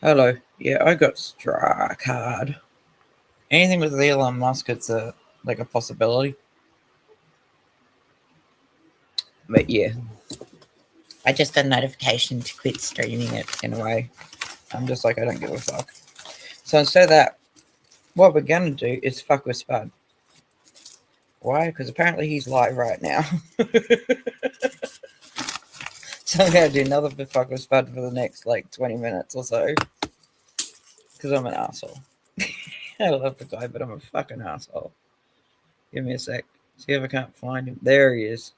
Hello. Yeah, I got struck hard. Anything with Elon Musk, it's a possibility. But yeah, I just got a notification to quit streaming it in a way. I'm just like, I don't give a fuck. So instead of that, what we're gonna do is fuck with Spud. Why? Because apparently he's live right now. So I'm gonna do another fuck with Spud for the next 20 minutes or so. Because I'm an asshole. I love the guy, but I'm a fucking asshole. Give me a sec. See if I can't find him. There he is.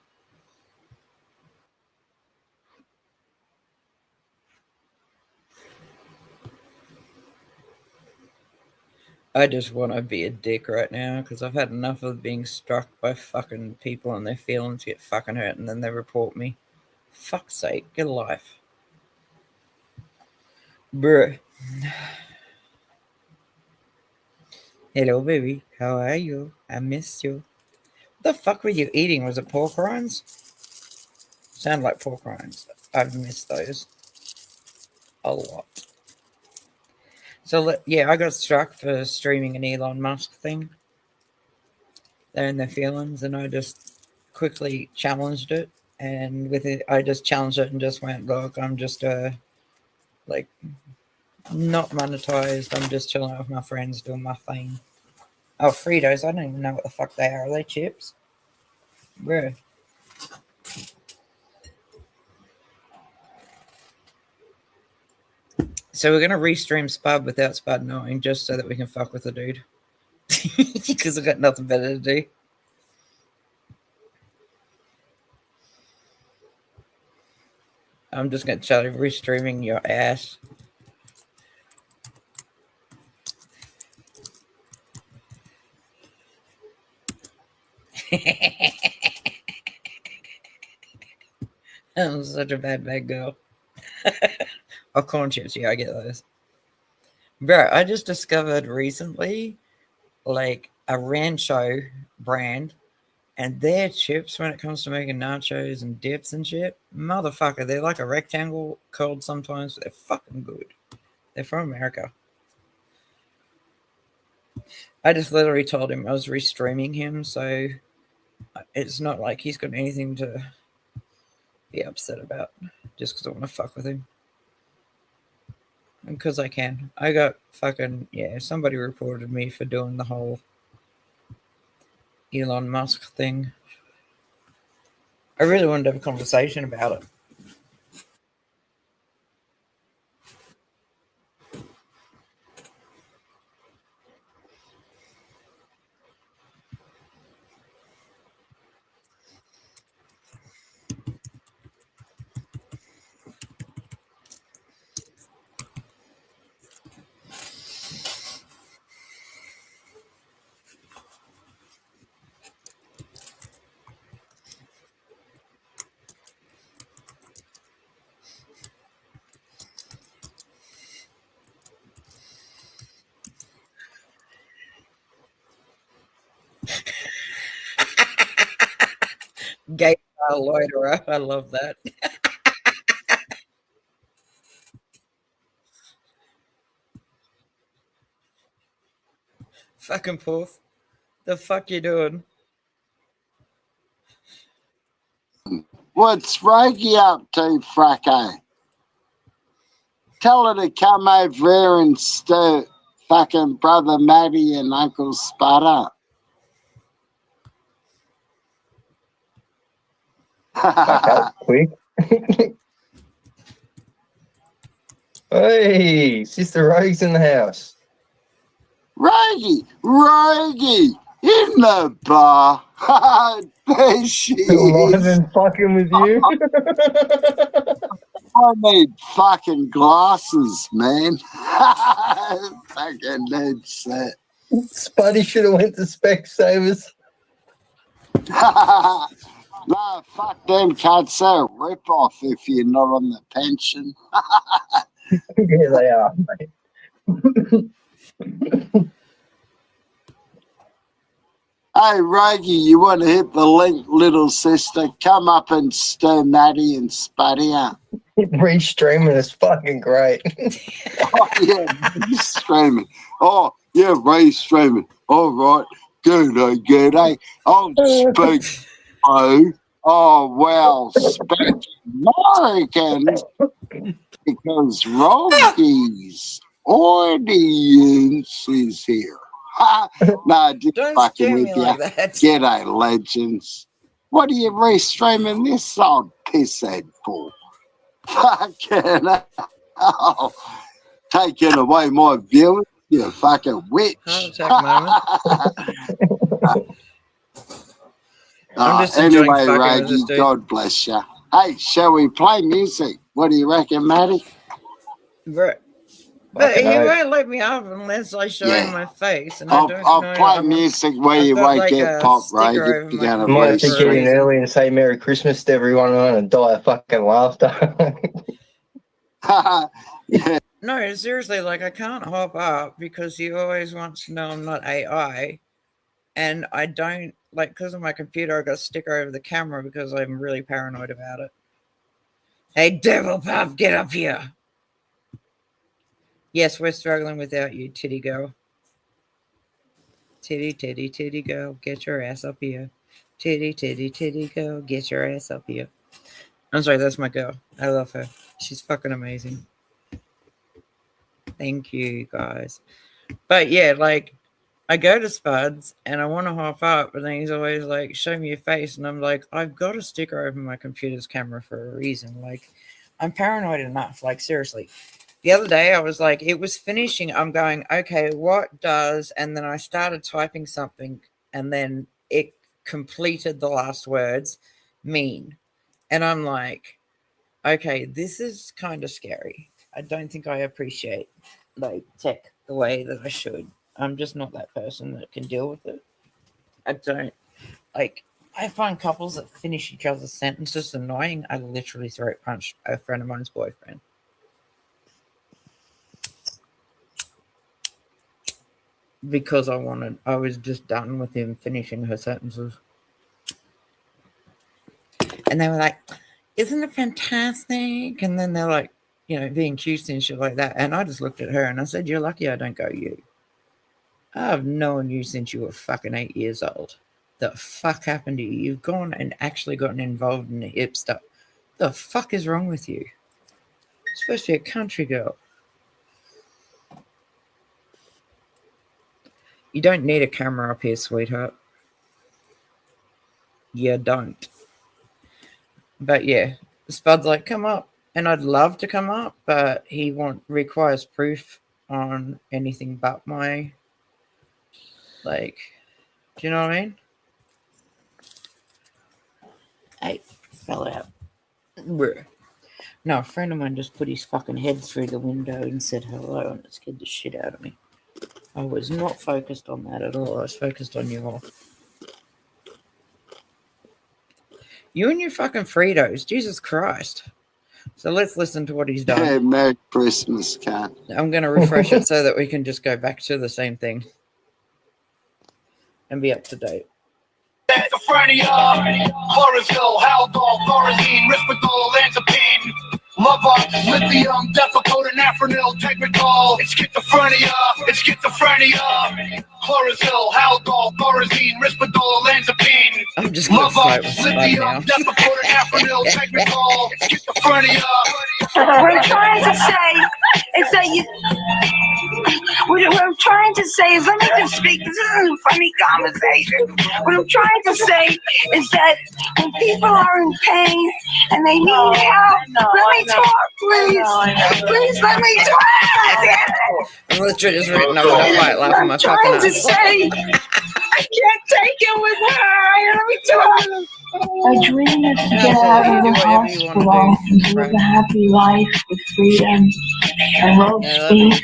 I just want to be a dick right now because I've had enough of being struck by fucking people and their feelings get fucking hurt and then they report me. Fuck's sake, get a life. Bruh. Hello, baby. How are you? I missed you. What the fuck were you eating? Was it pork rinds? Sound like pork rinds. I've missed those a lot. So, yeah, I got struck for streaming an Elon Musk thing. They're in their feelings, and I just quickly challenged it. And with it, I just challenged it and just went, look, I'm just, not monetized. I'm just chilling out with my friends, doing my thing. Oh, Fritos. I don't even know what the fuck they are. Are they chips? Bro. So we're going to restream Spud without Spud knowing, just so that we can fuck with the dude. Because I've got nothing better to do. I'm just going to try restreaming your ass. I'm such a bad girl. Oh, corn chips. Yeah, I get those. Bro, I just discovered recently, a Rancho brand, and their chips, when it comes to making nachos and dips and shit, motherfucker, they're like a rectangle, cold sometimes, but they're fucking good. They're from America. I just literally told him I was restreaming him, so it's not like he's got anything to be upset about, just because I want to fuck with him. Because I can. I got fucking, yeah, somebody reported me for doing the whole Elon Musk thing. I really wanted to have a conversation about it. Gay loiterer. I love that. Fucking poof. The fuck you doing? What's Rogie up to, Fracko? Tell her to come over here and stir fucking Brother Matty and Uncle Spud up. Back up quick. Hey, Sister Rogue's in the house. Rogie, in the bar. There she Still is. and fucking with you. I need fucking glasses, man. Fucking dead set. Spuddy should have went to Specsavers. No, fuck them cunts. They're a rip-off if you're not on the pension. Yeah, they are, mate. Hey, Reggie, you want to hit the link, little sister? Come up and stir Maddie and Spuddy up. Restreaming is fucking great. Oh, yeah, streaming. Oh, yeah, streaming. All right. Good, eh? Oh, speak. Oh, well, speak American because Rocky's audience is here. No, just Don't fucking scare with me you. like that. G'day, legends. What are you restreaming this old pisshead for? Fucking hell. Taking away my viewers, you fucking witch. Heart attack moment. I'm just enjoying Anyway, fucking with Raggy, this dude. God bless you. Hey, shall we play music? What do you reckon, Matty? But he Fucking oath. won't let me up unless I show him my face. And I'll I don't know. play music where I've you got, won't like, get a pop, sticker Raggy. over You're my going to computer. Might have to for a get in reason. early and say Merry Christmas to everyone and die of fucking laughter. Yeah. No, seriously, like I can't hop up because he always wants to know I'm not AI. And I don't, like, because of my computer, I got a sticker over the camera because I'm really paranoid about it. Hey, Devil Pup, get up here. Yes, we're struggling without you, titty girl. Titty girl, get your ass up here. Titty girl, get your ass up here. I'm sorry, that's my girl. I love her. She's fucking amazing. Thank you, guys. But yeah, like, I go to Spuds and I want to hop up, but then he's always like, show me your face. And I'm like, I've got a sticker over my computer's camera for a reason. Like, I'm paranoid enough. Like, seriously. The other day, I was like, it was finishing. I'm going, okay, what does, and then I started typing something, and then it completed the last words, mean. And I'm like, okay, this is kind of scary. I don't think I appreciate, like, tech the way that I should. I'm just not that person that can deal with it. I don't, like, I find couples that finish each other's sentences annoying. I literally throat punched a friend of mine's boyfriend. Because I was just done with him finishing her sentences. And they were like, isn't it fantastic? And then they're like, you know, being cute and shit like that. And I just looked at her and I said, you're lucky I don't go you. I've known you since you were fucking 8 years old. The fuck happened to you? You've gone and actually gotten involved in the hip stuff. The fuck is wrong with you? You're supposed to be a country girl. You don't need a camera up here, sweetheart. You don't. But yeah, Spud's like, come up. And I'd love to come up, but he requires proof on anything but my, like, do you know what I mean? Hey, fell out. No, a friend of mine just put his fucking head through the window and said hello, and it scared the shit out of me. I was not focused on that at all. I was focused on you all. You and your fucking Fritos. Jesus Christ. So let's listen to what he's done. Yeah, Merry Christmas, cat. I'm going to refresh it so that we can just go back to the same thing and be up to date. Schizophrenia, chlorophyll, haldol, thorazine, risperdal, olanzapine, Lovox, lithium, defecotin, afronil, tegretol. It's schizophrenia, chlorophyll, haldol, thorazine, risperdal, olanzapine. I'm just going to fight with Lovox, Spud lithium, now. defecotin, afronil, tegretol. It's schizophrenia. What I'm trying to say is that what I'm trying to say is, let me just speak. This isn't a funny conversation. What I'm trying to say is that when people are in pain and they need help, let me talk, please. Please let me talk. I'm literally just written up a fight laughing my I'm fucking trying to ass. say, I can't take it with her. Let me talk. My dream is to Yeah, get so out you of do the whatever you wanna hospital do, and to live a happy life with freedom and roast beef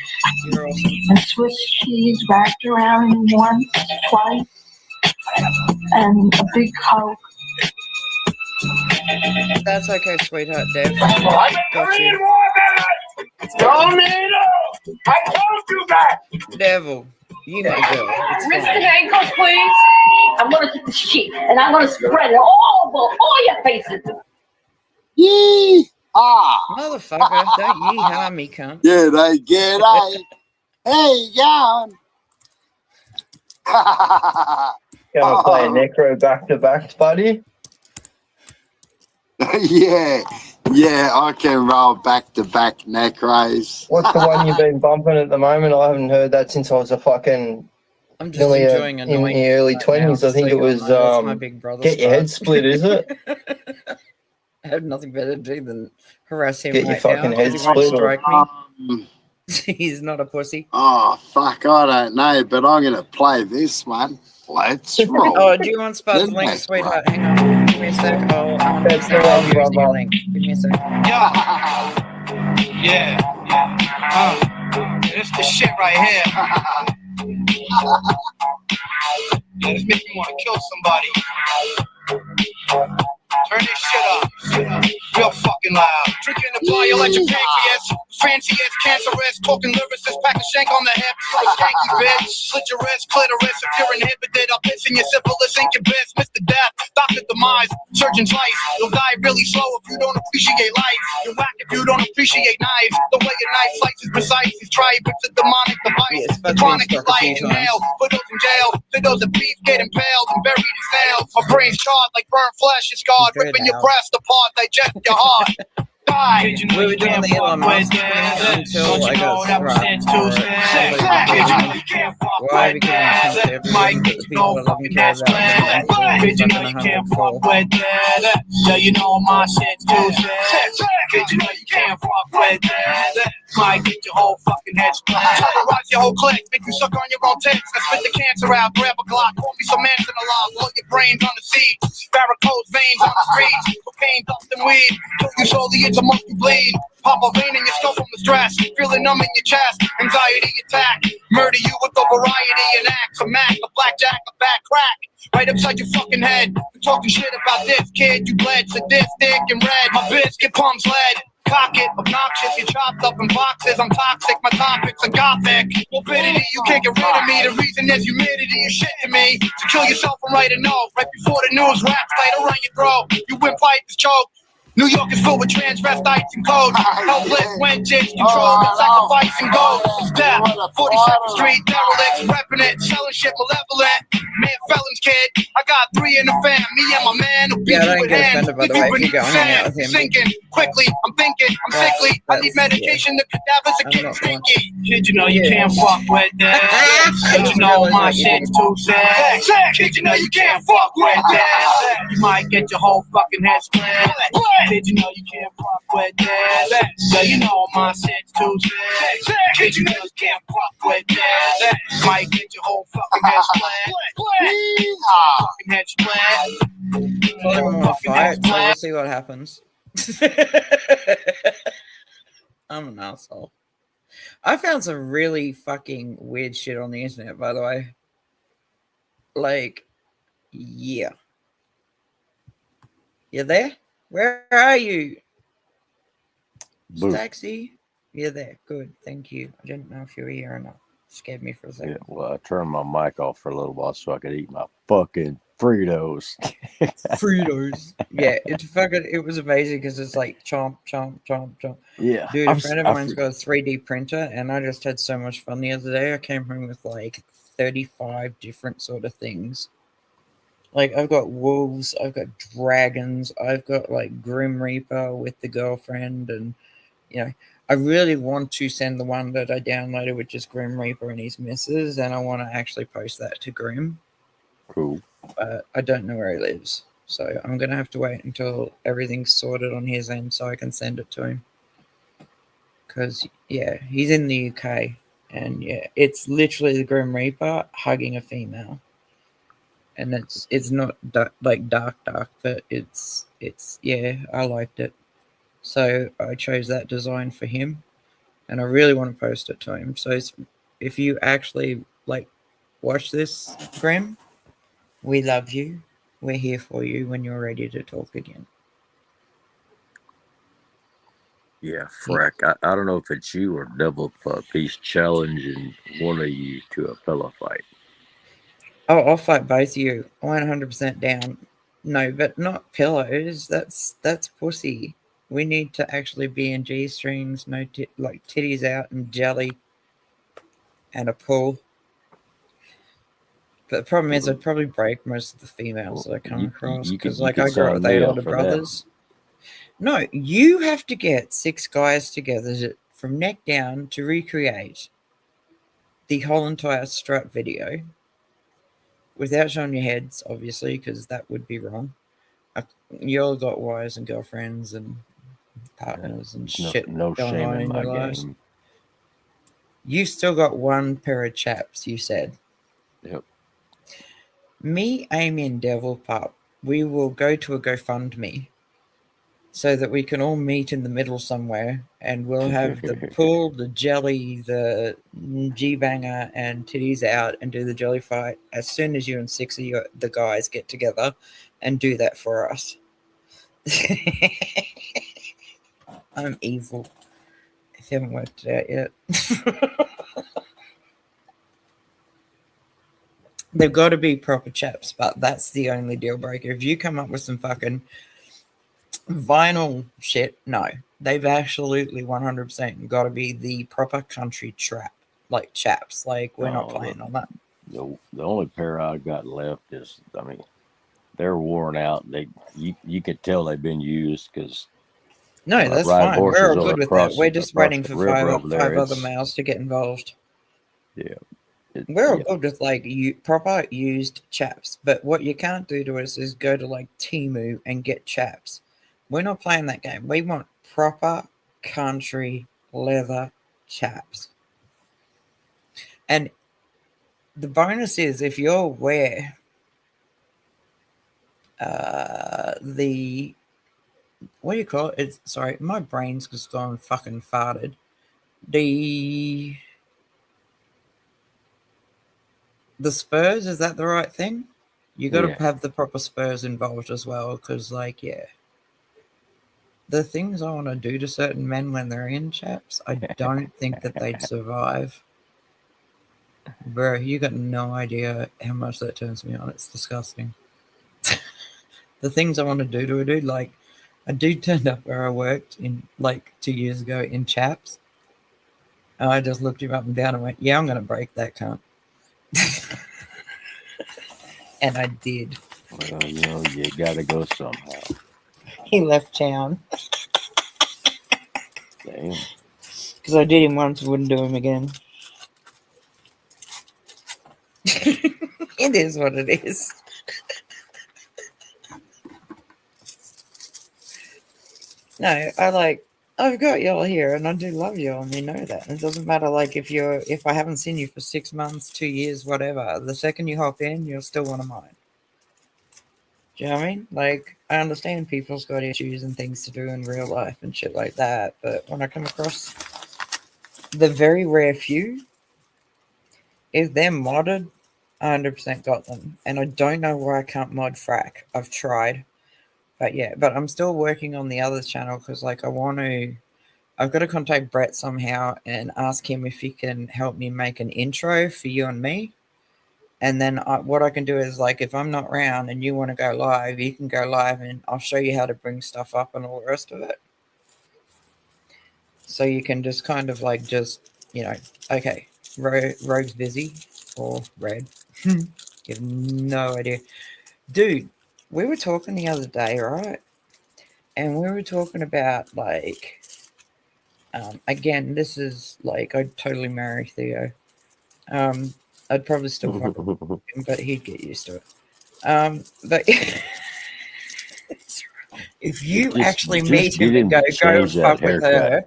You're awesome. and Swiss cheese wrapped around me once, twice, and a big Coke. That's okay, sweetheart, Dev. I'm Got need you. more than don't need it. I told you that. Devil. You know, girl, it's Mr. fine. Handcuffs, please. I'm gonna get the sheet and I'm gonna spread it all over all your faces. Yee! Ah! Motherfucker, don't yee-haw me, cunt. Yeah, they get it. Hey, Jan. Gonna play a necro back to back, buddy. Yeah, I can roll back to back necros. What's the one you've been bumping at the moment? I haven't heard that since I was a fucking I'm just nearly enjoying in annoying the early right now, 20s. I think so it was you'll know it's my big brother Get Your Head Spud. Split, is it? I have nothing better to do than harass him Get your right fucking now. head He won't split. strike me. Um, He's not a pussy. oh, fuck, I don't know, but I'm going to play this one. Let's roll. Oh, do you want Spud's Then link, that's sweetheart? Hang on. Give me a sec. That's the I'll one, use your brother. link. Give me a sec. Yeah. This the shit right here. Yeah, this makes me want to kill somebody. Turn this shit up. Real fucking loud. Drinking the bioelectric pancreas. Fancy as cancerous. Talking lyricist. Pack a shank on the hip. You're a skanky bitch. Slit your wrist, clitoris. If you're inhibited, I'll piss in your syphilis. Incubus. Mr. Death. Doctor Demise. Surgeon's life. You'll die really slow if you don't appreciate life. You're whack if you don't appreciate knives. The way a knife slices precise is tribe. It's a demonic device. Yeah, Spud's Chronic been struck a few light and nail. times. For those in jail. For those that beef get impaled and buried in nails. My brain's charred like burnt flesh is scarred. He's very Ripping your loud. breast apart. Digest your heart. Die. We were doing the Elon Musk thing until I got struck for it. Why? Because I'm a cunt to everyone, but the people that love me care about me and Kid, you know fucking you can't 104. fuck with that. Yeah, you know my shit's too sad. Kid, you know you can't fuck with that. Might get your whole fucking head split. Terrorize your whole clique, make you suck on your own tits. I spit the cancer out, grab a Glock, pour me some Manson alive, blow your brains on the seats. Varicose veins on the streets, cocaine, dust and weed. Kill you slowly, it's a month you bleed. Pop a vein in your skull from the stress, feeling numb in your chest. Anxiety attack, murder you with a variety and acts. A Mac, a blackjack, a back crack. Right upside your fucking head. You're talking shit about this kid, you bled sadistic and red. My biscuit pumps lead. Cock it, obnoxious, you chopped up in boxes. I'm toxic, my topics are gothic. Morbidity, you can't get rid of me. The reason is humidity, you shit to me. To kill yourself and write a note. Right before the news raps tight around your throat. You win fight this choke. New York is filled with transvestites and codes. Helpless wenches, controlled and sacrificing ghosts. Death, 42nd Street, derelicts, repping it, selling shit malevolent. Man, felons, kid. I got 3 in the fam. Me and my man who beat Yeah, I you don't with get hands. offended by the Leave way you if you beneath go the hanging out sand. with him. Sinking quickly. I'm thinking, I'm That's- sickly. I need that's- medication. The cadavers are I'm getting not one. stinky. Kid, you know you Yeah. can't fuck with that. Kid, you know my shit's too sad. Kid, you know you can't fuck with that. You might get your whole fucking head split. Kid, you know you can't fuck with that. Yeah, you know my shit's too sad. Kid, you know you can't fuck with that. Might get your whole fucking head split. Fucking head split. Told him I'm gonna fight, so we'll see what happens. I'm an asshole. I found some really fucking weird shit on the internet, by the way. Like, yeah. You there? Where are you? Boo. Taxi? You're there. Good. Thank you. I didn't know if you were here or not. Scared me for a second. Yeah, well, I turned my mic off for a little while so I could eat my fucking Fritos. Fritos. Yeah, it was amazing because it's like chomp, chomp, chomp, chomp. Yeah. Dude, a friend of mine's got a 3D printer, and I just had so much fun the other day. I came home with like 35 different sort of things. Like, I've got wolves, I've got dragons, I've got like Grim Reaper with the girlfriend, and you know, I really want to send the one that I downloaded, which is Grim Reaper and his missus, and I want to actually post that to Grim. Cool. But I don't know where he lives, so I'm gonna have to wait until everything's sorted on his end so I can send it to him. Because yeah, he's in the UK, and yeah, it's literally the Grim Reaper hugging a female. And it's not dark, but it's yeah, I liked it, so I chose that design for him, and I really want to post it to him. So if you actually like watch this, Graham, we love you. We're here for you when you're ready to talk again. Yeah, frack. I don't know if it's you or Double Pup. He's challenging one of you to a pillow fight. Oh, I'll fight both of you. 100% down. No, but not pillows. That's pussy. We need to actually be in G-strings, no like titties out and jelly and a pool. But the problem is, I'd probably break most of the females that I come across because, like, I grew up with 8 older brothers. No, you have to get 6 guys together from neck down to recreate the whole entire strut video without showing your heads, obviously, because that would be wrong. You all got wives and girlfriends and partners and shit No going shame on in in my your lives. game. You still got one pair of chaps, you said. Yep. Me, Amy, and Devil Pup, we will go to a GoFundMe so that we can all meet in the middle somewhere, and we'll have the pool, the jelly, the G-banger, and titties out and do the jelly fight as soon as you and 6 of the guys get together and do that for us. I'm evil. If you haven't worked it out yet. They've got to be proper chaps, but that's the only deal breaker. If you come up with some fucking vinyl shit, no. They've absolutely 100% got to be the proper country trap, like chaps. Like, we're not playing on that. The only pair I got left is, I mean, they're worn out. You could tell they've been used because no, that's fine. We're all good with that. We're just waiting for five other males to get involved. Yeah. We're all good with like proper used chaps, but what you can't do to us is go to like Temu and get chaps. We're not playing that game. We want proper country leather chaps. And the bonus is if you'll wear the what do you call it? It's sorry, my brain's just gone fucking farted. The spurs, is that the right thing? You got to have the proper spurs involved as well, because like, yeah, the things I want to do to certain men when they're in chaps, I don't think that they'd survive. Bro, you got no idea how much that turns me on. It's disgusting. The things I want to do to a dude, like a dude turned up where I worked in like 2 years ago in chaps, and I just looked him up and down and went, yeah, I'm gonna break that cunt. And I did. Well, you know, you gotta go somehow. He left town. Damn. Because I did him once, wouldn't do him again. It is what it is. No, I've got y'all here, and I do love y'all, and you know that. It doesn't matter, like, if I haven't seen you for 6 months, 2 years, whatever. The second you hop in, you're still one of mine. Do you know what I mean? Like, I understand people's got issues and things to do in real life and shit like that, but when I come across the very rare few, if they're modded, I 100% got them. And I don't know why I can't mod frack. I've tried. But yeah, but I'm still working on the other channel because, like, I've got to contact Bret somehow and ask him if he can help me make an intro for you and me. And then what I can do is, like, if I'm not around and you want to go live, you can go live and I'll show you how to bring stuff up and all the rest of it. So you can just kind of, like, just, you know, okay, Rogue's busy or Red. You have no idea. Dude, we were talking the other day, right? And we were talking about, like, again, this is, like, I'd totally marry Theo. I'd probably still fuck him, but he'd get used to it. But if you actually meet him and go fuck with her,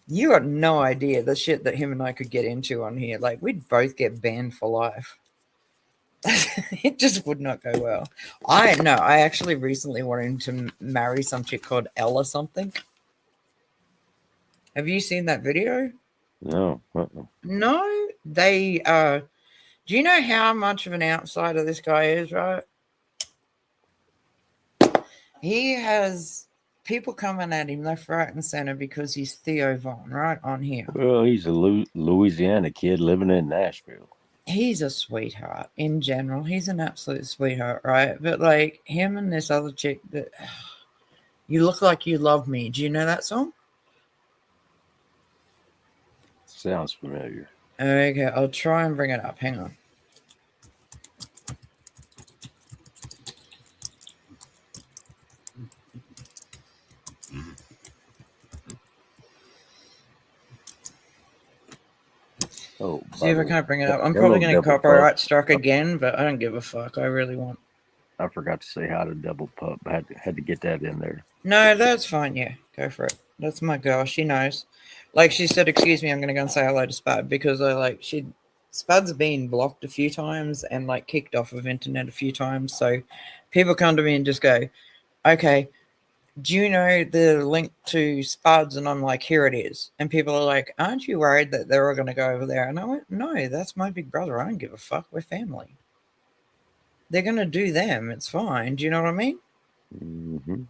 you got no idea the shit that him and I could get into on here. Like, we'd both get banned for life. It just would not go well. I actually recently wanted to marry some chick called Elle or something. Have you seen that video? No. No, they do you know how much of an outsider this guy is, right? He has people coming at him left, right, and center because he's Theo Von, right on here. Well, he's a Louisiana kid living in Nashville. He's a sweetheart in general. He's an absolute sweetheart, right? But like him and this other chick that You Look Like You Love Me. Do you know that song? Sounds familiar. Okay, I'll try and bring it up. Hang on. Oh, See if I can't bring it up. I'm probably going to copyright struck again, but I don't give a fuck. I really want. I forgot to say how to double pup. I had to get that in there. No, that's fine. Yeah, go for it. That's my girl. She knows. Like she said, excuse me, I'm going to go and say hello to Spud because Spud's been blocked a few times and like kicked off of internet a few times. So people come to me and just go, okay, do you know the link to Spuds? And I'm like, here it is. And people are like, aren't you worried that they're all going to go over there? And I went, no, that's my big brother. I don't give a fuck. We're family. They're going to do them. It's fine. Do you know what I mean? Mm-hmm.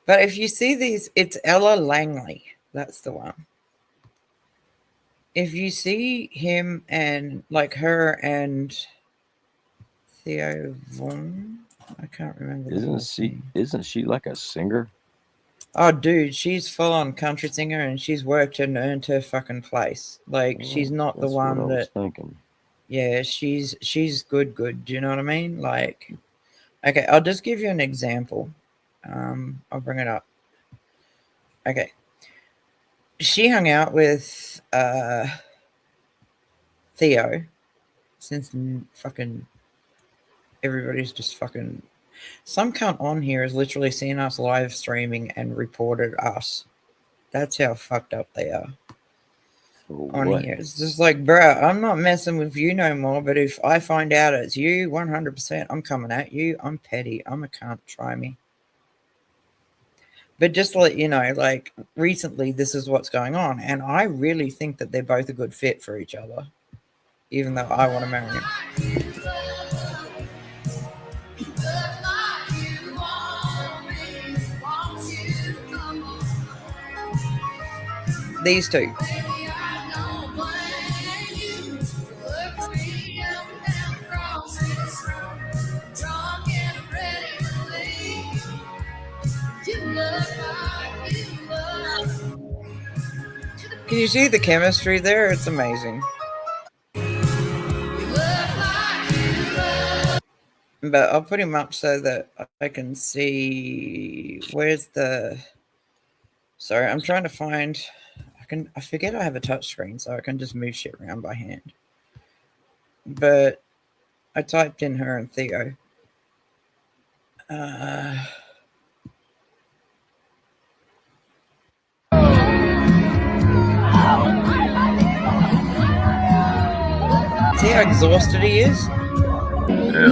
But if you see these, it's Ella Langley. That's the one. If you see him and like her and Theo Von, I can't remember. Isn't she like a singer? Oh, dude, she's full on country singer and she's worked and earned her fucking place. Like she's not the one what I was that. thinking. Yeah, she's good. Do you know what I mean? Like, okay, I'll just give you an example. I'll bring it up. Okay. She hung out with Theo since fucking everybody's just fucking. Some cunt on here has literally seen us live streaming and reported us. That's how fucked up they are. On here. It's just like, bro, I'm not messing with you no more, but if I find out it's you, 100%, I'm coming at you. I'm petty. I'm a cunt. Try me. But just to let you know, like, recently, this is what's going on. And I really think that they're both a good fit for each other, even though I want to marry him. These two. Can you see the chemistry there? It's amazing. But I'll put him up so that I can see where's the. Sorry, I'm trying to find. I forget I have a touch screen, so I can just move shit around by hand. But I typed in her and Theo. See how exhausted he is? Yeah.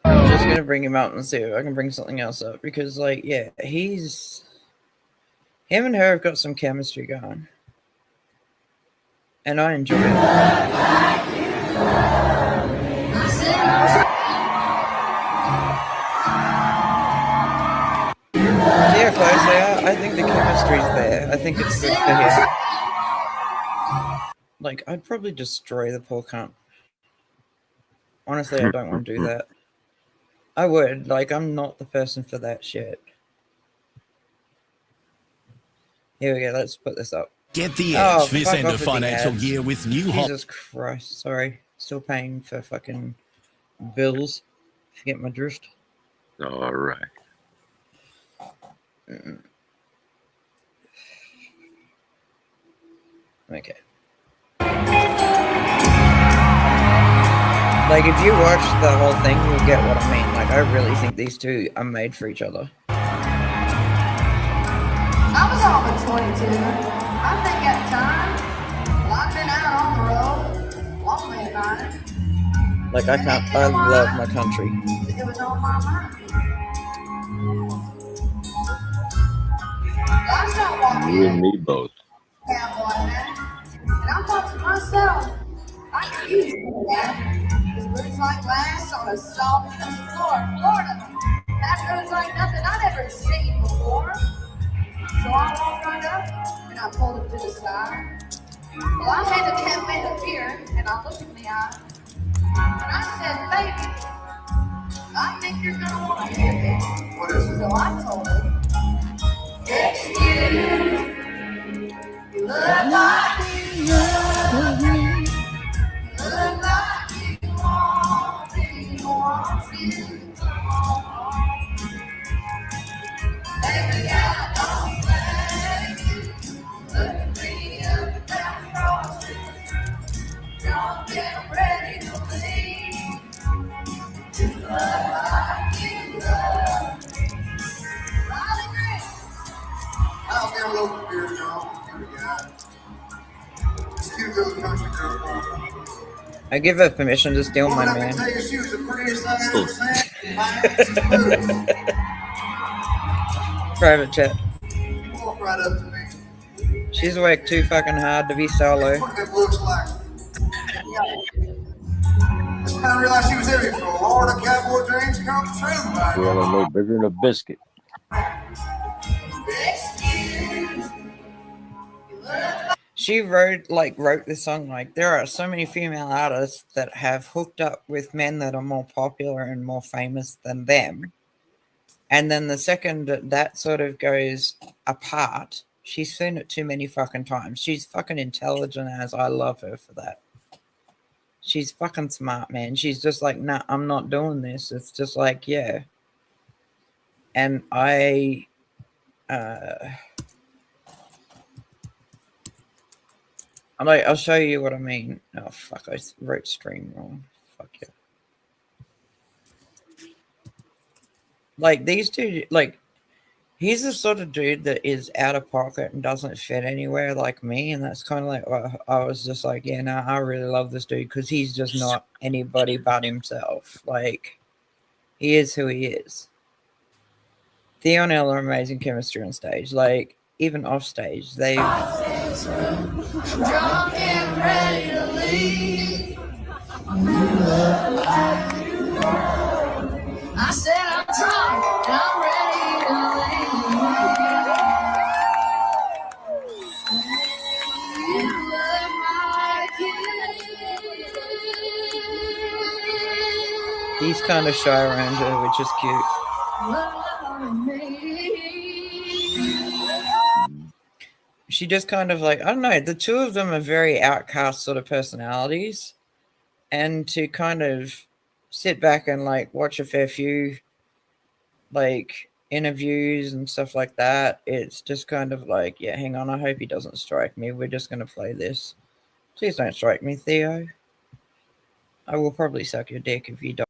I'm just gonna bring him out and see if I can bring something else up because, like, yeah, him and her have got some chemistry going, and I enjoy it. See how close they are? I think the chemistry's there. I think it's good for him. Like, I'd probably destroy the poor cunt. Honestly, I don't want to do that. I would. Like, I'm not the person for that shit. Here we go. Let's put this up. Get the edge this end of the financial ads. year with new Jesus Christ. Sorry. Still paying for fucking bills. If you get my drift. All right. Okay. Like, if you watch the whole thing, you'll get what I mean. Like, I really think these two are made for each other. I was off at 22. I think at times, well, I've been out on the road, lonely at night. Like, I love my country. It was on my mind. I start walking You and in, me both. cowboy hat, and I thought to myself, I could use that. This looks like glass on a soft floor of Florida. That looks like nothing I'd ever seen before. So I walked right up and I pulled him to the side. Well, I had the cat man appear and I looked him in the eye and I said, baby, I think you're gonna want to hear this. What is it? So I told him, excuse, you look like you love me. You look like you want me, you want me to come home. Baby, I don't blame you. Look at me up and down across the street. Don't get ready to leave. You look like you love me. Riley Green. I'll get a local beer, y'all. Here we go. This cute little country girl. I give her permission to steal my Woman, I man. can tell you she was the prettiest thing I've ever seen. My hands and boots. Private chat. Walk right up to me. She's worked too fucking hard to be solo. What it looks like. Just kind of realized she was there before. Lord, the cowboy dreams come true, man. Well, no bigger than a biscuit. She wrote this song. Like, there are so many female artists that have hooked up with men that are more popular and more famous than them. And then the second that sort of goes apart, she's seen it too many fucking times. She's fucking intelligent as I love her for that. She's fucking smart, man. She's just like, nah, I'm not doing this. It's just like, yeah. And I'll show you what I mean. Oh, fuck, I wrote stream wrong. Fuck yeah. Like, these two, like, he's the sort of dude that is out of pocket and doesn't fit anywhere like me. And that's kind of like, well, I was just like, yeah, no, I really love this dude because he's just not anybody but himself. Like, he is who he is. Theo and Elle are amazing chemistry on stage. Like, even off stage, they've... Drunk and ready to leave. I said I'm drunk and I'm ready to leave. You look like you. He's kind of shy around her, which is cute. She just kind of like, I don't know, the two of them are very outcast sort of personalities. And to kind of sit back and like watch a fair few like interviews and stuff like that, it's just kind of like, yeah, hang on, I hope he doesn't strike me. We're just going to play this. Please don't strike me, Theo. I will probably suck your dick if you don't.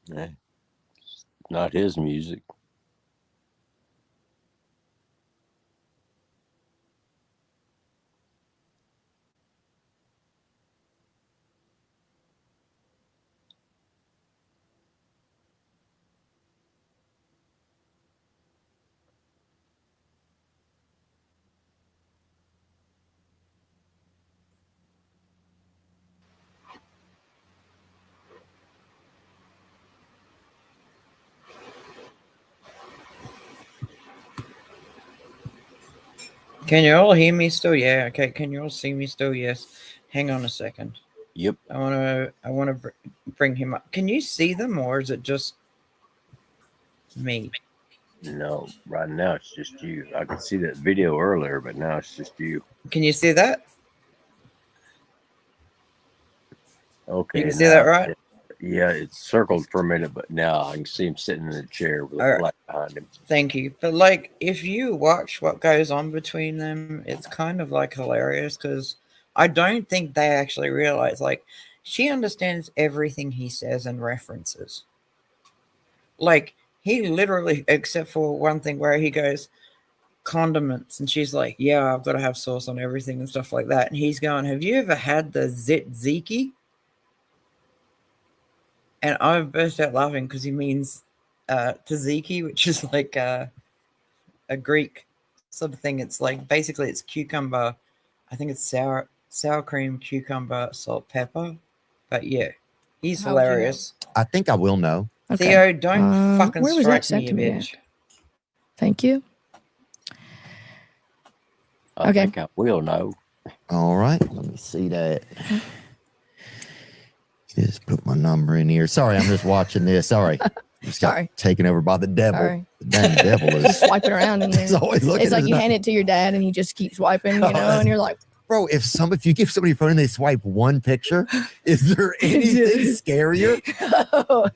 Yeah. Not his music. Can you all hear me still? Yeah. Okay. Can you all see me still? Yes. Hang on a second. Yep. I want to bring him up. Can you see them, or is it just me? No, right now it's just you. I could see that video earlier, but now it's just you. Can you see that? Okay. You can see that, right? Yeah, it's circled for a minute, but now I can see him sitting in a chair with a flag behind him. Thank you. But like, if you watch what goes on between them, it's kind of like hilarious because I don't think they actually realize, like, she understands everything he says and references. Like, he literally, except for one thing where he goes, condiments, and she's like, yeah, I've got to have sauce on everything and stuff like that. And he's going, have you ever had the tzatziki? And I burst out laughing because he means tzatziki, which is like a Greek sort of thing. It's like basically it's cucumber. I think it's sour cream, cucumber, salt, pepper. But yeah, he's How would you know? hilarious. I think I will know. Okay. Theo, don't fucking where was that strike sent me, to you me bitch. Thank you. I Okay. think I will know. All right, let me see that. Just put my number in here. Sorry, I'm just watching this. Sorry. Just got Sorry. taken over by the devil. Sorry. The damn devil is Just swiping around in there. He's always looking It's like at you it. hand it to your dad and he just keeps swiping, you know, and you're like, Bro, if you give somebody a phone and they swipe one picture, is there anything scarier?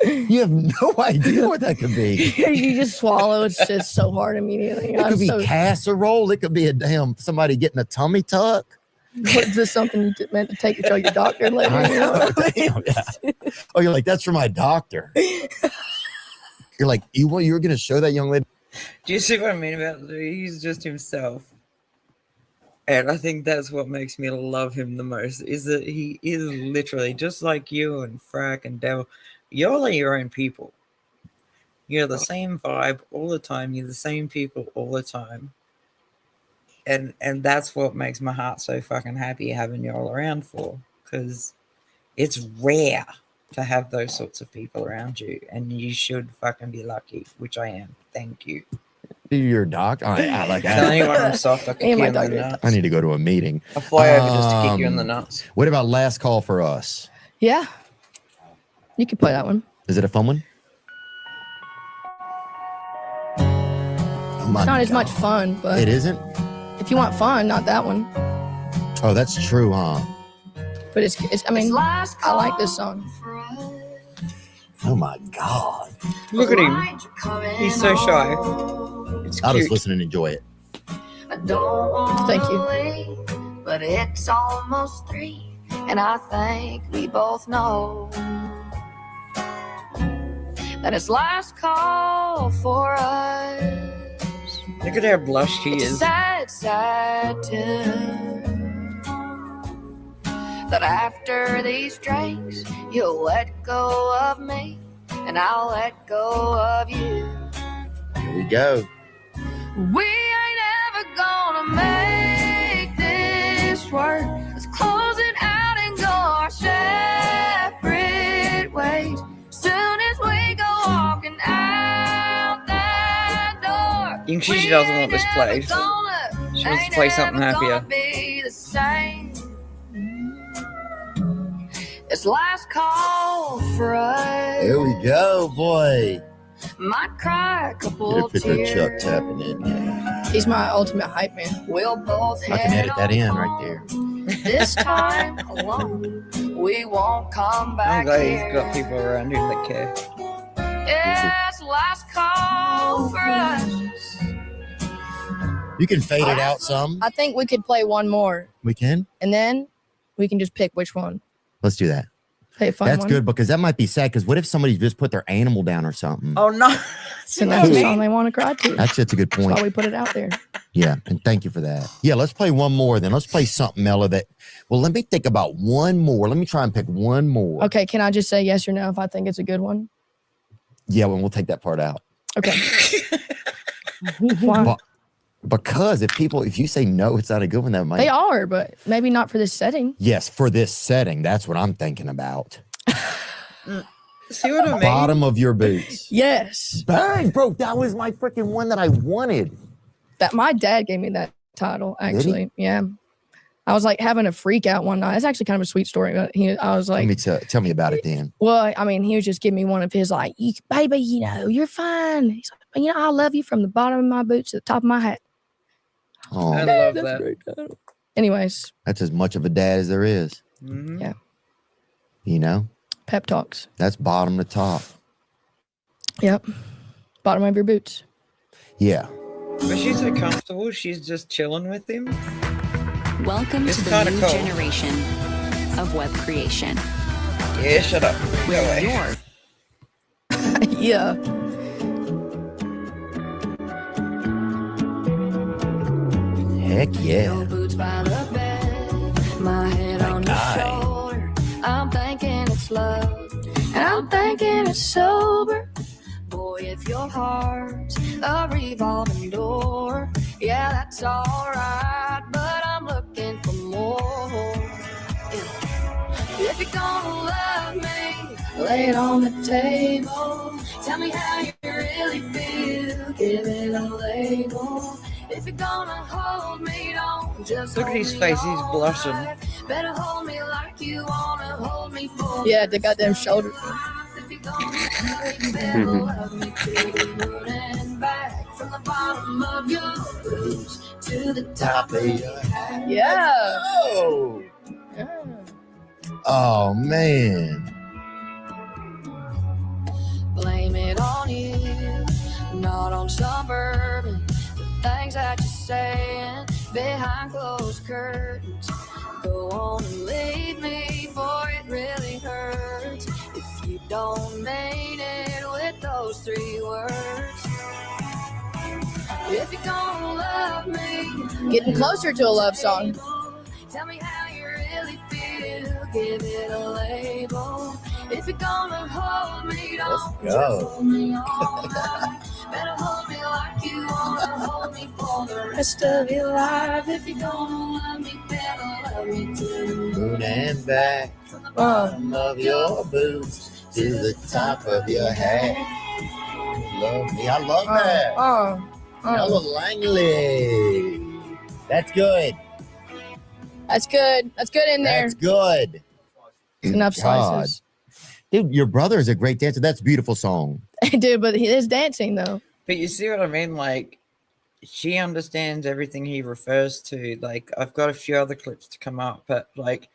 You have no idea what that could be. you just swallow. It's just so hard immediately. It could be casserole. It could be a damn somebody getting a tummy tuck. Is this something you meant to take to tell your doctor later? I know, damn, yeah. Oh, you're like, that's for my doctor. You're like, you were going to show that young lady? Do you see what I mean about it? He's just himself. And I think that's what makes me love him the most, is that he is literally just like you and Frack and Devil. You're all your own people. You're the same vibe all the time. You're the same people all the time. And that's what makes my heart so fucking happy having you all around for. Because it's rare to have those sorts of people around you. And you should fucking be lucky, which I am. Thank you. Your doc? I like Tell anyone I'm soft, I kick you in the nuts. I need to go to a meeting. I'll fly over just to kick you in the nuts. What about Last Call for Us? Yeah. You can play that one. Is it a fun one? Oh my It's not God. as much fun, but It isn't? if you want fun, not that one. Oh, that's true, huh? But it's I mean, I like this song. Oh my God. Look at him. He's so shy. It's I'll cute. just listen and enjoy it. Thank you. But it's almost 3, and I think we both know that it's last call for us. Look at how blushed he It's a is. sad, sad tune that after these drinks, you'll let go of me, and I'll let go of you. Here we go. We ain't ever gonna make this work. Let's close it out and go our separate ways. Soon as we go walking out that door, You can see she doesn't want this played. She wants to play something happier. be the same. It's last call for us. Here we go, boy. Might cry a Get couple a picture of Chuck tears. tapping in here. He's my ultimate hype man. We'll both I can edit that in right there. This time alone, we won't come I'm back glad here. he's got people around him that care. It's last call for us. You can fade it out some. I think we could play one more, We can. and then we can just pick which one. Let's do that. Play a fun That's one. good because that might be sad. Because what if somebody just put their animal down or something? Oh no. And that's the song they want to cry to. That's a good That's point. why we put it out there. Yeah, and thank you for that. Yeah, let's play one more then. Let's play something mellow that. Well, let me think about one more. Let me try and pick one more. Okay, can I just say yes or no if I think it's a good one? Yeah, well, we'll take that part out. Okay. Why? Because if you say no, it's not a good one. That might. They are, but maybe not for this setting. Yes, for this setting, that's what I'm thinking about. See what I mean? Bottom of your boots. Yes. Bang, bro! That was my freaking one that I wanted. That my dad gave me that title, actually. Yeah. I was like having a freak out one night. It's actually kind of a sweet story, but I was like, Tell me about it then. well, I mean, he was just giving me one of his like, baby, you're fine. He's like, I love you from the bottom of my boots to the top of my hat. Oh, I love That's that. great title. Anyways, that's as much of a dad as there is. Mhm. Yeah. You know, pep talks. that's bottom to top. Yep. Bottom of your boots. Yeah. But she's so comfortable. She's just chilling with him. Welcome It's to the kinda new cool. generation of web creation. Yeah, shut up. Go Where away. Yeah. Heck yeah. No boots by the bed, my head on your shoulder. I'm thinking it's love, and I'm thinking it's sober. if your heart's a revolving door, yeah, that's alright, but I'm looking for more. If you're gonna love me, lay it on the table. Tell me how you really feel, give it a label. If you're gonna hold me, don't just Look at his face, he's blushing. Better hold me like you wanna hold me for. Yeah, the goddamn shoulder. If you're gonna love me, better love me to the moon and back. From the bottom of your boots to the top of your head. Yeah. Oh. Yeah. Oh man. Blame it on you, not on suburban. The things that you're saying behind closed curtains. Go on and leave me, for it really hurts if you don't mean it with those 3 words. If you're gonna love me, getting closer to a love song. Tell me how you really feel, give it a label. If you're gonna hold me, don't just hold me all night. Better hold me like you wanna hold me for the rest of your life. If you're gonna love me, better love me too. Moon and back from the bottom of your boots to the top of your head. Love me. I love that. Ella Langley. That's good. That's good. That's good in there. That's good. Enough slices. Dude, your brother is a great dancer. That's a beautiful song. Dude, but he is dancing though. But you see what I mean? Like, she understands everything he refers to. Like, I've got a few other clips to come up, but like,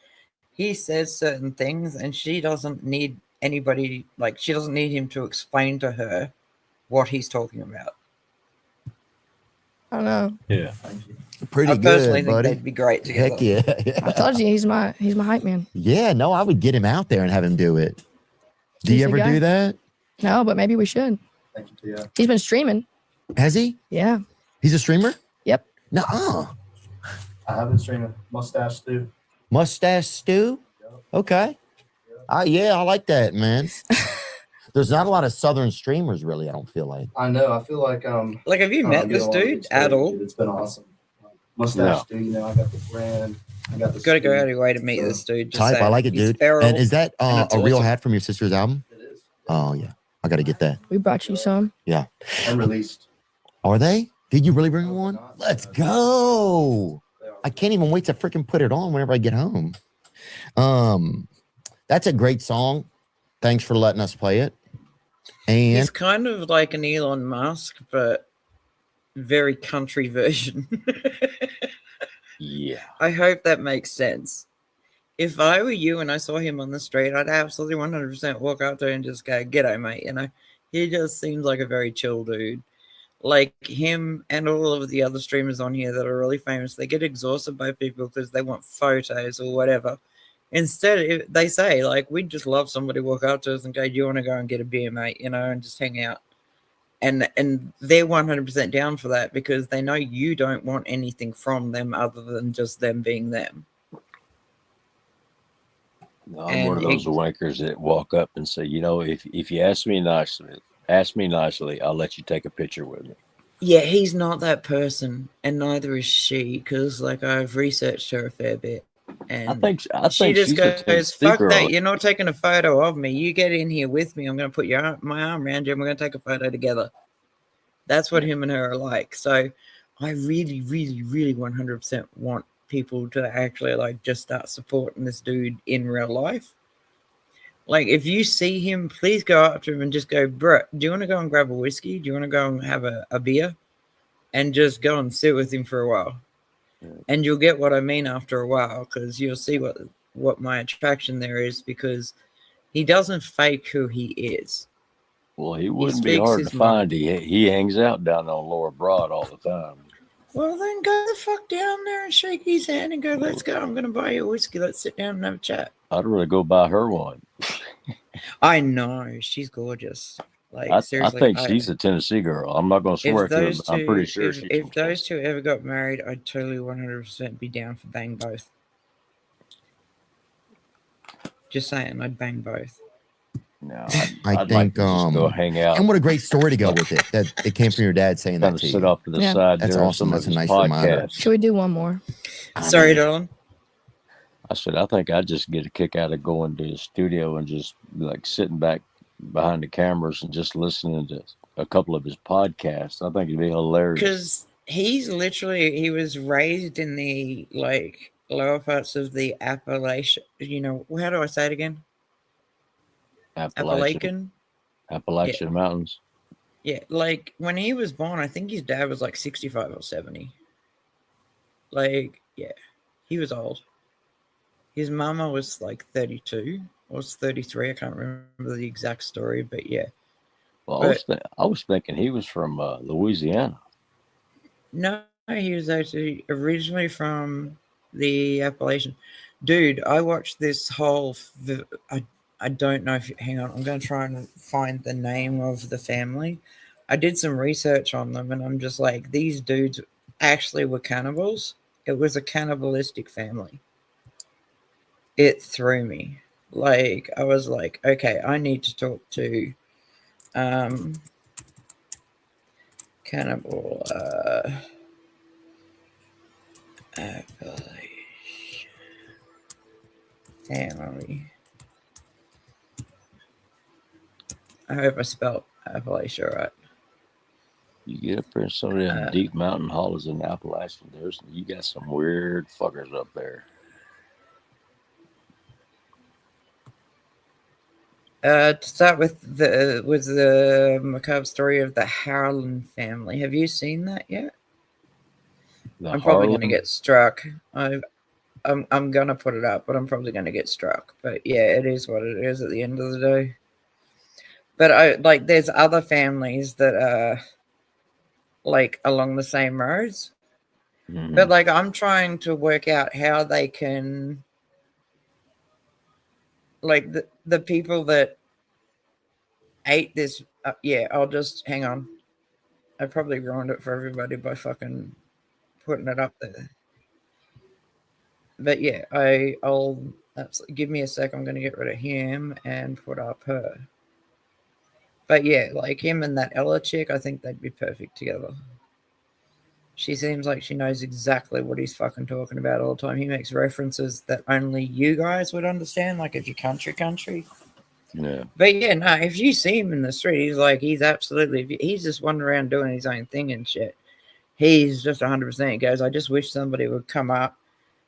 he says certain things and she doesn't need anybody, like, she doesn't need him to explain to her what he's talking about. I don't know. Yeah. Pretty I good, personally think buddy. they'd be great together. Heck yeah. I told you he's my hype man. Yeah, no, I would get him out there and have him do it. Do He's you the ever guy. do that? No, but maybe we should. Thank you, Tia. He's been streaming. Has he? Yeah. He's a streamer? Yep. Nuh-uh. I have been streaming Mustache Stew. Mustache Stew? Okay. Yeah, I like that, man. There's not a lot of Southern streamers, really, I don't feel like. I know. I feel like Like, have you met this dude at all? It's been awesome. Mustache Stew, you know, I got the brand. I got the. Got to go out of your way to meet this dude. Just Type, I saying. like it, He's dude. feral, And is that and a it's real awesome. hat from your sister's album? It is. Oh, yeah. I got to get that. We brought you some. Yeah. Unreleased. Are they? Did you really bring one? not. Let's go. I can't even wait to freaking put it on whenever I get home. That's a great song. Thanks for letting us play it. And He's kind of like an Elon Musk, but very country version. Yeah. I hope that makes sense. If I were you and I saw him on the street, I'd absolutely 100% walk up to him and just go, "G'day, mate." You know, he just seems like a very chill dude. Like him and all of the other streamers on here that are really famous, they get exhausted by people because they want photos or whatever. Instead, they say, like, we'd just love somebody to walk up to us and go, "Do you want to go and get a beer, mate?" You know, and just hang out. And they're 100% down for that because they know you don't want anything from them other than just them being them. No, I'm one of those wankers that walk up and say, you know, if you ask me nicely, I'll let you take a picture with me. Yeah, he's not that person, and neither is she, because like I've researched her a fair bit. And I think she just she's a goes, Tennessee "Fuck girl. that! You're not taking a photo of me. You get in here with me. I'm going to put my arm around you, and we're going to take a photo together." That's what him and her are like. So I really, really, really 100% want people to actually like just start supporting this dude in real life. Like, if you see him, please go up to him and just go, "Bret, do you want to go and grab a whiskey? Do you want to go and have a beer?" And just go and sit with him for a while. And you'll get what I mean after a while, because you'll see what my attraction there is, because he doesn't fake who he is. Well, he wouldn't be hard to find. He hangs out down on Lower Broad all the time. Well, then go the fuck down there and shake his hand and go, "Let's go. I'm going to buy you a whiskey. Let's sit down and have a chat." I'd really go buy her one. I know. She's gorgeous. Like, I seriously. think she's a Tennessee girl. I'm not going to swear If to it, those but I'm pretty sure she's if those two ever got married, I'd totally 100% be down for bang both. Just saying, I'd bang both. No, I I'd like think, to just go hang out. and what a great story to go with it. That it came from your dad saying Kind that of to sit you. off to the Yeah. side That's during awesome. some That's of a his nice reminder. podcasts. Should we do one more? Sorry, Dylan. I said, I think I'd just get a kick out of going to the studio and just like sitting back behind the cameras and just listening to a couple of his podcasts. I think it'd be hilarious. Because he was raised in the like lower parts of the Appalachian. How do I say it again? Appalachian Mountains. Yeah, like when he was born, I think his dad was like 65 or 70. Like, yeah, he was old. His mama was like 32 or 33. I can't remember the exact story, but yeah. Well, I was thinking he was from Louisiana. No, he was actually originally from the Appalachian. Dude, I watched this whole. I don't know if. Hang on, I'm going to try and find the name of the family. I did some research on them, and I'm just like, these dudes actually were cannibals. It was a cannibalistic family. It threw me. Like, I was like, okay, I need to talk to cannibal Appalachian family. I hope I spelled Appalachia right. You get up there in some of them deep mountain hollows in Appalachian, you got some weird fuckers up there. To start with the macabre story of the Harlan family. Have you seen that yet? I'm probably going to get struck. I'm going to put it up, but I'm probably going to get struck. But yeah, it is what it is at the end of the day. But there's other families that are like along the same roads. Mm-hmm. But like, I'm trying to work out how they can, like the people that ate this. I'll just hang on. I probably ruined it for everybody by fucking putting it up there. But yeah, I'll give me a sec. I'm going to get rid of him and put up her. But yeah, like him and that Ella chick, I think they'd be perfect together. She seems like she knows exactly what he's fucking talking about all the time. He makes references that only you guys would understand, like if you're country. Yeah. But yeah, no, if you see him in the street, he's just wandering around doing his own thing and shit. He's just 100%. He goes, I just wish somebody would come up,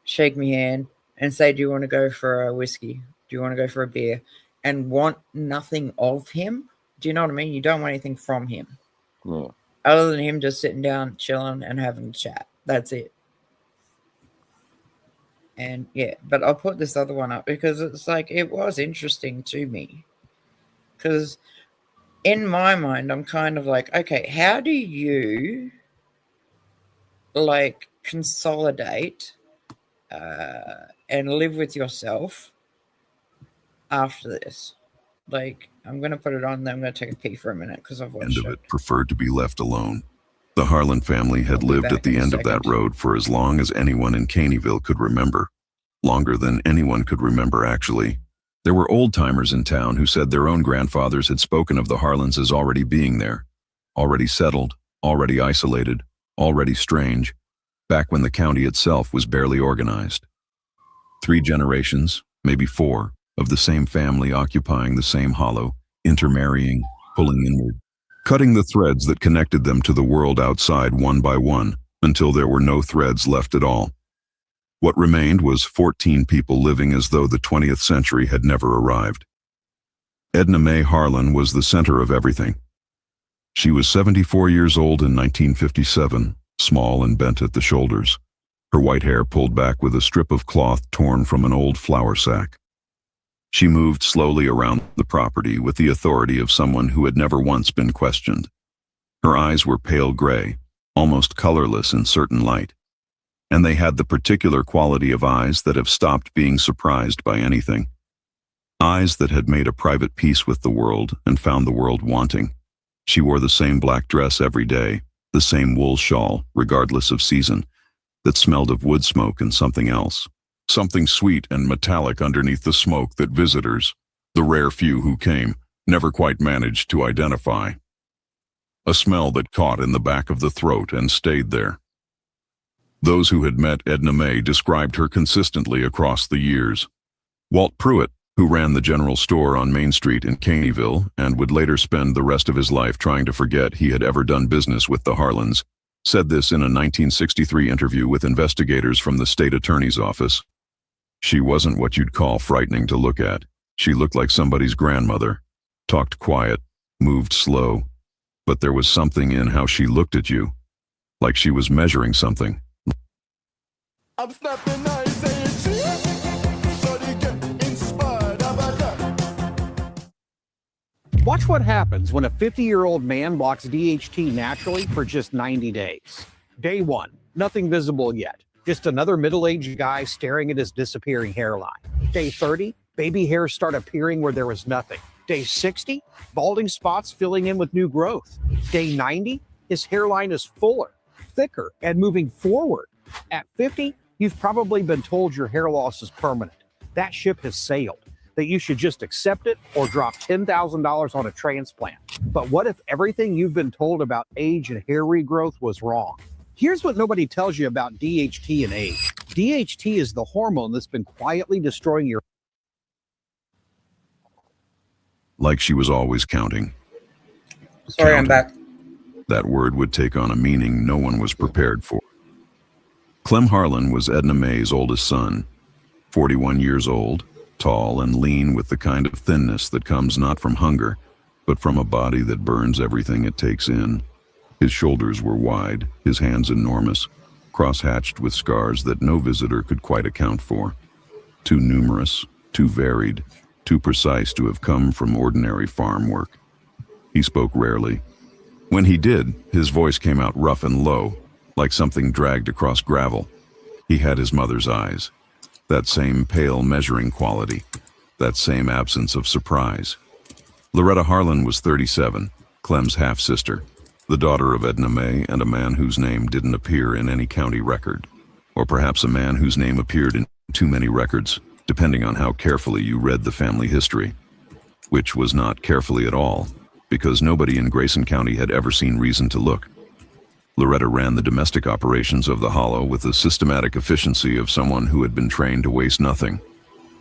shake me hand, and say, do you want to go for a whiskey? Do you want to go for a beer? And want nothing of him. Do you know what I mean? You don't want anything from him. Yeah. Other than him just sitting down, chilling, and having a chat. That's it. And yeah, but I'll put this other one up because it's like, it was interesting to me. Because in my mind, I'm kind of like, okay, how do you like consolidate and live with yourself after this? Like, I'm going to put it on, then I'm going to take a pee for a minute because I've watched it. Preferred to be left alone. The Harlan family had lived at the end of that road for as long as anyone in Caneyville could remember. Longer than anyone could remember, actually. There were old-timers in town who said their own grandfathers had spoken of the Harlans as already being there. Already settled, already isolated, already strange, back when the county itself was barely organized. 3 generations, maybe 4, of the same family occupying the same hollow, intermarrying, pulling inward, cutting the threads that connected them to the world outside one by one, until there were no threads left at all. What remained was 14 people living as though the 20th century had never arrived. Edna Mae Harlan was the center of everything. She was 74 years old in 1957, small and bent at the shoulders, her white hair pulled back with a strip of cloth torn from an old flour sack. She moved slowly around the property with the authority of someone who had never once been questioned. Her eyes were pale gray, almost colorless in certain light. And they had the particular quality of eyes that have stopped being surprised by anything. Eyes that had made a private peace with the world and found the world wanting. She wore the same black dress every day, the same wool shawl, regardless of season, that smelled of wood smoke and something else. Something sweet and metallic underneath the smoke that visitors, the rare few who came, never quite managed to identify. A smell that caught in the back of the throat and stayed there. Those who had met Edna May described her consistently across the years. Walt Pruitt, who ran the general store on Main Street in Caneyville and would later spend the rest of his life trying to forget he had ever done business with the Harlans, said this in a 1963 interview with investigators from the state attorney's office. She wasn't what you'd call frightening to look at. She looked like somebody's grandmother, talked quiet, moved slow, but there was something in how she looked at you, like she was measuring something. I'm snapping now, saying cheese, so they get inspired. How about that? Watch what happens when a 50-year-old man blocks DHT naturally for just 90 days. Day 1, nothing visible yet. Just another middle-aged guy staring at his disappearing hairline. Day 30, baby hairs start appearing where there was nothing. Day 60, balding spots filling in with new growth. Day 90, his hairline is fuller, thicker, and moving forward. At 50, you've probably been told your hair loss is permanent. That ship has sailed, that you should just accept it or drop $10,000 on a transplant. But what if everything you've been told about age and hair regrowth was wrong? Here's what nobody tells you about DHT and age. DHT is the hormone that's been quietly destroying your... Like she was always counting. Sorry, I'm back. That word would take on a meaning no one was prepared for. Clem Harlan was Edna May's oldest son, 41 years old, tall and lean with the kind of thinness that comes not from hunger, but from a body that burns everything it takes in. His shoulders were wide, his hands enormous, cross-hatched with scars that no visitor could quite account for. Too numerous, too varied, too precise to have come from ordinary farm work. He spoke rarely. When he did, his voice came out rough and low, like something dragged across gravel. He had his mother's eyes, that same pale measuring quality, that same absence of surprise. Loretta Harlan was 37, Clem's half-sister, the daughter of Edna May and a man whose name didn't appear in any county record, or perhaps a man whose name appeared in too many records, depending on how carefully you read the family history, which was not carefully at all, because nobody in Grayson County had ever seen reason to look. Loretta ran the domestic operations of the Hollow with the systematic efficiency of someone who had been trained to waste nothing.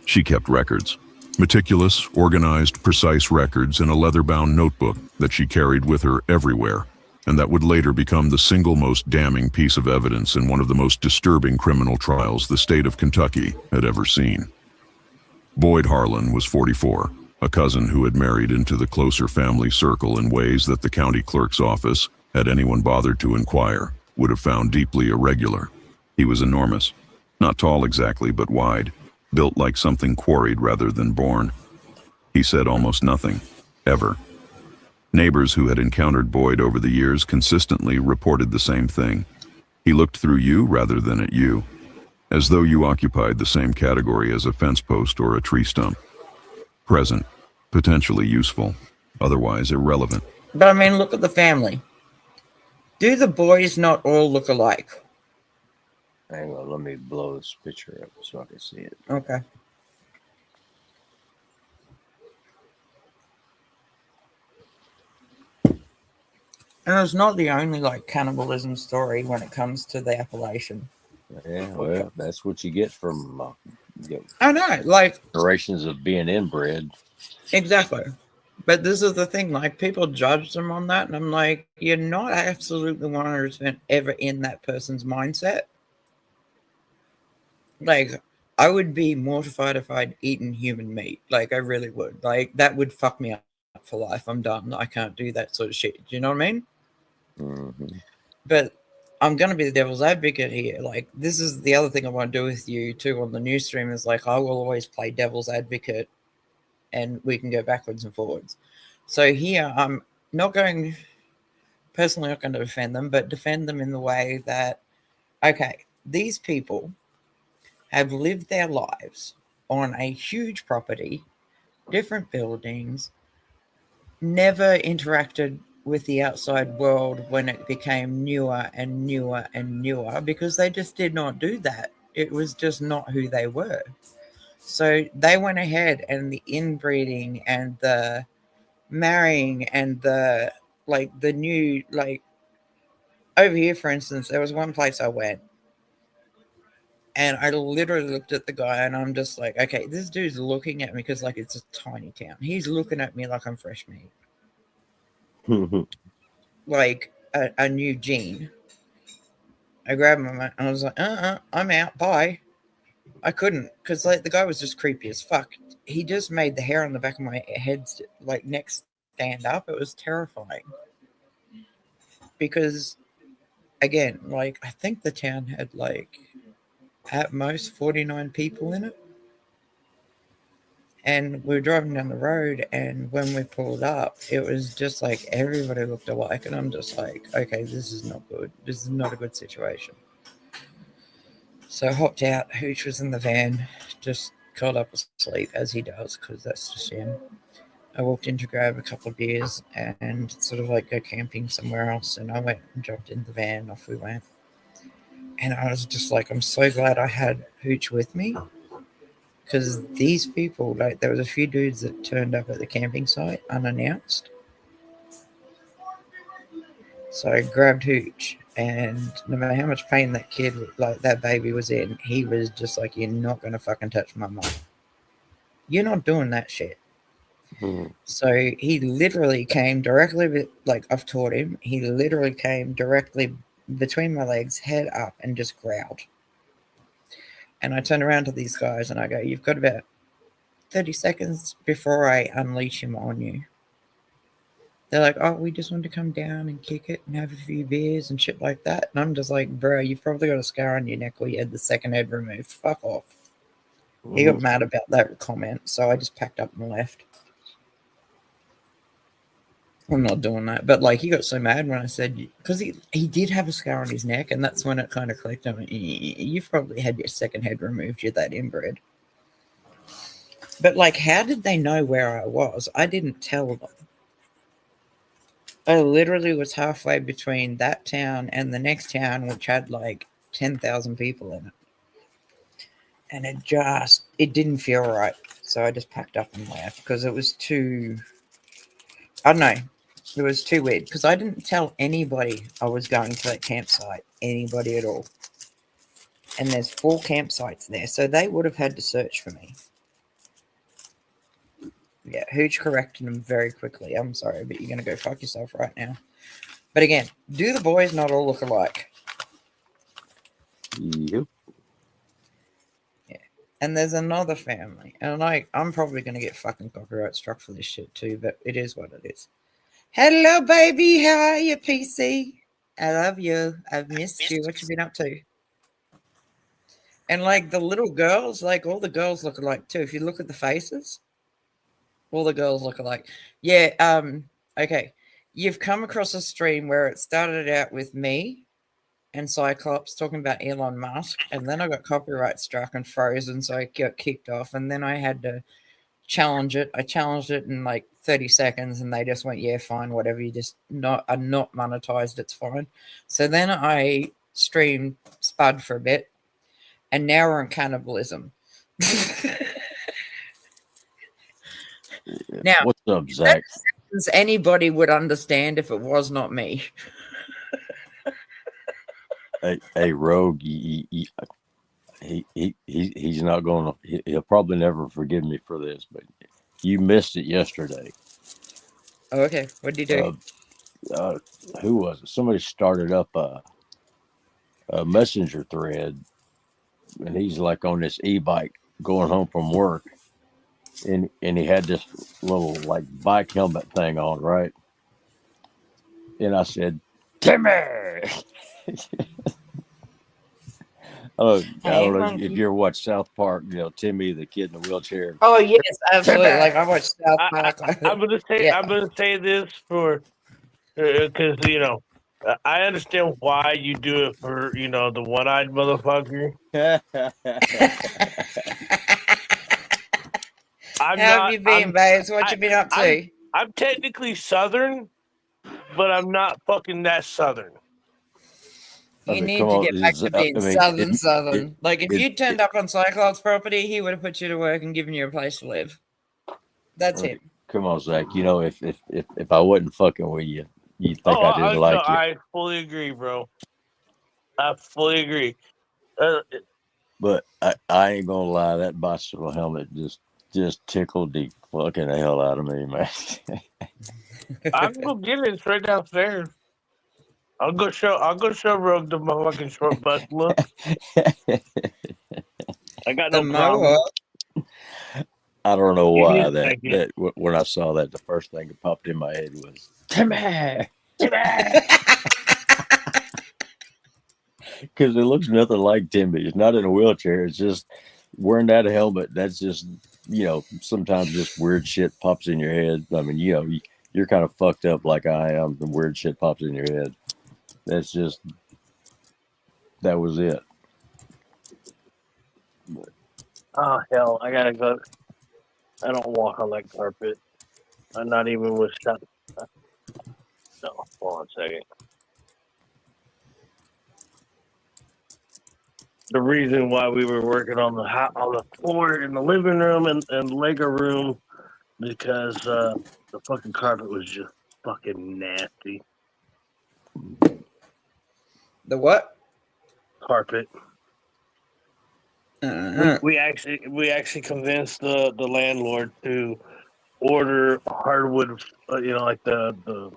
She kept records, meticulous, organized, precise records in a leather-bound notebook that she carried with her everywhere, and that would later become the single most damning piece of evidence in one of the most disturbing criminal trials the state of Kentucky had ever seen. Boyd Harlan was 44, a cousin who had married into the closer family circle in ways that the county clerk's office, had anyone bothered to inquire, would have found deeply irregular. He was enormous, not tall exactly, but wide, built like something quarried rather than born. He said almost nothing, ever. Neighbors who had encountered Boyd over the years consistently reported the same thing. He looked through you rather than at you, as though you occupied the same category as a fence post or a tree stump. Present, potentially useful, otherwise irrelevant. But I mean, look at the family. Do the boys not all look alike? Hang on, let me blow this picture up so I can see it. Okay. And it's not the only like cannibalism story when it comes to the Appalachian. Yeah, well, that's what you get from I know, like generations of being inbred. Exactly. But this is the thing, like people judge them on that, and I'm like, you're not absolutely 100% ever in that person's mindset. Like, I would be mortified if I'd eaten human meat. Like, I really would. Like, that would fuck me up for life. I'm done. I can't do that sort of shit. Do you know what I mean? Mm-hmm. But I'm going to be the devil's advocate here. Like, this is the other thing I want to do with you, too, on the news stream is, like, I will always play devil's advocate, and we can go backwards and forwards. So here, I'm not going, personally not going to defend them, but defend them in the way that, okay, these people have lived their lives on a huge property, different buildings, never interacted with the outside world when it became newer and newer and newer, because they just did not do that. It was just not who they were. So they went ahead, and the inbreeding and the marrying and the new, like, over here, for instance, there was one place I went and I literally looked at the guy and I'm just like, okay, this dude's looking at me because, like, it's a tiny town. He's looking at me like I'm fresh meat. Like a new gene. I grabbed him and I was like, I'm out, bye. I couldn't, because, like, the guy was just creepy as fuck. He just made the hair on the back of my head, like, neck stand up. It was terrifying. Because, again, like, I think the town had, like, at most 49 people in it. And we were driving down the road, and when we pulled up, it was just like everybody looked alike. And I'm just like, okay, this is not good. This is not a good situation. So I hopped out. Hooch was in the van, just curled up asleep, as he does, because that's just him. I walked in to grab a couple of beers and sort of like go camping somewhere else. And I went and jumped in the van. Off we went. And I was just like, I'm so glad I had Hooch with me. Because these people, like, there was a few dudes that turned up at the camping site unannounced. So I grabbed Hooch, and no matter how much pain that kid, like that baby, was in, he was just like, you're not going to fucking touch my mom. You're not doing that shit. So he literally came directly, like, I've taught him, he literally came directly between my legs, head up, and just growled. And I turned around to these guys and I go, you've got about 30 seconds before I unleash him on you. They're like, oh, we just want to come down and kick it and have a few beers and shit like that. And I'm just like, bro, you've probably got a scar on your neck where you had the second head removed. Fuck off. He got mad about that comment, so I just packed up and left. I'm not doing that. But, like, he got so mad when I said, because he did have a scar on his neck, and that's when it kind of clicked on me. You've probably had your second head removed. You're that inbred. But, like, how did they know where I was? I didn't tell them. I literally was halfway between that town and the next town, which had, like, 10,000 people in it. And it didn't feel right. So I just packed up and left because it was too, I don't know. It was too weird because I didn't tell anybody I was going to that campsite, anybody at all. And there's 4 campsites there, so they would have had to search for me. Yeah, Hooch corrected him very quickly. I'm sorry, but you're going to go fuck yourself right now. But again, do the boys not all look alike? Yep. Yeah. And there's another family, and I'm probably going to get fucking copyright struck for this shit too, but it is what it is. Hello, baby. How are you, PC? I love you. I've missed you. What you been up to? And, like, the little girls, like, all the girls look alike too. If you look at the faces, all the girls look alike. Yeah, okay. You've come across a stream where it started out with me and Cyclops talking about Elon Musk, and then I got copyright struck and frozen, so I got kicked off, and then I had to challenge it. I challenged it in like 30 seconds and they just went, yeah, fine, whatever, you just are not monetized, it's fine. So then I streamed Spud for a bit, and now we're on cannibalism. Now, what's up, Zach? Anybody would understand if it was not me. Hey, Rogue, he's not going to, he'll probably never forgive me for this, but you missed it yesterday. Oh, okay. What did you do? Who was it? Somebody started up a messenger thread, and he's like on this e-bike going home from work, and he had this little like bike helmet thing on, right? And I said, Timmy! I don't know if you ever watched South Park, Timmy, the kid in the wheelchair. Oh, yes, absolutely. Like, I watched South Park. I'm gonna say this for because I understand why you do it for the one-eyed motherfucker. How have you been, babes? What you been up to? I'm technically Southern, but I'm not fucking that Southern. You need to get back to being Southern. Like, if you turned up on Cyclops property, he would have put you to work and given you a place to live. That's him. Come on, Zach. You know, if I wasn't fucking with you, you'd think Oh, I didn't like you. I fully agree, bro. I fully agree. But I ain't gonna lie, that bicycle helmet just tickled the fucking hell out of me, man. I can go get it. It's right downstairs. I'll go show Rogue the motherfucking short bus look. I got The no problem. mohawk. I don't know Give me why a second. that when I saw that, the first thing that popped in my head was Timmy. Because it looks nothing like Timmy. It's not in a wheelchair. It's just wearing that helmet. That's just, you know, sometimes just weird shit pops in your head. I mean, you know, you're kind of fucked up like I am. The weird shit pops in your head. That's just, that was it. Oh, hell. I gotta go. I don't walk on that carpet. I'm not even with stuff. No, hold on a second. The reason why we were working on the floor in the living room and Lego room because the fucking carpet was just fucking nasty. The what? Carpet. We actually convinced the landlord to order hardwood, like the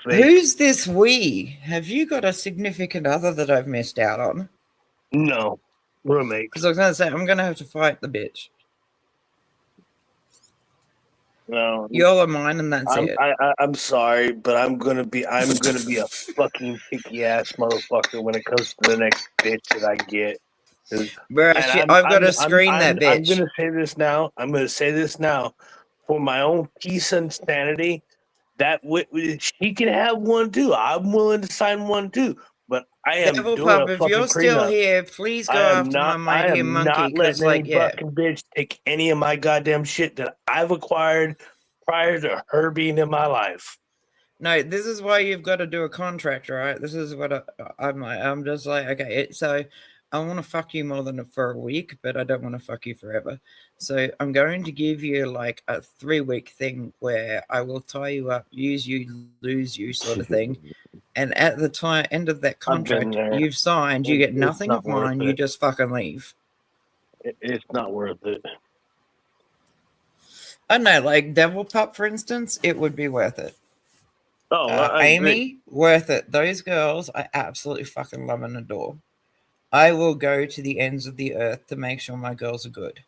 fake. Who's this we? Have you got a significant other that I've missed out on? No, roommate. Because I was going to say, I'm going to have to fight the bitch. No, y'all are mine, and that's it. I'm sorry, but I'm gonna be a fucking picky ass motherfucker when it comes to the next bitch that I get. Bro, I've got to screen that bitch. I'm gonna say this now. I'm gonna say this now, for my own peace and sanity. That she can have one too. I'm willing to sign one too. But I am Devil doing Pup, a if fucking you're still prenup. here, please go after my mighty monkey. Not letting any fucking bitch take any of my goddamn shit that I've acquired prior to her being in my life. No, this is why you've got to do a contract, right? This is what I'm like. I'm just like, okay, so I want to fuck you more than for a week, but I don't want to fuck you forever. So I'm going to give you like a 3-week thing where I will tie you up, use you, lose you sort of thing. And at the end of that contract you've signed, you get nothing of mine. You just fucking leave. It's not worth it. I know, like Devil Pup, for instance, it would be worth it. Oh, Amy, worth it. Those girls I absolutely fucking love and adore. I will go to the ends of the earth to make sure my girls are good.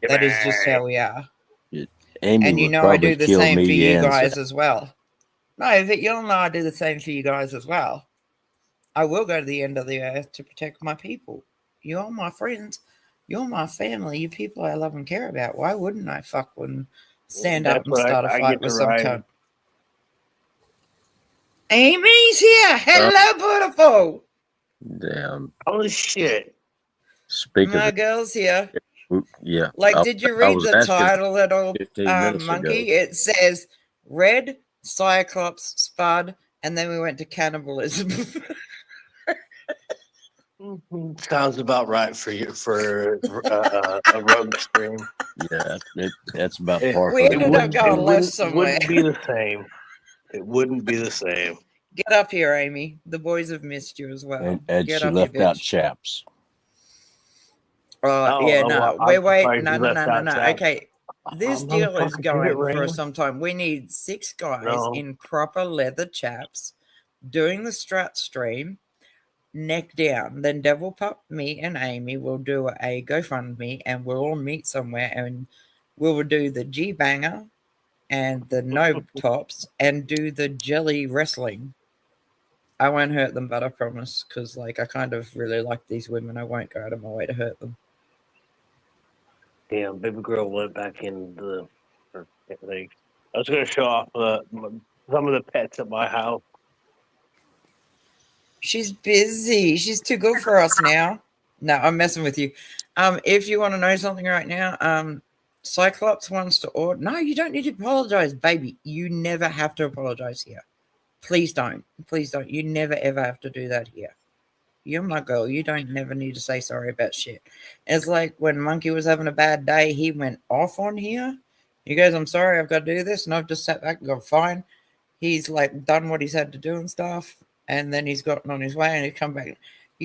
That is just how we are. Amy and you would know I do probably the kill same me for you and guys Zach. as well. No, but you'll know I do the same for you guys as well. I will go to the end of the earth to protect my people. You're my friends. You're my family. You people I love and care about. Why wouldn't I fucking stand up and start a fight with some cunt? Amy's here. Hello, beautiful. Damn. Holy shit. Speaking My of, girl's here. yeah. Like, did you read the title at all, 15 minutes monkey? ago. It says Red, Cyclops, Spud, and then we went to cannibalism. Sounds about right for you for a rogue stream. Yeah, that's about par We for ended up going left somewhere. It wouldn't be the same. It wouldn't be the same. Get up here, Amy. The boys have missed you as well. And Get she up left here, out bitch. Chaps. Yeah, no. well, Wait. No. Chaps. Okay. This deal is Motherfucker, going get it, for Raymond. some time. We need 6 guys No. in proper leather chaps doing the strat stream, neck down. Then Devil Pup, me, and Amy will do a GoFundMe, and we'll all meet somewhere, and we'll do the G banger and the no tops, and do the jelly wrestling. I won't hurt them, but I promise, because like I kind of really like these women. I won't go out of my way to hurt them. Damn, baby girl went back in the thing. I was going to show off some of the pets at my house. She's busy. She's too good for us now. No, I'm messing with you. If you want to know something right now, Cyclops wants to order. No, you don't need to apologize, baby. You never have to apologize here. Please don't. Please don't. You never ever have to do that here. You're my girl. You don't never need to say sorry about shit. It's like when Monkey was having a bad day, he went off on here. He goes, I'm sorry, I've got to do this. And I've just sat back and gone, fine. He's like done what he's had to do and stuff. And then he's gotten on his way and he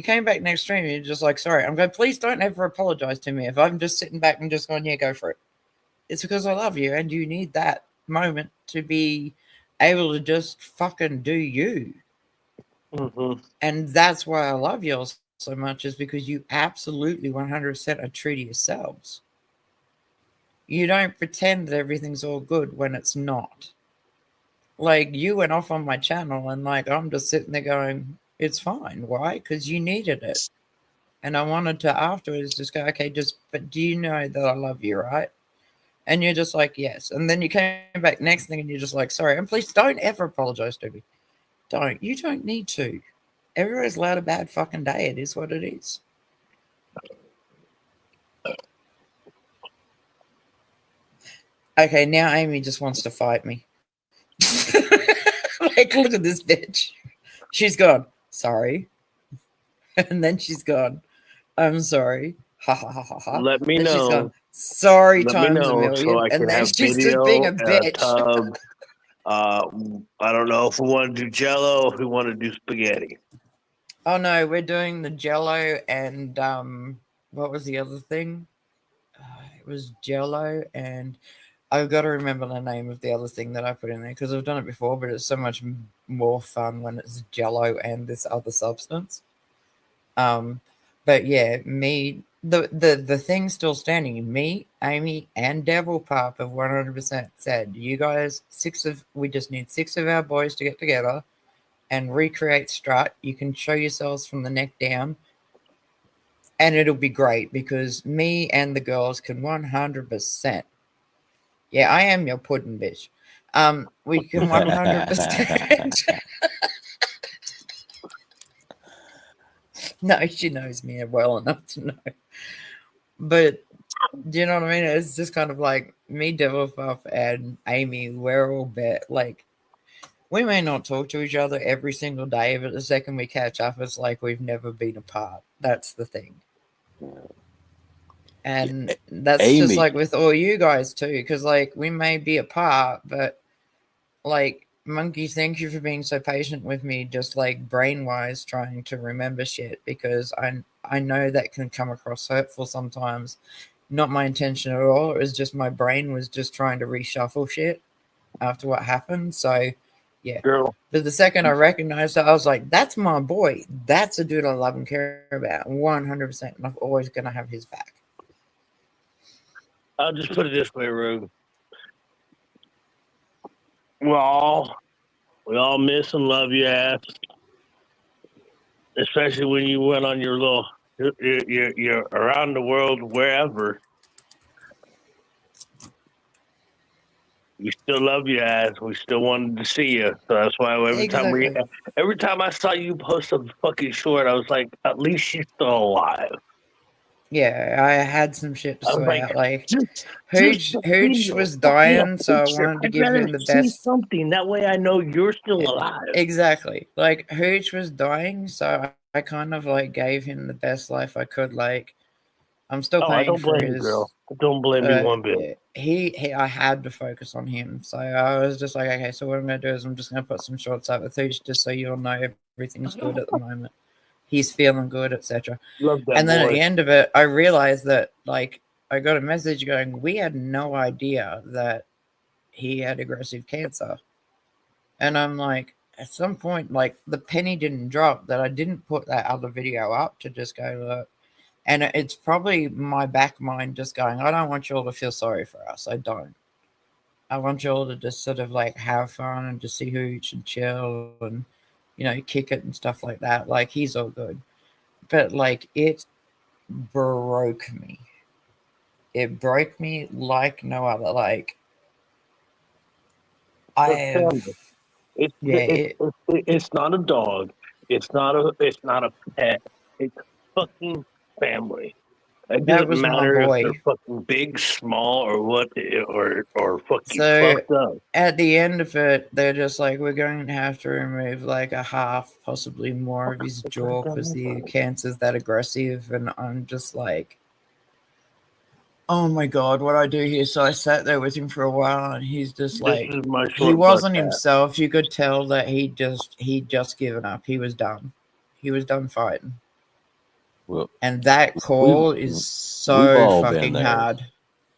came back next stream. And he's just like, sorry. I'm going, please don't ever apologize to me. If I'm just sitting back and just going, yeah, go for it. It's because I love you and you need that moment to be able to just fucking do you. Mm-hmm. And that's why I love you all so much, is because you absolutely 100% are true to yourselves. You don't pretend that everything's all good when it's not. Like, you went off on my channel and like I'm just sitting there going, it's fine. Why? Because you needed it. And I wanted to afterwards just go, okay, but do you know that I love you, right? And you're just like, yes. And then you came back next thing and you're just like, sorry. And please don't ever apologize to me. Don't. You don't need to. Everybody's allowed a bad fucking day. It is what it is. Okay, now Amy just wants to fight me. Like, look at this bitch. She's gone, sorry. And then she's gone, I'm sorry. Ha ha ha ha ha. Let me Then she's know. gone, sorry Let me times a know million. so I And can then have she's just being video a and a bitch. tub. I don't know if we want to do Jello or if we want to do spaghetti. Oh no, we're doing the Jello and what was the other thing? It was Jello and I've got to remember the name of the other thing that I put in there because I've done it before, but it's so much more fun when it's Jello and this other substance. But yeah, the thing's still standing. Me, Amy, and Devil Pup have 100% said, you guys, we just need 6 of our boys to get together and recreate Strut. You can show yourselves from the neck down. And it'll be great because me and the girls can 100%. Yeah, I am your pudding bitch. We can 100%. No, she knows me well enough to know. But do you know what I mean? It's just kind of like me, Devil Puff, and Amy. We're all like, we may not talk to each other every single day, but the second we catch up, it's like we've never been apart. That's the thing. And that's Amy. just like with all you guys too, because like we may be apart, but like Monkey, thank you for being so patient with me, just like brain wise trying to remember shit, because I know that can come across hurtful sometimes. Not my intention at all. It was just my brain was just trying to reshuffle shit after what happened. So yeah. Girl. But the second I recognized that, I was like, that's my boy. That's a dude I love and care about 100%. And I'm always gonna have his back. I'll just put it this way, Rube. We all miss and love your ass, especially when you went on your little, you're around the world wherever. We still love your ass. We still wanted to see you. So that's why every time I saw you post a fucking short, I was like, at least she's still alive. Yeah, I had some shit to sort out. Like, Hooch was dying, so I wanted to give him the best. Something that way, I know you're still alive. Exactly. Like, Hooch was dying, so I kind of like gave him the best life I could. Like, I'm still paying I don't for blame his. You, girl. I don't blame you one bit. I had to focus on him, so I was just like, okay, so what I'm gonna do is I'm just gonna put some shorts up with Hooch, just so you'll know everything's good at the moment. He's feeling good, etc. And then at the end of it, I realized that like I got a message going, we had no idea that he had aggressive cancer. And I'm like, at some point, like the penny didn't drop that I didn't put that other video up to just go look. And it's probably my back mind just going, I don't want you all to feel sorry for us. I don't. I want you all to just sort of like have fun and just see Hooch and chill and, you know, kick it and stuff like that. Like, he's all good. But like, it broke me. It broke me like no other. Like, it's not a dog. It's not a pet. It's fucking family. It doesn't matter if they're fucking big, small, or what, or fucking fucked up. At the end of it, they're just like, we're going to have to remove like a half, possibly more of his jaw because the cancer's that aggressive. And I'm just like, Oh my God, what I do here. So I sat there with him for a while and he's just like, This is my he short wasn't butt hat. himself. You could tell that he'd just given up. He was done. He was done fighting. Well, And that call is we've so all been fucking there. hard.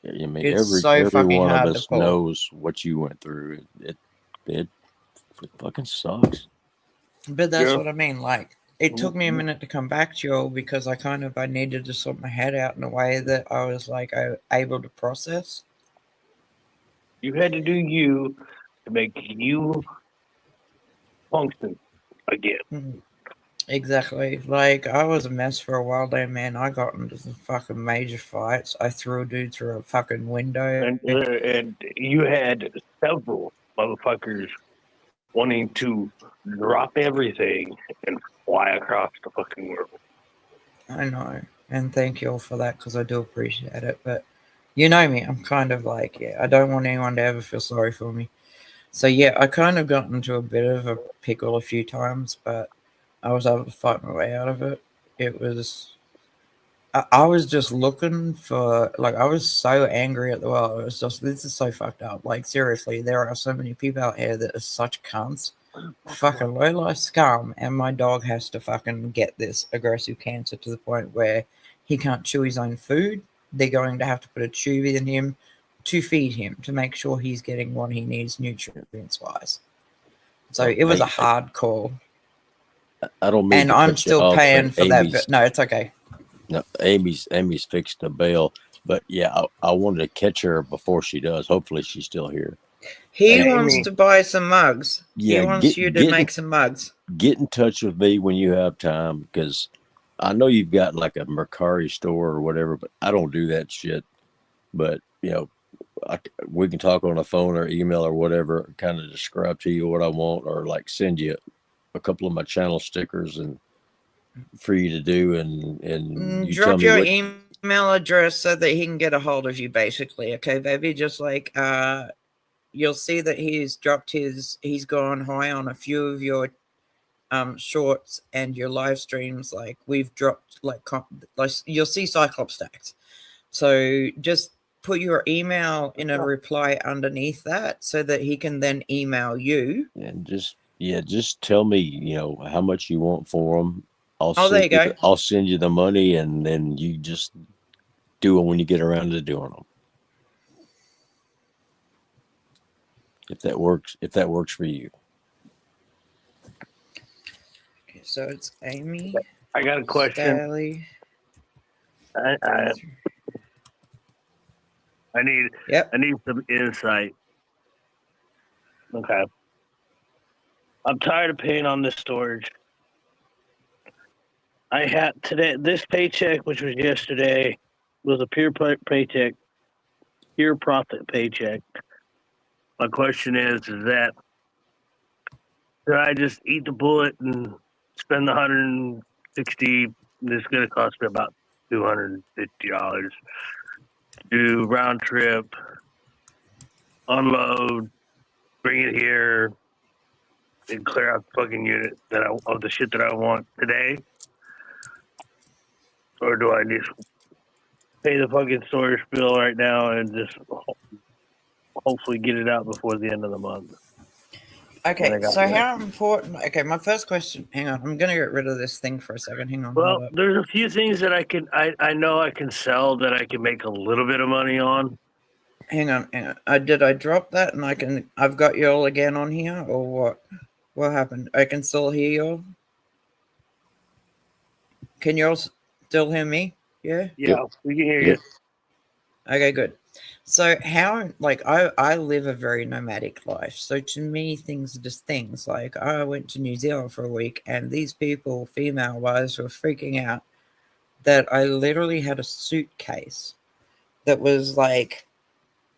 I mean, It's every so fucking one of hard to us pull. knows what you went through. It fucking sucks. But that's Yeah. what I mean. Like, it took me a minute to come back to you all because I needed to sort my head out in a way that I was like able to process. You had to do you to make you function again. Exactly. Like, I was a mess for a while there, man. I got into some fucking major fights. I threw a dude through a fucking window. And you had several motherfuckers wanting to drop everything and fly across the fucking world. I know. And thank you all for that because I do appreciate it. But you know me, I'm kind of like, I don't want anyone to ever feel sorry for me. So, yeah, I kind of got into a bit of a pickle a few times, but I was able to fight my way out of it. It was... I was just looking for, like, I was so angry at the world. It was just, this is so fucked up. Like, seriously, there are so many people out here that are such cunts. Fucking low-life scum, and my dog has to fucking get this aggressive cancer to the point where he can't chew his own food. They're going to have to put a tube in him to feed him to make sure he's getting what he needs nutrients-wise. So it was a hard call. I don't mean and to I'm cut you still off, paying but for that. But no, it's okay. No, Amy's fixed the bail, but yeah, I wanted to catch her before she does. Hopefully, she's still here. He wants to buy some mugs. Yeah, he wants you to make some mugs. Get in touch with me when you have time, because I know you've got like a Mercari store or whatever, but I don't do that shit. But you know, we can talk on the phone or email or whatever, kind of describe to you what I want, or like send you a couple of my channel stickers and for you to do, and you Drop tell me your what email address so that he can get a hold of you, basically. Okay, baby? Just like you'll see that he's gone high on a few of your shorts and your live streams. Like, we've dropped like you'll see Cyclops stacks. So just put your email in a reply underneath that so that he can then email you. And just tell me, how much you want for them. There you go. I'll send you the money, and then you just do it when you get around to doing them. If that works for you. Okay, so it's Amy. I got a question. Staley. I need some insight. Okay. I'm tired of paying on this storage. I had this paycheck, which was yesterday, was a pure paycheck, pure profit paycheck. My question is that should I just eat the bullet and spend the $160? This is going to cost me about $250 to do round trip, unload, bring it here, and clear out the fucking unit of the shit that I want today? Or do I just pay the fucking storage bill right now and just hopefully get it out before the end of the month? Okay, so how important... Okay, my first question... Hang on, I'm going to get rid of this thing for a second. Hang on. Well, there's a few things that I know I can sell that I can make a little bit of money on. Hang on. Did I drop that and I've got you all again on here, or what? What happened? I can still hear you all? Can you all still hear me? Yeah? Yeah, we can hear you. Okay, good. So I live a very nomadic life. So to me, things are just things. Like, I went to New Zealand for a week, and these people, female-wise, were freaking out that I literally had a suitcase that was like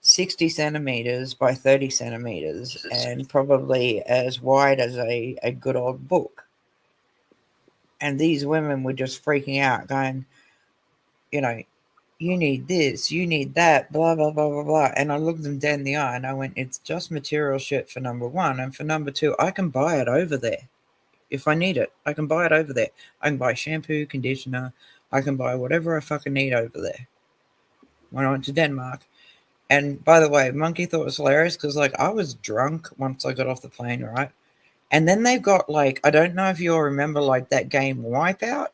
60 centimeters by 30 centimeters and probably as wide as a good old book. And these women were just freaking out, going, you need this, you need that, blah, blah, blah, blah, blah. And I looked them dead in the eye and I went, it's just material shit for number one. And for number two, I can buy it over there. If I need it, I can buy it over there. I can buy shampoo, conditioner. I can buy whatever I fucking need over there. when I went to Denmark. And by the way, Monkey thought it was hilarious because, like, I was drunk once I got off the plane, right? And then they've got, like, I don't know if you all remember, like, that game Wipeout.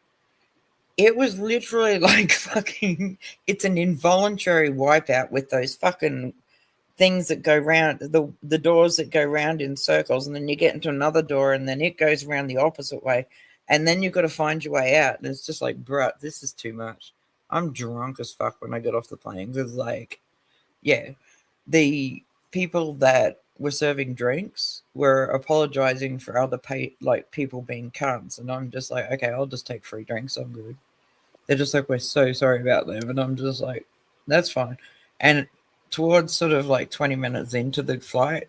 It was literally like fucking, it's an involuntary wipeout with those fucking things that go round, the doors that go round in circles, and then you get into another door, and then it goes around the opposite way, and then you've got to find your way out. And it's just like, bruh, this is too much. I'm drunk as fuck when I got off the plane because, like, yeah, the people that were serving drinks were apologizing for other people being cunts, and I'm just like, okay, I'll just take free drinks. I'm good. They're just like, we're so sorry about them, and I'm just like, that's fine. And towards sort of like 20 minutes into the flight,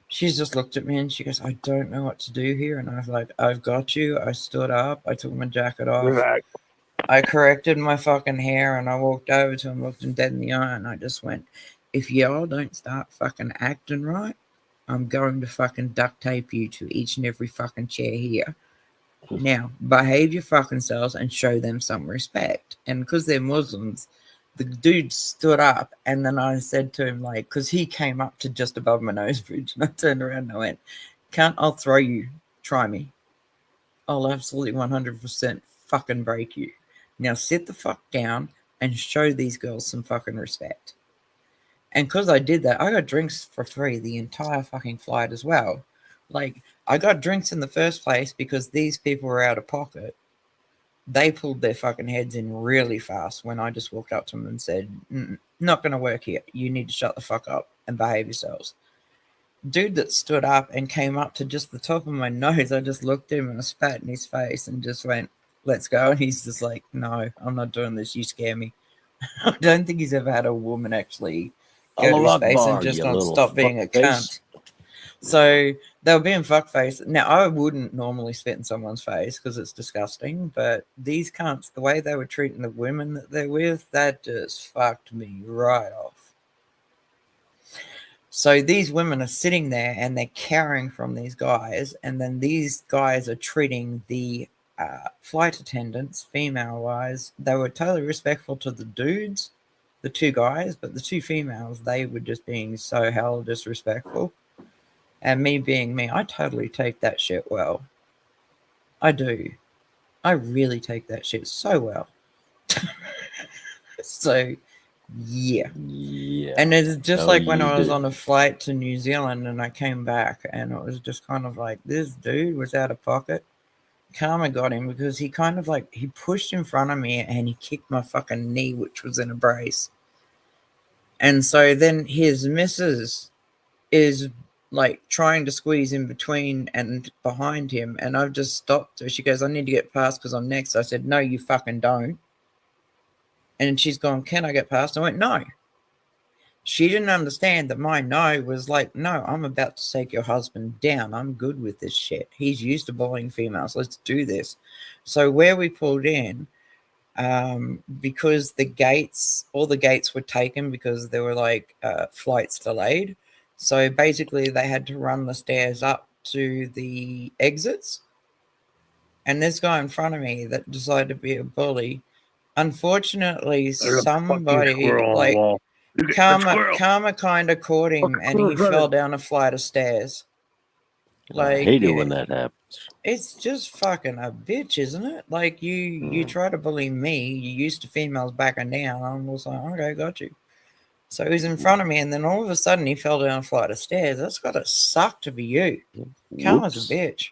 she's just looked at me and she goes, I don't know what to do here. And I was like, I've got you. I stood up. I took my jacket off. Relax. I corrected my fucking hair, and I walked over to him, looked him dead in the eye, and I just went, if y'all don't start fucking acting right, I'm going to fucking duct tape you to each and every fucking chair here. Now, behave your fucking selves and show them some respect. And because they're Muslims, the dude stood up, and then I said to him, like, because he came up to just above my nose bridge, and I turned around and I went, I'll throw you. Try me. I'll absolutely 100% fucking break you. Now sit the fuck down and show these girls some fucking respect. And because I did that, I got drinks for free the entire fucking flight as well. Like, I got drinks in the first place because these people were out of pocket. They pulled their fucking heads in really fast when I just walked up to them and said, not going to work here. You need to shut the fuck up and behave yourselves. Dude that stood up and came up to just the top of my nose, I just looked at him and I spat in his face and just went, let's go. And he's just like, no, I'm not doing this. You scare me. I don't think he's ever had a woman actually go to his face and just not stop being a cunt. So they were being fuckface. Now, I wouldn't normally spit in someone's face because it's disgusting, but these cunts, the way they were treating the women that they're with, that just fucked me right off. So these women are sitting there and they're carrying from these guys, and then these guys are treating the flight attendants, female-wise. They were totally respectful to the dudes, the two guys, but the two females, they were just being so hell disrespectful. And me being me, I totally take that shit well. I do. I really take that shit so well. So, yeah. And it's just like when I was on a flight to New Zealand and I came back, and it was just kind of like, this dude was out of pocket. Karma got him because he kind of like, he pushed in front of me and he kicked my fucking knee, which was in a brace. And so then his missus is like trying to squeeze in between and behind him, and I've just stopped her. She goes, I need to get past because I'm next. I said, no, you fucking don't. And she's gone, can I get past? I went, no. She didn't understand that my no was like, no, I'm about to take your husband down. I'm good with this shit. He's used to bullying females. Let's do this. So where we pulled in, because all the gates were taken because there were like flights delayed. So basically they had to run the stairs up to the exits. And this guy in front of me that decided to be a bully, unfortunately, somebody like karma kind of caught him and he fell down a flight of stairs. Like, I hate it when that happens. It's just fucking a bitch, isn't it? Like you try to bully me, you used to females backing down. I was like, okay, got you. So he's in front of me, and then all of a sudden he fell down a flight of stairs. That's got to suck to be you. Karma's a bitch.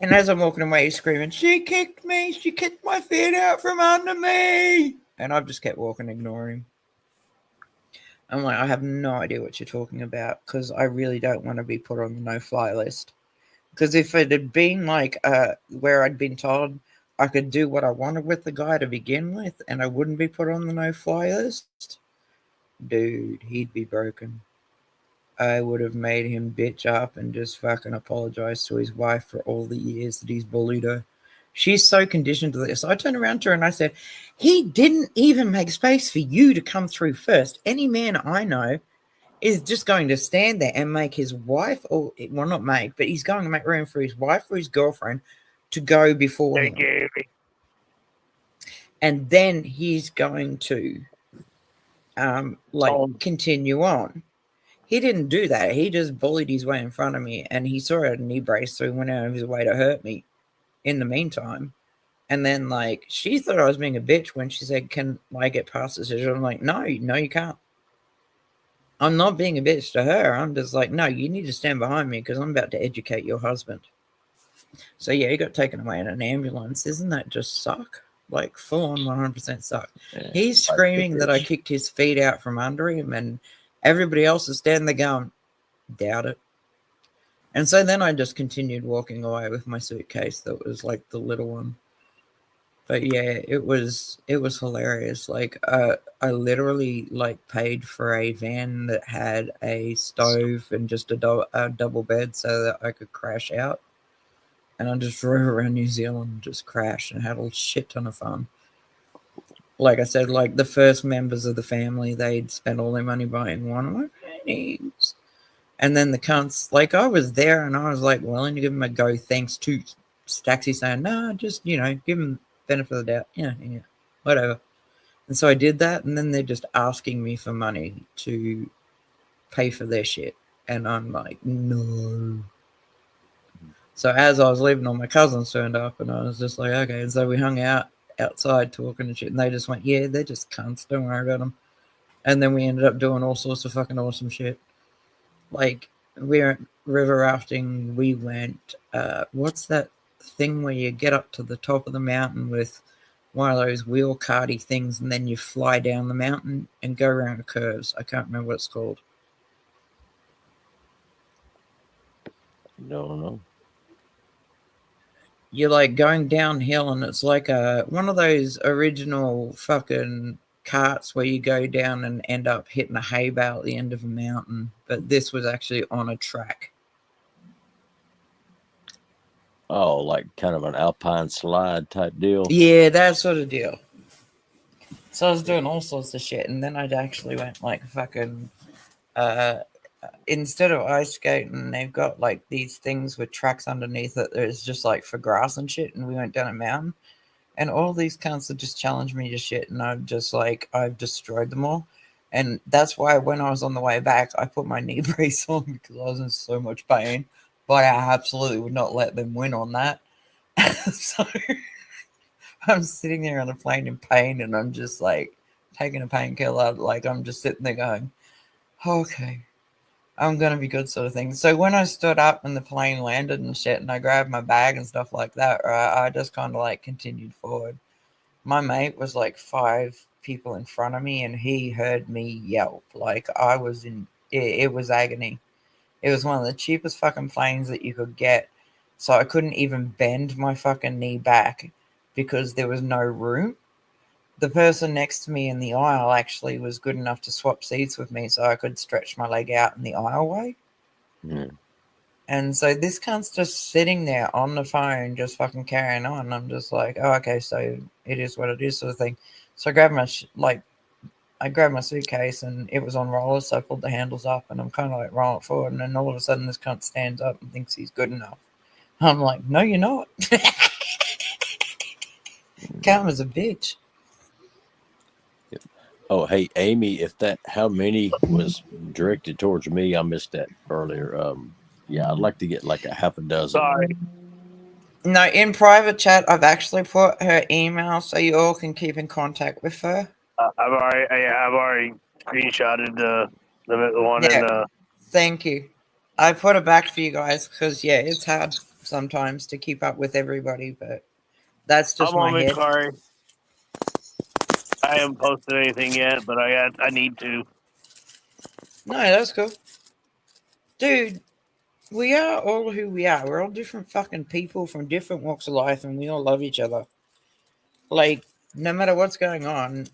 And as I'm walking away, he's screaming, she kicked me. She kicked my feet out from under me. And I've just kept walking, ignoring him. I'm like, I have no idea what you're talking about because I really don't want to be put on the no-fly list. Because if it had been like where I'd been told I could do what I wanted with the guy to begin with and I wouldn't be put on the no-fly list, dude, he'd be broken. I would have made him bitch up and just fucking apologize to his wife for all the years that he's bullied her. She's so conditioned to this. I turned around to her and I said, he didn't even make space for you to come through first. Any man I know is just going to stand there and make his wife, or well, not make, but he's going to make room for his wife or his girlfriend to go before him. and then he's going to continue on. He didn't do that. He just bullied his way in front of me, and he saw a knee brace, so he went out of his way to hurt me in the meantime. And then, like, she thought I was being a bitch when she said, can I get past this issue? I'm like, no, you can't. I'm not being a bitch to her. I'm just like, no, you need to stand behind me because I'm about to educate your husband. So, yeah, he got taken away in an ambulance. Isn't that just suck? Like, full on 100% suck. Yeah, He's screaming that I kicked his feet out from under him, and everybody else is standing there going, doubt it. And so then I just continued walking away with my suitcase that was like the little one. But yeah, it was hilarious. Like I literally like paid for a van that had a stove and just a double bed so that I could crash out. And I just drove around New Zealand and just crashed and had a shit ton of fun. Like I said, like the first members of the family, they'd spent all their money buying one of my paintings. And then the cunts, like I was there and I was like willing to give them a go thanks to Staxy saying, no, just, give them benefit of the doubt. Yeah, whatever. And so I did that, and then they're just asking me for money to pay for their shit. And I'm like, no. So as I was leaving, all my cousins turned up, and I was just like, okay. And so we hung out outside talking and shit, and they just went, yeah, they're just cunts, don't worry about them. And then we ended up doing all sorts of fucking awesome shit. Like, we went river rafting, we went, what's that thing where you get up to the top of the mountain with one of those wheel carty things and then you fly down the mountain and go around the curves? I can't remember what it's called. No. You're like going downhill and it's like one of those original fucking carts where you go down and end up hitting a hay bale at the end of a mountain, but this was actually on a track. Oh, like kind of an alpine slide type deal. Yeah, that sort of deal. So I was doing all sorts of shit, and then I'd actually went like fucking instead of ice skating, they've got like these things with tracks underneath it. There's just like for grass and shit, and we went down a mountain, and all these cunts have just challenged me to shit, and I've destroyed them all. And that's why when I was on the way back, I put my knee brace on because I was in so much pain. But I absolutely would not let them win on that. So I'm sitting there on a plane in pain, and I'm just like taking a painkiller. Like I'm just sitting there going, okay, I'm going to be good, sort of thing. So when I stood up and the plane landed and shit, and I grabbed my bag and stuff like that, right, I just kind of like continued forward. My mate was like 5 people in front of me, and he heard me yelp. Like I was in, it was agony. It was one of the cheapest fucking planes that you could get. So I couldn't even bend my fucking knee back because there was no room. The person next to me in the aisle actually was good enough to swap seats with me so I could stretch my leg out in the aisleway. Mm. And so this cunt's just sitting there on the phone, just fucking carrying on. I'm just like, oh, okay, so it is what it is, sort of thing. So I grabbed my suitcase and it was on rollers, so I pulled the handles up and I'm kind of like rolling forward, and then all of a sudden this cunt stands up and thinks he's good enough. I'm like, no, you're not. Karma's a bitch. Oh, hey, Amy, how many was directed towards me? I missed that earlier. Yeah, I'd like to get like a half a dozen. Sorry. No, in private chat, I've actually put her email so you all can keep in contact with her. I've already screenshotted the one in the. Thank you. I put it back for you guys because it's hard sometimes to keep up with everybody, but that's just my head. Sorry. I haven't posted anything yet, but I need to. No, that's cool. Dude, we are all who we are. We're all different fucking people from different walks of life, and we all love each other. Like, no matter what's going on,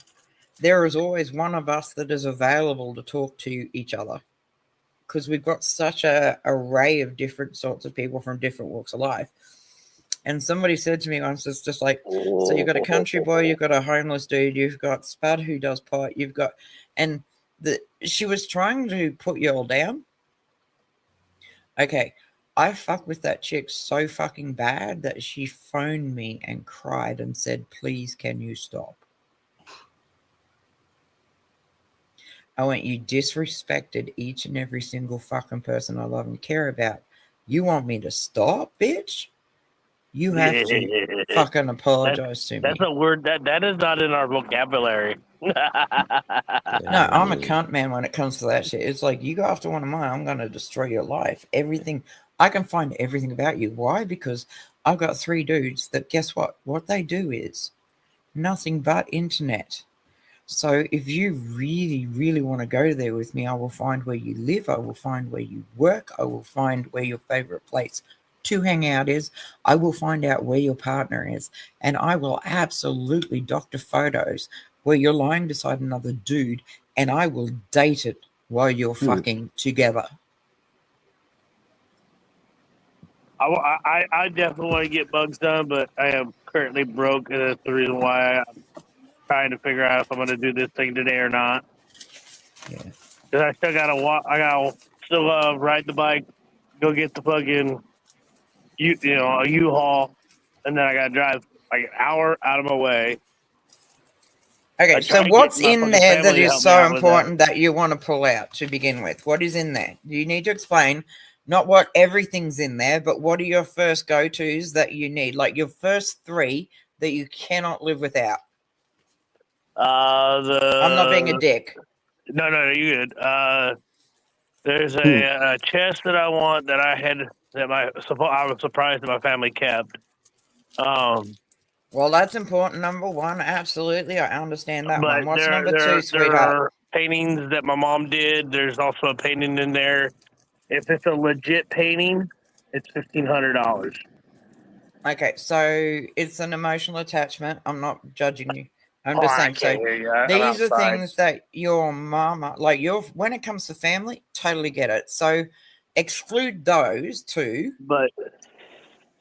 there is always one of us that is available to talk to each other. Because we've got such an array of different sorts of people from different walks of life. And somebody said to me once, it's just like, so you've got a country boy, you've got a homeless dude, you've got Spud who does pot, you've got, and she was trying to put you all down. Okay, I fucked with that chick so fucking bad that she phoned me and cried and said, please, can you stop? I went, you disrespected each and every single fucking person I love and care about. You want me to stop, bitch? You have to fucking apologize to me. That's a word that is not in our vocabulary. No, I'm a cunt man when it comes to that shit. It's like, you go after one of mine, I'm going to destroy your life. Everything. I can find everything about you. Why? Because I've got 3 dudes that, guess what? What they do is nothing but internet. So if you really, really want to go there with me, I will find where you live. I will find where you work. I will find where your favorite place to hang out is. I will find out where your partner is. And I will absolutely doctor photos where you're lying beside another dude, and I will date it while you're fucking together. I definitely want to get bugs done, but I am currently broke, and that's the reason why I'm trying to figure out if I'm going to do this thing today or not. Yeah. Because I still got to walk. I got to still ride the bike, go get the fucking a U-Haul, and then I got to drive like an hour out of my way. Okay, so what's in there that is so important that you want to pull out to begin with? What is in there? You need to explain not what everything's in there, but what are your first go-tos that you need? Like your first 3 that you cannot live without. I'm not being a dick. No, you good. There's a chest that I want that I had that I was surprised that my family kept. Well, that's important. Number 1, absolutely, I understand that one. What's number 2, There sweetheart? are paintings that my mom did. There's also a painting in there. If it's a legit painting, it's $1,500. Okay, so it's an emotional attachment. I'm not judging you. I'm just saying. So these are things that your mama, like when it comes to family, totally get it. So exclude those 2. But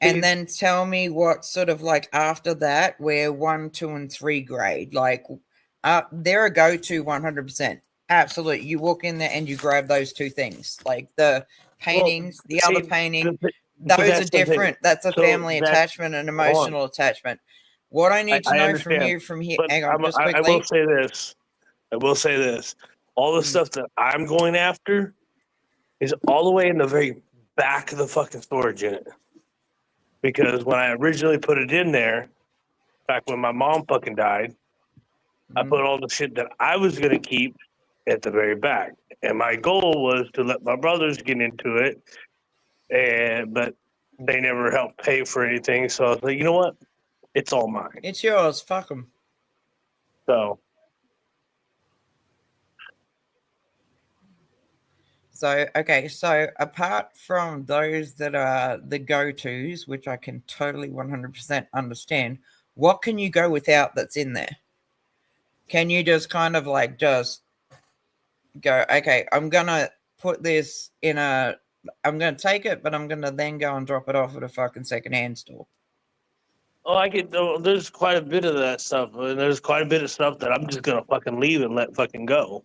and then tell me what sort of like after that, where 1, 2, and 3 grade, like they're a go-to 100%. Absolutely. You walk in there and you grab those 2 things, like the paintings, other painting. Those are different. That's a family attachment and emotional attachment. What I need to know from you from here. Hang on, just quickly. I will say this. All the stuff that I'm going after is all the way in the very back of the fucking storage unit. Because when I originally put it in there, back when my mom fucking died, I put all the shit that I was going to keep at the very back. And my goal was to let my brothers get into it, but they never helped pay for anything. So I was like, you know what? It's all mine. It's yours. Fuck them. So, okay. So apart from those that are the go-tos, which I can totally 100% understand, what can you go without that's in there? Can you just kind of like just go, okay, I'm going to put this in I'm going to take it, but I'm going to then go and drop it off at a fucking secondhand store. Oh, there's quite a bit of that stuff. And there's quite a bit of stuff that I'm just going to fucking leave and let fucking go.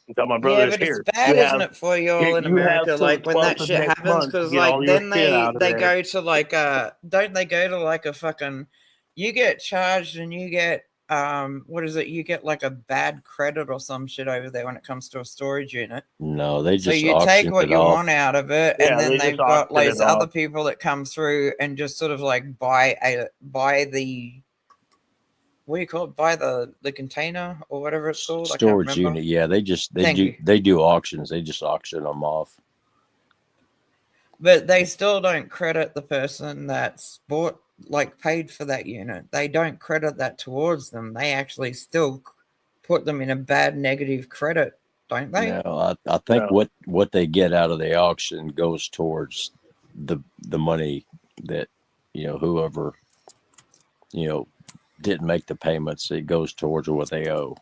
Until my brother's here. It's bad, isn't it, for you all in America? Like when that shit happens, because like then they go to like don't they go to like a fucking, you get charged and you get what is it? You get like a bad credit or some shit over there when it comes to a storage unit. No, they just so you take what you want out of it, and then they've got like other people that come through and just sort of like buy the. What do you call it? Buy the container or whatever it's called. Storage unit. Yeah, they do auctions. They just auction them off. But they still don't credit the person that's paid for that unit. They don't credit that towards them. They actually still put them in a bad negative credit, don't they? No, I think what they get out of the auction goes towards the money that whoever didn't make the payments. It goes towards what they owe.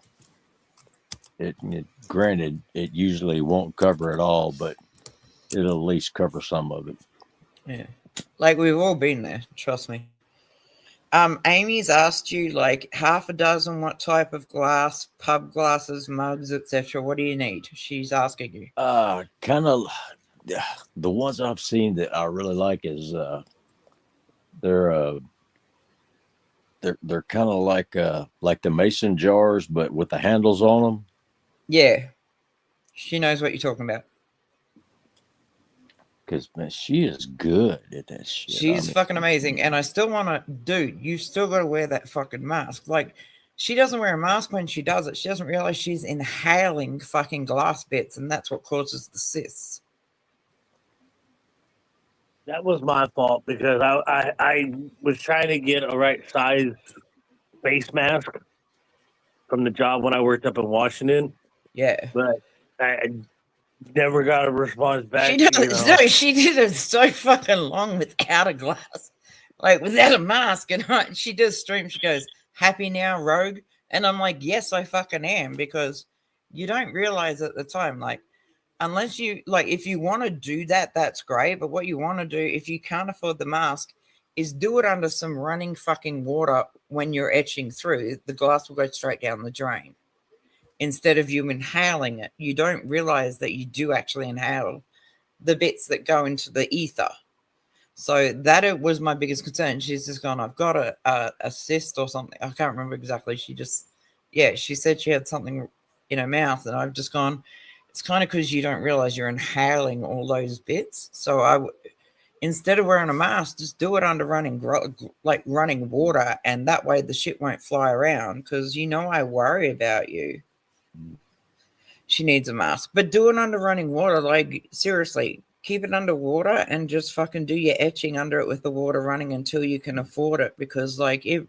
Granted, it usually won't cover it all, but it'll at least cover some of it. Yeah, like we've all been there. Trust me. Amy's asked you like half a dozen what type of glass, pub glasses, mugs, etc. What do you need? She's asking you. Kind of the ones I've seen that I really like is they're kind of like the mason jars, but with the handles on them. Yeah, she knows what you're talking about. Because man, she is good at that shit. She's fucking amazing, and I still want to, dude. You still got to wear that fucking mask. Like, she doesn't wear a mask when she does it. She doesn't realize she's inhaling fucking glass bits, and that's what causes the cysts. That was my fault because I was trying to get a right size face mask from the job when I worked up in Washington. Yeah, but I never got a response back. She does. No, she did it so fucking long without a glass, like without a mask. And she does stream. She goes, "Happy now, Rogue?" And I'm like, "Yes, I fucking am," because you don't realize at the time, like, unless you like, if you want to do that, that's great. But what you want to do, if you can't afford the mask, is do it under some running fucking water when you're etching through. The glass will go straight down the drain. Instead of you inhaling it, you don't realize that you do actually inhale the bits that go into the ether. So that it was my biggest concern. She's just gone, I've got a cyst or something. I can't remember exactly. She said she had something in her mouth, and I've just gone, it's kind of because you don't realize you're inhaling all those bits. So instead of wearing a mask, just do it under running water, and that way the shit won't fly around, because I worry about you. She needs a mask, but do it under running water. Like, seriously, keep it under water and just fucking do your etching under it with the water running until you can afford it, because like it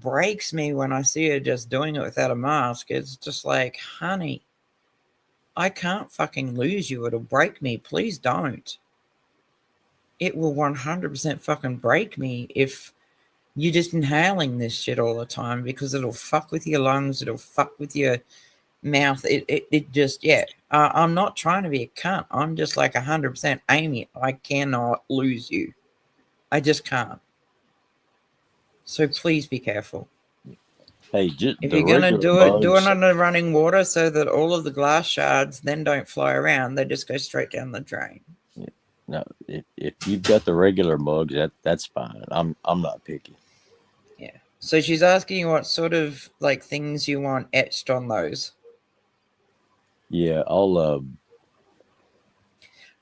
breaks me when I see her just doing it without a mask. It's just like, honey, I can't fucking lose you. It'll break me. Please don't. It will 100% fucking break me if you're just inhaling this shit all the time, because it'll fuck with your lungs. It'll fuck with your mouth. It just, I'm not trying to be a cunt. I'm just like 100% Amy. I cannot lose you. I just can't. So please be careful. Hey, just if you're gonna do it under running water so that all of the glass shards then don't fly around. They just go straight down the drain. Yeah. No, if you've got the regular mugs, that's fine. I'm not picky. Yeah. So she's asking you what sort of like things you want etched on those. Yeah,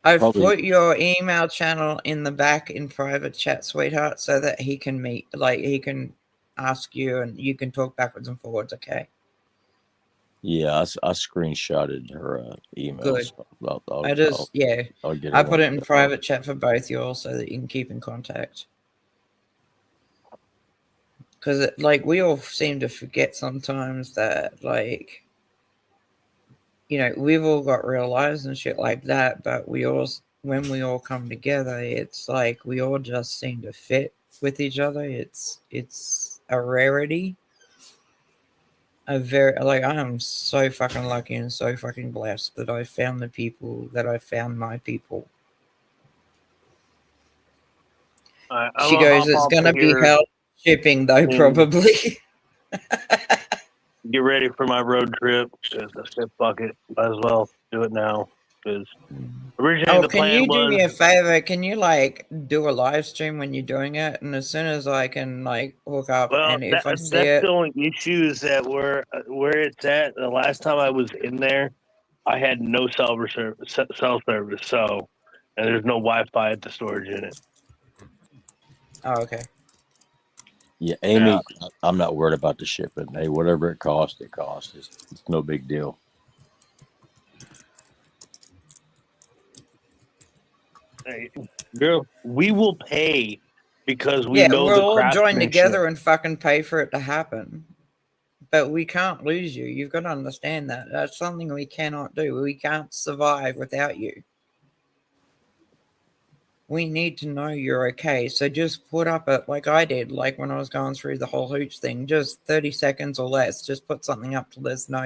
I've put your email channel in the back in private chat, sweetheart, so that he can he can ask you and you can talk backwards and forwards, okay? Yeah, I screenshotted her email. Good. So I'll get I put it in private chat for both you all so that you can keep in contact. Because we all seem to forget sometimes that we've all got real lives and shit like that, but when we all come together, it's like we all just seem to fit with each other. It's a rarity. I am so fucking lucky and so fucking blessed that I found the people that I found my people. She goes, it's gonna be hell shipping though, probably. Get ready for my road trip. Just a sip bucket. Might as well do it now. Because originally the plan was. Can you do me a favor? Can you do a live stream when you're doing it? And as soon as I can hook up, and if I see that's the only issue is that where it's at. The last time I was in there, I had no cell service. So, and there's no Wi-Fi at the storage unit. Oh, okay. Yeah, Amy, I'm not worried about the shipping. Hey, whatever it costs, it costs. It's no big deal. Hey, girl, we will pay because we know we'll all join craftsmanship. together and fucking pay for it to happen. But we can't lose you. You've got to understand that. That's something we cannot do. We can't survive without you. We need to know you're okay. So just put up like I did, when I was going through the whole hooch thing, just 30 seconds or less. Just put something up to let us know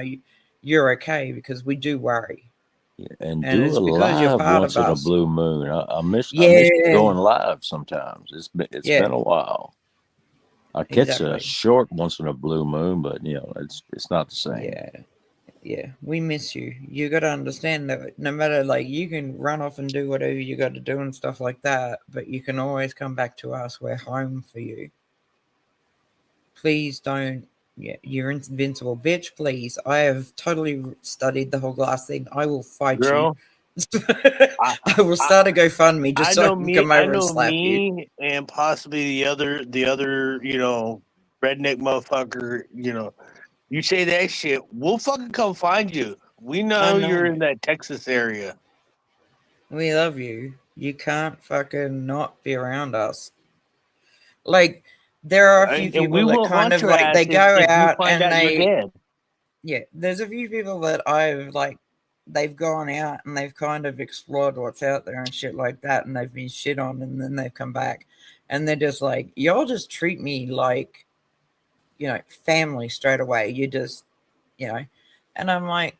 you're okay, because we do worry. Yeah, and do a live once in a blue moon. I miss going live sometimes. It's been a while. I catch a short once in a blue moon, but it's not the same. Yeah, we miss you. You got to understand that no matter, like, you can run off and do whatever you got to do and stuff like that, but you can always come back to us. We're home for you. Please don't. Yeah, you're invincible, bitch. Please, I have totally studied the whole glass thing. I will fight Girl, you. I will start a GoFundMe just so I can come over and slap you. And possibly the other, redneck motherfucker. You say that shit, we'll fucking come find you. We know you're in that Texas area. We love you. You can't fucking not be around us. Like, there are a few And we people that will kind hunt of your like, they ass go if you out find and out you're they, dead. yeah, there's a few people that I've like, they've gone out and they've kind of explored what's out there and shit like that, and they've been shit on, and then they've come back and they're just like, y'all just treat me like, family straight away. You just, and I'm like,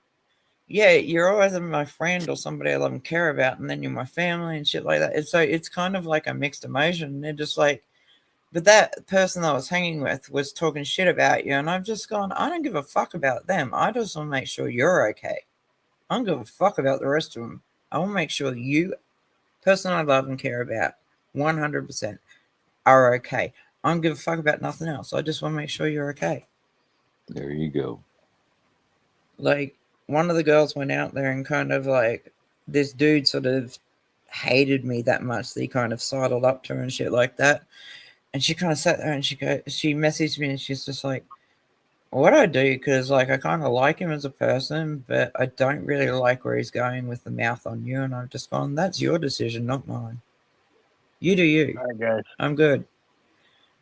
yeah, you're always my friend or somebody I love and care about, and then you're my family and shit like that. And so it's kind of like a mixed emotion. And they're just like, but that person I was hanging with was talking shit about you, and I've just gone, I don't give a fuck about them. I just want to make sure you're okay. I don't give a fuck about the rest of them. I want to make sure you, person I love and care about, 100% are okay. I don't give a fuck about nothing else. I just want to make sure you're okay. There you go. Like, one of the girls went out there and kind of like, this dude sort of hated me that much that he kind of sidled up to her and shit like that. And she kind of sat there and she messaged me and she's just like, what do I do? Because, like, I kind of like him as a person, but I don't really like where he's going with the mouth on you. And I've just gone, that's your decision, not mine. You do you. All right, guys. I'm good.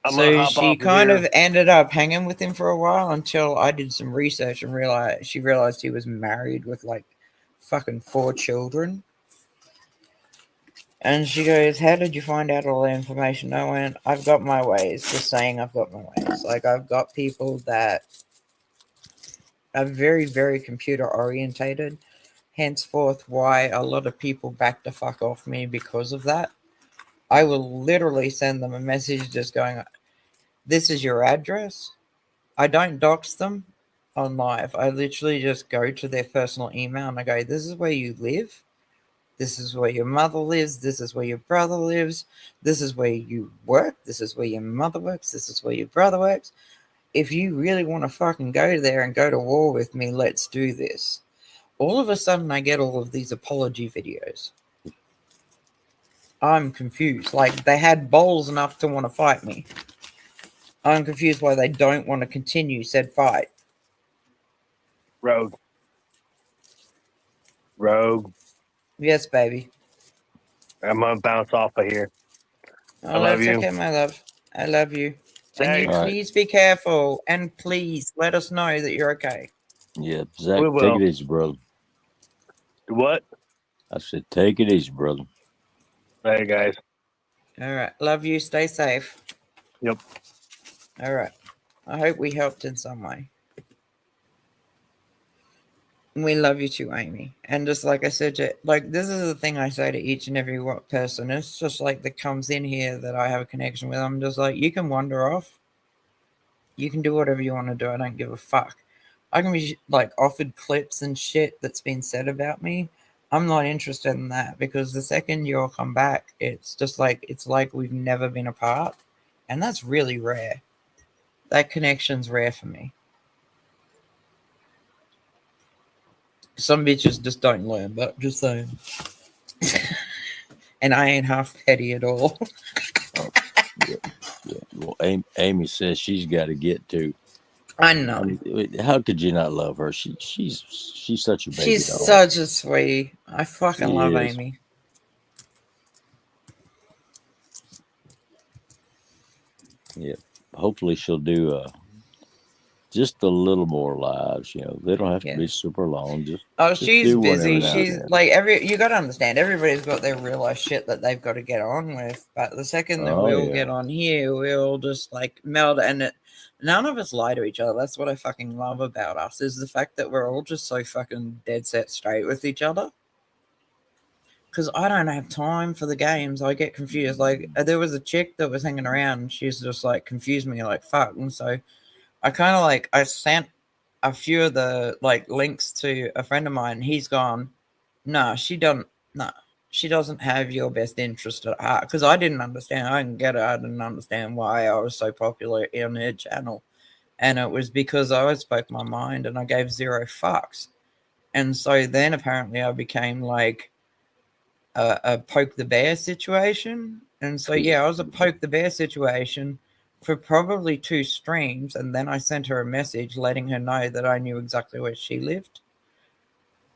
I'm gonna So hop she off kind here. of ended up hanging with him for a while until I did some research and realized he was married with like fucking 4 children. And she goes, how did you find out all the information? I went, I've got my ways. Just saying, I've got my ways. Like, I've got people that are very, very computer orientated. Henceforth, why a lot of people back the fuck off me because of that. I will literally send them a message just going, this is your address. I don't dox them on live. I literally just go to their personal email and I go, this is where you live. This is where your mother lives. This is where your brother lives. This is where you work. This is where your mother works. This is where your brother works. If you really want to fucking go there and go to war with me, let's do this. All of a sudden, I get all of these apology videos. I'm confused. Like, they had balls enough to want to fight me. I'm confused why they don't want to continue said fight. Rogue. Yes, baby. I'm gonna bounce off of here. Oh, love that's you. okay, my love. I love you. And you Thanks. please be careful. And please let us know that you're okay. Yeah, Zach, We take will. it easy, brother. What? I said, take it easy, brother. Hey, guys. All right. Love you. Stay safe. Yep. All right. I hope we helped in some way. We love you too, Amy. And just like I said, like, this is the thing I say to each and every person. It's just like that comes in here that I have a connection with. I'm just like, you can wander off. You can do whatever you want to do. I don't give a fuck. I can be like offered clips and shit that's been said about me. I'm not interested in that because the second you'll come back, it's just like, it's like we've never been apart. And that's really rare. That connection's rare for me. Some bitches just don't learn, but just saying. And I ain't half petty at all. Yeah. Well, Amy says she's got to get to. I know. How could you not love her? She's such a baby She's doll. such a sweetie. I fucking She love is. Amy. Yeah. Hopefully she'll do just a little more lives. They don't have to be super long. Just She's do one busy. every now and She's then. like you got to understand. Everybody's got their real life shit that they've got to get on with. But the second that we'll get on here, we'll just like meld. And none of us lie to each other. That's what I fucking love about us is the fact that we're all just so fucking dead set straight with each other. Because I don't have time for the games. I get confused. Like, there was a chick that was hanging around and she's just like confused me like fuck. And so I kind of like, I sent a few of the like links to a friend of mine. He's gone, no, she doesn't. No, she doesn't have your best interest at heart. Because I didn't understand. I didn't get it. I didn't understand why I was so popular on her channel, and it was because I always spoke my mind and I gave zero fucks. And so then apparently I became like a poke the bear situation. And so yeah, I was a poke the bear situation for probably 2 streams, and then I sent her a message letting her know that I knew exactly where she lived.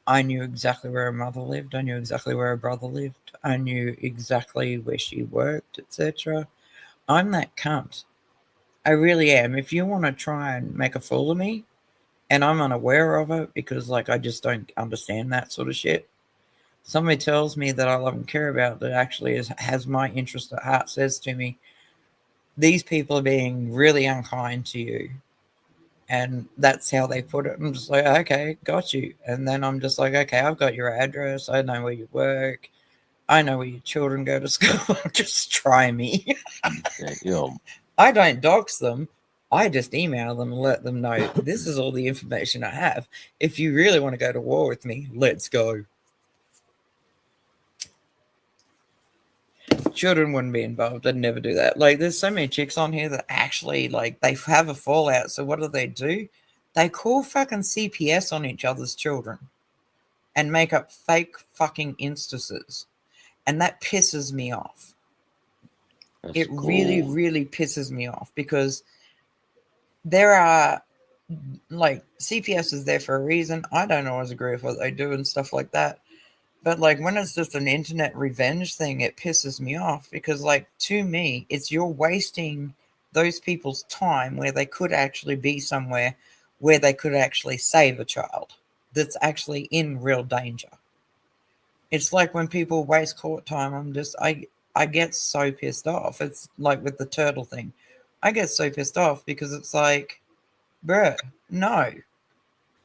I knew exactly where her mother lived. I knew exactly where her brother lived. I knew exactly where she worked, etc. I'm that cunt. I really am. If you want to try and make a fool of me, and I'm unaware of it because like I just don't understand that sort of shit. Somebody tells me that I love and care about that actually has my interest at heart, says to me, these people are being really unkind to you. And that's how they put it. I'm just like, okay, got you. And then I'm just like, okay, I've got your address. I know where you work. I know where your children go to school. Just try me. I don't dox them. I just email them and let them know this is all the information I have. If you really want to go to war with me, let's go. Children wouldn't be involved. I'd never do that. Like, there's so many chicks on here that actually, like, they have a fallout. So what do? They call fucking CPS on each other's children and make up fake fucking instances. And that pisses me off. It really, really pisses me off because there are, like, CPS is there for a reason. I don't always agree with what they do and stuff like that. But, like, when it's just an internet revenge thing, it pisses me off because, like, to me, it's you're wasting those people's time where they could actually be somewhere where they could actually save a child that's actually in real danger. It's like when people waste court time, I get so pissed off. It's like with the turtle thing. I get so pissed off because it's like, bruh, no.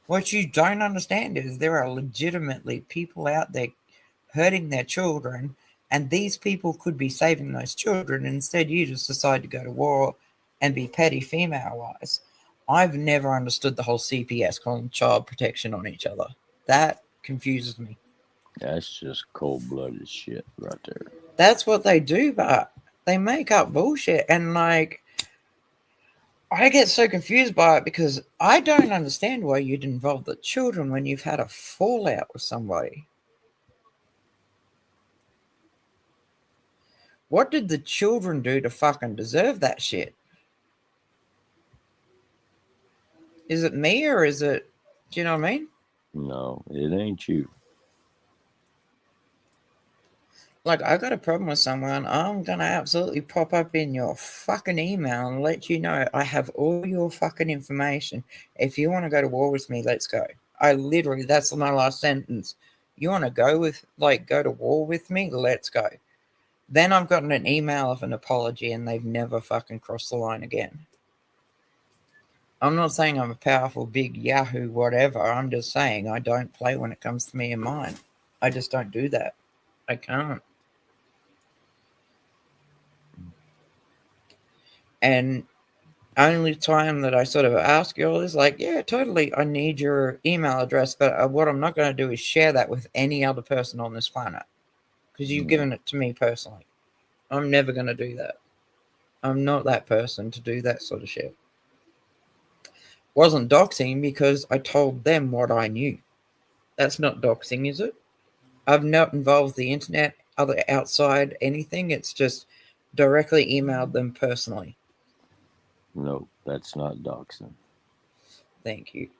What you don't understand is there are legitimately people out there hurting their children, and these people could be saving those children. Instead, you just decide to go to war and be petty female-wise. I've never understood the whole CPS calling child protection on each other. That confuses me. That's just cold-blooded shit right there. That's what they do, but they make up bullshit. And, like, I get so confused by it because I don't understand why you'd involve the children when you've had a fallout with somebody. What did the children do to fucking deserve that shit? Is it me or is it, do you know what I mean? No, it ain't you. Like, I got a problem with someone, I'm going to absolutely pop up in your fucking email and let you know I have all your fucking information. If you want to go to war with me, let's go. I literally, that's my last sentence. You want to go to war with me? Let's go. Then I've gotten an email of an apology and they've never fucking crossed the line again. I'm not saying I'm a powerful, big Yahoo, whatever. I'm just saying I don't play when it comes to me and mine. I just don't do that. I can't. And only time that I sort of ask you all is like, yeah, totally, I need your email address, but what I'm not going to do is share that with any other person on this planet because you've given it to me personally. I'm never going to do that. I'm not that person to do that sort of shit. Wasn't doxing because I told them what I knew. That's not doxing, is it? I've not involved the internet outside anything. It's just directly emailed them personally. No, that's not doxing. Thank you.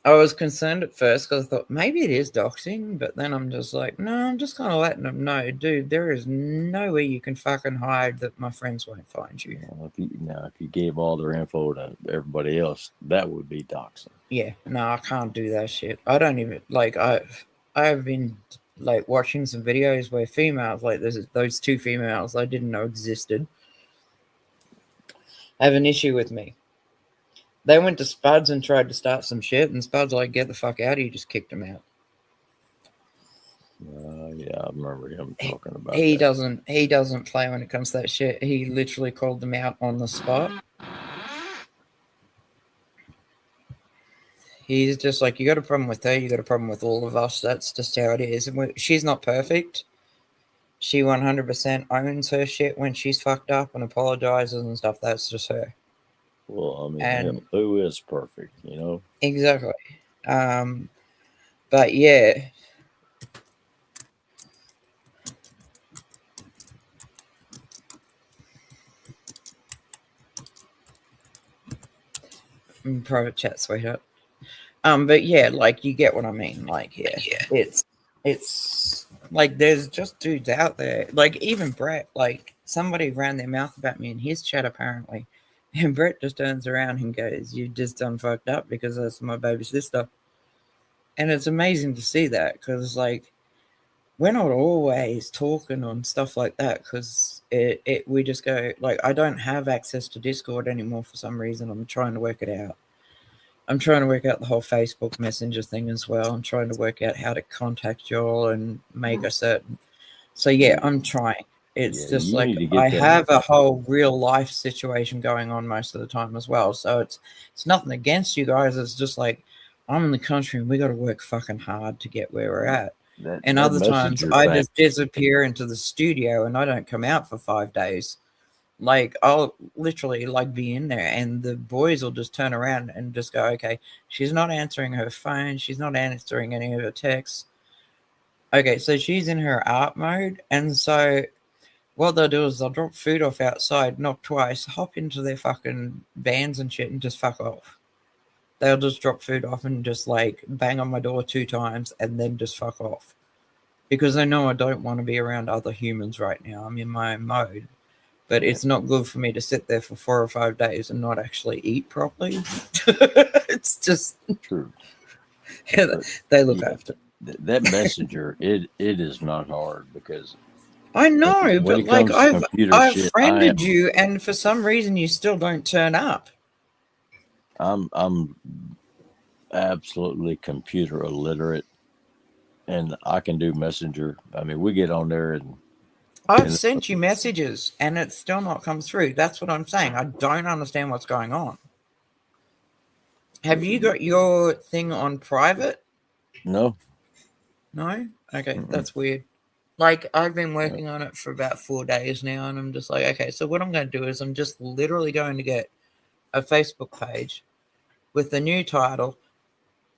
I was concerned at first because I thought maybe it is doxing, but then I'm just like, no, I'm just kind of letting them know, dude, there is no way you can fucking hide that my friends won't find you. Well, if you gave all their info to everybody else, that would be doxing. Yeah, no, I can't do that shit. I don't even, like, I've been, like, watching some videos where females, like, there's those 2 females I didn't know existed, have an issue with me. They went to Spuds and tried to start some shit, and Spuds like, get the fuck out of here, just kicked him out. Yeah, I remember him talking about he that. He doesn't play when it comes to that shit. He literally called them out on the spot. He's just like, you got a problem with her, you got a problem with all of us. That's just how it is. And she's not perfect. She 100% owns her shit when she's fucked up and apologizes and stuff. That's just her. Well, I mean, And hell, who is perfect, you know? exactly. But yeah. Private chat, sweetheart. But yeah, like you get what I mean. Like, yeah. It's like there's just dudes out there. Like even Bret, like somebody ran their mouth about me in his chat apparently. And Bret just turns around and goes, "You just done fucked up because that's my baby sister." And it's amazing to see that because like we're not always talking on stuff like that because we just go like I don't have access to Discord anymore for some reason. I'm trying to work it out. I'm trying to work out the whole Facebook Messenger thing as well. I'm trying to work out how to contact y'all and make a certain. So yeah, I'm trying. It's just like I have a whole real life situation going on most of the time as well. So it's nothing against you guys. It's just like I'm in the country and we got to work fucking hard to get where we're at. And other times I just disappear into the studio and I don't come out for 5 days. Like I'll literally like be in there and the boys will just turn around and just go, okay, she's not answering her phone. She's not answering any of her texts. Okay, so she's in her art mode. And so what they'll do is they'll drop food off outside, knock twice, hop into their fucking vans and shit and just fuck off. They'll just drop food off and just like bang on my door 2 times and then just fuck off. Because they know I don't want to be around other humans right now. I'm in my own mode. But it's not good for me to sit there for 4 or 5 days and not actually eat properly. It's just true. They look after. That messenger, it is not hard because I know, but like I've friended you, and for some reason you still don't turn up. I'm absolutely computer illiterate, and I can do messenger. I mean, we get on there and. I've sent you messages and it's still not come through. That's what I'm saying. I don't understand what's going on. Have you got your thing on private? No. No? Okay, that's weird. Like, I've been working on it for about 4 days now, and I'm just like, okay, so what I'm going to do is I'm just literally going to get a Facebook page with the new title,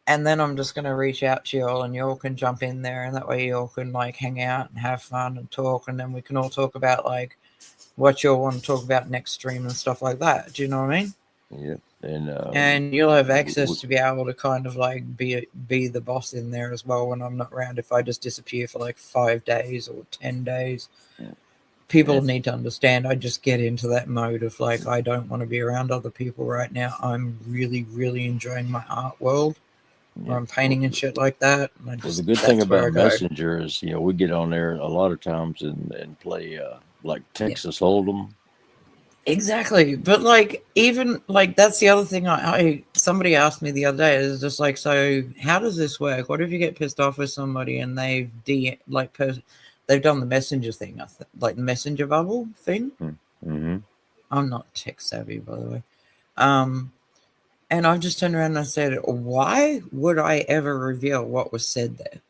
and then I'm just going to reach out to y'all, and y'all can jump in there, and that way y'all can, like, hang out and have fun and talk, and then we can all talk about, like, what y'all want to talk about next stream and stuff like that. Do you know what I mean? Yeah. And you'll have access to be able to kind of, like, be the boss in there as well when I'm not around. If I just disappear for, like, 5 days or 10 days, people need to understand I just get into that mode of, like, I don't want to be around other people right now. I'm really, really enjoying my art world. Where I'm painting and shit like that. And the good thing about Messenger is, you know, we get on there a lot of times and play like Texas Hold'em. Exactly, but like even like that's the other thing. I somebody asked me the other day is just like, so how does this work? What if you get pissed off with somebody and they've they've done the messenger thing, like the messenger bubble thing. Mm-hmm. I'm not tech savvy, by the way. And I just turned around and I said, why would I ever reveal what was said there?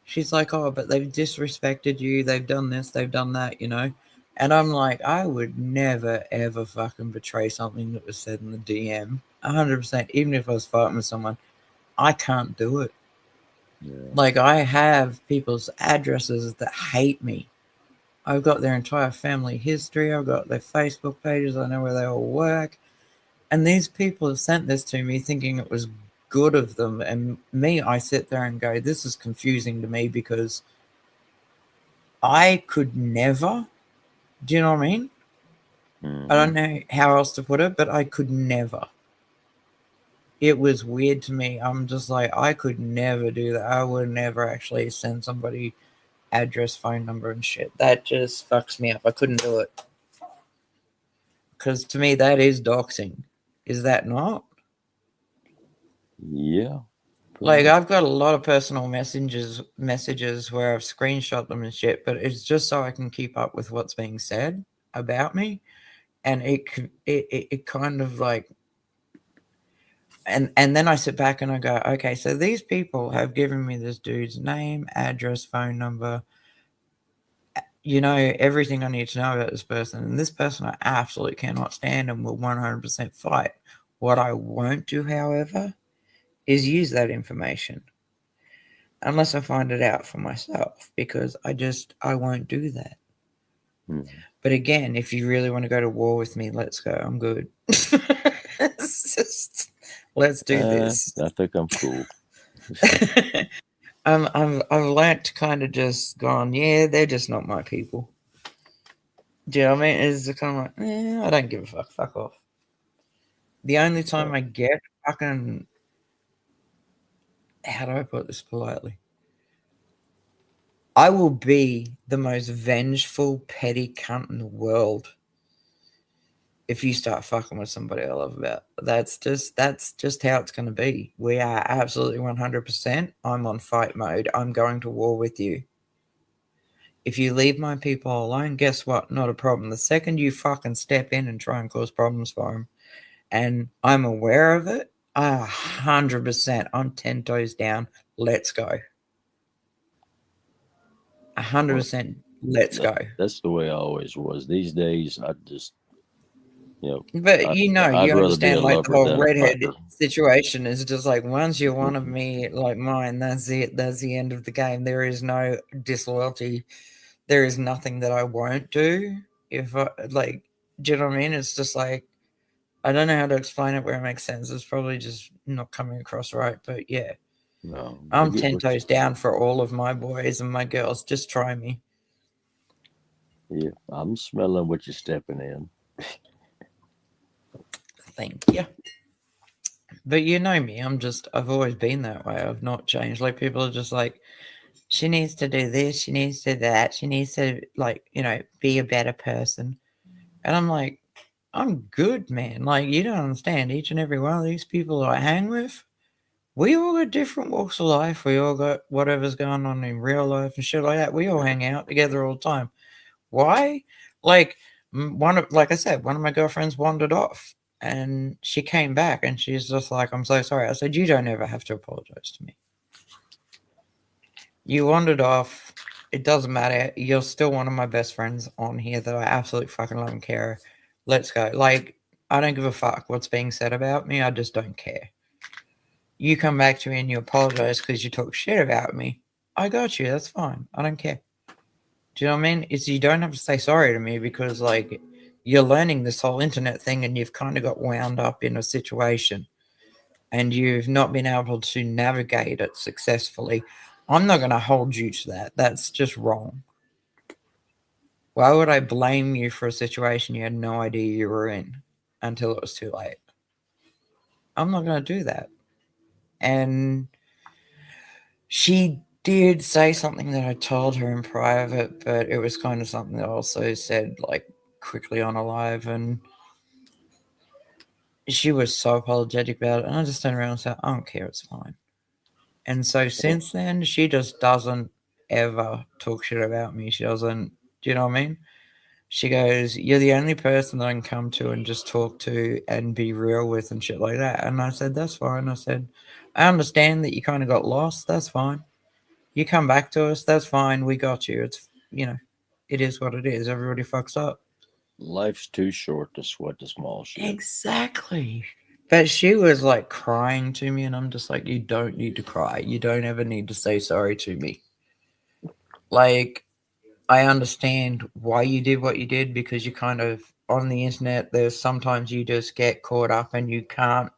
She's like, oh, but they've disrespected you. They've done this. They've done that, you know? And I'm like, I would never, ever fucking betray something that was said in the DM. 100%. Even if I was fighting with someone, I can't do it. Yeah. Like, I have people's addresses that hate me. I've got their entire family history. I've got their Facebook pages. I know where they all work. And these people have sent this to me thinking it was good of them. And me, I sit there and go, this is confusing to me because I could never, do you know what I mean? Mm-hmm. I don't know how else to put it, but I could never. It was weird to me. I'm just like, I could never do that. I would never actually send somebody address, phone number and shit. That just fucks me up. I couldn't do it. Because to me, that is doxing. Is that not? Yeah. Like, I've got a lot of personal messages where I've screenshot them and shit, but it's just so I can keep up with what's being said about me. And it kind of like, And then I sit back and I go, okay, so these people have given me this dude's name, address, phone number, everything I need to know about this person. And this person I absolutely cannot stand and will 100% fight. What I won't do, however, is use that information unless I find it out for myself, because I won't do that. But again, if you really want to go to war with me, let's go. I'm good. Let's do this. I think I'm cool. I've learnt to kind of just gone, yeah, they're just not my people. Do you know what I mean? It's kind of like, I don't give a fuck. Fuck off. The only time I get fucking, how do I put this politely? I will be the most vengeful, petty cunt in the world if you start fucking with somebody I love about. That's just how it's going to be. We are absolutely 100%. I'm on fight mode. I'm going to war with you. If you leave my people alone, guess what? Not a problem. The second you fucking step in and try and cause problems for them, and I'm aware of it, 100%, I'm 10 toes down. Let's go. 100%. Let's go. That's the way I always was. These days, I just, But you understand, like, the whole redhead fucker. situation is just like, once you're one of me, like mine, that's it. That's the end of the game. There is no disloyalty. There is nothing that I won't do. If I, like, do you know what I mean? It's just like, I don't know how to explain it where it makes sense. It's probably just not coming across right. But yeah, no, I'm 10 toes down for all of my boys and my girls. Just try me. Yeah, I'm smelling what you're stepping in. Thank you. But you know me, I've always been that way. I've not changed. Like, people are just like, she needs to do this, she needs to do that, she needs to, like, be a better person. And I'm like, I'm good, man. Like, you don't understand. Each and every one of these people I hang with, we all got different walks of life. We all got whatever's going on in real life and shit like that. We all hang out together all the time. Why? Like, like I said, one of my girlfriends wandered off. And she came back and she's just like, I'm so sorry. I said, you don't ever have to apologize to me. You wandered off. It doesn't matter. You're still one of my best friends on here that I absolutely fucking love and care. Let's go. Like, I don't give a fuck what's being said about me. I just don't care. You come back to me and you apologize because you talk shit about me. I got you. That's fine. I don't care. Do you know what I mean? You don't have to say sorry to me because, like, you're learning this whole internet thing and you've kind of got wound up in a situation and you've not been able to navigate it successfully. I'm not going to hold you to that. That's just wrong. Why would I blame you for a situation you had no idea you were in until it was too late? I'm not going to do that. And she did say something that I told her in private, but it was kind of something that I also said, like, quickly on a live, and she was so apologetic about it, and I just turned around and said, I don't care, it's fine. And so since then, she just doesn't ever talk shit about me. She doesn't, do you know what I mean? She goes, you're the only person that I can come to and just talk to and be real with and shit like that. And I said, that's fine. I said, I understand that you kind of got lost. That's fine. You come back to us. That's fine. We got you. It's, it is what it is. Everybody fucks up. Life's too short to sweat the small shit. Exactly. But she was like crying to me, and I'm just like, you don't need to cry. You don't ever need to say sorry to me. Like, I understand why you did what you did, because you kind of, on the internet, there's sometimes you just get caught up and you can't,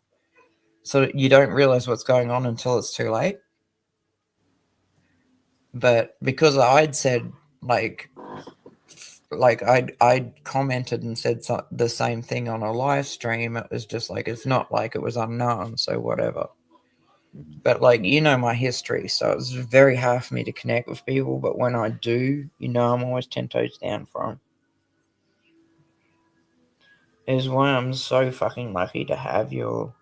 so you don't realize what's going on until it's too late. But because I'd said, like I'd commented and said the same thing on a live stream, it was just like, it's not like it was unknown, so whatever. But, like, my history, so it's very hard for me to connect with people, but when I do, I'm always 10 toes down for them. Is why I'm so fucking lucky to have you.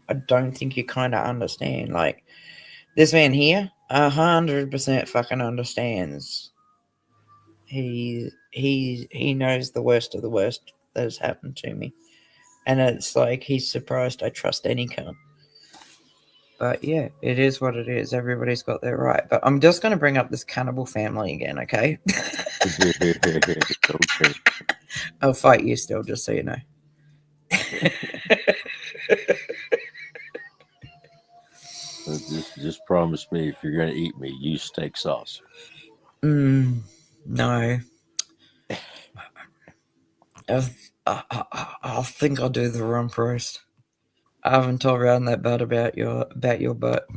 I don't think you kind of understand. Like, this man here, 100% fucking understands. He knows the worst of the worst that has happened to me. And it's like, he's surprised I trust any cunt. But yeah, it is what it is. Everybody's got their right. But I'm just going to bring up this cannibal family again, okay? Okay. I'll fight you still, just so you know. Just promise me if you're going to eat me, use steak sauce. No. I think I'll do the rump roast. I haven't told around that bad about your butt.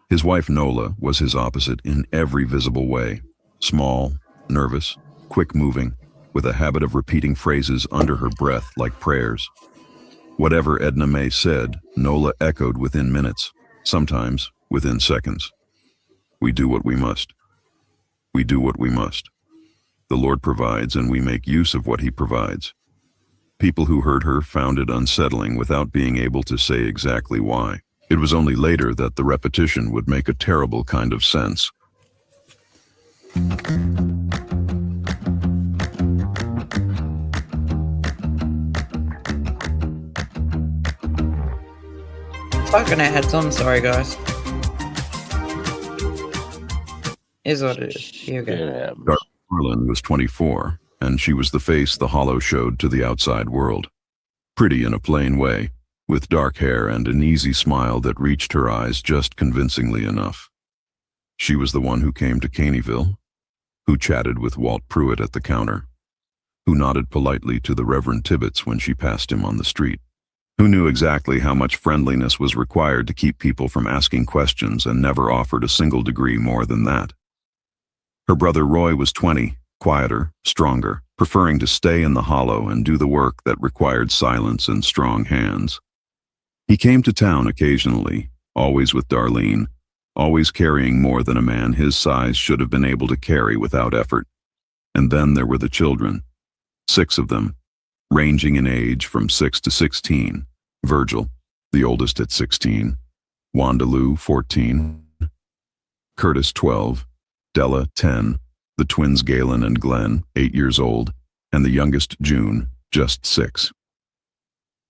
His wife Nola was his opposite in every visible way. Small, nervous, quick-moving, with a habit of repeating phrases under her breath like prayers. Whatever Edna May said, Nola echoed within minutes, sometimes within seconds. We do what we must. We do what we must. The Lord provides, and we make use of what He provides. People who heard her found it unsettling without being able to say exactly why. It was only later that the repetition would make a terrible kind of sense. Fucking ads, I'm sorry, guys. Is what it is. Here we go. Dark Merlin was 24, and she was the face the Hollow showed to the outside world. Pretty in a plain way, with dark hair and an easy smile that reached her eyes just convincingly enough. She was the one who came to Caneyville, who chatted with Walt Pruitt at the counter, who nodded politely to the Reverend Tibbets when she passed him on the street, who knew exactly how much friendliness was required to keep people from asking questions and never offered a single degree more than that. Her brother Roy was 20, quieter, stronger, preferring to stay in the Hollow and do the work that required silence and strong hands. He came to town occasionally, always with Darlene, always carrying more than a man his size should have been able to carry without effort. And then there were the children, 6 of them, ranging in age from 6 to 16. Virgil, the oldest at 16, Wandaloo, 14, Curtis, 12, Della, 10, the twins Galen and Glenn, 8 years old, and the youngest, June, just 6.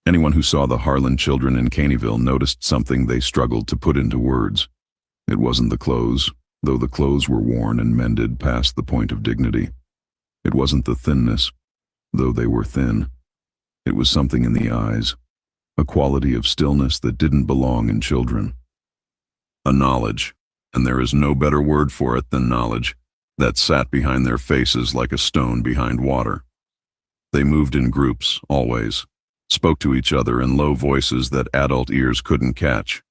Anyone who saw the Harlan children in Caneyville noticed something they struggled to put into words. It wasn't the clothes, though the clothes were worn and mended past the point of dignity. It wasn't the thinness, though they were thin. It was something in the eyes, a quality of stillness that didn't belong in children. A knowledge, and there is no better word for it than knowledge, that sat behind their faces like a stone behind water. They moved in groups, always, spoke to each other in low voices that adult ears couldn't catch.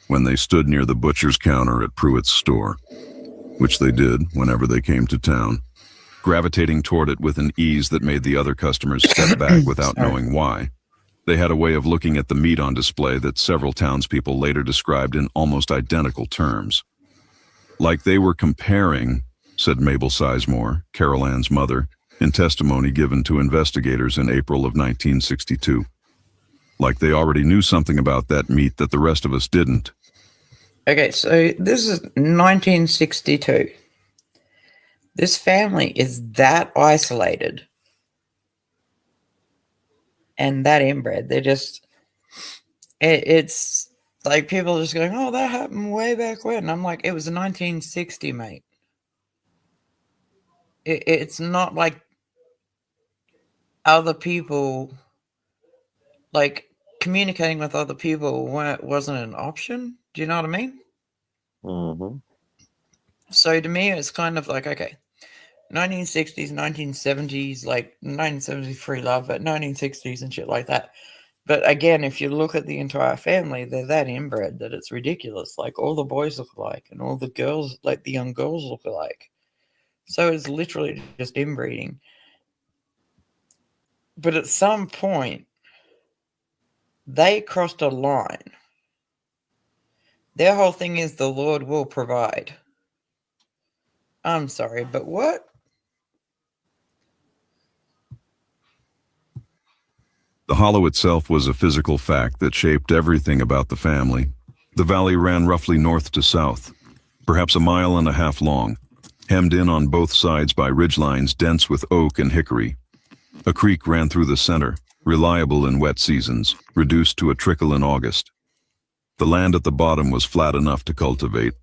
When they stood near the butcher's counter at Pruitt's store, which they did whenever they came to town, gravitating toward it with an ease that made the other customers step back without knowing why. They had a way of looking at the meat on display that several townspeople later described in almost identical terms. Like they were comparing, said Mabel Sizemore, Carol Ann's mother, in testimony given to investigators in April of 1962. Like they already knew something about that meat that the rest of us didn't. Okay, so this is 1962. This family is that isolated and that inbred. They're just, it's like people are just going, oh, that happened way back when. I'm like, it was 1960, mate. It's not like other people, like communicating with other people wasn't an option. Do you know what I mean? Mm-hmm. So to me, it's kind of like, okay, 1960s, 1970s, like 1973 love, but 1960s and shit like that. But again, if you look at the entire family, they're that inbred that it's ridiculous. Like all the boys look alike and all the girls, like the young girls look alike. So it's literally just inbreeding. But at some point, they crossed a line. Their whole thing is the Lord will provide. I'm sorry, but what? The Hollow itself was a physical fact that shaped everything about the family. The valley ran roughly north to south, perhaps a mile and a half long, hemmed in on both sides by ridgelines dense with oak and hickory. A creek ran through the center, reliable in wet seasons, reduced to a trickle in August. The land at the bottom was flat enough to cultivate,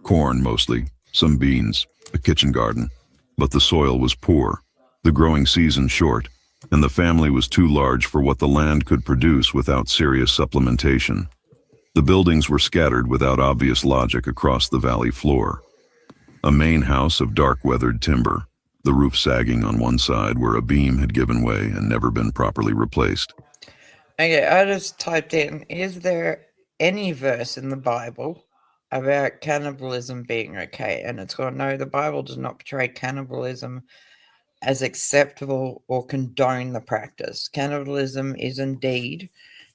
corn mostly, some beans, a kitchen garden, but the soil was poor, the growing season short, and the family was too large for what the land could produce without serious supplementation. The buildings were scattered without obvious logic across the valley floor. A main house of dark weathered timber, the roof sagging on one side where a beam had given way and never been properly replaced. Okay, I just typed in, is there any verse in the Bible about cannibalism being okay? And it's gone, no, the Bible does not portray cannibalism as acceptable or condone the practice. Cannibalism is indeed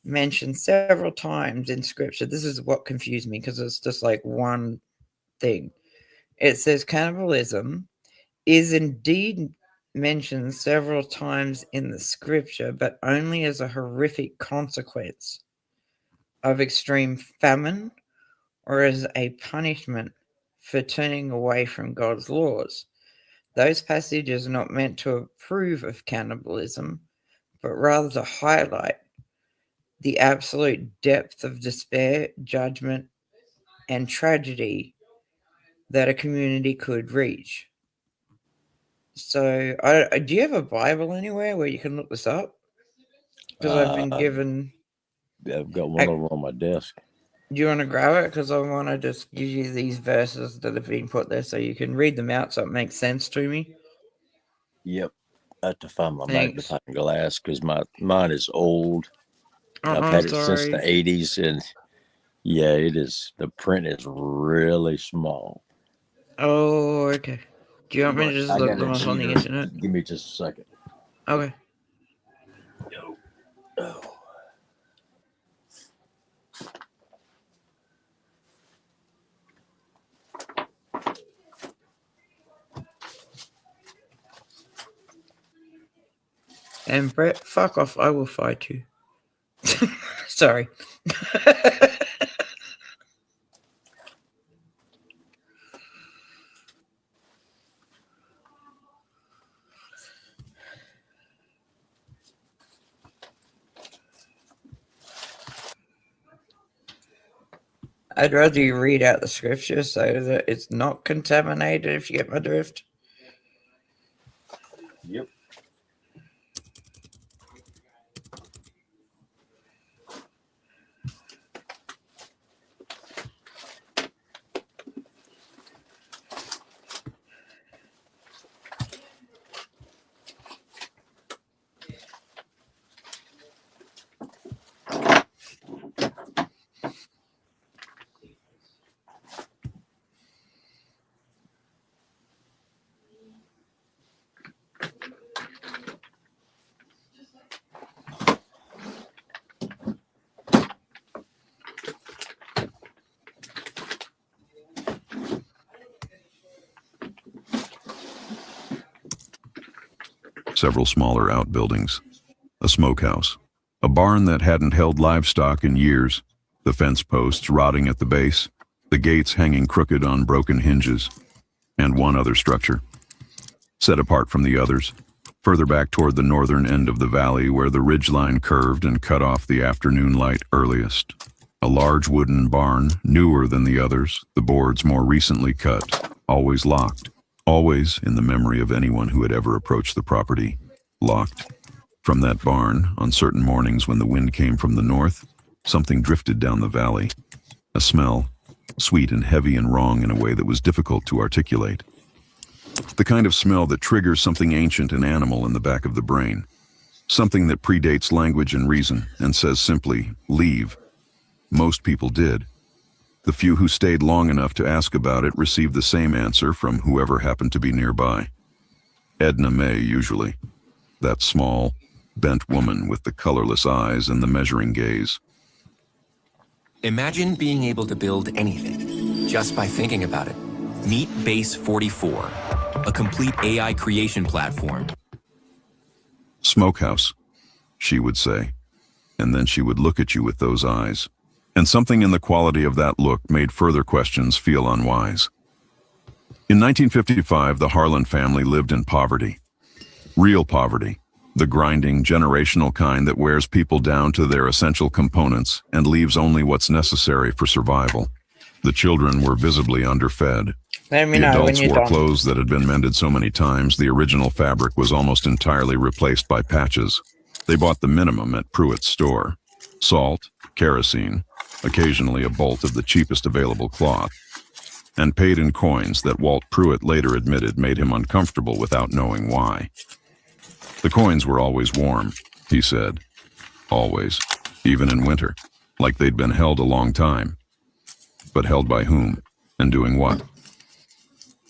mentioned several times in Scripture. This is what confused me because it's just like one thing. It says cannibalism is indeed mentioned several times in the Scripture, but only as a horrific consequence of extreme famine or as a punishment for turning away from God's laws. Those passages are not meant to approve of cannibalism, but rather to highlight the absolute depth of despair, judgment, and tragedy that a community could reach. So, do you have a Bible anywhere where you can look this up? Because I've been given... I've got one over on my desk. Do you want to grab it? Because I want to just give you these verses that have been put there so you can read them out so it makes sense to me. Yep. I have to find my Thanks. magnifying glass because mine is old. I've had it since the 80s, and yeah, it is. The print is really small. Oh, okay. Do you want me to just look them up on the internet? Give me just a second. Okay. Oh. And Bret, fuck off. I will fight you. Sorry. I'd rather you read out the scripture so that it's not contaminated, if you get my drift. Yep. Several smaller outbuildings, a smokehouse, a barn that hadn't held livestock in years, the fence posts rotting at the base, the gates hanging crooked on broken hinges, and one other structure. Set apart from the others, further back toward the northern end of the valley where the ridgeline curved and cut off the afternoon light earliest. A large wooden barn, newer than the others, the boards more recently cut, always locked. Always, in the memory of anyone who had ever approached the property, locked. From that barn, on certain mornings when the wind came from the north, something drifted down the valley. A smell, sweet and heavy and wrong in a way that was difficult to articulate. The kind of smell that triggers something ancient and animal in the back of the brain. Something that predates language and reason and says simply, leave. Most people did. The few who stayed long enough to ask about it received the same answer from whoever happened to be nearby. Edna May, usually. That small, bent woman with the colorless eyes and the measuring gaze. Imagine being able to build anything just by thinking about it. Meet Base 44, a complete AI creation platform. Smokehouse, she would say, and then she would look at you with those eyes. And something in the quality of that look made further questions feel unwise. In 1955, the Harlan family lived in poverty. Real poverty. The grinding, generational kind that wears people down to their essential components and leaves only what's necessary for survival. The children were visibly underfed. Let me The know when adults you're wore done. clothes that had been mended so many times, the original fabric was almost entirely replaced by patches. They bought the minimum at Pruitt's store. Salt, kerosene, occasionally a bolt of the cheapest available cloth, and paid in coins that Walt Pruitt later admitted made him uncomfortable without knowing why. The coins were always warm, he said. Always. Even in winter. Like they'd been held a long time. But held by whom? And doing what?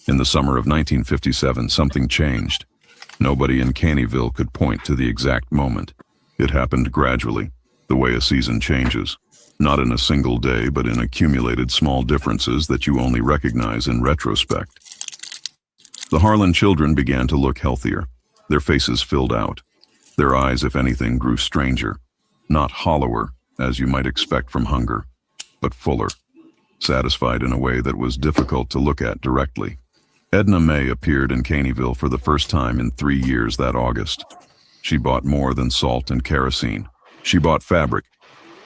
In the summer of 1957, something changed. Nobody in Caneyville could point to the exact moment. It happened gradually, the way a season changes. Not in a single day, but in accumulated small differences that you only recognize in retrospect. The Harlan children began to look healthier. Their faces filled out. Their eyes, if anything, grew stranger. Not hollower, as you might expect from hunger, but fuller, satisfied in a way that was difficult to look at directly. Edna May appeared in Caneyville for the first time in 3 years that August. She bought more than salt and kerosene. She bought fabric.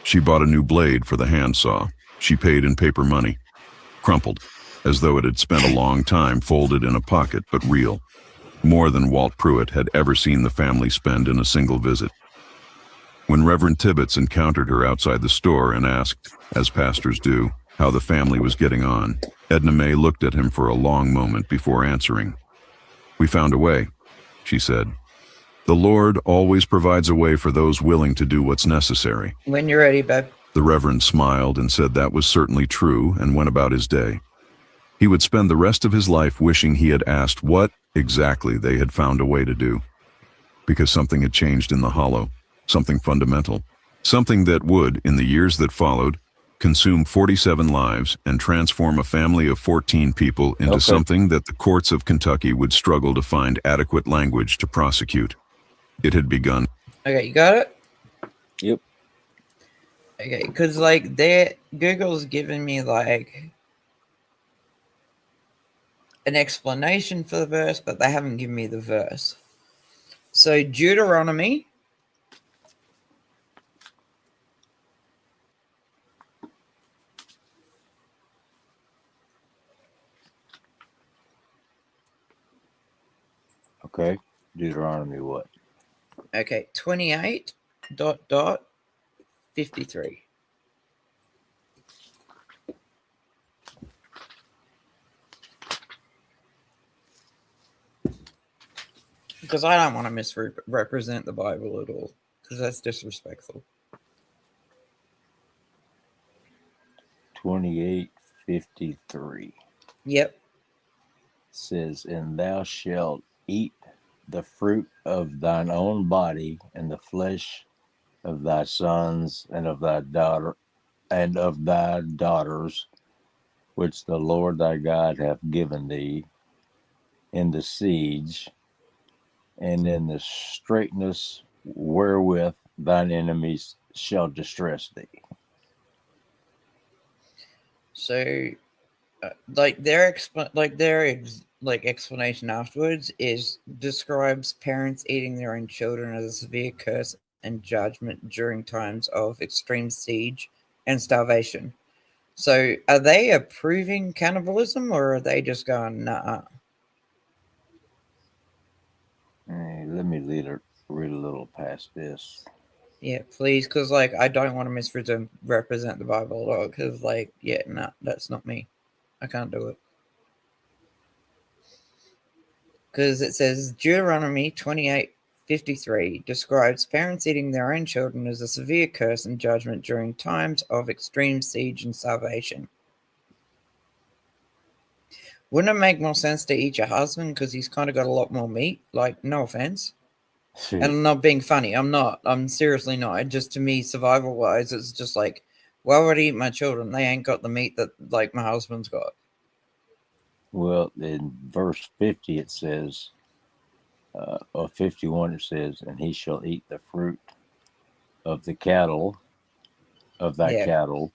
She bought a new blade for the handsaw. She paid in paper money, crumpled, as though it had spent a long time folded in a pocket, but real. More than Walt Pruitt had ever seen the family spend in a single visit. When Reverend Tibbetts encountered her outside the store and asked, as pastors do, how the family was getting on, Edna May looked at him for a long moment before answering. "We found a way," she said. "The Lord always provides a way for those willing to do what's necessary." When you're ready, babe. The Reverend smiled and said that was certainly true and went about his day. He would spend the rest of his life wishing he had asked what exactly they had found a way to do. Because something had changed in the hollow, something fundamental, something that would, in the years that followed, consume 47 lives and transform a family of 14 people into something that the courts of Kentucky would struggle to find adequate language to prosecute. It had begun. Okay, you got it? Yep. Okay, because Google's giving me an explanation for the verse, but they haven't given me the verse. So Deuteronomy. Okay. Deuteronomy what? Okay, 28.53. Because I don't want to misrepresent the Bible at all, because that's disrespectful. 28:53. Yep. Says, "And thou shalt eat the fruit of thine own body, and the flesh of thy sons and of thy daughters, which the Lord thy God hath given thee, in the siege, and in the straitness wherewith thine enemies shall distress thee." So, explanation afterwards describes parents eating their own children as a severe curse and judgment during times of extreme siege and starvation. So, are they approving cannibalism, or are they just going, nah? Let me read a little past this. Yeah, please, because I don't want to misrepresent the Bible at all. Because no, that's not me. I can't do it. Because it says Deuteronomy 28:53 describes parents eating their own children as a severe curse and judgment during times of extreme siege and starvation. Wouldn't it make more sense to eat your husband because he's kind of got a lot more meat? No offense. And I'm not being funny. I'm not. I'm seriously not. Just to me, survival-wise, it's just why would I eat my children? They ain't got the meat that my husband's got. Well, in verse 50 it says, or 51 it says, "And he shall eat the fruit of the cattle, of thy cattle,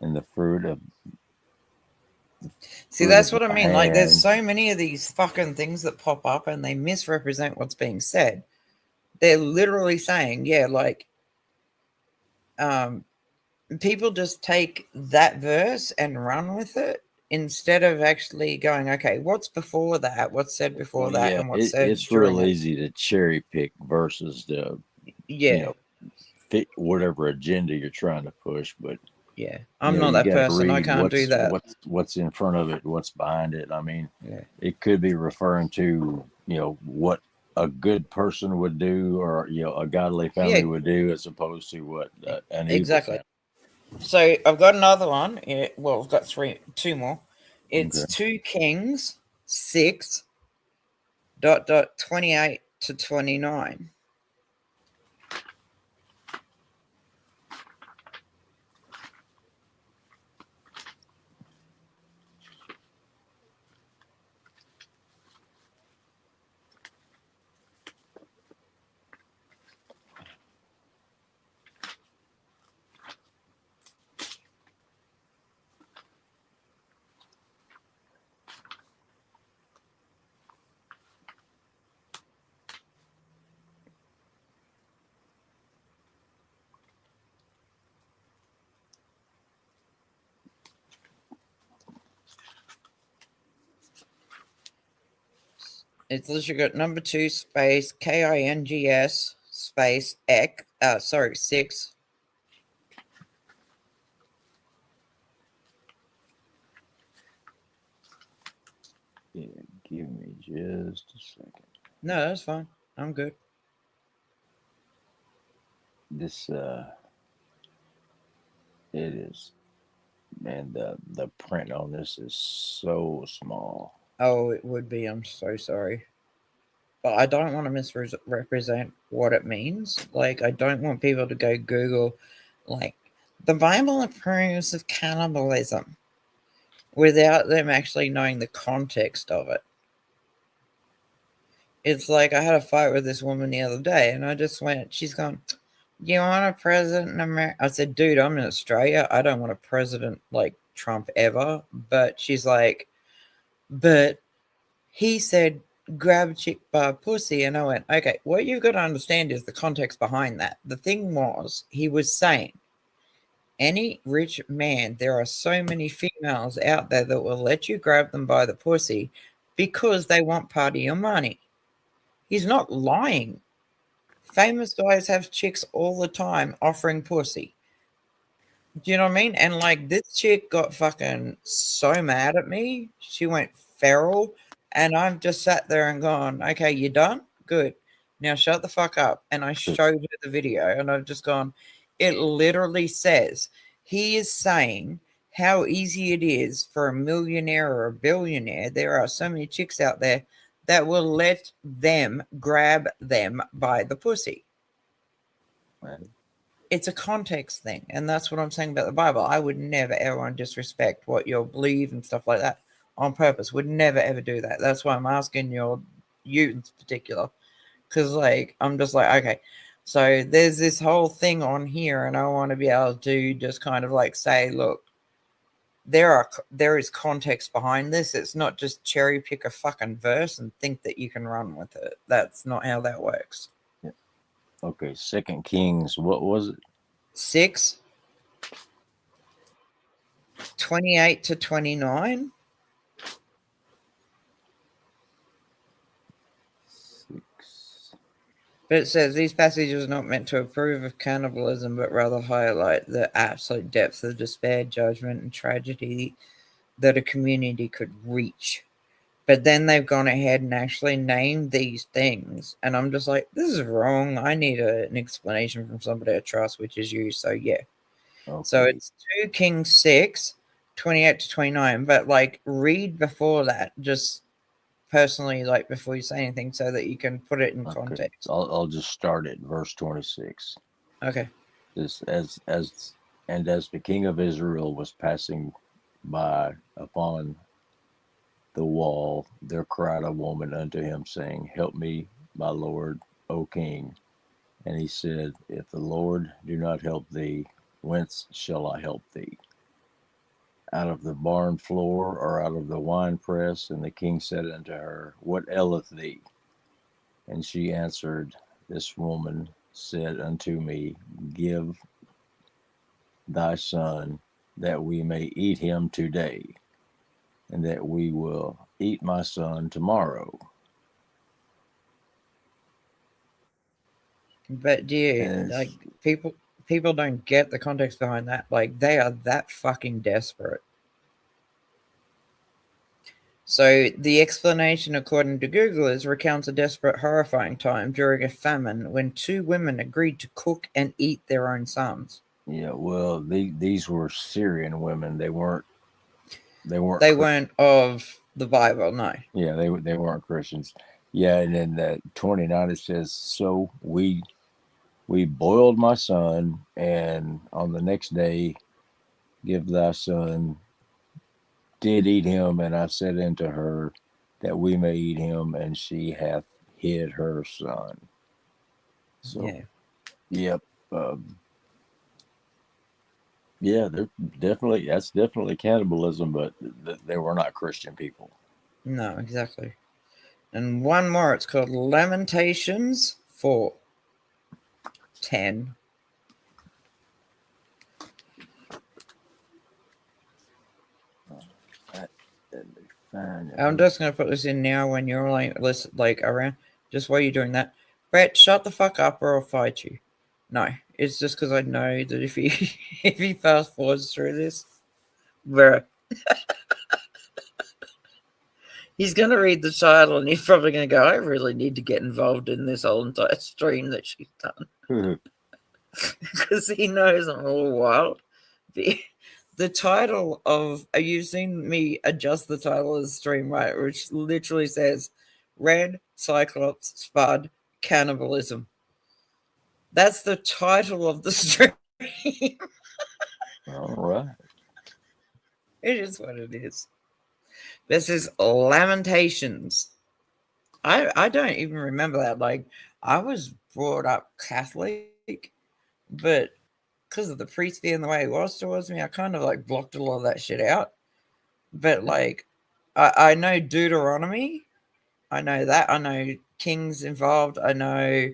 and the fruit of..." See, that's what I mean. There's so many of these fucking things that pop up and they misrepresent what's being said. They're literally saying, yeah, like, people just take that verse and run with it instead of actually going, okay, what's before that? What's said before Well, that? yeah, And what's said it's during real it? easy to cherry pick verses to, Yeah. fit whatever agenda you're trying to push. But yeah, I'm you not that got to person. I read can't do that. what's in front of it, what's behind it. I mean, Yeah. it could be referring to what a good person would do, or a godly family would do, as opposed to what an evil Exactly. family. So I've got another one. Well, I've got two more. It's Okay. 2 Kings 6 .28 to 29. It's literally got number 2 space KINGS space 6. Yeah, give me just a second. No, that's fine. I'm good. This it is, man. The print on this is so small. Oh, it would be. I'm so sorry. But I don't want to misrepresent what it means. Like, I don't want people to go Google, like, the Bible approves of cannibalism without them actually knowing the context of it. It's like I had a fight with this woman the other day, and I just went, she's gone, "Do you want a president in America?" I said, "Dude, I'm in Australia. I don't want a president like Trump ever." But she's like, "But he said grab a chick by a pussy," and I went, "Okay, what you've got to understand is the context behind that. The thing was, he was saying, any rich man, there are so many females out there that will let you grab them by the pussy because they want part of your money." He's not lying. Famous guys have chicks all the time offering pussy. Do you know what I mean? And like, this chick got fucking so mad at me. She went feral. And I've just sat there and gone, "Okay, you done? Good. Now shut the fuck up." And I showed her the video, and I've just gone, it literally says, he is saying how easy it is for a millionaire or a billionaire. There are so many chicks out there that will let them grab them by the pussy. Right. It's a context thing, and that's what I'm saying about the Bible. I would never ever disrespect what you believe and stuff like that on purpose. Would never ever do that. That's why I'm asking you in particular, because like I'm just like, okay, so there's this whole thing on here, and I want to be able to just kind of like say, look, there is context behind this. It's not just cherry pick a fucking verse and think that you can run with it. That's not how that works. Yeah. Okay, 2 Kings, what was it? 6 28 to 29. 6. But it says these passages are not meant to approve of cannibalism, but rather highlight the absolute depth of despair, judgment, and tragedy that a community could reach. But then they've gone ahead and actually named these things. And I'm just like, this is wrong. I need an explanation from somebody I trust, which is you. So, yeah. Okay. So it's 2 Kings 6, 28 to 29. But, like, read before that, just personally, like, before you say anything, so that you can put it in context. I'll just start at verse 26. Okay. This as the king of Israel was passing by upon the wall, there cried a woman unto him, saying, Help me, my lord, O king. And he said, If the Lord do not help thee, whence shall I help thee? Out of the barn floor, or out of the winepress? And the king said unto her, What aileth thee? And she answered, this woman said unto me, give thy son that we may eat him today, and that we will eat my son tomorrow. But do you, like, people don't get the context behind that. Like, they are that fucking desperate. So the explanation, according to Google, is recounts a desperate, horrifying time during a famine when two women agreed to cook and eat their own sons. Yeah, well, these were Syrian women. They weren't of the Bible, no. Yeah, they weren't Christians. Yeah, and then 29 it says, so we boiled my son, and on the next day give thy son did eat him, and I said unto her that we may eat him, and she hath hid her son. So, yeah. Yep. Yeah, that's definitely cannibalism, but they were not Christian people. No, exactly. And one more, it's called Lamentations 4:10. I'm just gonna put this in now when you're like around. Just while you're doing that, Bret, shut the fuck up or I'll fight you. No, it's just because I know that if he fast forwards through this, Bret, he's gonna read the title and he's probably gonna go, I really need to get involved in this whole entire stream that she's done. Because he knows I'm all wild. The title of, are you seen me adjust the title of the stream, right? Which literally says Red Cyclops Spud Cannibalism. That's the title of the stream. All right. It is what it is. This is Lamentations. I don't even remember that. Like, I was brought up Catholic, but because of the priest being the way he was towards me, I kind of like blocked a lot of that shit out. But like, I know Deuteronomy. I know that. I know Kings involved. I know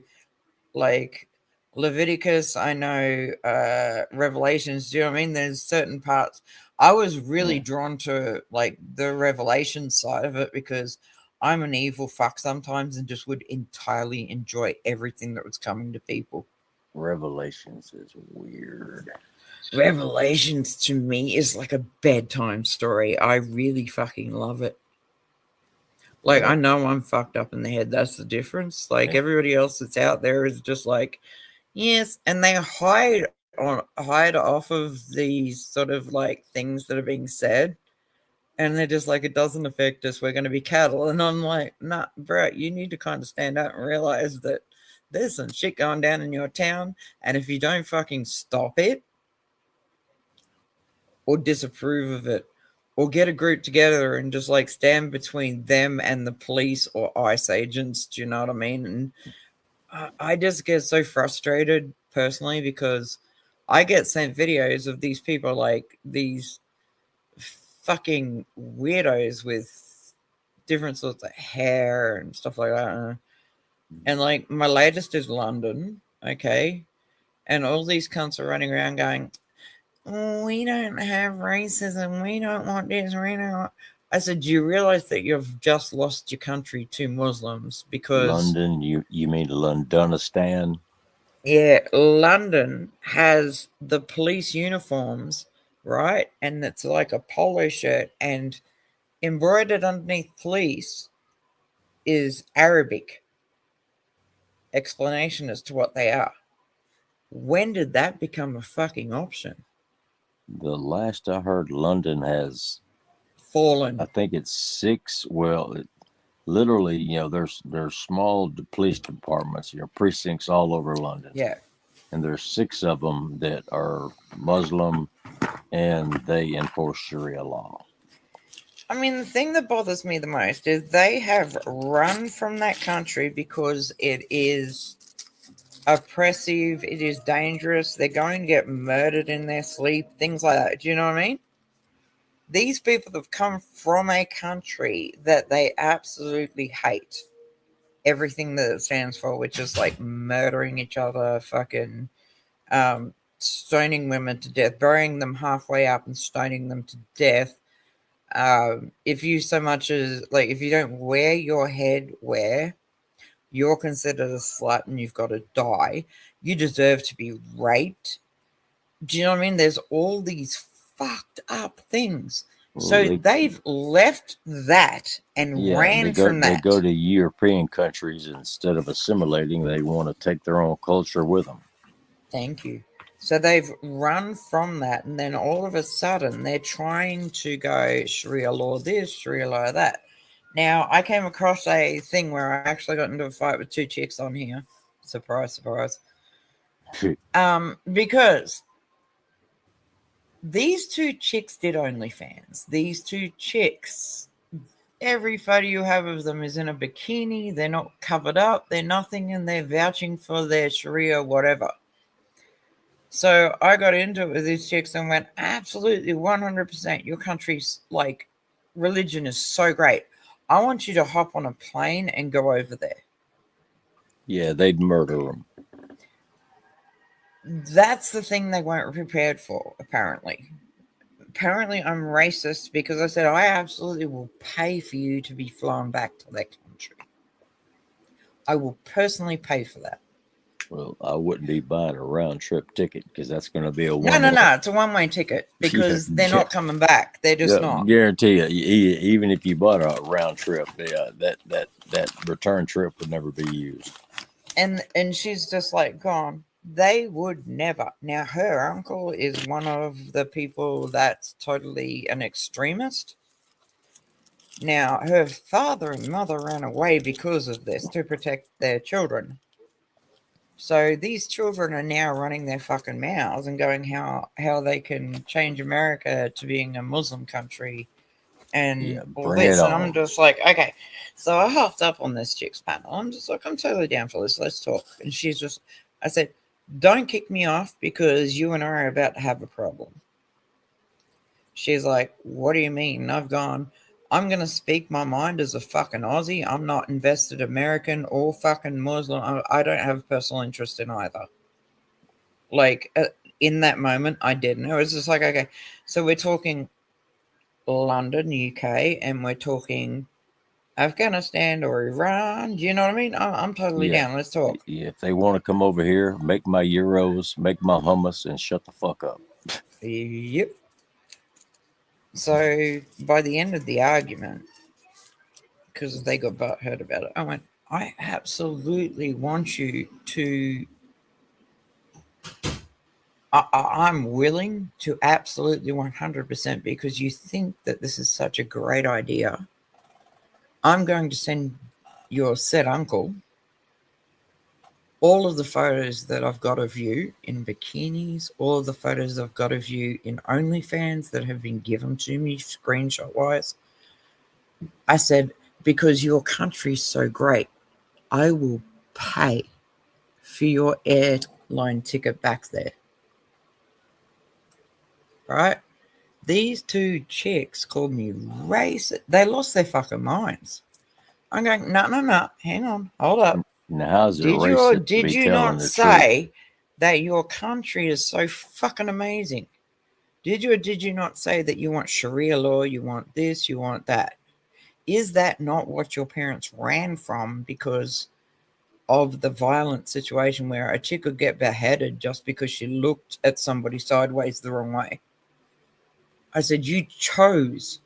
like Leviticus. I know Revelations. Do you know what I mean? There's certain parts. I was really drawn to like the Revelation side of it because I'm an evil fuck sometimes and just would entirely enjoy everything that was coming to people. Revelations is weird. Revelations to me is like a bedtime story. I really fucking love it. Like, I know I'm fucked up in the head. That's the difference. Like, everybody else that's out there is just like, yes, and they hide off of these sort of like things that are being said. And they're just like, it doesn't affect us. We're going to be cattle. And I'm like, nah, bro, you need to kind of stand up and realize that there's some shit going down in your town. And if you don't fucking stop it or disapprove of it or get a group together and just like stand between them and the police or ICE agents, do you know what I mean? And I just get so frustrated personally because I get sent videos of these people, like these fucking weirdos with different sorts of hair and stuff like that. And like my latest is London, okay? And all these cunts are running around going, oh, we don't have racism. We don't want this. We don't want... I said, do you realize that you've just lost your country to Muslims? Because London, you mean Londonistan? Yeah, London has the police uniforms, right? And it's like a polo shirt, and embroidered underneath police is Arabic explanation as to what they are. When did that become a fucking option? The last I heard, London has fallen. I think it's 6. Well, literally, you know, there's small police departments, you know, precincts all over London. Yeah. And there's 6 of them that are Muslim, and they enforce Sharia law. I mean, the thing that bothers me the most is they have run from that country because it is oppressive, it is dangerous, they're going to get murdered in their sleep, things like that. Do you know what I mean? These people have come from a country that they absolutely hate. everything that it stands for, which is like murdering each other, fucking stoning women to death, burying them halfway up and stoning them to death. If you so much as like, if you don't wear your headwear, you're considered a slut and you've got to die. You deserve to be raped. Do you know what I mean? There's all these fucked up things. Well, So they've left that and ran from that. They go to European countries instead of assimilating. They want to take their own culture with them. Thank you. So they've run from that, and then all of a sudden they're trying to go Sharia law this, Sharia law that. Now, I came across a thing where I actually got into a fight with two chicks on here. Surprise, surprise. Because these two chicks did OnlyFans. These two chicks, every photo you have of them is in a bikini. They're not covered up. They're nothing, and they're vouching for their Sharia whatever. So I got into it with these chicks and went, absolutely 100%. Your country's like religion is so great. I want you to hop on a plane and go over there. Yeah, they'd murder them. That's the thing they weren't prepared for, apparently. Apparently, I'm racist because I said, I absolutely will pay for you to be flown back to that country. I will personally pay for that. Well, I wouldn't be buying a round trip ticket because that's going to be a one-way. No. It's a one-way ticket because they're not coming back. They're just not. Guarantee you, even if you bought a round trip, that return trip would never be used. And she's just like gone. They would never. Now, her uncle is one of the people that's totally an extremist. Now, her father and mother ran away because of this to protect their children. So these children are now running their fucking mouths and going how they can change America to being a Muslim country and all this. And I'm just like, okay. So I hopped up on this chick's panel. I'm just like, I'm totally down for this. Let's talk. And she's just, I said, don't kick me off because you and I are about to have a problem. She's like, what do you mean? And I've gone, I'm going to speak my mind as a fucking Aussie. I'm not invested American or fucking Muslim. I don't have a personal interest in either. Like, in that moment, I didn't. It was just like, okay, so we're talking London, UK, and we're talking Afghanistan or Iran. Do you know what I mean? I'm totally down. Let's talk. Yeah, if they want to come over here, make my euros, make my hummus, and shut the fuck up. Yep. So by the end of the argument, because they got butthurt about it, I went, I absolutely want you to, I'm willing to absolutely 100% because you think that this is such a great idea. I'm going to send your said uncle all of the photos that I've got of you in bikinis, all of the photos I've got of you in OnlyFans that have been given to me screenshot-wise. I said, because your country's so great, I will pay for your airline ticket back there. Right? These two chicks called me racist. They lost their fucking minds. I'm going, no, hang on, hold up. Now, how's it racist? Did you not say that your country is so fucking amazing? Did you or did you not say that you want Sharia law, you want this, you want that? Is that not what your parents ran from because of the violent situation where a chick could get beheaded just because she looked at somebody sideways the wrong way? I said, you chose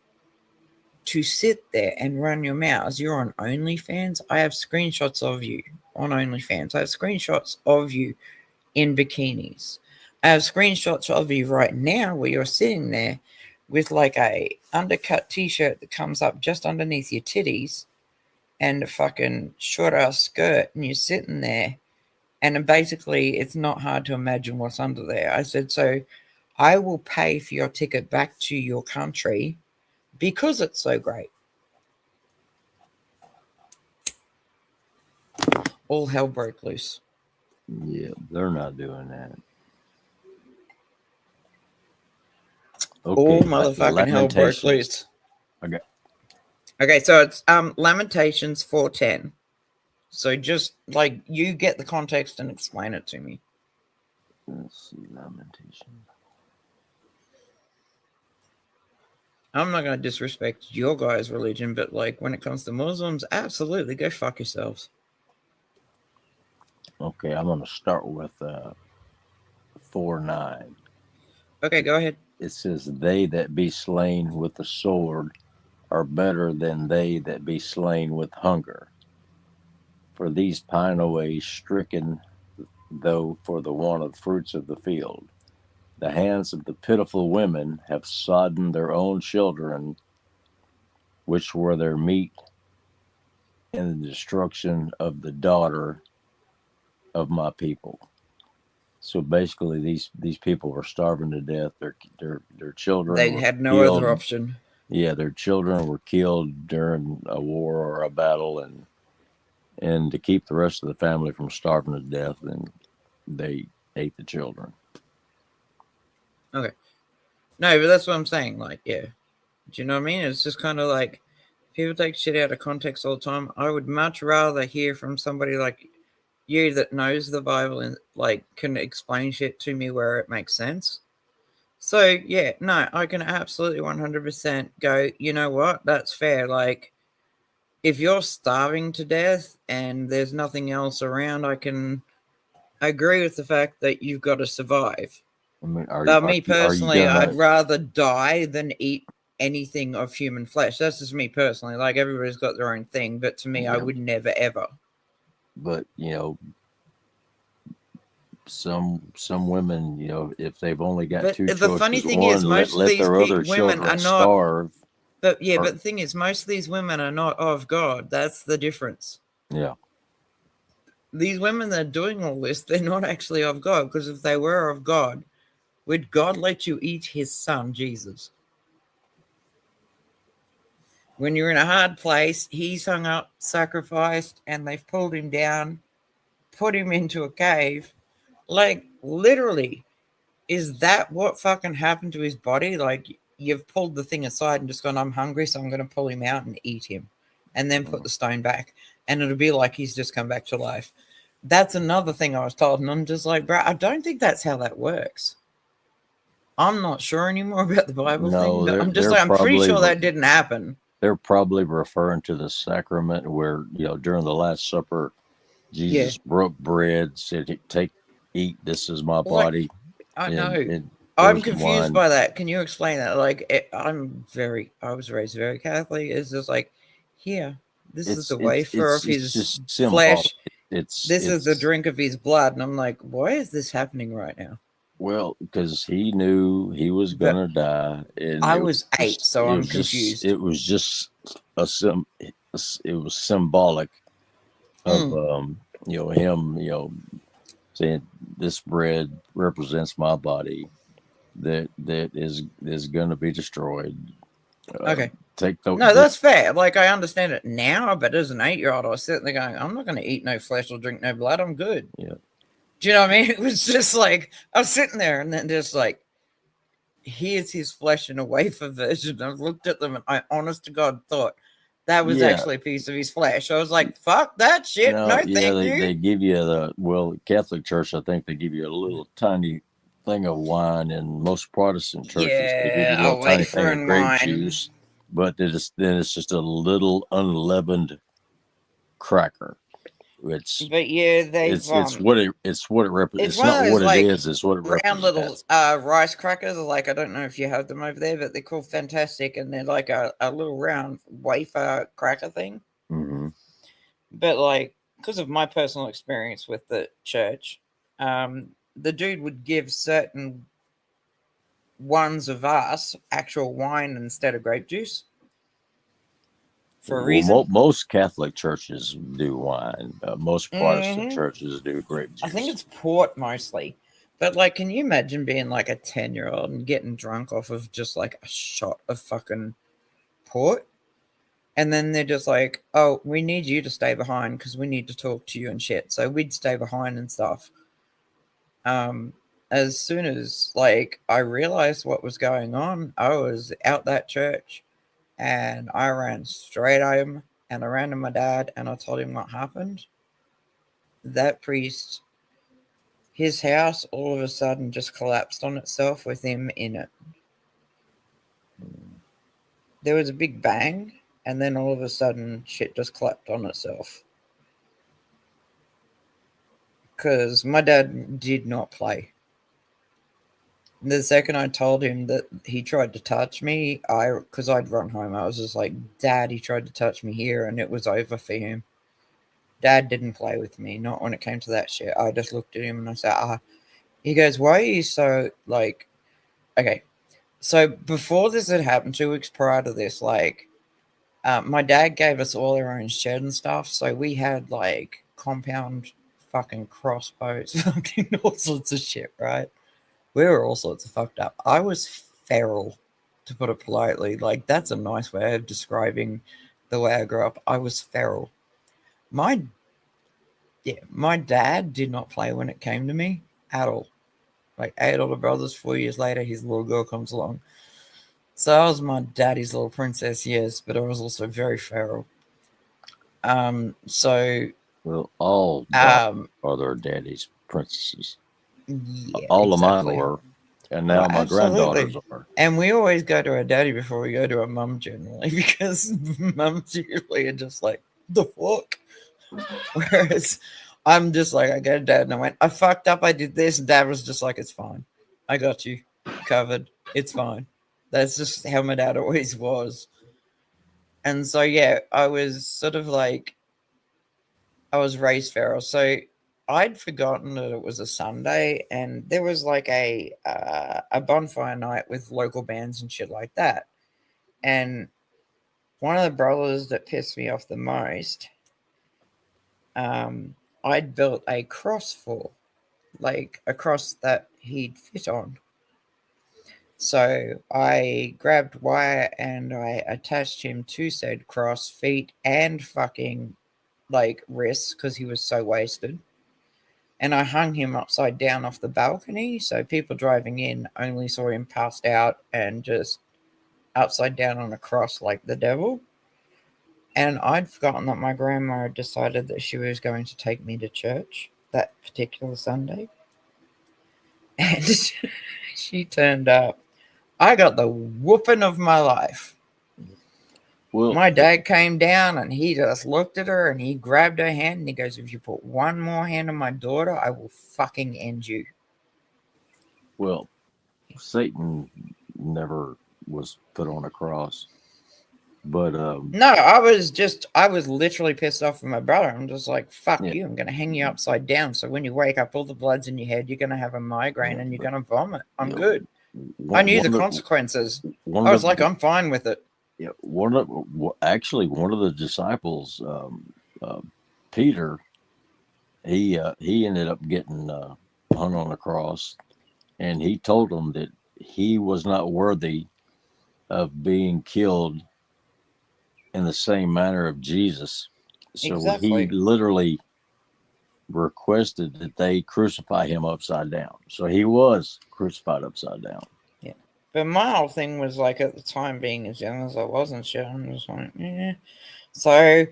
to sit there and run your mouths. You're on OnlyFans. I have screenshots of you on OnlyFans. I have screenshots of you in bikinis. I have screenshots of you right now where you're sitting there with like a undercut t-shirt that comes up just underneath your titties and a fucking short ass skirt, and you're sitting there and basically it's not hard to imagine what's under there. I said, so I will pay for your ticket back to your country because it's so great. All hell broke loose. Yeah, they're not doing that. Okay, all motherfucking hell broke loose. Okay. Okay, so it's Lamentations 4:10. So just like you get the context and explain it to me. Let's see, lamentation. I'm not going to disrespect your guys' religion, but like when it comes to Muslims, absolutely go fuck yourselves. Okay, I'm going to start with 4:9. Okay, go ahead. It says, "They that be slain with the sword are better than they that be slain with hunger. For these pine away stricken, though for the want of fruits of the field. The hands of the pitiful women have sodden their own children, which were their meat, in the destruction of the daughter of my people." So basically, these people were starving to death. Their children They were had no killed. other option. Yeah, their children were killed during a war or a battle, and to keep the rest of the family from starving to death, then they ate the children. Okay. No, but that's what I'm saying. Like, yeah. Do you know what I mean? It's just kind of like people take shit out of context all the time. I would much rather hear from somebody like you that knows the Bible and like can explain shit to me where it makes sense. So yeah, no, I can absolutely 100% go, you know what? That's fair. Like if you're starving to death and there's nothing else around, I can agree with the fact that you've got to survive. I mean, But me personally, I'd gonna, rather die than eat anything of human flesh. That's just me personally. Like everybody's got their own thing, but to me, I would never ever. But you know, some women, you know, if they've only got But two the choices, funny thing one, is, most let of these their other women children are not. starve. But yeah, but the thing is, most of these women are not of God. That's the difference. Yeah. These women that are doing all this, they're not actually of God. Because if they were of God, would God let you eat his son, Jesus? When you're in a hard place, he's hung up, sacrificed, and they've pulled him down, put him into a cave. Like, literally, is that what fucking happened to his body? Like, you've pulled the thing aside and just gone, I'm hungry, so I'm going to pull him out and eat him. And then put the stone back. And it'll be like he's just come back to life. That's another thing I was told. And I'm just like, bro, I don't think that's how that works. I'm not sure anymore about the Bible thing. But I'm just like, I'm pretty sure that didn't happen. They're probably referring to the sacrament where, you know, during the Last Supper, Jesus broke bread, said, "Take, eat. This is my body." I know. I'm confused by that. Can you explain that? Like, I was raised very Catholic. It's just like, here, this is the wafer of his flesh. This is the drink of his blood. And I'm like, why is this happening right now? Well, because he knew he was going to die. And I was 8, so I'm confused. It was just it was symbolic of, you know, him, you know, saying this bread represents my body that is going to be destroyed. Okay. No, that's fair. Like, I understand it now, but as an 8-year-old, I was sitting there going, I'm not going to eat no flesh or drink no blood. I'm good. Yeah. Do you know what I mean? It was just like, I was sitting there and then just like, here's his flesh in a wafer version. I looked at them and I, honest to God, thought that was actually a piece of his flesh. I was like, fuck that shit. No, thank you. They give you Catholic Church, I think they give you a little tiny thing of wine, and most Protestant churches, they give you a little tiny thing of grape juice, but then it's just a little unleavened cracker. It's what it represents. It's not what it is. It's what it represents. Round little rice crackers. Like, I don't know if you have them over there, but they're called Fantastic, and they're like a little round wafer cracker thing. Mm-hmm. But like, because of my personal experience with the church, the dude would give certain ones of us actual wine instead of grape juice. For a reason. Most Catholic churches do wine. Most Protestant churches do grape juice. I think it's port mostly. But like, can you imagine being like a 10-year-old and getting drunk off of just like a shot of fucking port? And then they're just like, oh, we need you to stay behind because we need to talk to you and shit. So we'd stay behind and stuff. As soon as like I realized what was going on, I was out that church. And I ran straight home and I ran to my dad and I told him what happened. that priest, his house all of a sudden just collapsed on itself with him in it. There was a big bang, and then all of a sudden shit just collapsed on itself. Because my dad did not play. The second I told him that he tried to touch me, because I'd run home, I was just like, Dad, he tried to touch me here, and it was over for him. Dad didn't play with me, not when it came to that shit. I just looked at him and I said, He goes, why are you so, like, okay. So before this had happened, 2 weeks prior to this, like, my dad gave us all our own shed and stuff, so we had, like, compound fucking crossbows, fucking all sorts of shit, right? We were all sorts of fucked up. I was feral, to put it politely. Like, that's a nice way of describing the way I grew up. I was feral. My dad did not play when it came to me at all. Like, 8 older brothers, 4 years later, his little girl comes along. So I was my daddy's little princess, yes, but I was also very feral. Well, all daughters are their daddy's princesses. Yeah, all exactly. of mine were, and now my granddaughters are. And we always go to our daddy before we go to our mum generally, because mums usually are just like, the fuck? Whereas I'm just like, I go to dad and I went, I fucked up, I did this, and dad was just like, it's fine. I got you covered. It's fine. That's just how my dad always was. And so, yeah, I was sort of like, I was raised feral. So I'd forgotten that it was a Sunday, and there was like a bonfire night with local bands and shit like that. And one of the brothers that pissed me off the most, I'd built a cross for, like a cross that he'd fit on. So I grabbed wire and I attached him to said cross, feet and fucking like wrists, because he was so wasted. And I hung him upside down off the balcony, so people driving in only saw him passed out and just upside down on a cross like the devil. And I'd forgotten that my grandma had decided that she was going to take me to church that particular Sunday. And she turned up. I got the whooping of my life. Well, my dad came down and he just looked at her and he grabbed her hand and he goes, if you put one more hand on my daughter, I will fucking end you. Well, Satan never was put on a cross. But no, I was literally pissed off with my brother. I'm just like, fuck you, I'm gonna hang you upside down, so when you wake up all the blood's in your head, you're gonna have a migraine and you're gonna vomit. I'm good. I knew the consequences. I was like, I'm fine with it. Yeah, one of the disciples, Peter, he ended up getting hung on the cross, and he told them that he was not worthy of being killed in the same manner of Jesus. So exactly. He literally requested that they crucify him upside down. So he was crucified upside down. Yeah. But my whole thing was like, at the time, being as young as I was and shit, I'm just like, yeah. So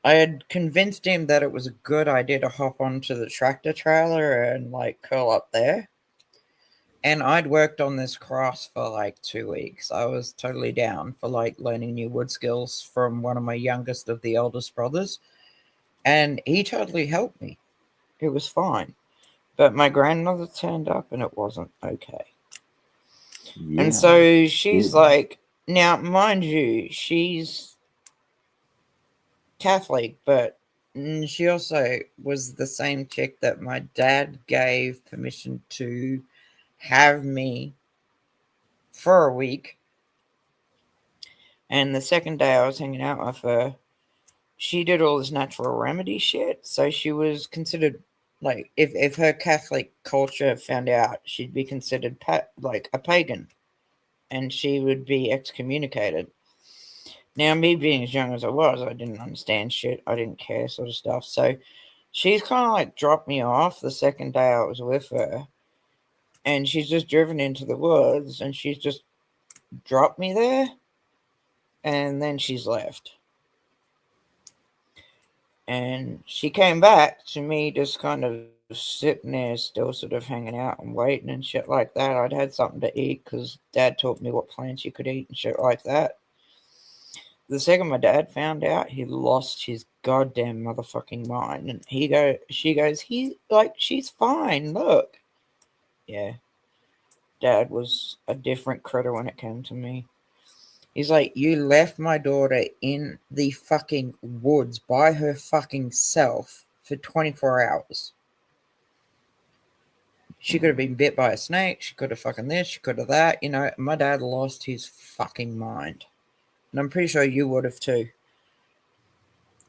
I had convinced him that it was a good idea to hop onto the tractor trailer and like curl up there. And I'd worked on this cross for like 2 weeks. I was totally down for like learning new wood skills from one of my youngest of the eldest brothers. And he totally helped me. It was fine. But my grandmother turned up and it wasn't okay. Yeah, and so she's like, now, mind you, she's Catholic, but she also was the same chick that my dad gave permission to have me for a week. And the second day I was hanging out with her, she did all this natural remedy shit. So she was considered, like, if her Catholic culture found out, she'd be considered like a pagan, and she would be excommunicated. Now, me being as young as I was, I didn't understand shit. I didn't care, sort of stuff. So she's kind of like dropped me off the second day I was with her. And she's just driven into the woods and she's just dropped me there. And then she's left. And she came back to me just kind of sitting there, still sort of hanging out and waiting and shit like that. I'd had something to eat because Dad taught me what plants you could eat and shit like that. The second my dad found out, he lost his goddamn motherfucking mind. And she goes, she's fine, look. Yeah. Dad was a different critter when it came to me. He's like, you left my daughter in the fucking woods by her fucking self for 24 hours. She could have been bit by a snake. She could have fucking this. She could have that. You know, my dad lost his fucking mind. And I'm pretty sure you would have too.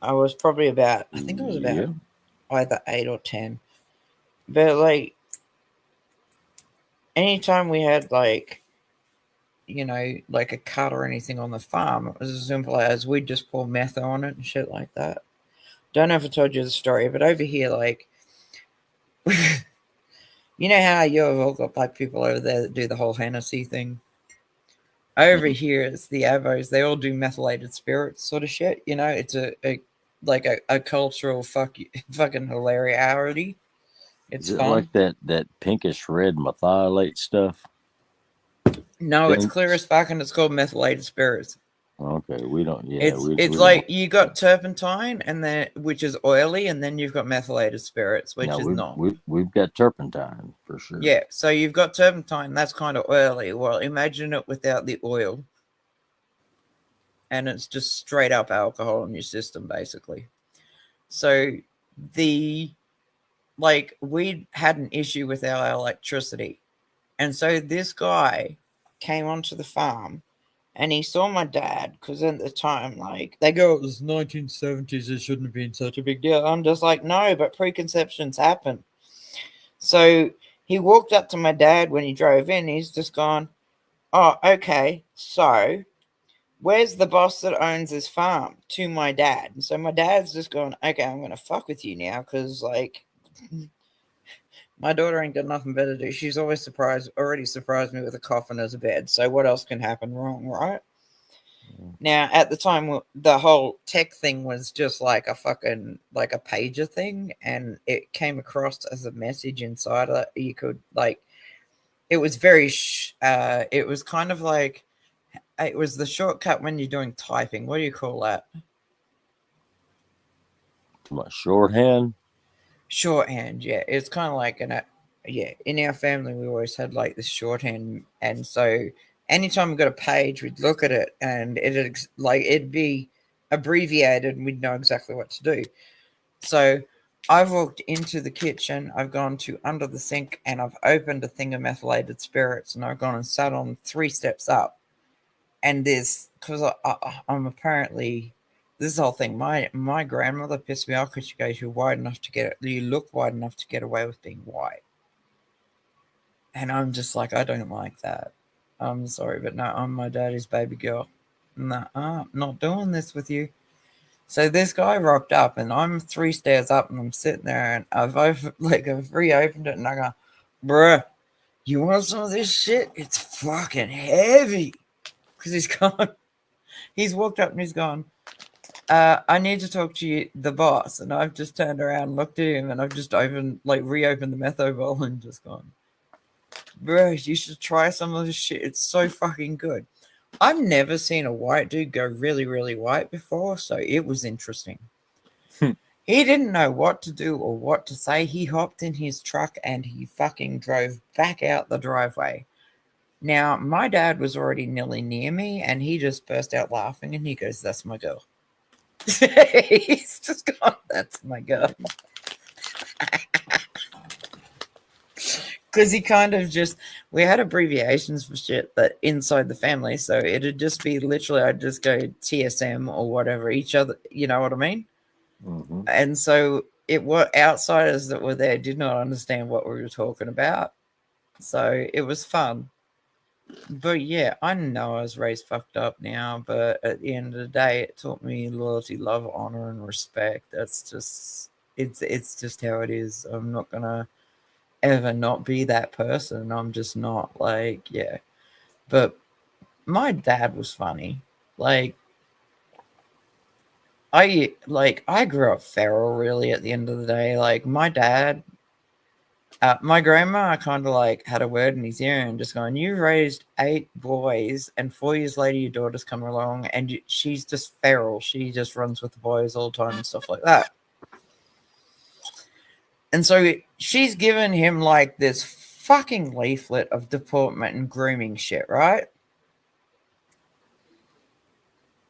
I was probably about, I think I was about either 8 or 10. But like, anytime we had like, you know, like a cut or anything on the farm, it was as simple as we'd just pour meth on it and shit like that. Don't know if I told you the story, but over here, like, you know how you have all got like people over there that do the whole Hennessy thing? Over here, it's the Avos. They all do methylated spirits sort of shit. You know, it's a cultural fucking hilarity. It's Is it fun. like that pinkish red methylate stuff? No, it's clear as fuck, and it's called methylated spirits. Okay, we don't. Yeah, it's like you got turpentine, and then which is oily, and then you've got methylated spirits, which is not. We've got turpentine for sure. Yeah, so you've got turpentine. That's kind of oily. Well, imagine it without the oil, and it's just straight up alcohol in your system, basically. So we had an issue with our electricity, and so this guy came onto the farm. And he saw my dad, because at the time, like, they go, it was 1970s, it shouldn't have been such a big deal. I'm just like, no, but preconceptions happen. So he walked up to my dad when he drove in. He's just gone, oh, okay, so where's the boss that owns this farm? To my dad. And so my dad's just going, okay, I'm going to fuck with you now, because, like, my daughter ain't got nothing better to do. She's already surprised me with a coffin as a bed. So what else can happen wrong, right? Now, at the time, the whole tech thing was just like a fucking, like a pager thing. And it came across as a message inside of it. You could, like, it was very, it was kind of like, it was the shortcut when you're doing typing. What do you call that? Shorthand? Shorthand, yeah. It's kind of like in our family we always had like this shorthand, and so anytime we got a page, we'd look at it and it'd be abbreviated and we'd know exactly what to do. So I've walked into the kitchen, I've gone to under the sink, and I've opened a thing of methylated spirits, and I've gone and sat on 3 steps up. And because I'm apparently, this whole thing, my grandmother pissed me off because she goes, you look wide enough to get away with being white. And I'm just like, I don't like that. I'm sorry, but no, I'm my daddy's baby girl. No, I'm not doing this with you. So this guy rocked up, and I'm 3 stairs up, and I'm sitting there, and I've reopened it, and I go, bruh, you want some of this shit? It's fucking heavy. Because he's walked up and he's gone, I need to talk to you, the boss. And I've just turned around, looked at him, and I've just reopened the metho bowl and just gone, bro, you should try some of this shit. It's so fucking good. I've never seen a white dude go really, really white before, so it was interesting. He didn't know what to do or what to say. He hopped in his truck and he fucking drove back out the driveway. Now, my dad was already nearly near me, and he just burst out laughing, and he goes, that's my girl. He's just gone, that's my girl. Because he kind of just, we had abbreviations for shit that inside the family, so it'd just be literally, I'd just go TSM or whatever, each other, you know what I mean? Mm-hmm. And so outsiders that were there did not understand what we were talking about. So it was fun. But yeah, I know I was raised fucked up now, but at the end of the day, it taught me loyalty, love, honor, and respect. That's just, it's just how it is. I'm not gonna ever not be that person. I'm just not, like, yeah. But my dad was funny. Like, I grew up feral, really, at the end of the day. Like, my dad, my grandma kind of like had a word in his ear and just going, you raised 8 boys, and 4 years later your daughter's come along and she's just feral. She just runs with the boys all the time and stuff like that. And so she's given him like this fucking leaflet of deportment and grooming shit, right?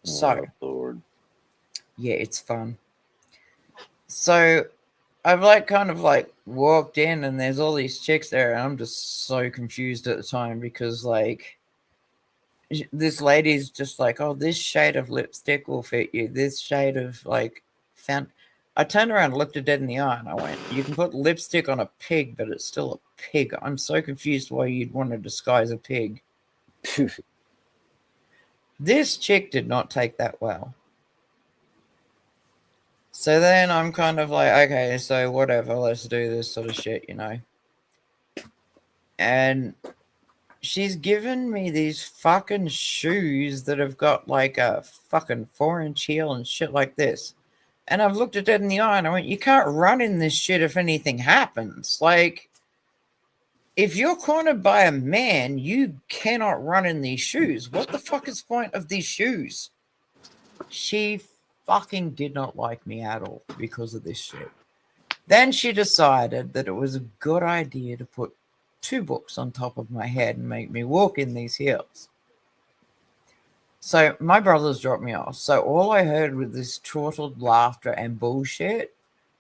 So, Lord. Yeah, it's fun. So I've like kind of like walked in and there's all these chicks there and I'm just so confused at the time because like this lady's just like, oh, this shade of lipstick will fit you. This shade of like I turned around and looked her dead in the eye and I went, you can put lipstick on a pig, but it's still a pig. I'm so confused why you'd want to disguise a pig. This chick did not take that well. So then I'm kind of like, okay, so whatever, let's do this sort of shit, you know. And she's given me these fucking shoes that have got like a fucking 4-inch heel and shit like this. And I've looked at it in the eye and I went, you can't run in this shit if anything happens. Like, if you're cornered by a man, you cannot run in these shoes. What the fuck is the point of these shoes? She fucking did not like me at all because of this shit. Then she decided that it was a good idea to put 2 books on top of my head and make me walk in these heels. So my brothers dropped me off. So all I heard was this chortled laughter and bullshit.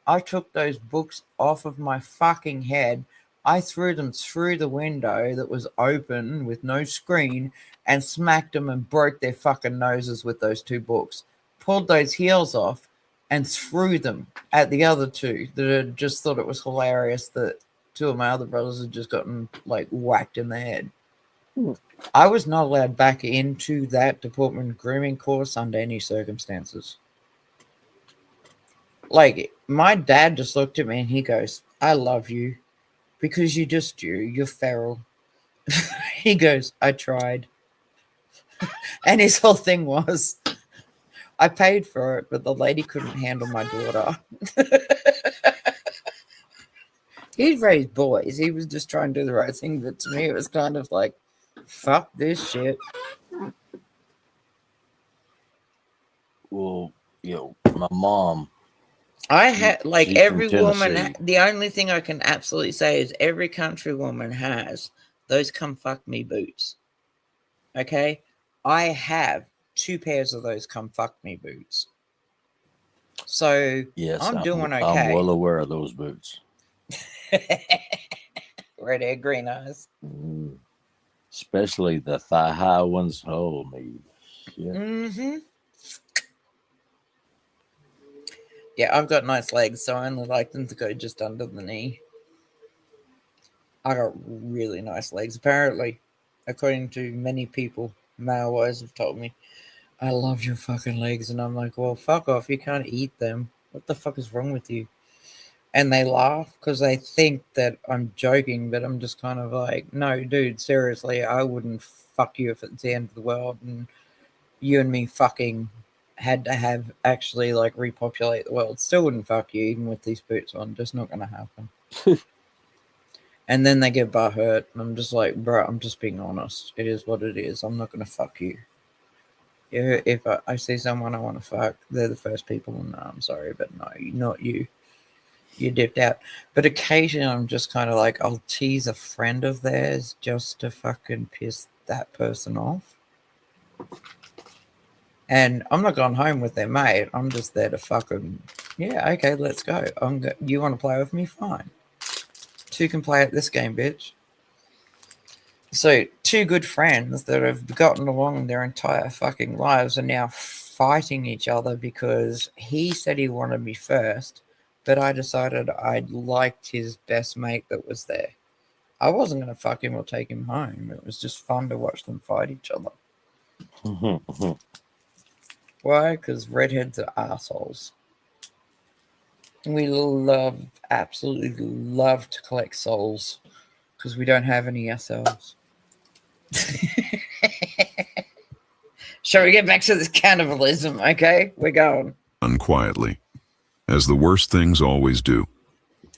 I took those books off of my fucking head. I threw them through the window that was open with no screen and smacked them and broke their fucking noses with those 2 books. Pulled those heels off and threw them at the other 2 that had just thought it was hilarious that 2 of my other brothers had just gotten like whacked in the head. I was not allowed back into that deportment grooming course under any circumstances. Like, my dad just looked at me and he goes, I love you because you're feral. He goes, I tried. And his whole thing was, I paid for it, but the lady couldn't handle my daughter. He'd raised boys. He was just trying to do the right thing. But to me, it was kind of like, fuck this shit. Well, my mom. I had, like, every woman, Tennessee. the only thing I can absolutely say is every country woman has those come fuck me boots. Okay? I have 2 pairs of those come fuck me boots. So, Yes, I'm doing okay. I'm well aware of those boots. Red hair, green eyes. Especially the thigh-high ones. Holy shit. Mm-hmm. Yeah, I've got nice legs, so I only like them to go just under the knee. I got really nice legs, apparently. According to many people, male-wise have told me, I love your fucking legs. And I'm like, well, fuck off. You can't eat them. What the fuck is wrong with you? And they laugh because they think that I'm joking, but I'm just kind of like, no, dude, seriously, I wouldn't fuck you if it's the end of the world and you and me fucking had to have actually like repopulate the world. Still wouldn't fuck you even with these boots on. Just not going to happen. And then they get butthurt and I'm just like, bro, I'm just being honest. It is what it is. I'm not going to fuck you. If I see someone I want to fuck, they're the first people. No, I'm sorry, but no, not you. You dipped out. But occasionally I'm just kind of like, I'll tease a friend of theirs just to fucking piss that person off. And I'm not going home with their mate. I'm just there to fucking, yeah, okay, let's go. You want to play with me? Fine. 2 can play at this game, bitch. So 2 good friends that have gotten along their entire fucking lives are now fighting each other because he said he wanted me first. But I decided I liked his best mate that was there. I wasn't going to fuck him or take him home. It was just fun to watch them fight each other. Why? Because redheads are assholes. We absolutely love to collect souls because we don't have any ourselves. Shall we get back to this cannibalism? Okay, we're going. quietly, as the worst things always do.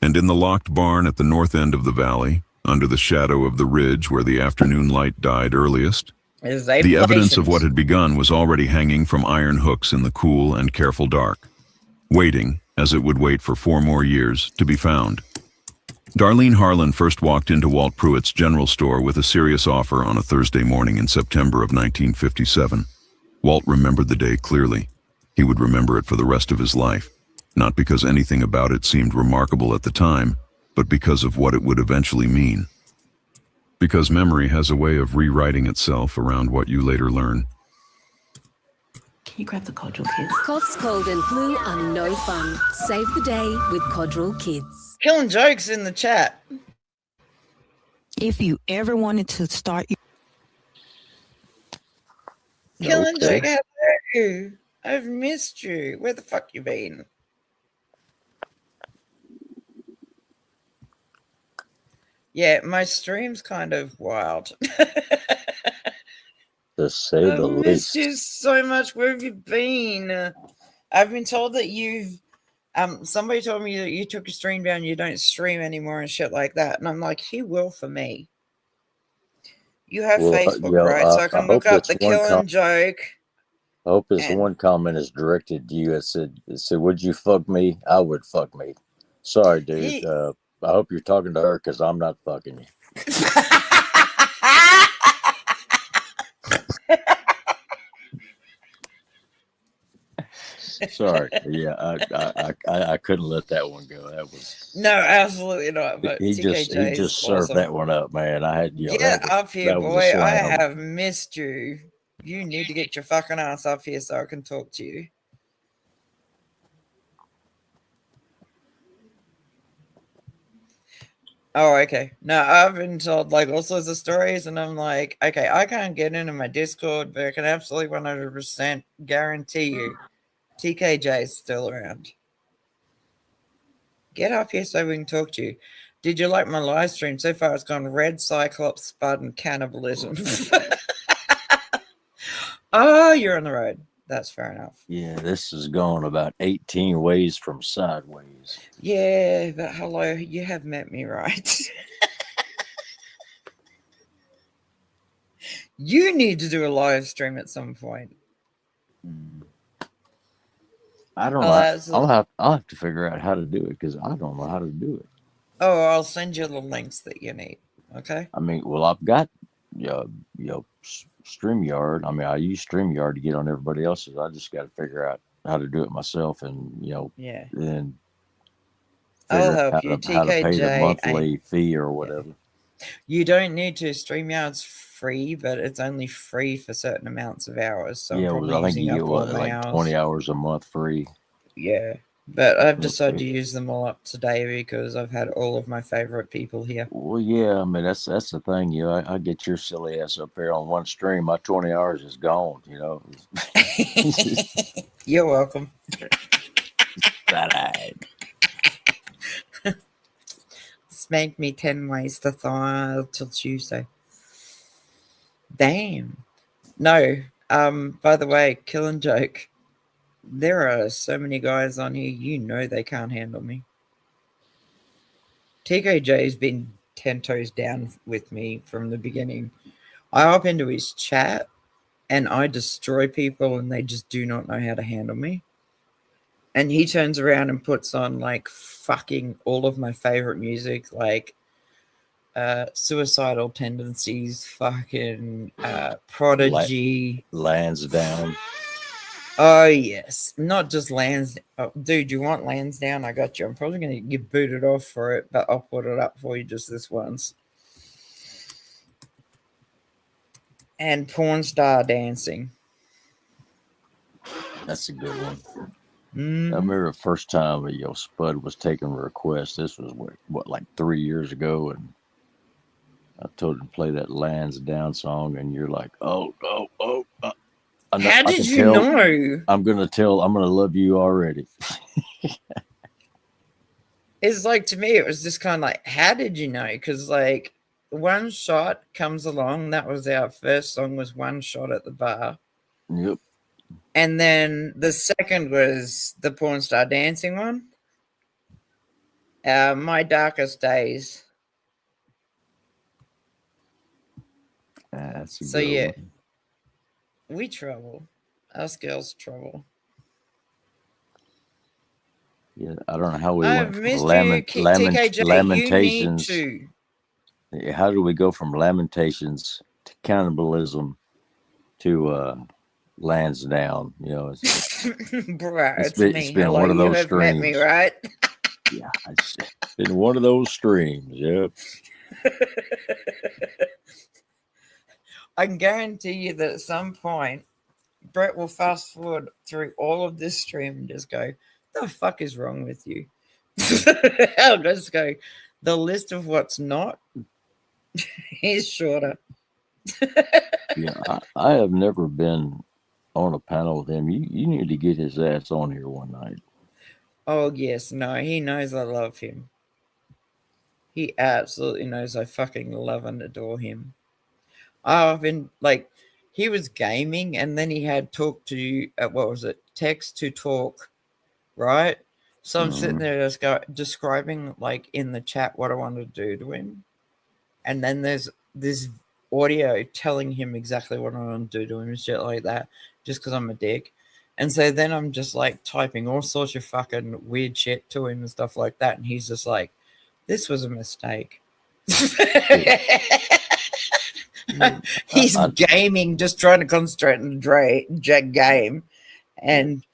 And in the locked barn at the north end of the valley, under the shadow of the ridge where the afternoon light died earliest, the evidence of what had begun was already hanging from iron hooks in the cool and careful dark, waiting, as it would wait for 4 more years, to be found. Darlene Harlan first walked into Walt Pruitt's general store with a serious offer on a Thursday morning in September of 1957. Walt remembered the day clearly. He would remember it for the rest of his life, not because anything about it seemed remarkable at the time, but because of what it would eventually mean. Because memory has a way of rewriting itself around what you later learn. Can you grab the Codral Kids? Coughs, cold and flu are no fun. Save the day with Codral Kids. Killing jokes in the chat. If you ever wanted to start your... Killing joke, how are you? I've missed you. Where the fuck you been? Yeah, my stream's kind of wild. To say the I've missed least. you so much. Where have you been? I've been told that you've somebody told me that you took a stream down, you don't stream anymore and shit like that. And I'm like, he will for me. You have Facebook, right? So I can look up the killing joke. I hope this one comment is directed to you. It said, would you fuck me? I would fuck me. Sorry, dude. I hope you're talking to her because I'm not fucking you. Sorry. Yeah, I couldn't let that one go. That was no, absolutely not. But he just served that one up, man. I had get up here, boy. I have missed you. You need to get your fucking ass up here so I can talk to you. Oh, okay. No, I've been told like all sorts of stories, and I'm like, okay, I can't get into my Discord, but I can absolutely 100% guarantee you TKJ is still around. Get up here so we can talk to you. Did you like my live stream? So far it's gone red, Cyclops, Spud, and cannibalism. Oh, you're on the road. That's fair enough. Yeah, this is going about 18 ways from sideways. Yeah, but hello, you have met me, right? You need to do a live stream at some point. I don't know. I'll have to figure out how to do it because I don't know how to do it. Oh, I'll send you the links that you need. Okay. I mean, well, I've got StreamYard. I mean, I use StreamYard to get on everybody else's. I just got to figure out how to do it myself, and yeah. Then I'll help you. How to pay the monthly fee or whatever. You don't need to. StreamYard's free, but it's only free for certain amounts of hours. So yeah, I think you get like 20 hours a month free. Yeah, but I've decided to use them all up today because I've had all of my favorite people here. Well, yeah, I mean that's the thing. I get your silly ass up here on one stream. My 20 hours is gone. You're welcome. Spank me 10 ways to thaw till Tuesday. Damn. No. By the way, killing joke. There are so many guys on here, they can't handle me. TKJ's been 10 toes down with me from the beginning. I hop into his chat and I destroy people and they just do not know how to handle me. And he turns around and puts on like fucking all of my favorite music, like Suicidal Tendencies, fucking Prodigy. Lansdowne. Oh, yes. Not just Lansdowne. Oh, dude, you want Lansdowne? I got you. I'm probably going to get booted off for it, but I'll put it up for you just this once. And Porn Star Dancing. That's a good one. I remember the first time Spud was taking requests. This was what like 3 years ago, and I told him to play that Lansdowne song, and you're like, oh. How did you know? I'm gonna love you already. It's like, to me, it was just kind of like, how did you know? Because like One Shot comes along. That was our first song. Was One Shot at the Bar. Yep. And then the second was the porn star dancing one. My Darkest Days. That's a So good yeah, one. we trouble. Us girls trouble. Yeah, I don't know how we I've went from missed you, TKJ. You need Lamentations. to. How do we go from Lamentations to cannibalism to Lansdowne? You know, Bro, it's it's me. been Hello, one of you those have met me, streams. right? Yeah, it's been one of those streams. Yep. I can guarantee you that at some point, Bret will fast forward through all of this stream and just go, "The fuck is wrong with you?" I'll just go, the list of what's not is shorter. Yeah, I have never been on a panel with him. You need to get his ass on here one night. Oh, yes. No, he knows I love him. He absolutely knows I fucking love and adore him. I've been like, he was gaming and then he had talk to, what was it? Text to talk, right? So I'm sitting there just describing like in the chat what I want to do to him. And then there's this audio telling him exactly what I want to do to him and shit like that, just because I'm a dick. And so then I'm just like typing all sorts of fucking weird shit to him and stuff like that. And he's just like, this was a mistake. He's gaming, just trying to concentrate on the game. And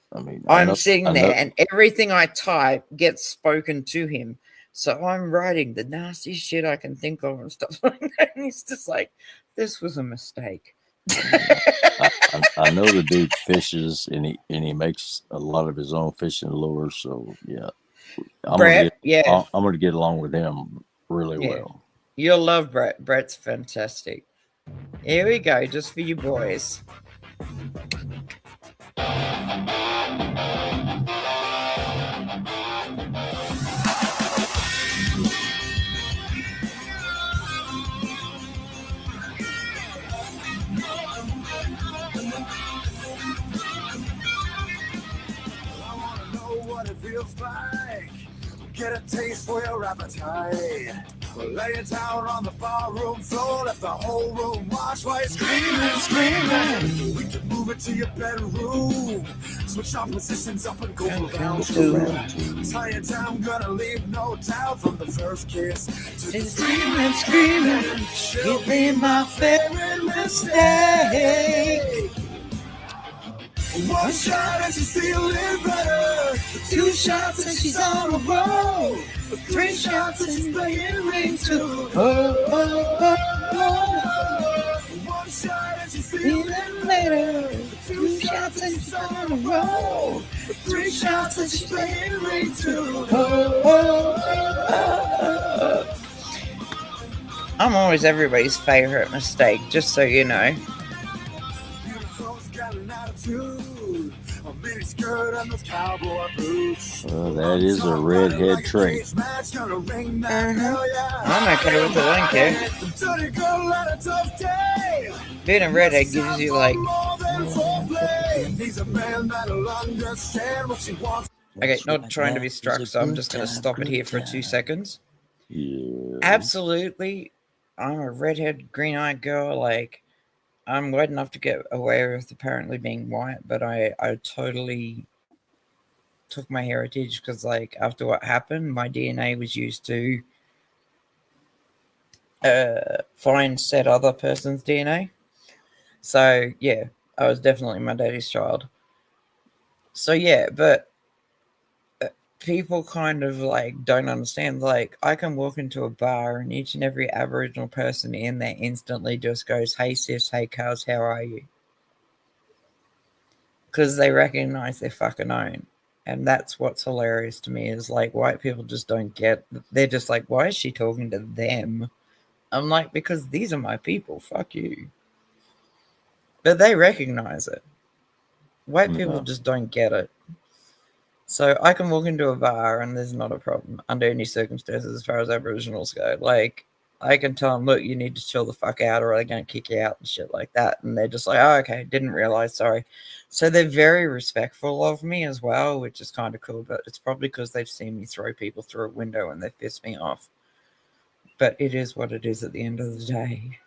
I'm sitting there and everything I type gets spoken to him. So I'm writing the nastiest shit I can think of and stuff like that. And he's just like, this was a mistake. I know the dude fishes and he makes a lot of his own fishing lures. So yeah, I'm gonna get along with him really well. You'll love Bret. Bret's fantastic. Here we go, just for you boys. What it feels like, get a taste for your appetite. Lay it down on the barroom floor, let the whole room watch while you're screaming. We can move it to your bedroom, switch our positions up and go for round two. Tie it down, gonna leave no doubt from the first kiss to the screaming. She'll be my favorite mistake. One shot and she's feeling better. 2 shots and she's on a roll. 3 shots and she's playing ring too. One shot and she's feeling better. 2 shots and she's on a roll. 3 shots and she's playing ring too. I'm always everybody's favorite mistake, just so you know. That is a redhead trait. I'm okay with it, I don't care. Being a redhead gives you like... Okay, not trying to be struck, so I'm just going to stop it here for 2 seconds. Yeah. Absolutely, I'm a redhead, green-eyed girl, like... I'm white enough to get away with apparently being white, but I totally took my heritage because, like, after what happened, my DNA was used to find said other person's DNA. So, yeah, I was definitely my daddy's child. So, yeah, but people kind of, like, don't understand. Like, I can walk into a bar and each and every Aboriginal person in there instantly just goes, hey, sis, hey, cuz, how are you? Because they recognize their fucking own. And that's what's hilarious to me is, like, white people just don't get... They're just like, why is she talking to them? I'm like, because these are my people. Fuck you. But they recognize it. White people just don't get it. So I can walk into a bar and there's not a problem under any circumstances as far as Aboriginals go. Like, I can tell them, look, you need to chill the fuck out or they're going to kick you out and shit like that. And they're just like, oh, okay, didn't realize, sorry. So they're very respectful of me as well, which is kind of cool. But it's probably because they've seen me throw people through a window and they've pissed me off. But it is what it is at the end of the day.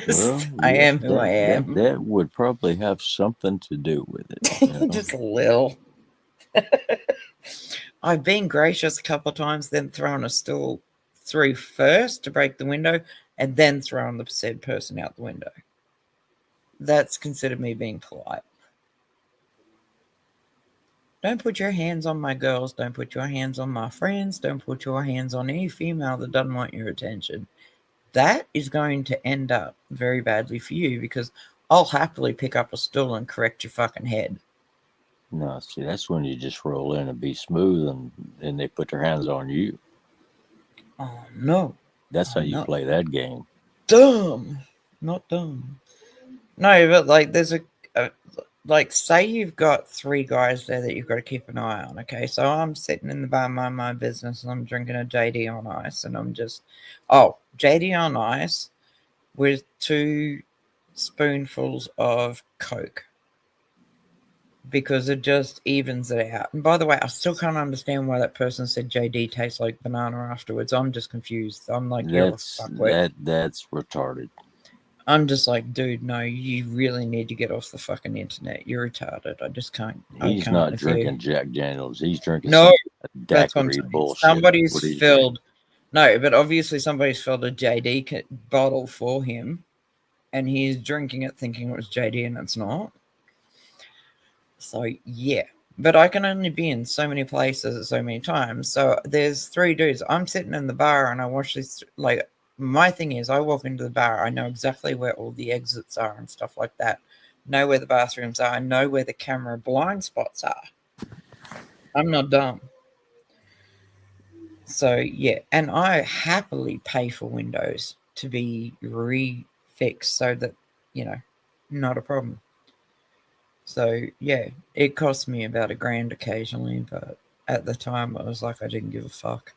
Well, I yeah, am who I am. That would probably have something to do with it. You know? Just a little. I've been gracious a couple of times, then thrown a stool through first to break the window, and then thrown the said person out the window. That's considered me being polite. Don't put your hands on my girls. Don't put your hands on my friends. Don't put your hands on any female that doesn't want your attention. That is going to end up very badly for you because I'll happily pick up a stool and correct your fucking head. No, see, that's when you just roll in and be smooth and they put their hands on you. Oh, no. That's how you play that game. Dumb. Not dumb. No, but like there's like say you've got 3 guys there that you've got to keep an eye on, okay? So I'm sitting in the bar minding my business and I'm drinking a JD on ice and I'm just, JD on ice with 2 spoonfuls of Coke because it just evens it out. And by the way, I still can't understand why that person said JD tastes like banana afterwards. I'm just confused. I'm like, that's retarded. I'm just like, dude, no, you really need to get off the fucking internet. You're retarded. I just can't. He's not drinking Jack Daniels. He's drinking that's what I'm saying. bullshit. Somebody's filled. No, but obviously somebody's filled a JD bottle for him, and he's drinking it thinking it was JD, and it's not. So yeah, but I can only be in so many places so many times. So there's 3 dudes. I'm sitting in the bar and I watch this. Like my thing is, I walk into the bar. I know exactly where all the exits are and stuff like that. Know where the bathrooms are. I know where the camera blind spots are. I'm not dumb. So yeah, and I happily pay for windows to be refixed so that not a problem. So yeah, it cost me about $1,000 occasionally, but at the time I was like, I didn't give a fuck.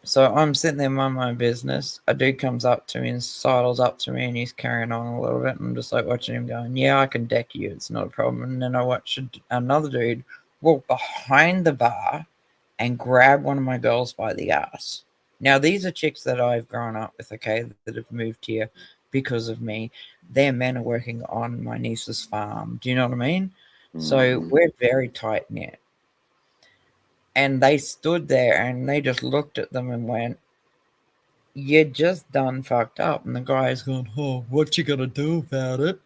So I'm sitting there minding my business. A dude comes up to me and sidles up to me and he's carrying on a little bit. And I'm just like watching him going, yeah, I can deck you. It's not a problem. And then I watch another dude walk behind the bar and grab one of my girls by the ass. Now, these are chicks that I've grown up with, okay, that have moved here because of me. Their men are working on my niece's farm. Do you know what I mean? Mm-hmm. So we're very tight-knit. And they stood there and they just looked at them and went, you just done fucked up. And the guy's going, oh, what you gonna do about it?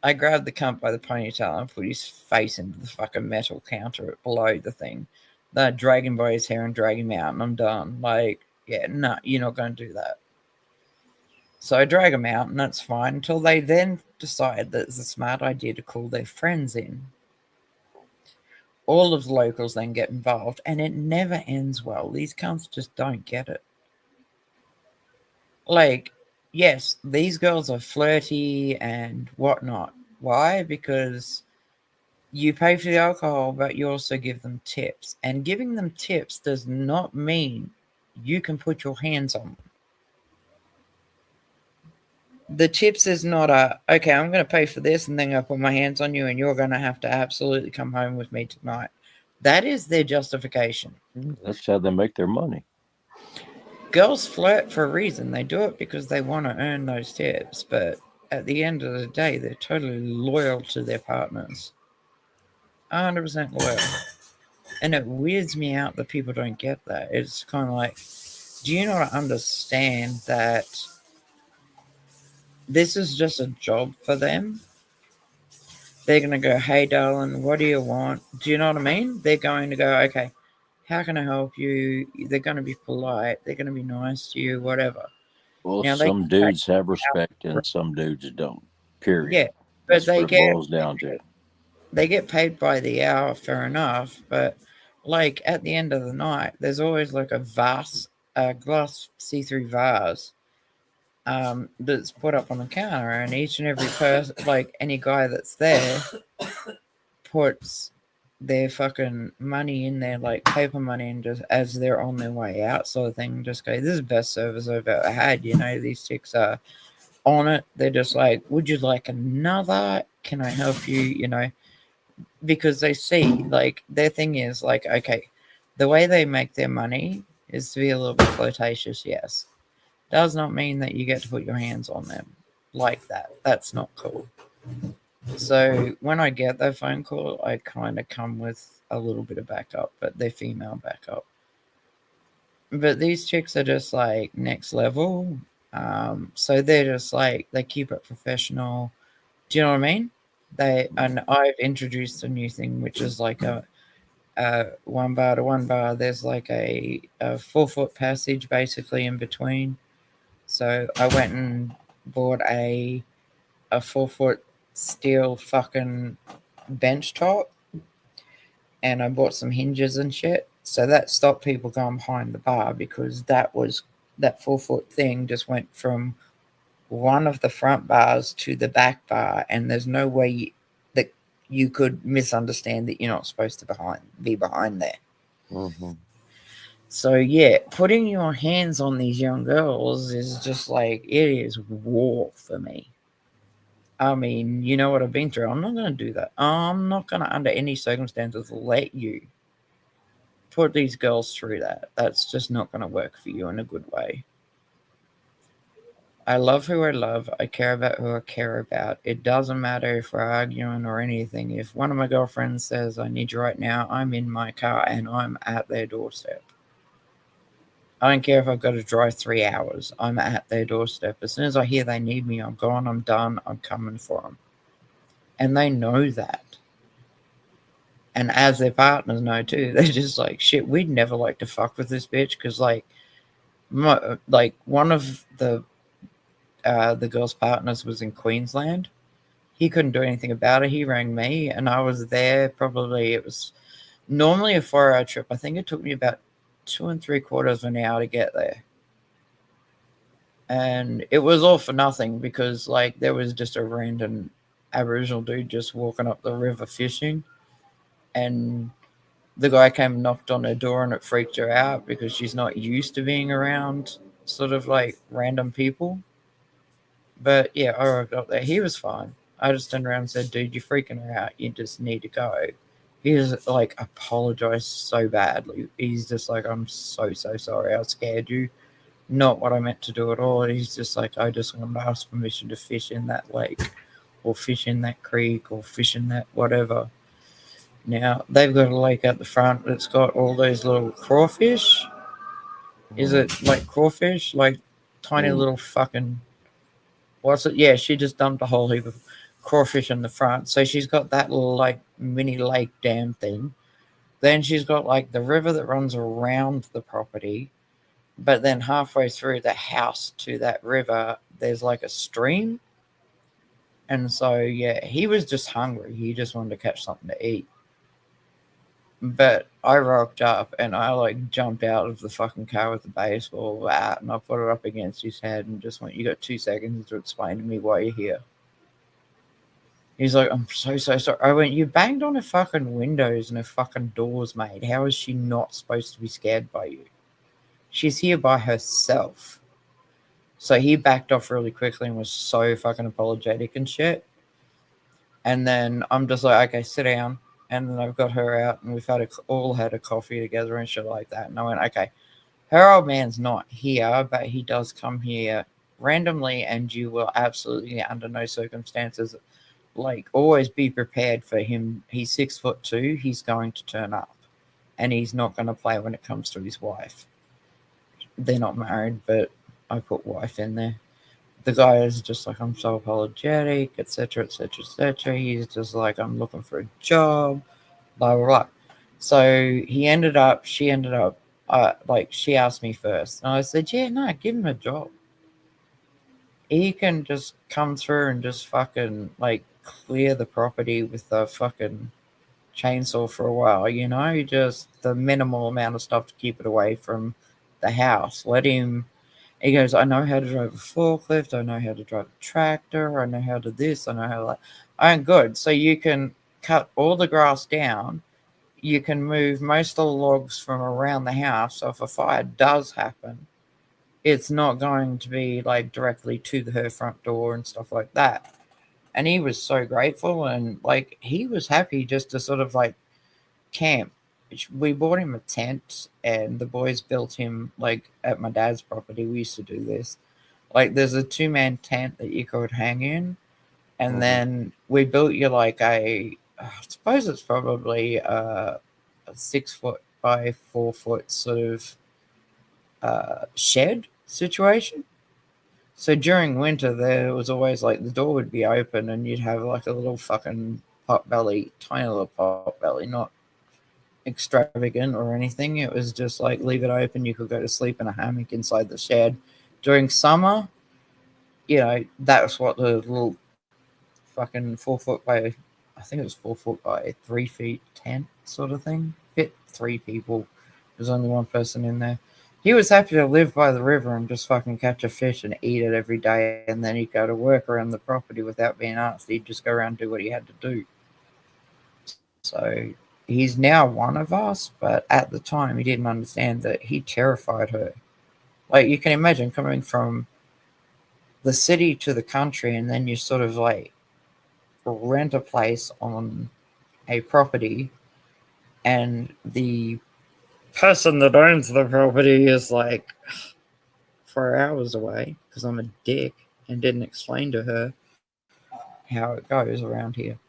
I grabbed the cunt by the ponytail and put his face into the fucking metal counter below the thing. Then I drag him by his hair and drag him out and I'm done. Like, yeah, no, you're not going to do that. So I drag them out and that's fine until they then decide that it's a smart idea to call their friends in. All of the locals then get involved and it never ends well. These cunts just don't get it. Like, yes, these girls are flirty and whatnot. Why? Because you pay for the alcohol, but you also give them tips. And giving them tips does not mean you can put your hands on them. The tips is not okay, I'm going to pay for this and then I'll put my hands on you and you're going to have to absolutely come home with me tonight. That is their justification. That's how they make their money. Girls flirt for a reason. They do it because they want to earn those tips. But at the end of the day, they're totally loyal to their partners. 100% loyal. And it weirds me out that people don't get that. It's kind of like, do you not understand that this is just a job for them? They're going to go, hey, darling, what do you want? Do you know what I mean? They're going to go, okay, how can I help you? They're going to be polite. They're going to be nice to you, whatever. Well, now, some dudes have respect and some dudes don't, period. Yeah, but that's what it boils down to. They get paid by the hour, fair enough. But, like, at the end of the night, there's always, like, a glass see-through vase that's put up on the counter, and each and every person, like any guy that's there, puts their fucking money in there, like paper money, and just as they're on their way out, sort of thing, just go, this is the best service I've ever had. You know, these chicks are on it. They're just like, would you like another? Can I help you? You know, because they see, like, their thing is like, okay, the way they make their money is to be a little bit flirtatious, yes. Does not mean that you get to put your hands on them like that. That's not cool. So when I get that phone call, I kind of come with a little bit of backup, but they're female backup. But these chicks are just like next level. So they're just like, they keep it professional. Do you know what I mean? And I've introduced a new thing, which is like a one bar to one bar. There's like a 4-foot passage basically in between. So I went and bought a 4-foot steel fucking bench top, and I bought some hinges and shit. So that stopped people going behind the bar, because that 4-foot thing just went from one of the front bars to the back bar, and there's no way that you could misunderstand that you're not supposed to be behind there. Mm-hmm. So yeah, putting your hands on these young girls is just like, it is war for me. I mean, you know what I've been through. I'm not going to do that. I'm not going to, under any circumstances, let you put these girls through that. That's just not going to work for you in a good way. I love who I love. I care about who I care about. It doesn't matter if we're arguing or anything. If one of my girlfriends says, I need you right now, I'm in my car and I'm at their doorstep. I don't care if I've got to drive 3 hours. I'm at their doorstep. As soon as I hear they need me, I'm gone, I'm done, I'm coming for them. And they know that. And as their partners know too, they're just like, shit, we'd never like to fuck with this bitch, because like one of the girl's partners was in Queensland. He couldn't do anything about it. He rang me, and I was there. Probably it was normally a 4-hour trip. I think it took me about 2 3/4 of an hour to get there. And it was all for nothing, because like there was just a random Aboriginal dude just walking up the river fishing, and the guy came and knocked on her door, and it freaked her out because she's not used to being around sort of like random people. But yeah, I arrived up there. He was fine. I just turned around and said, dude, you're freaking her out. You just need to go. He was like, apologized so badly. He's just like, I'm so sorry. I scared you. Not what I meant to do at all. He's just like, I just wanted to ask permission to fish in that lake, or fish in that creek, or fish in that whatever. Now, they've got a lake at the front that's got all those little crawfish. Is it like crawfish? Like tiny little fucking... What's it? Yeah, she just dumped a whole heap of crawfish in the front. So she's got that little like mini lake dam thing. Then she's got like the river that runs around the property. But then halfway through the house to that river, there's like a stream. And so, yeah, he was just hungry. He just wanted to catch something to eat. But I rocked up and I like jumped out of the fucking car with the baseball bat, and I put it up against his head and just went, you got 2 seconds to explain to me why you're here. He's like, I'm so sorry. I went, you banged on her fucking windows and her fucking doors, mate. How is she not supposed to be scared by you? She's here by herself. So he backed off really quickly and was so fucking apologetic and shit. And then I'm just like, okay, sit down. And then I've got her out, and we've all had a coffee together and shit like that. And I went, okay, her old man's not here, but he does come here randomly, and you will absolutely, under no circumstances, like, always be prepared for him. He's 6'2". He's going to turn up, and he's not going to play when it comes to his wife. They're not married, but I put wife in there. The guy is just like, I'm so apologetic, etc., etc., etc. He's just like, I'm looking for a job, blah, blah, blah. So she ended up, like, she asked me first. And I said, yeah, no, give him a job. He can just come through and just fucking, like, clear the property with a fucking chainsaw for a while, you know? Just the minimal amount of stuff to keep it away from the house. Let him... He goes, I know how to drive a forklift. I know how to drive a tractor. I know how to this. I know how to that. I'm good. So you can cut all the grass down you can move most of the logs from around the house. So if a fire does happen, it's not going to be like directly to her front door and stuff like that. And he was so grateful, and like he was happy just to sort of like camp. We bought him a tent, and the boys built him like at my dad's property. We used to do this. Like there's a 2-man tent that you could hang in, and then we built you like I suppose it's probably a 6 foot by 4 foot sort of shed situation. So during winter, there was always like the door would be open, and you'd have like a little fucking pot belly, tiny little pot belly, not extravagant or anything. It was just like leave it open. You could go to sleep in a hammock inside the shed. During summer, that was what the little fucking 4 foot by, I think it was 4 foot by 3 feet tent sort of thing. Fit 3 people. There's only one person in there. He was happy to live by the river and just fucking catch a fish and eat it every day, and then he'd go to work around the property without being asked. He'd just go around and do what he had to do. So he's now one of us, but at the time he didn't understand that he terrified her. Like you can imagine coming from the city to the country, and then you sort of like rent a place on a property, and the person that owns the property is like 4 hours away because I'm a dick and didn't explain to her how it goes around here.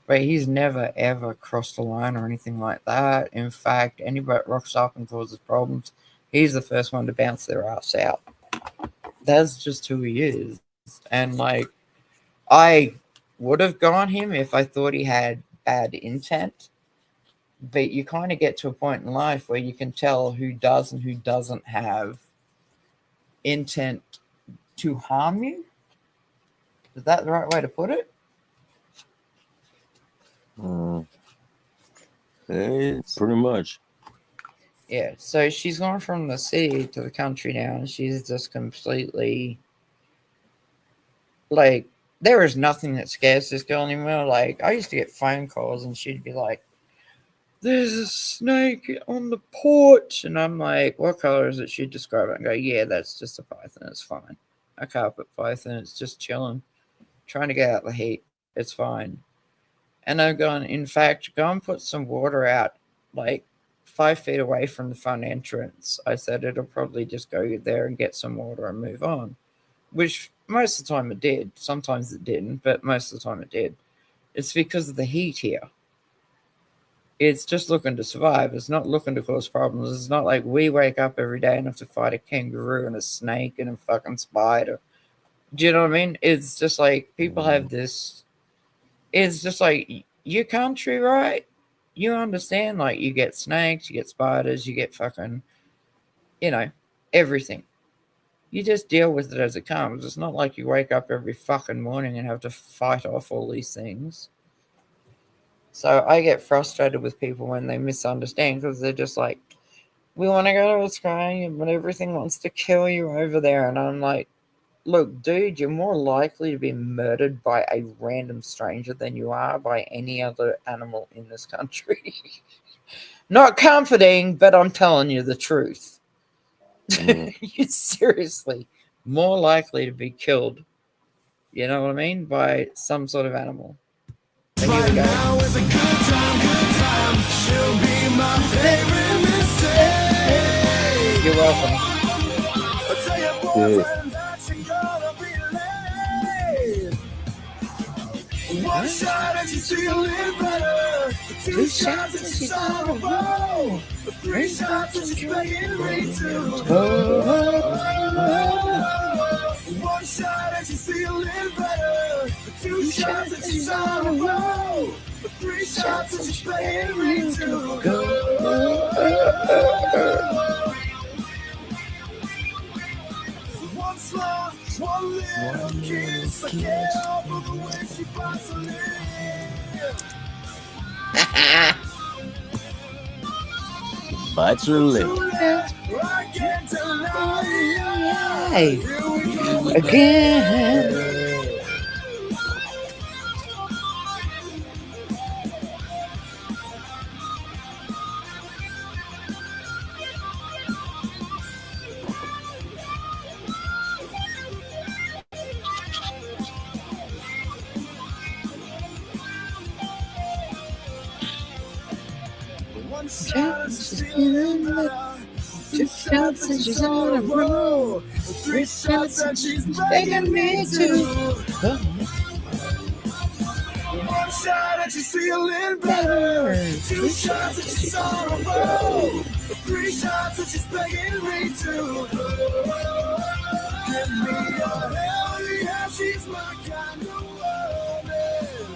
But he's never ever crossed the line or anything like that. In fact, anybody that rocks up and causes problems, he's the first one to bounce their ass out. That's just who he is. And like, I would have gone him if I thought he had bad intent. But you kind of get to a point in life where you can tell who does and who doesn't have intent to harm you. Is that the right way to put it? Pretty much. Yeah, so she's gone from the city to the country now, and she's just completely like, there is nothing that scares this girl anymore. Like, I used to get phone calls, and she'd be like, "There's a snake on the porch," and I'm like, "What color is it?" She'd describe it and go, "Yeah, that's just a python. It's fine. A carpet python. It's just chilling, trying to get out the heat. It's fine." And I've gone, in fact, go and put some water out, like 5 feet away from the front entrance. I said it'll probably just go there and get some water and move on, which most of the time it did. Sometimes it didn't, but most of the time it did. It's because of the heat here. It's just looking to survive. It's not looking to cause problems. It's not like we wake up every day and have to fight a kangaroo and a snake and a fucking spider. Do you know what I mean? It's just like people have this. It's just like your country, right? You understand, like you get snakes, you get spiders, you get fucking, everything. You just deal with it as it comes. It's not like you wake up every fucking morning and have to fight off all these things. So I get frustrated with people when they misunderstand because they're just like, we want to go to Australia, but everything wants to kill you over there. And I'm like, look, dude, you're more likely to be murdered by a random stranger than you are by any other animal in this country. Not comforting, but I'm telling you the truth. You're seriously more likely to be killed, you know what I mean, by some sort of animal. So here we go. Now is a good time. She'll be my favorite mistake. You're welcome. I'll tell your boyfriend that you're gonna be late. One shot and she's feeling better. 2 shots and she's on a roll. 3 shots and she's ready to go. 1 shot and she's feeling better. 2 shots and she's on a roll. 3 shots and she's ready to go. One smile, one little kiss. I can't help but the way she bites her lip. Bites her lip. Hey, again. She's feeling better. 2 shots and she's on a roll. 3 shots and she's begging me to. 1 shot and she's feeling better. 2 shots and she's on a roll. 3 shots and she's begging me to. Give me a hell yeah, she's my kind of woman.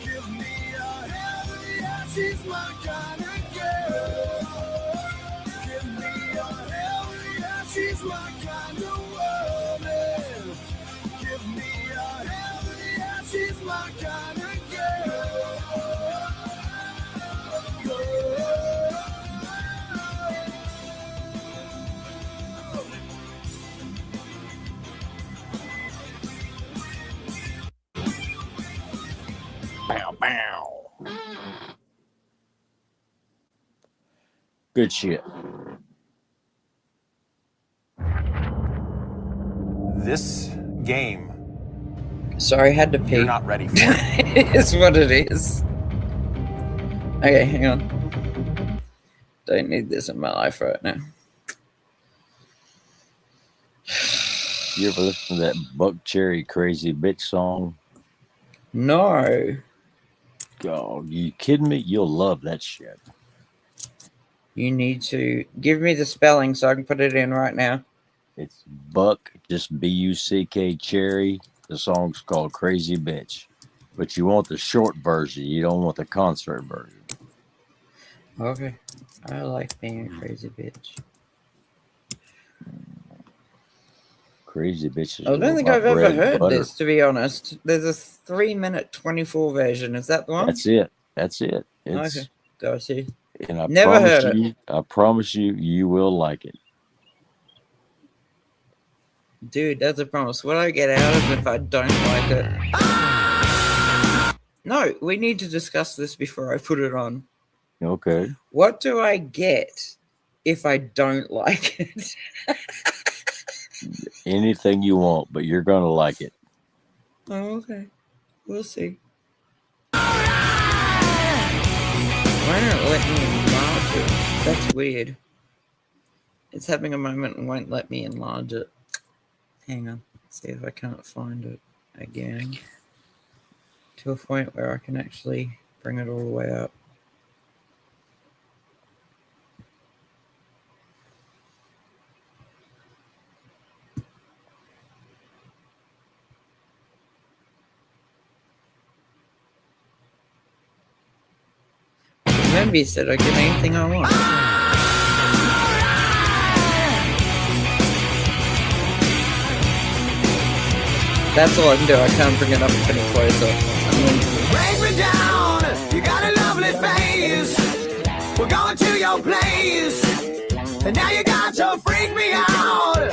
Give me a hell yeah, she's my kind of girl. Give me a hell yeah, she's my kind of woman. Give me a hell yeah, she's my kind of Bow, bow. Good shit. This game. Sorry, I had to pee. You're not ready for it. It's what it is. Okay, hang on. Don't need this in my life right now. You ever listen to that Buck Cherry Crazy Bitch song? No. God, you kidding me? You'll love that shit. You need to give me the spelling so I can put it in right now. It's Buck, just B-U-C-K Cherry. The song's called Crazy Bitch. But you want the short version. You don't want the concert version. Okay. I like being a crazy bitch. Crazy Bitch is I don't think my I've ever bread and heard butter. this, to be honest. There's a 3-minute 24 version. Is that the one? That's it. That's it. It's, Okay. Go see. and I Never promise heard you, I promise you, you will like it. Dude, that's a promise. What do I get out of it if I don't like it? No, we need to discuss this before I put it on. Okay. What do I get if I don't like it? Anything you want, but you're going to like it. Oh, okay. We'll see. Why not let me enlarge it? That's weird. It's having a moment and won't let me enlarge it. Hang on. See if I can't find it again. To a point where I can actually bring it all the way up. Remember, you said I get anything I want. That's all I can do. I can't bring it up any closer. Break me down, you got a lovely face. We're going to your place, and now you got to freak me out.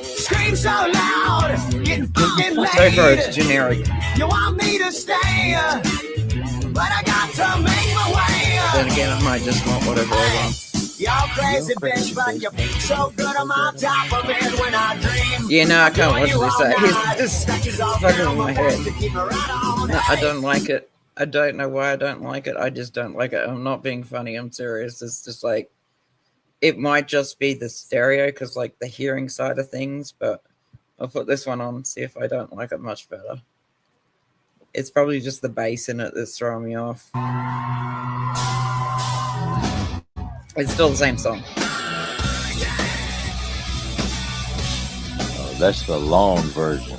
Scream so loud, getting fucking So far, laid. it's generic. You want me to stay, but I got to make my way. Then again, I might just want whatever I want. Y'all crazy bitch, but you're so good on my top of it when I dream. Yeah, no, I can't watch this. It's fucking in my head. No, I don't like it. I don't know why I don't like it. I just don't like it. I'm not being funny. I'm serious. It's just like, it might just be the stereo because like the hearing side of things, but I'll put this one on and see if I don't like it much better. It's probably just the bass in it that's throwing me off. It's still the same song. Oh, that's the long version.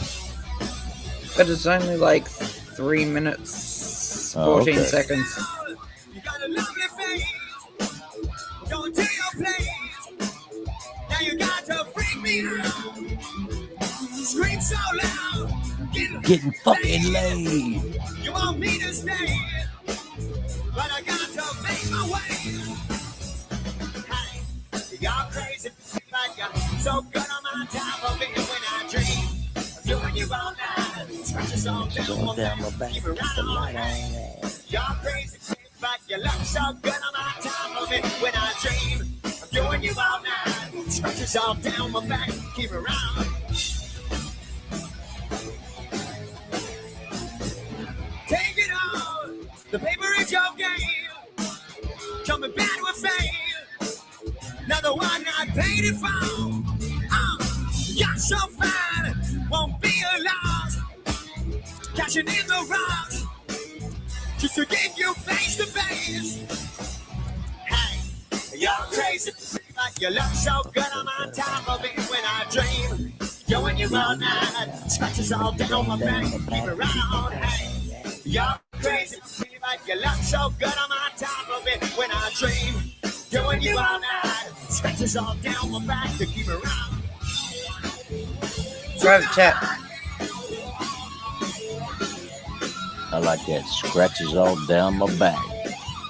But it's only like 3 minutes, 14 okay. seconds. You got a lovely face. Going to your place. Now you got to freak me out. Scream so loud. Getting fucking laid. You want me to stay, but I got to make my way. Hey, y'all crazy, like you're so good on my top of it when I dream. I'm doing you all night. Scratches all down my back. Keep it right on. Y'all crazy, but you look so good on my top of it when I dream. I'm doing you all night. Scratches all down my back. Keep it right. Take it on. The paper is your game. Coming back the one I paid it for. You're so fine, won't be a loss. Cashing in the rocks, just to get you face to face. Hey, you're crazy, but you look so good. I'm on top of it when I dream. Yo, when you're all night, scratches all down my back, keep around. Hey, you're crazy, but you look so good. I'm on top of it when I dream. Yo, when you're all night, scratches all down my back to keep around. Private chat. I like that. Scratches all down my back.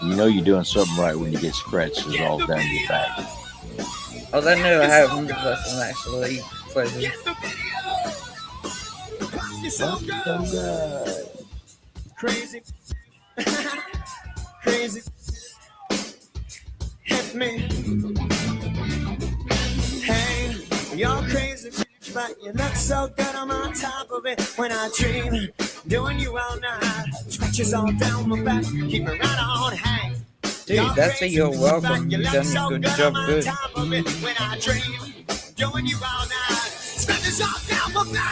You know you're doing something right when you get scratches all down your back. Oh, that new Ohio lesson actually plays it. So good. Crazy. Crazy. Hit me. Hey, you're crazy, but you look so good. I'm on top of it when I dream. Doing you all night. Scratches all down my back. Keep it right on. Hey. Dude, that's a you're welcome. You've done a good job. Good.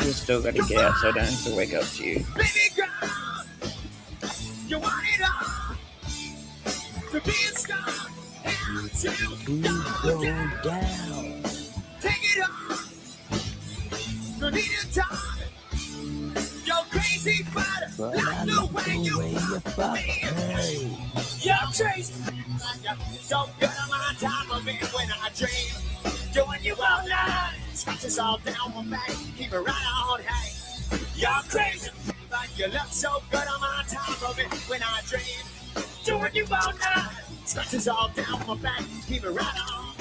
You still gotta get out so I don't have to wake up to you. Baby girl, you want it all. To be a star and to go down. Take it off. No need to talk. You're crazy, but like the way you fuck me. You're crazy. So good, I'm on top of it when I dream. Doing you all night. Scratches all down my back. Keep it right on, hey. You're crazy, but you look so good. I'm on top of it when I dream. Doing you all night. Scratches all down my back. Keep it right on.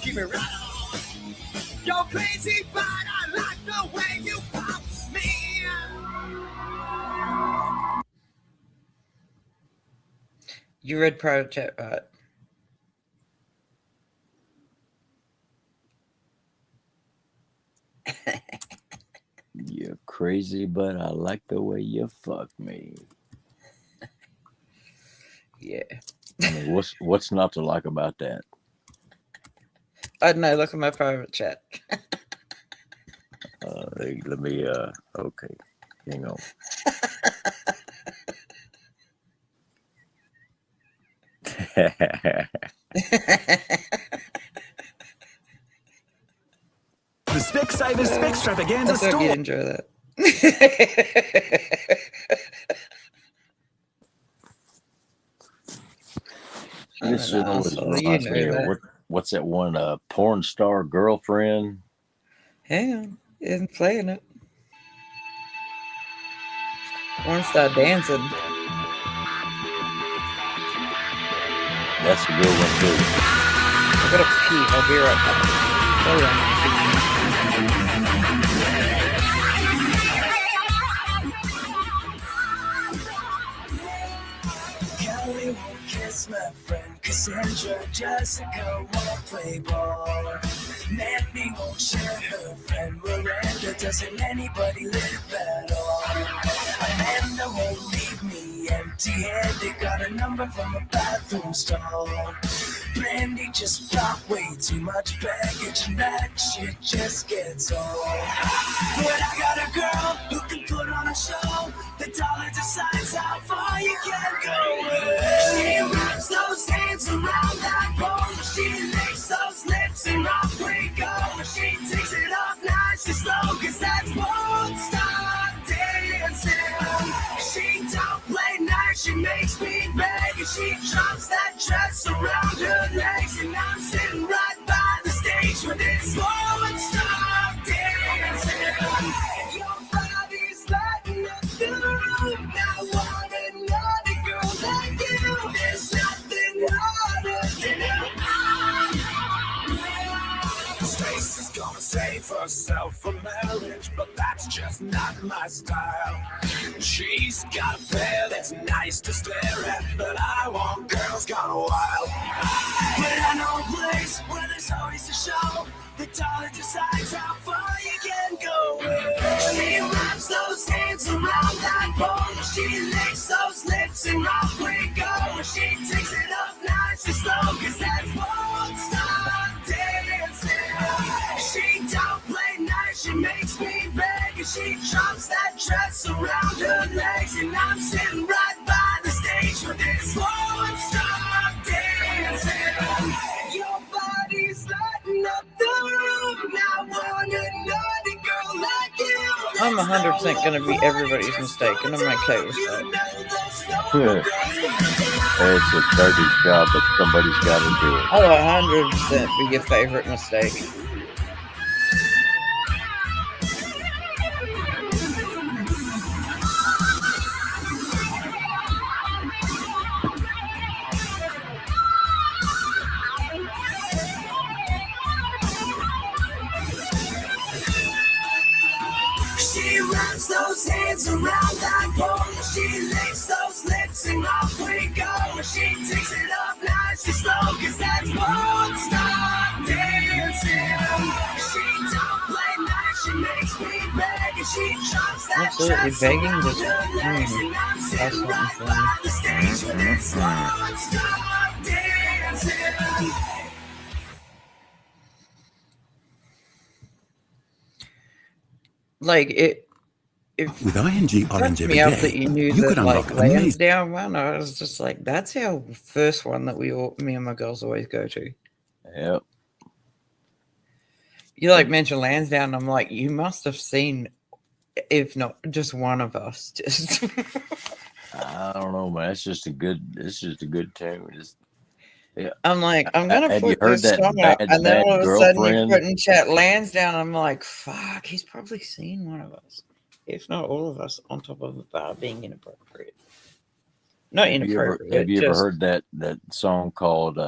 Keep it right on. You're crazy, but I like the way you pop me. You read private chat, right? You're crazy, but I like the way you fuck me. Yeah. I mean, what's not to like about that? I don't know. Look at my private chat. Let me. Okay, hang on. The Specsavers Spextravaganza I thought store. you'd enjoy that. This always reminds me of what's that one? Porn star girlfriend. Hang on, isn't playing it. Porn star dancing. That's a good one too. I gotta pee. I'll be right back. Hold on. Kelly won't kiss my friend Cassandra. Jessica won't play ball. Mandy won't share her friend Miranda. Doesn't anybody live at all? Amanda won't leave me empty-handed. Got a number from a bathroom stall. Brandy just brought way too much baggage, and that shit just gets old. But I got a girl who can put on a show. The dollar decides how far you can go. She wraps those hands around that bone. She licks those lips and off we go. She takes it off nice and slow, cause that's won't stop dancing. She don't play nice, she makes me beg, and she drops that dress around her legs, and I'm sitting right by the stage when this won't stop dancing. Your body's lighting up the room. I want another girl like you. There's nothing harder than Stacy's gonna save herself for marriage, but that's just not my style. She's got a pair that's nice to stare at, but I want girls gone wild. But I know a place where there's always a show. The dollar decides how far you can go. She wraps those hands around that bone. She licks those lips and off we go. She takes it up nice and slow, cause that's won't stop. she makes me beg, and she drops that dress around her legs, and I'm sitting right by the stage with this won't stop dancing. Your body's lighting up the room. I want another girl like you. I'm 100% going to be everybody's mistake, and I'm okay with that. It's a dirty job, but somebody's got to do it. I'll 100% be your favorite mistake. She wraps those hands around that pole. She licks those lips and off we go. She takes it up nice and slow, cause that's won't stop dancing. She don't play nice, she makes me beg, and she drops that absolutely begging just that's something for me. Won't stop dancing. Like it with ING Orange every me up day, that you knew you that could unlock like amazing. Lansdowne one. I was just like, that's our first one that me and my girls always go to. Yep. You like mentioned Lansdowne. I'm like, you must have seen, if not just one of us. Just I don't know, man. It's just a good tune. Yeah. I'm like, I'm gonna Have you put heard this that song up, and then all of a sudden you girlfriend? put in chat Lansdowne. I'm like, fuck, he's probably seen one of us, if not all of us, on top of the bar being inappropriate. Not inappropriate. Have you ever heard that song called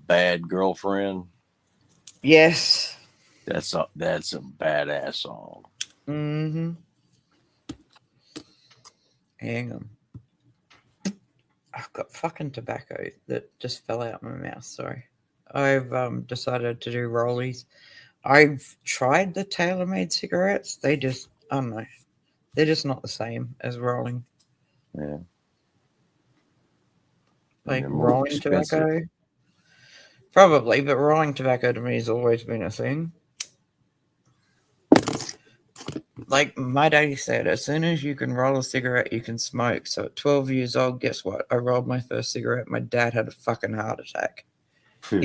"Bad Girlfriend"? Yes. That's a badass song. Mm-hmm. Hang on. I've got fucking tobacco that just fell out of my mouth. Sorry. I've decided to do rollies. I've tried the tailor-made cigarettes. They just, I don't know. They're just not the same as rolling. Yeah. Like rolling tobacco. Probably, but rolling tobacco to me has always been a thing. Like my daddy said, as soon as you can roll a cigarette, you can smoke. So at 12 years old, guess what? I rolled my first cigarette. My dad had a fucking heart attack. For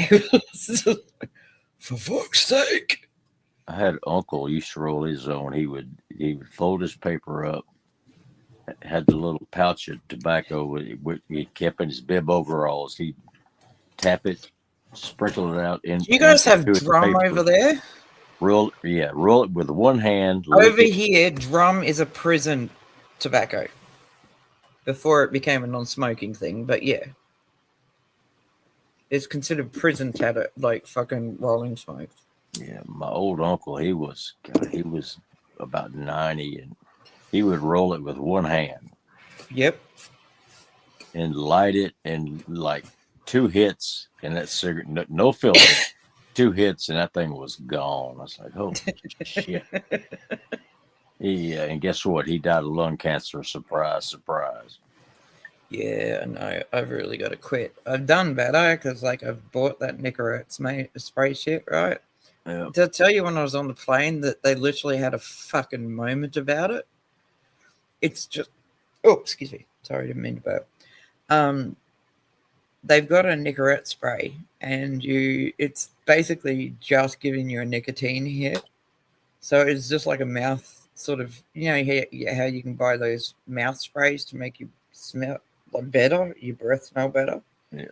fuck's sake. I had an uncle who used to roll his own. He would fold his paper up, had the little pouch of tobacco he kept in his bib overalls. He'd tap it, sprinkle it out. You guys have drum over there? Roll it with one hand. Over here, drum is a prison tobacco. Before it became a non-smoking thing, but yeah. It's considered prison tatter, like fucking rolling smoke. Yeah, my old uncle, he was about 90, and he would roll it with one hand. Yep. And light it, and like 2 hits, and that cigarette, no filter. 2 hits and that thing was gone. I was like, oh shit. And guess what? He died of lung cancer. Surprise, surprise. Yeah, no, I've really got to quit. I've done better because, like, I've bought that Nicorette spray shit, right? Yeah. Did I tell you when I was on the plane that they literally had a fucking moment about it? It's just, oh, excuse me. Sorry, didn't mean to burp. They've got a Nicorette spray, and it's basically just giving you a nicotine hit. So it's just like a mouth sort of, you know how you can buy those mouth sprays to make you smell like better, your breath smell better. Yeah.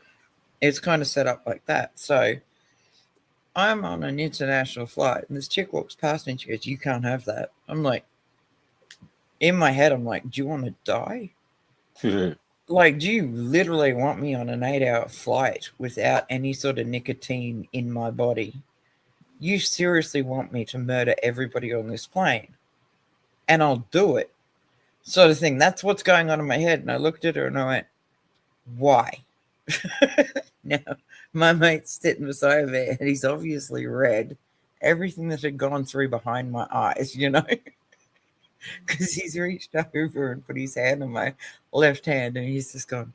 It's kind of set up like that. So I'm on an international flight, and this chick walks past me and she goes, "You can't have that." I'm like, in my head, I'm like, "Do you want to die?" Like, do you literally want me on an 8-hour flight without any sort of nicotine in my body? You seriously want me to murder everybody on this plane? And I'll do it. Sort of thing. That's what's going on in my head. And I looked at her and I went, why? Now, my mate's sitting beside me and he's obviously read everything that had gone through behind my eyes, you know? Because he's reached over and put his hand on my left hand and he's just gone,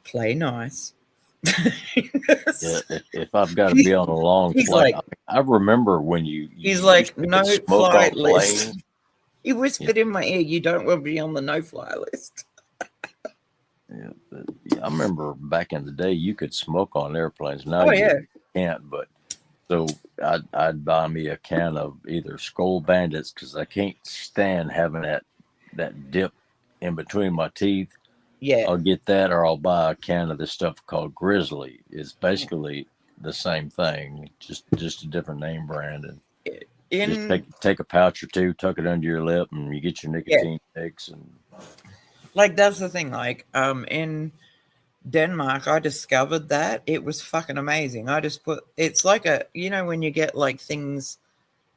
play nice. Yeah, if I've got to be on a long He's flight, like, I remember when he's you like, could no smoke flight on list. planes. He whispered in my ear, "You don't want to be on the no-fly list." Yeah, I remember back in the day you could smoke on airplanes. Now Oh, you yeah. can't. But so I'd buy me a can of either Skull Bandits because I can't stand having that dip in between my teeth. Yeah. I'll get that, or I'll buy a can of this stuff called Grizzly. It's basically the same thing, just a different name brand, and just take a pouch or two, tuck it under your lip, and you get your nicotine fix. And like that's the thing. Like in Denmark, I discovered that it was fucking amazing. I just put it's like when you get like things,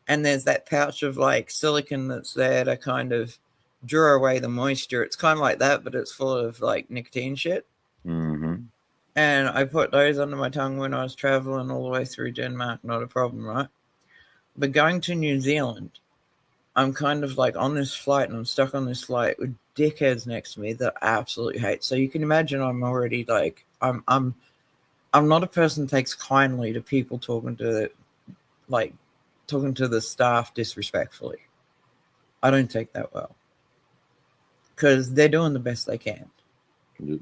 and there's that pouch of like silicone that's there to kind of draw away the moisture. It's kind of like that, but it's full of like nicotine shit. Mm-hmm. And I put those under my tongue when I was traveling all the way through Denmark. Not a problem, right? But going to New Zealand, I'm kind of like on this flight, and I'm stuck on this flight with dickheads next to me that I absolutely hate. So you can imagine I'm already like I'm not a person that takes kindly to people talking to the staff disrespectfully. I don't take that well because they're doing the best they can. Yep.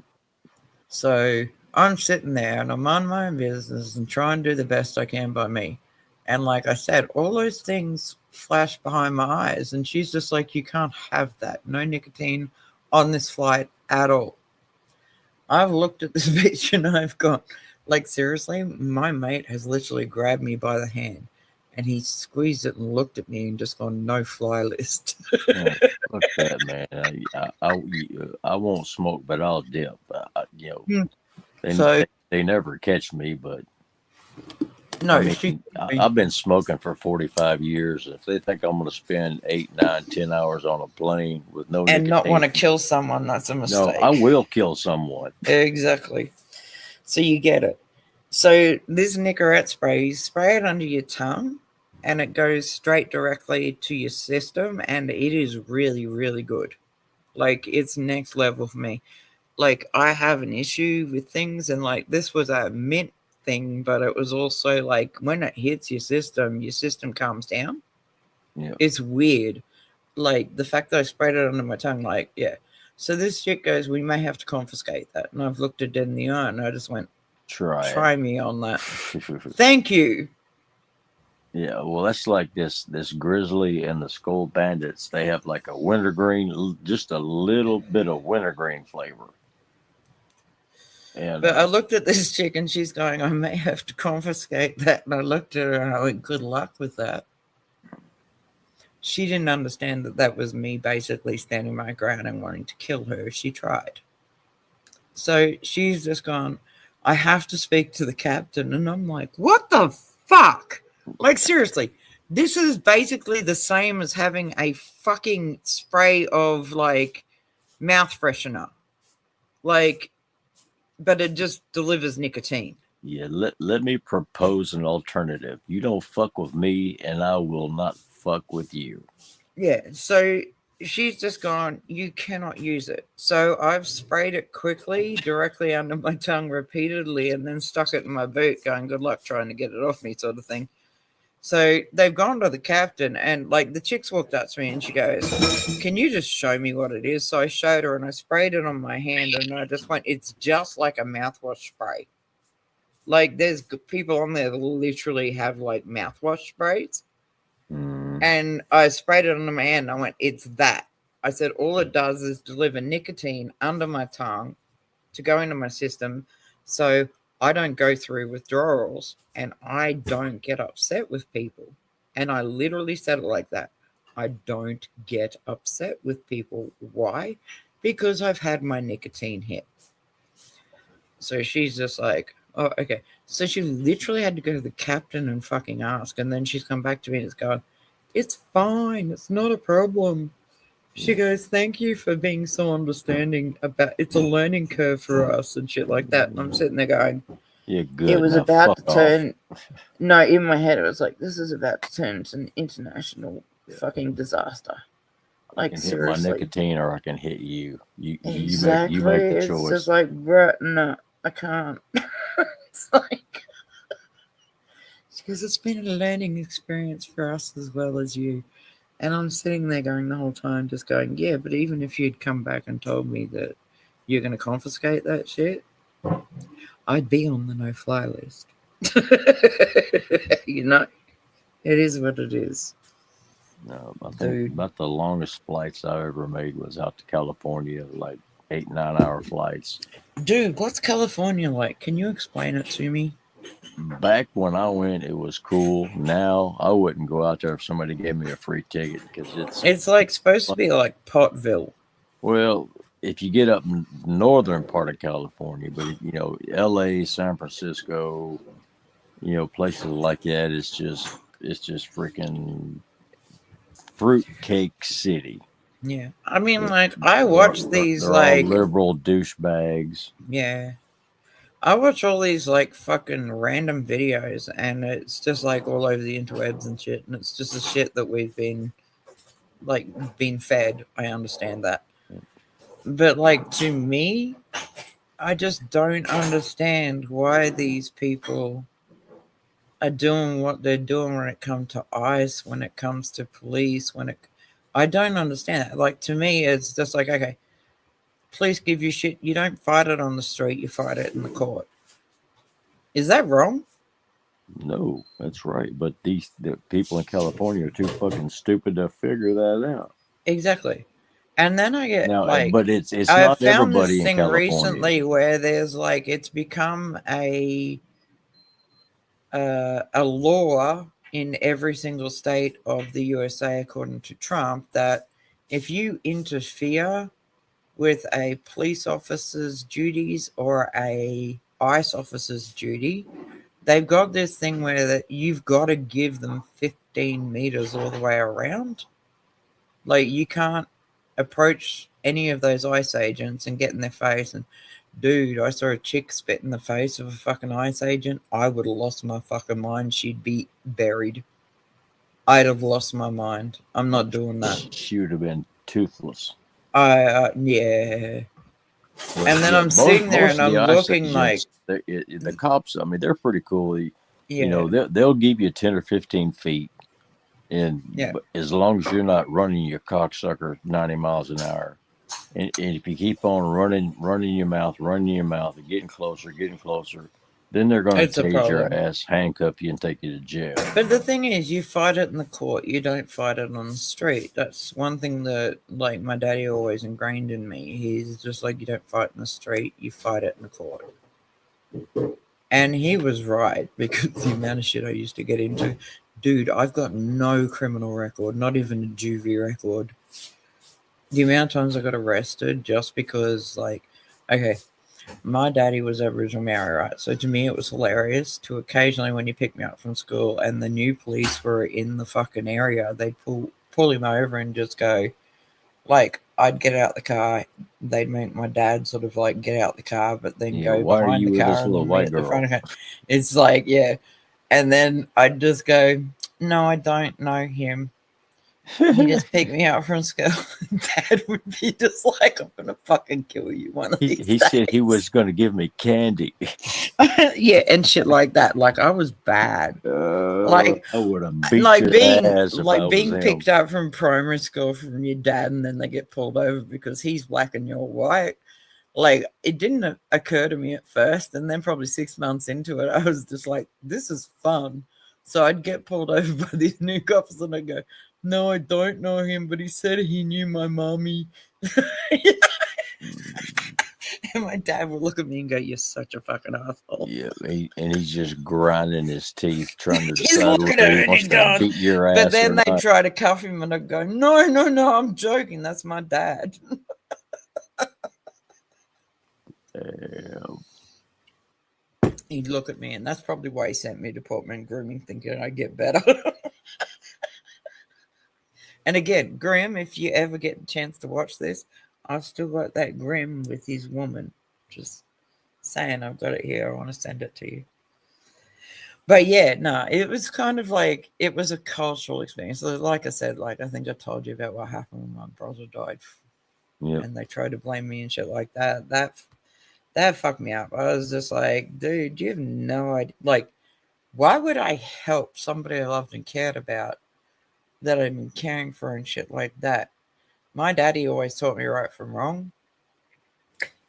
So I'm sitting there and I'm on my own business and trying to do the best I can by me. And like I said, all those things flash behind my eyes. And she's just like, you can't have that. No nicotine on this flight at all. I've looked at this bitch and I've gone, like, seriously, my mate has literally grabbed me by the hand and he squeezed it and looked at me and just gone, no fly list. Yeah, fuck that, man. I won't smoke, but I'll dip. They never catch me, but no, I've been smoking for 45 years. If they think I'm going to spend 8, 9, 10 hours on a plane with no and nicotine, not want to kill someone, that's a mistake. No, I will kill someone. Exactly. So you get it. So this Nicorette spray, you spray it under your tongue and it goes straight directly to your system, and it is really, really good. Like, it's next level for me. Like, I have an issue with things, and like this was a mint thing, but it was also like when it hits your system calms down. Yeah. It's weird. Like the fact that I sprayed it under my tongue, like, yeah. So this shit goes, we may have to confiscate that. And I've looked it in the eye and I just went, try me on that. Thank you. Yeah, well, that's like this Grizzly and the Skull Bandits. They have like a wintergreen, just a little bit of wintergreen flavor. And but I looked at this chick and she's going, I may have to confiscate that. And I looked at her and I went, good luck with that. She didn't understand that was me basically standing my ground and wanting to kill her if she tried. So she's just gone, I have to speak to the captain. And I'm like, what the fuck? Like, seriously, this is basically the same as having a fucking spray of like mouth freshener. Like, but it just delivers nicotine. Yeah, let me propose an alternative. You don't fuck with me and I will not fuck with you. Yeah, so she's just gone, you cannot use it. So I've sprayed it quickly, directly under my tongue repeatedly, and then stuck it in my boot going, good luck trying to get it off me, sort of thing. So they've gone to the captain, and like the chick's walked up to me and she goes, can you just show me what it is? So I showed her and I sprayed it on my hand and I just went, it's just like a mouthwash spray. Like there's people on there that literally have like mouthwash sprays. And I sprayed it on my hand and I went, it's that. I said, all it does is deliver nicotine under my tongue to go into my system. So I don't go through withdrawals and I don't get upset with people. And I literally said it like that. I don't get upset with people. Why? Because I've had my nicotine hit. So she's just like, oh, okay. So she literally had to go to the captain and fucking ask. And then she's come back to me and it's going, it's fine. It's not a problem. She goes, thank you for being so understanding about it's a learning curve for us and shit like that. And I'm sitting there going, yeah, good. It was now about to fuck turn. off. No, in my head, it was like, this is about to turn to an international fucking disaster. I Like, can hit seriously. my nicotine or I can hit you. Exactly. You make the It's choice. just like, Bret, no, I can't. It's like, because it's been a learning experience for us as well as you. And I'm sitting there going the whole time, just going, yeah, but even if you'd come back and told me that you're going to confiscate that shit, I'd be on the no-fly list. You know, it is what it is. No, I think about the longest flights I ever made was out to California, like 8-9 hour flights. Dude, what's California like? Can you explain it to me? Back when I went, it was cool. Now I wouldn't go out there if somebody gave me a free ticket because it's like supposed to be like Pottville. Well, if you get up in northern part of California, but you know, LA, San Francisco, you know, places like that, it's just freaking fruitcake city. Yeah, I mean, like I watch these they're like all liberal douchebags. Yeah, I watch all these like fucking random videos, and it's just like all over the interwebs and shit, and it's just the shit that we've been fed. I understand that, but like to me, I just don't understand why these people are doing what they're doing when it comes to ICE, when it comes to police, I don't understand that. Like to me, it's just like, okay, police give you shit, you don't fight it on the street, you fight it in the court. Is that wrong? No, that's right. But the people in California are too fucking stupid to figure that out. Exactly. And then I get but it's I not found everybody this in thing California. recently where there's like it's become a law in every single state of the USA, according to Trump, that if you interfere with a police officer's duties or a ICE officer's duty, they've got this thing where that you've got to give them 15 meters all the way around. Like you can't approach any of those ICE agents and get in their face and, dude, I saw a chick spit in the face of a fucking ICE agent. I would have lost my fucking mind. She'd be buried. I'd have lost my mind. I'm not doing that. She would have been toothless. Yeah. And then I'm sitting there and I'm looking like the cops. I mean, they're pretty cool. You know, Yeah. they'll give you 10 or 15 feet, and as long as you're not running your cocksucker 90 miles an hour, and if you keep on running your mouth, and getting closer, then they're going to tase your ass, handcuff you, and take you to jail. But the thing is, you fight it in the court. You don't fight it on the street. That's one thing that, like, my daddy always ingrained in me. He's just like, you don't fight in the street. You fight it in the court. And he was right, because the amount of shit I used to get into. Dude, I've got no criminal record, not even a juvie record. The amount of times I got arrested just because, like, okay, my daddy was Aboriginal Maori, right? So to me, it was hilarious to occasionally, when you pick me up from school and the new police were in the fucking area, they'd pull him over and just go, like, I'd get out the car, they'd make my dad sort of like get out the car, but then go behind the car and then at the front of it. It's like, yeah. And then I'd just go, no, I don't know him. He just picked me up from school. Dad would be just like, I'm gonna fucking kill you one of these days. He said he was going to give me candy. Yeah, and shit like that. Like I was bad. Like I would have beat your ass if I was being picked up from primary school from your dad, and then they get pulled over because he's black and you're white. Like it didn't occur to me at first, and then probably 6 months into it, I was just like, this is fun. So I'd get pulled over by these new cops, and I'd go, no, I don't know him, but he said he knew my mommy. And my dad would look at me and go, you're such a fucking asshole. Yeah, and he's just grinding his teeth, trying to He's decide looking whether at he it and wants he's to going, beat your ass. but then or they not. try to cuff him, and I go, no, I'm joking. That's my dad. He'd look at me, and that's probably why he sent me to Portman Grooming, thinking I'd get better. And again, Graham, if you ever get a chance to watch this, I've still got that Graham with his woman. Just saying, I've got it here. I want to send it to you. But yeah, no, it was kind of like, it was a cultural experience. Like I said, like I think I told you about what happened when my brother died. Yep. And they tried to blame me and shit like that. That fucked me up. I was just like, dude, you have no idea. Like, why would I help somebody I loved and cared about that I've been caring for and shit like that? My daddy always taught me right from wrong.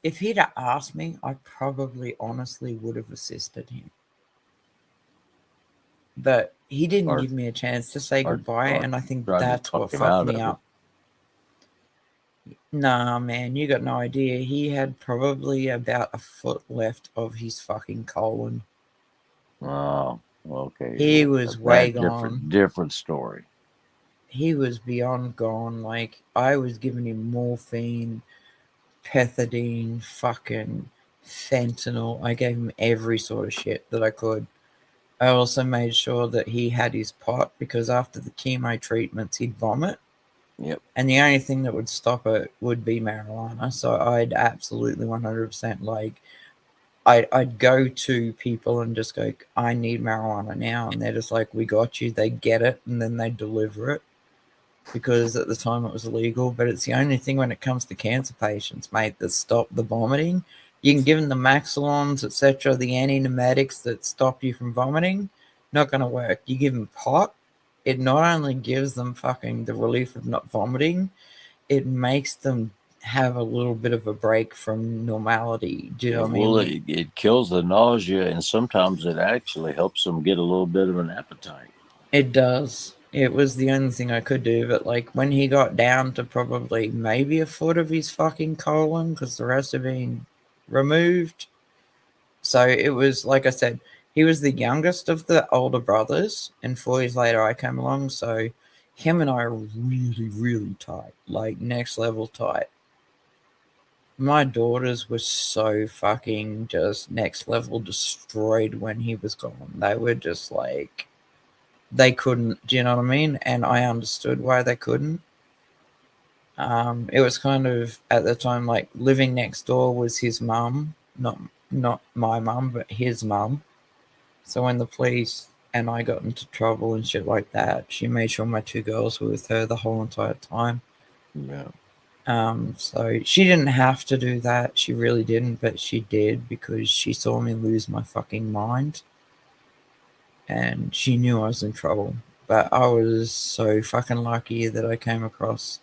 If he'd have asked me, I probably honestly would have assisted him. But he didn't give me a chance to say goodbye, and I think that's what fucked me up. Nah, man, you got no idea. He had probably about a foot left of his fucking colon. Oh, okay. He was way gone. Different story. He was beyond gone. Like, I was giving him morphine, pethidine, fucking fentanyl. I gave him every sort of shit that I could. I also made sure that he had his pot because after the chemo treatments, he'd vomit. Yep. And the only thing that would stop it would be marijuana. So I'd absolutely 100% like, I'd go to people and just go, I need marijuana now. And they're just like, we got you. They get it and then they deliver it because at the time it was illegal. But it's the only thing when it comes to cancer patients, mate, that stop the vomiting. You can give them the Maxilons, etc., the antiemetics that stop you from vomiting. Not going to work. You give them pot. It not only gives them fucking the relief of not vomiting, it makes them have a little bit of a break from normality. Do you know what I mean? Well, it kills the nausea, and sometimes it actually helps them get a little bit of an appetite. It does. It was the only thing I could do, but like when he got down to probably maybe a foot of his fucking colon, because the rest had been removed. So it was, like I said, he was the youngest of the older brothers, and 4 years later I came along, so him and I are really, really tight, like next level tight. My daughters were so fucking just next level destroyed when he was gone. They were just like, they couldn't, do you know what I mean? And I understood why they couldn't. It was kind of, at the time, like living next door was his mum, not my mum, but his mum. So when the police and I got into trouble and shit like that, she made sure my 2 girls were with her the whole entire time. Yeah. So she didn't have to do that. She really didn't, but she did because she saw me lose my fucking mind. And she knew I was in trouble. But I was so fucking lucky that I came across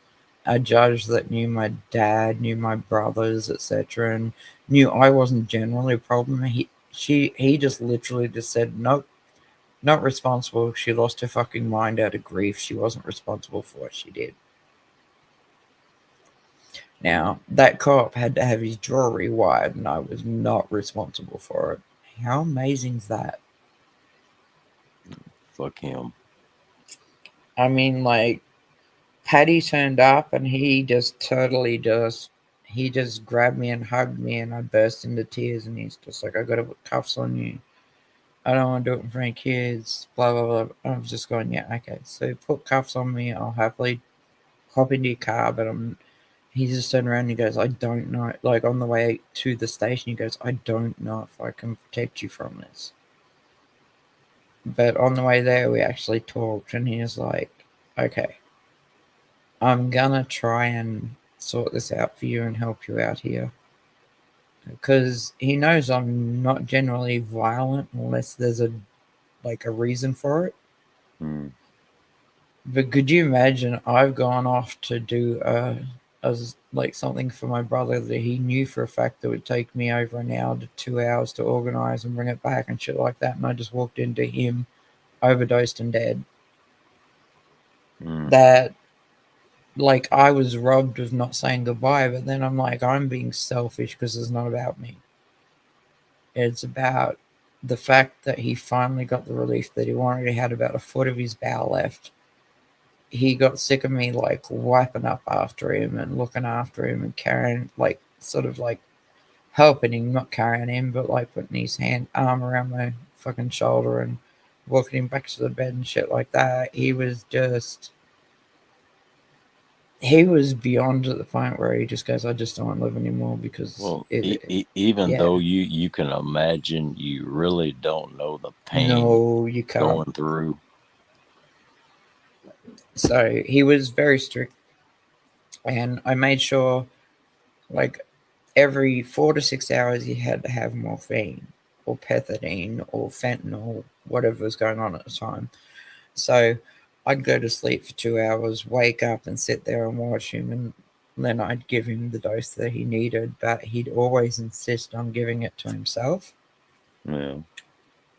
a judge that knew my dad, knew my brothers, etc., and knew I wasn't generally a problem. He just literally just said, nope, not responsible. She lost her fucking mind out of grief. She wasn't responsible for what she did. Now, that cop had to have his jaw rewired, and I was not responsible for it. How amazing is that? Fuck him. I mean, like, Paddy turned up, and he just totally he just grabbed me and hugged me, and I burst into tears, and he's just like, I gotta put cuffs on you. I don't want to do it in front of kids, blah, blah, blah. I was just going, yeah, okay. So put cuffs on me, I'll happily hop into your car, but he just turned around and he goes, I don't know. Like, on the way to the station, he goes, I don't know if I can protect you from this. But on the way there, we actually talked, and he was like, okay, I'm gonna try and sort this out for you and help you out here. Because he knows I'm not generally violent unless there's a reason for it. Mm. But could you imagine I've gone off to do something for my brother that he knew for a fact that would take me over an hour to 2 hours to organize and bring it back and shit like that, and I just walked into him overdosed and dead. Mm. That, like, I was robbed of not saying goodbye, but then I'm like, I'm being selfish because it's not about me. It's about the fact that he finally got the relief that he wanted. He had about a foot of his bowel left. He got sick of me, like, wiping up after him and looking after him and carrying, like, sort of like helping him, not carrying him, but like putting his arm around my fucking shoulder and walking him back to the bed and shit like that. He was beyond at the point where he just goes, I just don't want to live anymore because even though you can imagine, you really don't know the pain you can't. Going through. So he was very strict, and I made sure, like, every 4 to 6 hours he had to have morphine or pethidine or fentanyl, whatever was going on at the time. So I'd go to sleep for 2 hours, wake up and sit there and watch him, and then I'd give him the dose that he needed, but he'd always insist on giving it to himself. Yeah.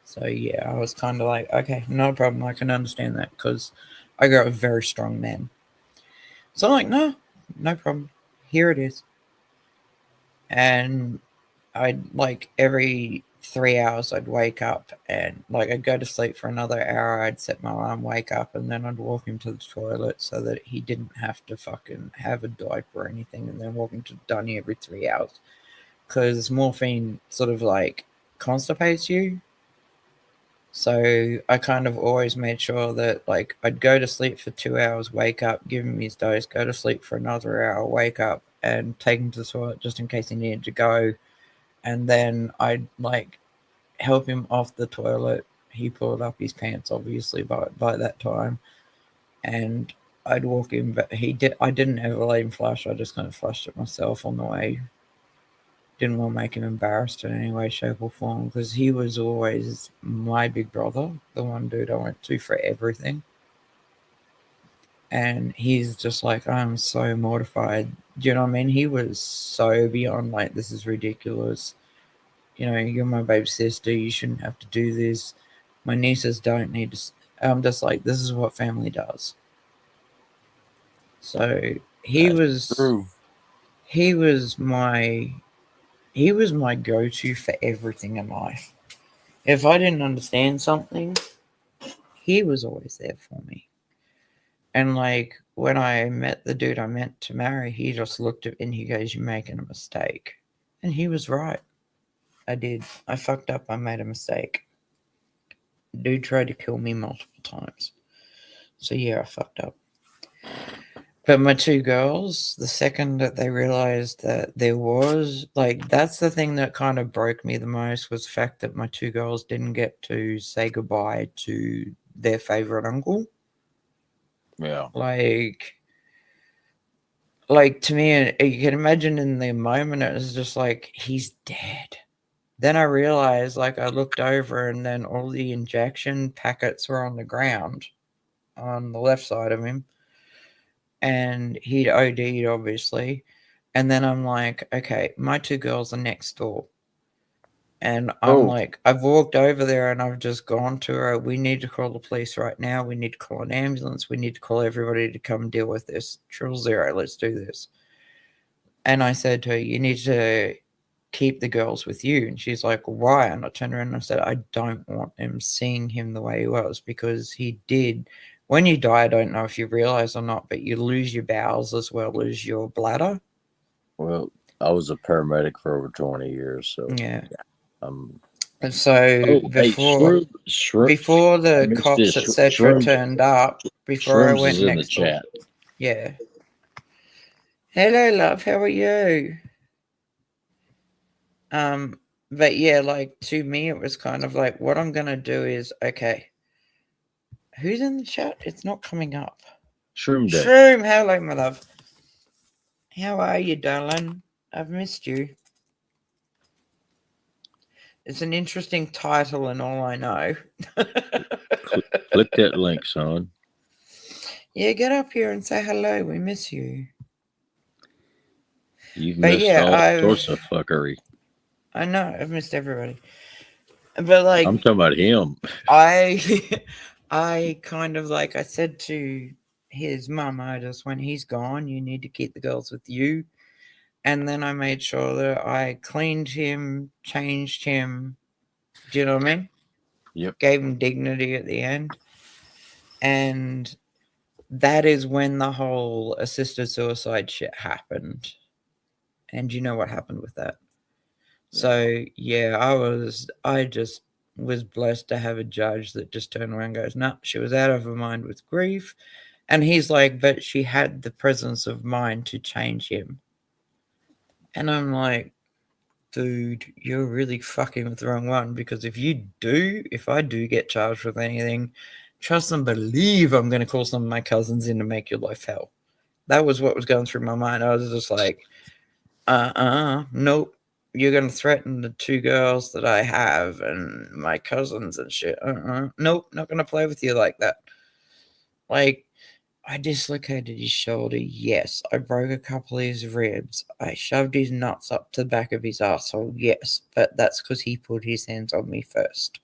So yeah, I was kind of like, okay, no problem. I can understand that because I grew up with very strong men. So I'm like, no problem. Here it is. And I'd like every 3 hours I'd wake up and like I'd go to sleep for another hour. I'd set my alarm, wake up, and then I'd walk him to the toilet so that he didn't have to fucking have a diaper or anything, and then walk him to Dunny every 3 hours because morphine sort of like constipates you. So I kind of always made sure that like I'd go to sleep for 2 hours, wake up, give him his dose, go to sleep for another hour, wake up, and take him to the toilet just in case he needed to go. And then I'd like help him off the toilet. He pulled up his pants, obviously, by that time, and I'd walk him. But I didn't ever let him flush. I just kind of flushed it myself on the way. Didn't want to make him embarrassed in any way, shape, or form because he was always my big brother, the one dude I went to for everything. And he's just like, I'm so mortified. Do you know what I mean? He was so beyond like, this is ridiculous. You know, you're my baby sister. You shouldn't have to do this. My nieces don't need to. I'm just like, this is what family does. So he was my go-to for everything in life. If I didn't understand something, he was always there for me. And like when I met the dude I meant to marry, he just looked at me and he goes, "You're making a mistake." And he was right. I did. I fucked up. I made a mistake. Dude tried to kill me multiple times. So yeah, I fucked up. But my two girls, the second that they realized that there was, like, that's the thing that kind of broke me the most was the fact that my two girls didn't get to say goodbye to their favorite uncle. Yeah. Like to me, you can imagine in the moment, it was just like, he's dead. Then I realized, like, I looked over and then all the injection packets were on the ground on the left side of him. And he'd OD'd, obviously. And then I'm like, okay, my two girls are next door. And I'm like, I've walked over there and I've just gone to her. We need to call the police right now. We need to call an ambulance. We need to call everybody to come deal with this. 000, let's do this. And I said to her, you need to keep the girls with you. And she's like, why? And I turned around and I said, I don't want them seeing him the way he was, because he did. When you die, I don't know if you realize or not, but you lose your bowels as well as your bladder. Well, I was a paramedic for over 20 years, so yeah. And so before the cops, etc., turned up, before I went next door. Chat. Yeah. Hello, love. How are you? But yeah, like to me, it was kind of like, what I'm gonna do is, okay, who's in the chat? It's not coming up. Shroom Day. Shroom, hello, my love. How are you, darling? I've missed you. It's an interesting title and all I know. Click that link, son. Yeah, get up here and say hello. We miss you. You've missed all sorts of fuckery. I know. I've missed everybody. But like, I'm talking about him. I kind of like, I said to his mum, I just, when he's gone, you need to keep the girls with you. And then I made sure that I cleaned him, changed him. Do you know what I mean? Yep. Gave him dignity at the end. And that is when the whole assisted suicide shit happened. And you know what happened with that? Yeah. So, yeah, I just was blessed to have a judge that just turned around and goes, no, she was out of her mind with grief. And he's like, but she had the presence of mind to change him. And I'm like, dude, you're really fucking with the wrong one, because if I do get charged with anything, trust and believe I'm going to call some of my cousins in to make your life hell. That was what was going through my mind. I was just like, Nope. You're going to threaten the 2 girls that I have and my cousins and shit. Nope, not going to play with you like that. Like, I dislocated his shoulder, yes. I broke a couple of his ribs. I shoved his nuts up to the back of his asshole, yes. But that's because he put his hands on me first.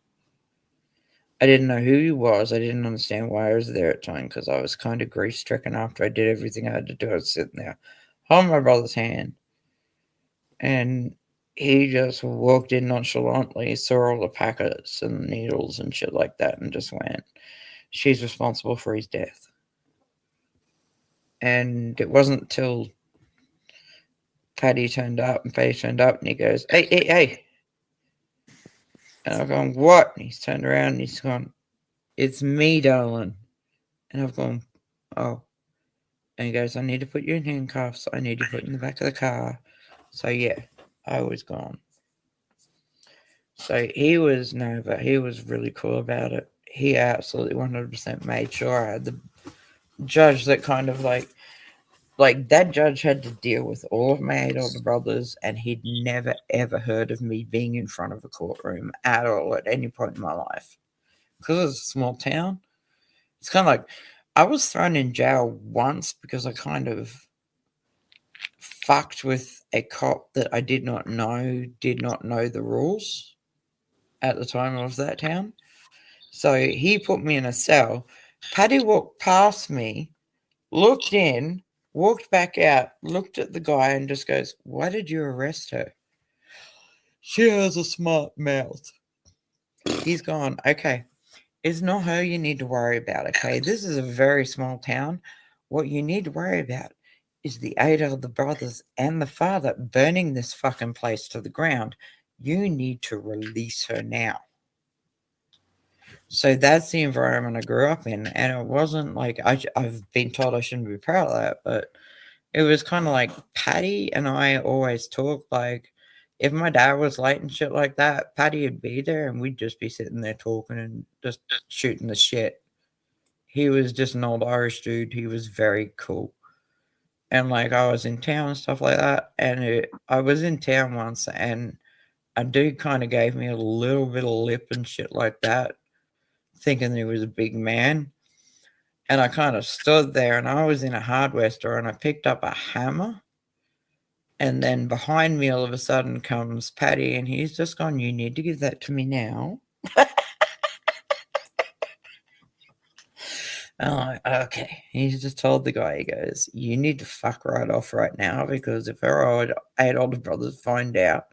I didn't know who he was. I didn't understand why I was there at the time because I was kind of grief-stricken after I did everything I had to do. I was sitting there holding my brother's hand. And he just walked in nonchalantly, saw all the packets and needles and shit like that, and just went, she's responsible for his death. And it wasn't till Paddy turned up, and he goes, hey. And I've gone, what? And he's turned around and he's gone, it's me, darling. And I've gone, oh. And he goes, I need to put you in handcuffs. I need you put in the back of the car. So, yeah, I was gone. So he was really cool about it. He absolutely 100% made sure I had the judge that kind of like that judge had to deal with all of my 8 older brothers, and he'd never, ever heard of me being in front of a courtroom at all at any point in my life. Because it's a small town, it's kind of like I was thrown in jail once because I kind of fucked with a cop that I did not know the rules at the time of that town. So he put me in a cell. Paddy walked past me, looked in, walked back out, looked at the guy and just goes, why did you arrest her? She has a smart mouth. He's gone, okay, it's not her you need to worry about, okay? This is a very small town. What you need to worry about is the 8 older brothers and the father burning this fucking place to the ground. You need to release her now. So that's the environment I grew up in. And it wasn't like I've been told I shouldn't be proud of that, but it was kind of like Paddy and I always talk like if my dad was late and shit like that, Paddy would be there and we'd just be sitting there talking and just shooting the shit. He was just an old Irish dude. He was very cool. And like I was in town and stuff like that. And I was in town once and a dude kind of gave me a little bit of lip and shit like that, thinking he was a big man. And I kind of stood there and I was in a hardware store and I picked up a hammer. And then behind me, all of a sudden comes Paddy and he's just gone, you need to give that to me now. I'm like, okay. He's just told the guy, he goes, you need to fuck right off right now because if our 8 older brothers find out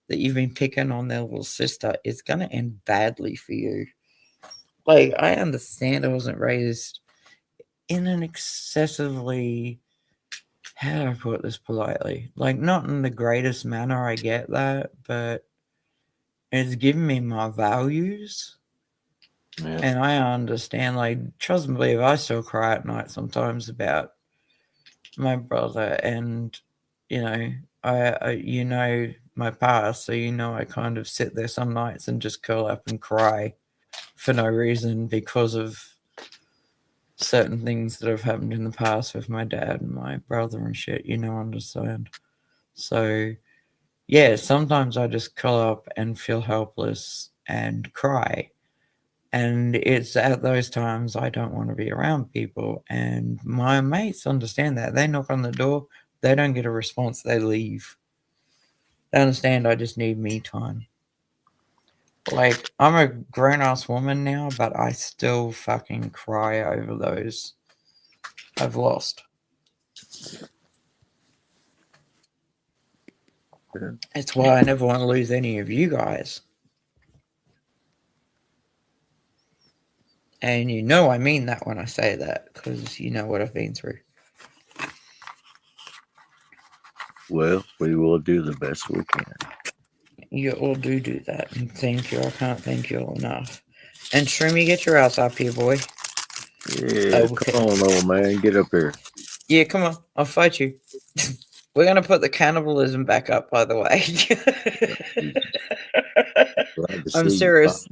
that you've been picking on their little sister, it's going to end badly for you. Like, I understand I wasn't raised in an excessively, how do I put this politely? Like, not in the greatest manner, I get that, but it's given me my values. Yeah. And I understand, like, trust me, believe I still cry at night sometimes about my brother, and, you know, I my past, so I kind of sit there some nights and just curl up and cry for no reason because of certain things that have happened in the past with my dad and my brother and shit, understand. So, yeah, sometimes I just curl up and feel helpless and cry. And it's at those times I don't want to be around people. And my mates understand that. They knock on the door. They don't get a response. They leave. They understand I just need me time. Like, I'm a grown-ass woman now, but I still fucking cry over those I've lost. It's why I never want to lose any of you guys. And I mean that when I say that, because you know what I've been through. Well, we will do the best we can. You all do that, and thank you. I can't thank you all enough. And Shroomy, get your ass up here, boy. Yeah, okay. Come on, old man. Get up here. Yeah, come on. I'll fight you. We're going to put the cannibalism back up, by the way. I'm serious.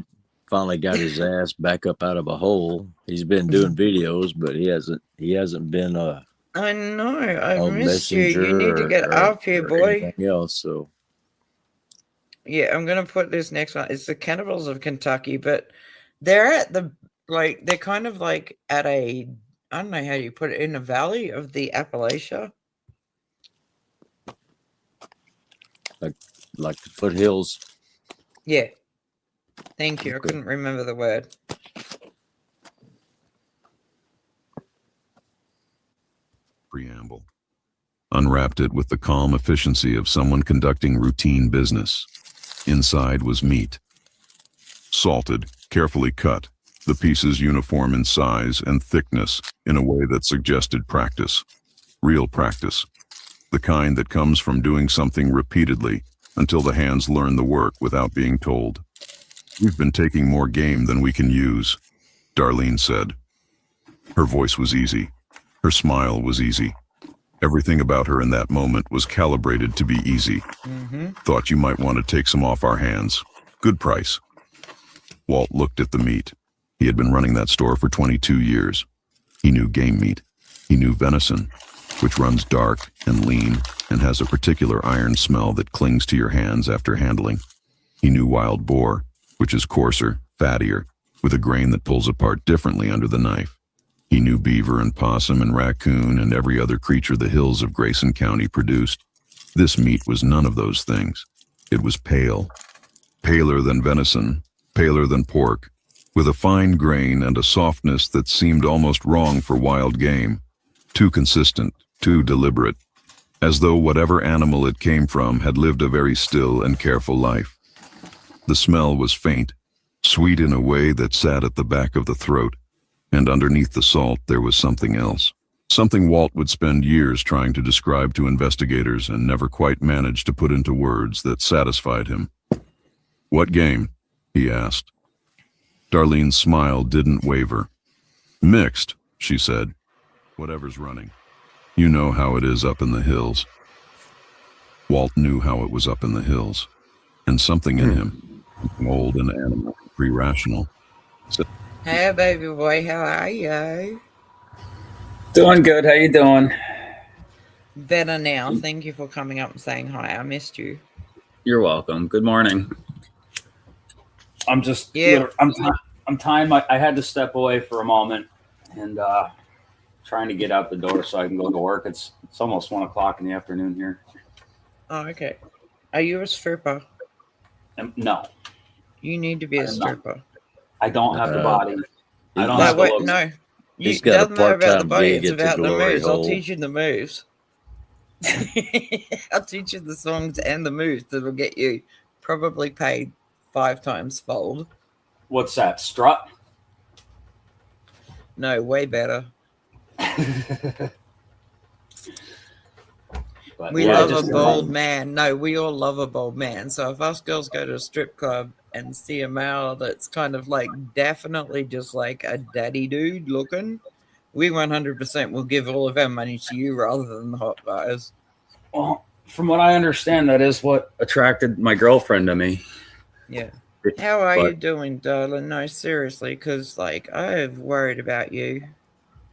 Finally got his ass back up out of a hole. He's been doing videos, but he hasn't been I know. I've on missed you. You Messenger need to get up here, or boy. anything else. So Yeah, I'm gonna put this next one. It's the Cannibals of Kentucky, but they're at the they're kind of like at a, I don't know how you put it, in a valley of the Appalachia. like the foothills. Yeah. Thank you. I Okay. couldn't remember the word. Preamble. Unwrapped it with the calm efficiency of someone conducting routine business. Inside was meat. Salted, carefully cut, the pieces uniform in size and thickness in a way that suggested practice. Real practice. The kind that comes from doing something repeatedly until the hands learn the work without being told. We've been taking more game than we can use, Darlene said. Her voice was easy. Her smile was easy. Everything about her in that moment was calibrated to be easy. Thought you might want to take some off our hands. Good price. Walt looked at the meat. He had been running that store for 22 years. He knew game meat. He knew venison, which runs dark and lean and has a particular iron smell that clings to your hands after handling. He knew wild boar, which is coarser, fattier, with a grain that pulls apart differently under the knife. He knew beaver and possum and raccoon and every other creature the hills of Grayson County produced. This meat was none of those things. It was pale. Paler than venison, paler than pork, with a fine grain and a softness that seemed almost wrong for wild game. Too consistent, too deliberate, as though whatever animal it came from had lived a very still and careful life. The smell was faint, sweet in a way that sat at the back of the throat, and underneath the salt there was something else. Something Walt would spend years trying to describe to investigators and never quite managed to put into words that satisfied him. "What game?" he asked. Darlene's smile didn't waver. "Mixed," she said. "Whatever's running. You know how it is up in the hills." Walt knew how it was up in the hills, and something in him, old and animal, pre-rational, said, Hey, baby boy, how are you? Doing good. How you doing? Better now. Thank you for coming up and saying hi. I missed you. You're welcome. Good morning. I'm just, Yeah. I'm tying my, I had to step away for a moment and trying to get out the door so I can go to work. It's almost 1 o'clock in the afternoon here. Oh, okay. Are you a stripper? No. You need to be a stripper. I don't have the body. I don't have the looks. No. He's got a doesn't matter about the part-time body. gig It's at the about the glory moves. I'll hole. teach you the moves. I'll teach you the songs and the moves that'll get you probably paid 5 times fold. What's that? Strut? No, way better. But We yeah, love just a bold man. No, we all love a bold man. So if us girls go to a strip club and see a male that's kind of like definitely just like a daddy dude looking, we 100% will give all of our money to you rather than the hot guys. Well, from what I understand, that is what attracted my girlfriend to me. Yeah. How are you doing, darling? No, seriously, because like I've worried about you.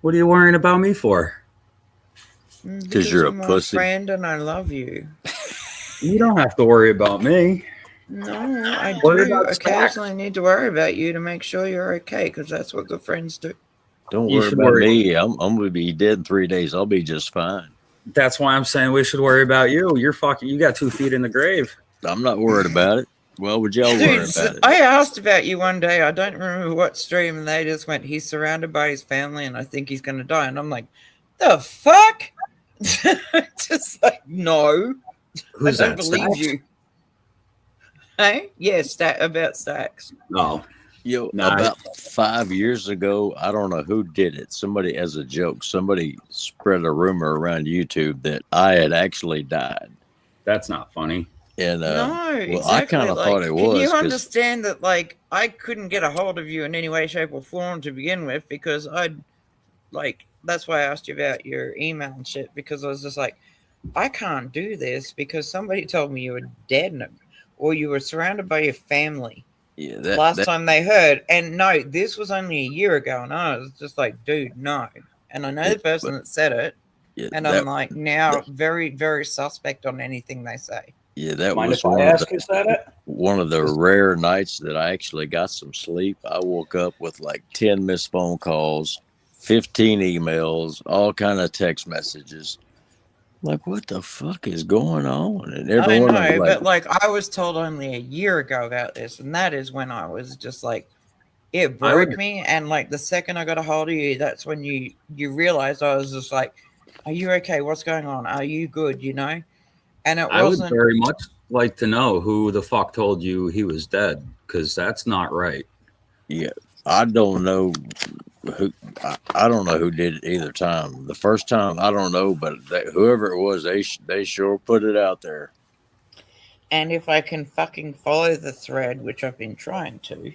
What are you worrying about me for? Because you're a my pussy. friend and I love you. You don't have to worry about me. No, I What do about occasionally need to worry about you to make sure you're okay, because that's what good friends do. Don't You worry should about worry. me. I'm going to be dead in 3 days. I'll be just fine. That's why I'm saying we should worry about you. You're fucking. You got 2 feet in the grave. I'm not worried about it. Well, would y'all worry Dude, about it? I asked about you one day. I don't remember what stream, and they just went, he's surrounded by his family, and I think he's going to die. And I'm like, the fuck? Just like, no. Who's I don't that, believe Stacks? you. Hey? Yeah, about Stacks. No. Yo, Nah. about 5 years ago, I don't know who did it. Somebody, as a joke, somebody spread a rumor around YouTube that I had actually died. That's not funny. And No, well, exactly. I kind of like, thought it was. Can you 'cause- understand that, like, I couldn't get a hold of you in any way, shape, or form to begin with because that's why I asked you about your email and shit, because I was just like, I can't do this because somebody told me you were dead or you were surrounded by your family. Yeah, Last time they heard. And no, this was only a year ago. And I was just like, dude, no. And I know the person that said it. Yeah, And I'm like now very, very suspect on anything they say. Yeah, that Mind was if I ask, is that it? one of the rare nights that I actually got some sleep. I woke up with like 10 missed phone calls, 15 emails, all kind of text messages. Like, what the fuck is going on? And I everyone know, was but like I was told only a year ago about this, and that is when I was just like, it I would- broke me. And like the second I got a hold of you, that's when you realized I was just like, are you okay? What's going on? Are you good? You know? And it I would wasn't. very much like to know who the fuck told you he was dead, because that's not right. Yeah, I don't know who. I don't know who did it either time. The first time, I don't know, but whoever it was, they sure put it out there. And if I can fucking follow the thread, which I've been trying to,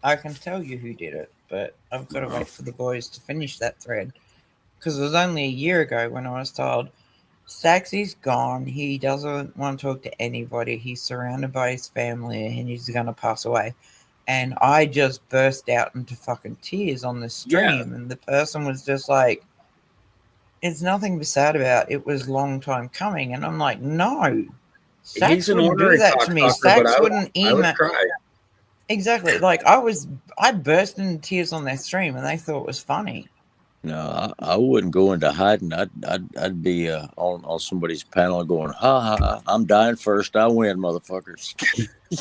I can tell you who did it. But I've got to wait for the boys to finish that thread, because it was only a year ago when I was told, Staxy's gone. He doesn't want to talk to anybody. He's surrounded by his family and he's going to pass away. And I just burst out into fucking tears on the stream. Yeah. And the person was just like, it's nothing to be sad about. It was a long time coming. And I'm like, no. Stax wouldn't do that to me. Stax wouldn't email. I would cry. Exactly. Like I burst into tears on their stream and they thought it was funny. No, I wouldn't go into hiding. I'd be on somebody's panel going, ha ha ha, I'm dying first. I win, motherfuckers.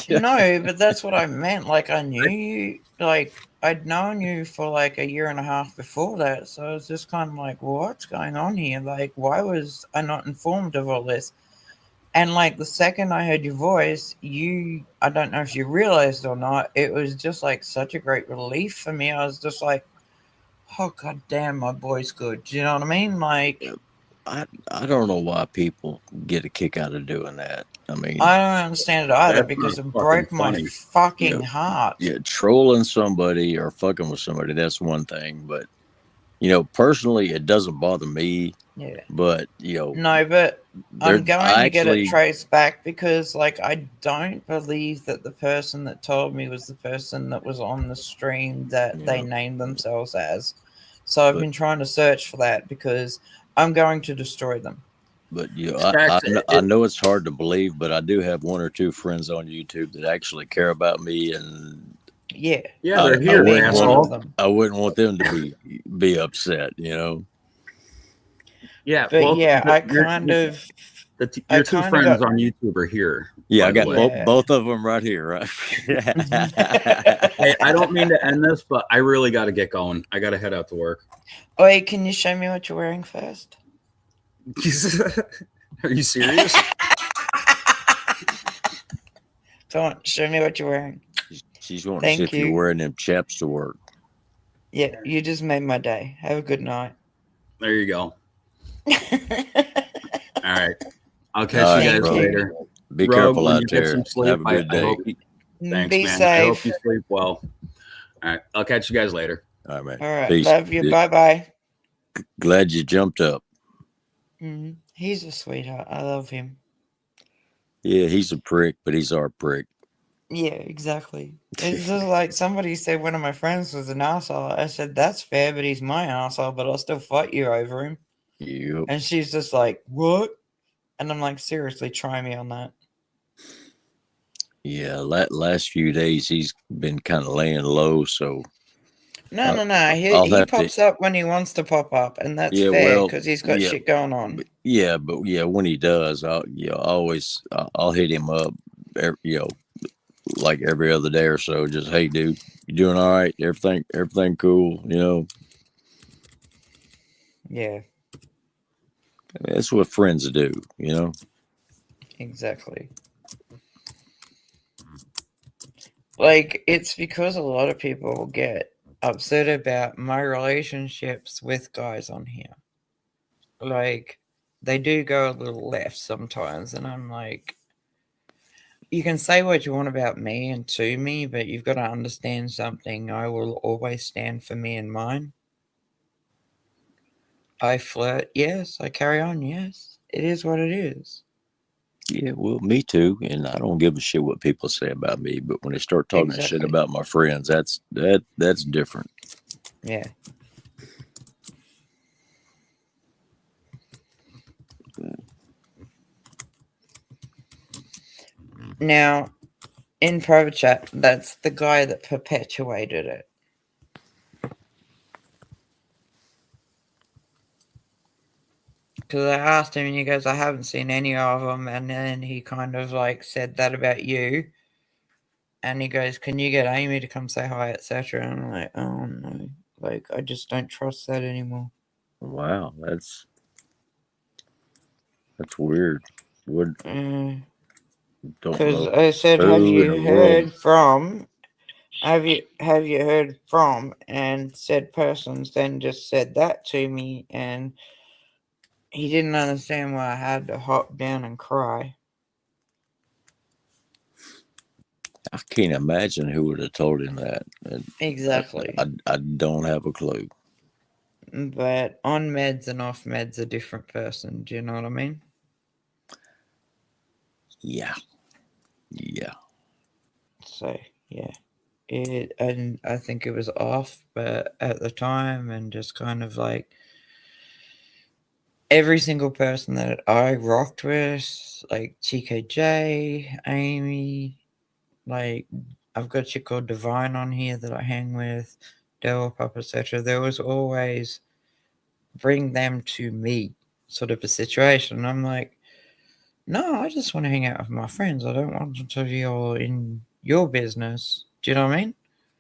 Yeah. No, but that's what I meant. Like I knew you, like I'd known you for like a year and a half before that. So I was just kind of like, well, what's going on here? Like, why was I not informed of all this? And like the second I heard your voice, I don't know if you realized or not, it was just like such a great relief for me. I was just like, oh god damn, my boy's good. Do you know what I mean? Like, I don't know why people get a kick out of doing that. I mean, I don't understand it either, because it broke my fucking heart. Yeah, trolling somebody or fucking with somebody, that's one thing. But personally, it doesn't bother me. Yeah. But no, but I'm going to get it traced back, because like I don't believe that the person that told me was the person that was on the stream that they named themselves as. So I've been trying to search for that, because I'm going to destroy them. But I know it's hard to believe, but I do have one or two friends on YouTube that actually care about me, and yeah, they're here. I wouldn't want them to be upset, Yeah, but well, yeah, I kind of. Your two friends on YouTube are here. Yeah, I got both of them right here. Right. Hey, I don't mean to end this, but I really got to get going. I got to head out to work. Wait, can you show me what you're wearing first? Are you serious? Come on, show me what you're wearing. She's going to see if you're wearing them chaps to work. Yeah, you just made my day. Have a good night. There you go. All right. I'll catch you guys later. Be careful out there. Have a good day. Thanks, Be man. safe. I hope you sleep well. All right. I'll catch you guys later. All right, man. All right. Peace. Love you. Bye-bye. Glad you jumped up. Mm-hmm. He's a sweetheart. I love him. Yeah, he's a prick, but he's our prick. Yeah, exactly. It's just like somebody said one of my friends was an asshole. I said, that's fair, but he's my asshole, but I'll still fight you over him. Yep. And she's just like, what? And I'm like, seriously, try me on that. Yeah, last few days he's been kind of laying low, so. No. He pops up when he wants to pop up, and that's fair because he's got shit going on. But when he does, I'll hit him up, like every other day or so. Just, hey, dude, you doing all right? Everything cool? Yeah. That's what friends do, Exactly. Like, it's because a lot of people get upset about my relationships with guys on here. Like, they do go a little left sometimes, and I'm like, you can say what you want about me and to me, but you've got to understand something. I will always stand for me and mine. I flirt, yes. I carry on, yes. It is what it is. Yeah, well, me too. And I don't give a shit what people say about me, but when they start talking shit about my friends, that's different. Yeah. Now, in private chat, that's the guy that perpetuated it. Because I asked him, and he goes, I haven't seen any of them. And then he kind of like said that about you. And he goes, can you get Amy to come say hi, etc.? And I'm like, oh no. Like, I just don't trust that anymore. Wow, that's weird. Would don't Because know I said, who have in you the world. heard from? Have you heard from? And said persons then just said that to me, and he didn't understand why I had to hop down and cry. I can't imagine who would have told him that. Exactly. I don't have a clue. But on meds and off meds, a different person. Do you know what I mean? Yeah. So yeah, and I think it was off, but at the time, and just kind of like every single person that I rocked with, like TKJ, Amy, like I've got a chick called Divine on here that I hang with, Devil Pup, etc. There was always bring them to me sort of a situation. I'm like, no, I just want to hang out with my friends. I don't want to be all in your business. Do you know what I mean?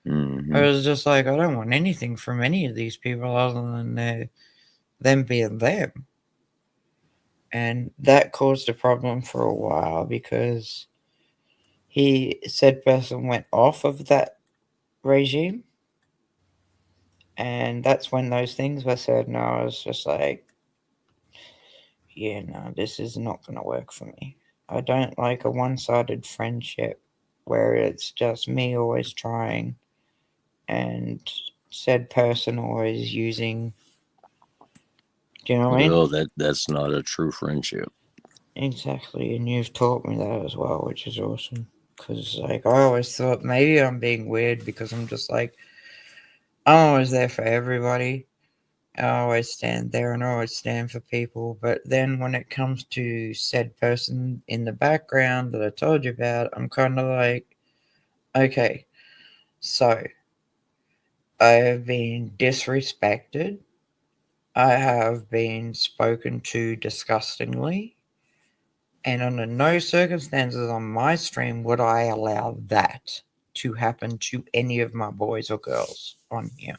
Mm-hmm. I was just like, I don't want anything from any of these people other than them being them. And that caused a problem for a while because said person went off of that regime. And that's when those things were said. And I was just like, yeah, no, this is not going to work for me. I don't like a one-sided friendship where it's just me always trying and said person always using. Do you know what I mean? Well, that's not a true friendship. Exactly, and you've taught me that as well, which is awesome. Because like I always thought maybe I'm being weird because I'm just like I'm always there for everybody. I always stand there and I always stand for people. But then when it comes to said person in the background that I told you about, I'm kind of like, okay, so I have been disrespected. I have been spoken to disgustingly. And under no circumstances on my stream would I allow that to happen to any of my boys or girls on here.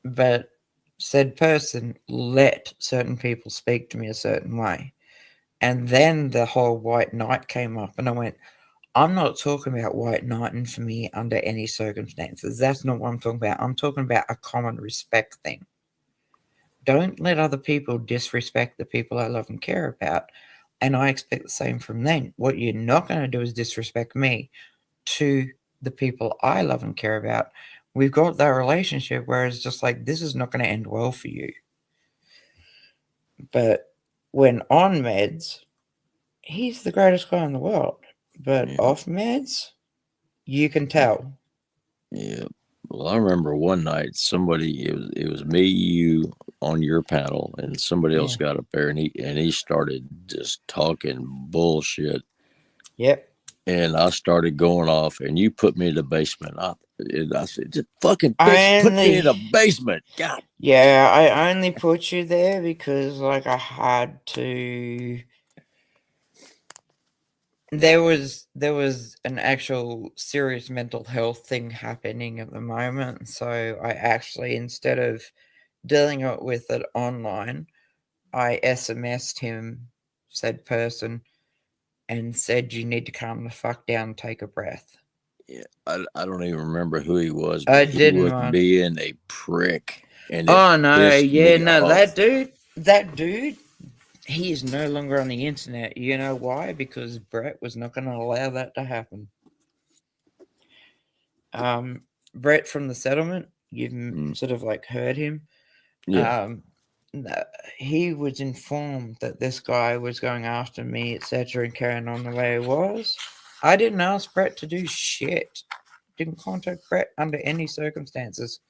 But said person let certain people speak to me a certain way. And then the whole white knight came up, and I went, I'm not talking about white knighting for me under any circumstances. That's not what I'm talking about. I'm talking about a common respect thing. Don't let other people disrespect the people I love and care about. And I expect the same from them. What you're not going to do is disrespect me to the people I love and care about. We've got that relationship where it's just like, this is not going to end well for you. But when on meds, he's the greatest guy in the world. But off meds, you can tell. Yeah. Well, I remember one night it was me, you on your panel, and somebody else got up there and he started just talking bullshit. Yep. And I started going off, and you put me in the basement. I said, just fucking bitch, put me in the basement. God. Yeah, I only put you there because like I had to. There was an actual serious mental health thing happening at the moment, so I actually, instead of dealing with it online, I SMS'd him, said person, and said, you need to calm the fuck down and take a breath. Yeah, I don't even remember who he was, I but he didn't was want. being a prick. And Oh no, pissed yeah, me no, off. that dude, he is no longer on the internet. You know why? Because Bret was not going to allow that to happen. Bret from the settlement, you've sort of like heard him. Yeah. He was informed that this guy was going after me, etc., and carrying on the way he was. I didn't ask Bret to do shit. Didn't contact Bret under any circumstances.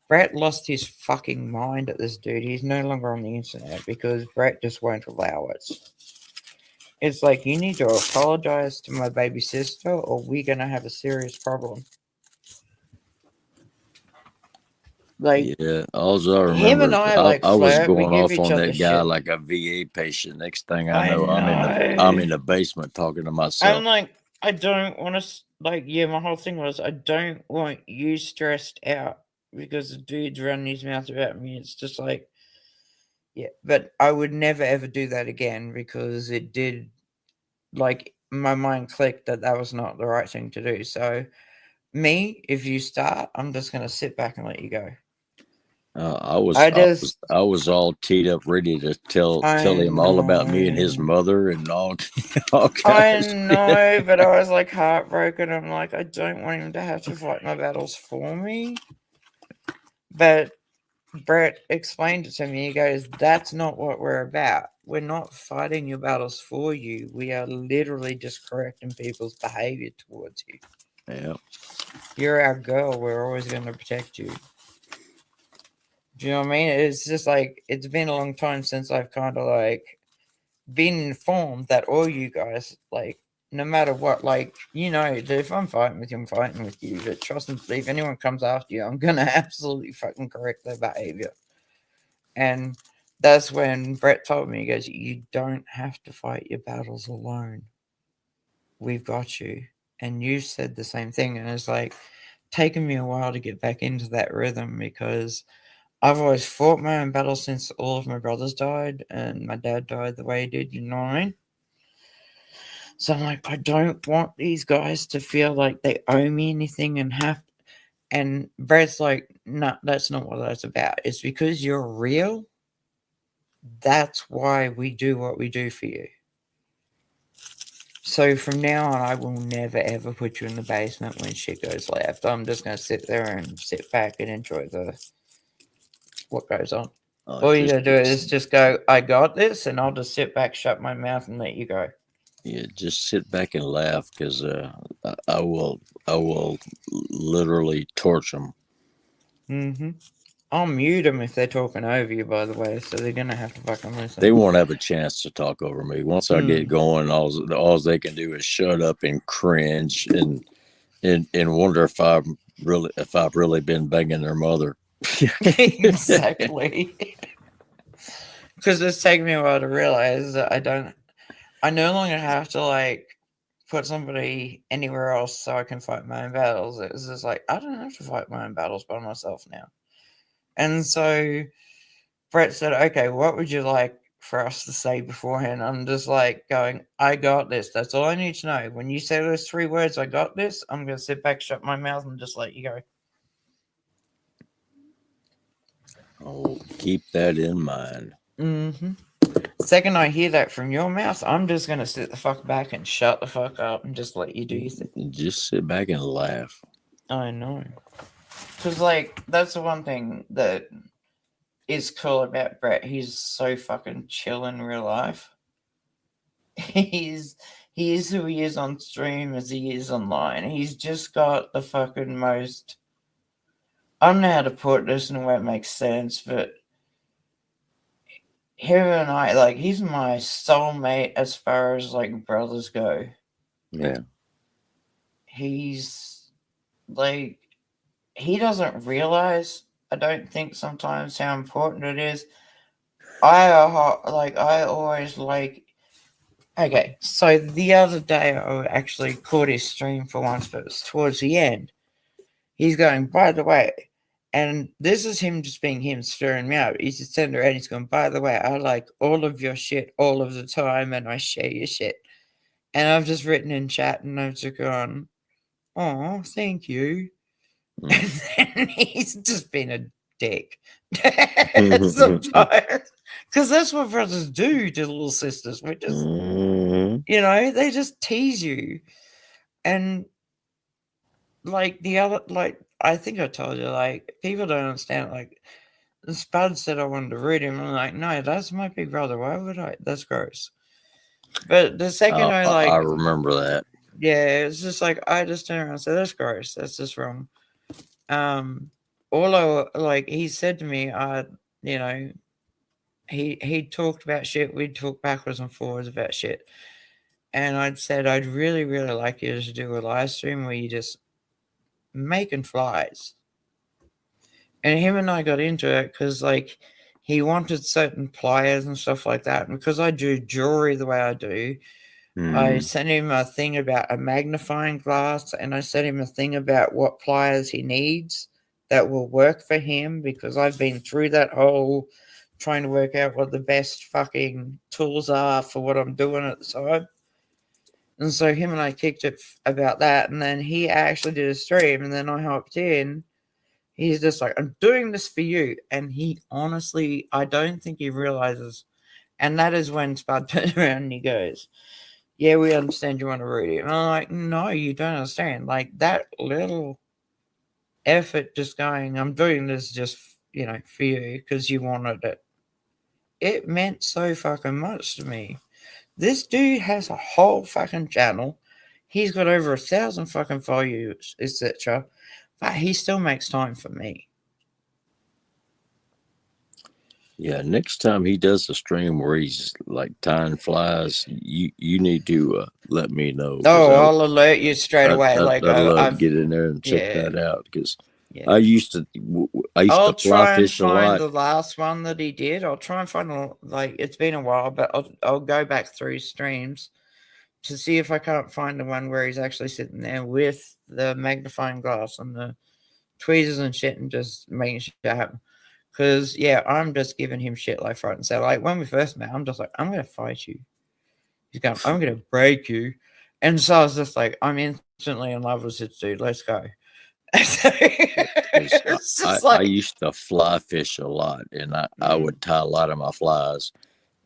Bret lost his fucking mind at this dude. He's no longer on the internet because Bret just won't allow it. It's like, you need to apologize to my baby sister or we're going to have a serious problem. Like, yeah, also I him and remember I like I was flirt. We going give off each on other that guy shit. like a VA patient. Next thing I I know, I'm know. in the basement talking to I'm myself. like, I don't want to, like, yeah, my whole thing was, I don't want you stressed out because the dude's running his mouth about me. It's just like, yeah, but I would never ever do that again because it did, like, my mind clicked that that was not the right thing to do. So, me, if you start, I'm just going to sit back and let you go. I I was all teed up, ready to tell him all about me and his know. mother and all all I kinds of know, shit. but I was like heartbroken. I'm like, I don't want him to have to fight my battles for me. But Bret explained it to me. He goes, that's not what we're about. We're not fighting your battles for you. We are literally just correcting people's behavior towards you. Yeah. You're our girl. We're always going to protect you. Do you know what I mean? It's just like, it's been a long time since I've kind of like been informed that all you guys, like, no matter what, like, you know, if I'm fighting with you, I'm fighting with you. But trust and believe, anyone comes after you, I'm going to absolutely fucking correct their behavior. And that's when Bret told me, he goes, you don't have to fight your battles alone. We've got you. And you said the same thing. And it's like taken me a while to get back into that rhythm because I've always fought my own battles since all of my brothers died and my dad died the way he did, you know what I mean? So I'm like, I don't want these guys to feel like they owe me anything and have. And Bret's like, no, that's not what that's about. It's because you're real. That's why we do what we do for you. So from now on, I will never ever put you in the basement when shit goes left. I'm just going to sit there and sit back and enjoy what goes on. All you got to do is just go, I got this, and I'll just sit back, shut my mouth, and let you go. Yeah, just sit back and laugh because I will literally torch them. Mm-hmm. I'll mute them if they're talking over you, by the way, so they're going to have to fucking listen. They won't have a chance to talk over me. Once I get going, all they can do is shut up and cringe and wonder if I've really been banging their mother. Exactly. Because it's taken me a while to realize that I no longer have to like put somebody anywhere else so I can fight my own battles. It's just like, I don't have to fight my own battles by myself now. And so Bret said, okay, what would you like for us to say beforehand? I'm just like going, I got this. That's all I need to know. When you say those 3 words, I got this, I'm going to sit back, shut my mouth, and just let you go. Oh, keep that in mind. Mm-hmm. Second I hear that from your mouth, I'm just going to sit the fuck back and shut the fuck up and just let you do your thing. Just sit back and laugh. I know. Because, like, that's the one thing that is cool about Bret. He's so fucking chill in real life. He is who he is on stream as he is online. He's just got the fucking most... I don't know how to put this in a way it makes sense, but him and I, like, he's my soulmate as far as, like, brothers go. Yeah. He's, like, he doesn't realize, I don't think sometimes, how important it is. I always, like, okay, so the other day I actually caught his stream for once, but it was towards the end. He's going, by the way, and this is him just being him, stirring me up. He's just turned around, he's going, by the way, I like all of your shit all of the time, and I share your shit. And I've just written in chat, and I've just gone, oh, thank you. And then he's just been a dick sometimes. Because that's what brothers do to little sisters. We just, you know, they just tease you. And like the other, like, I think I told you, like, people don't understand. Like, Spud said I wanted to read him. I'm like, no, that's my big brother. Why would I? That's gross. But the second I remember that. Yeah, it's just like, I just turned around and said, that's gross. That's just wrong. Like, he said to me, you know, he talked about shit. We'd talk backwards and forwards about shit. And I'd said I'd really, really like you to do a live stream where you just making flies. And him and I got into it because, like, he wanted certain pliers and stuff like that. And because I do jewelry the way I do, I sent him a thing about a magnifying glass, and I sent him a thing about what pliers he needs that will work for him, because I've been through that whole trying to work out what the best fucking tools are for what I'm doing at the time. And so him and I kicked it about that, and then he actually did a stream, and then I hopped in. He's just like, I'm doing this for you. And he honestly, I don't think he realizes. And that is when Spud turned around and he goes, yeah, we understand you want to read it. And I'm like, no, you don't understand. Like, that little effort just going, I'm doing this just, for you because you wanted it. It meant so fucking much to me. This dude has a whole fucking channel. He's got over 1,000 fucking followers, etc. But he still makes time for me. Yeah, next time he does a stream where he's like tying flies, you need to let me know. Oh, I'll alert you straight away. I'd love to get in there and check that out, because I used to I'll fly try and fish a find lot. the last one that he did. I'll try and find it's been a while, but I'll go back through streams to see if I can't find the one where he's actually sitting there with the magnifying glass and the tweezers and shit and just making shit happen. Because, I'm just giving him shit like front and center. Like, when we first met, I'm just like, I'm going to fight you. He's going, I'm going to break you. And so I was just like, I'm instantly in love with this dude. Let's go. I used to fly fish a lot, and I would tie a lot of my flies.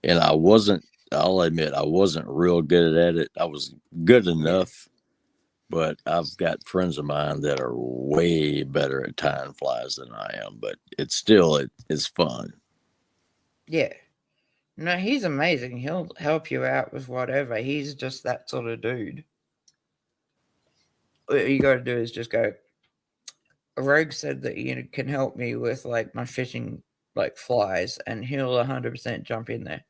And I'll admit, I wasn't real good at it. I was good enough. But I've got friends of mine that are way better at tying flies than I am. But it's fun. Yeah. No, he's amazing. He'll help you out with whatever. He's just that sort of dude. What you got to do is just go, Rogue said that you can help me with like my fishing like flies, and he'll 100% jump in there.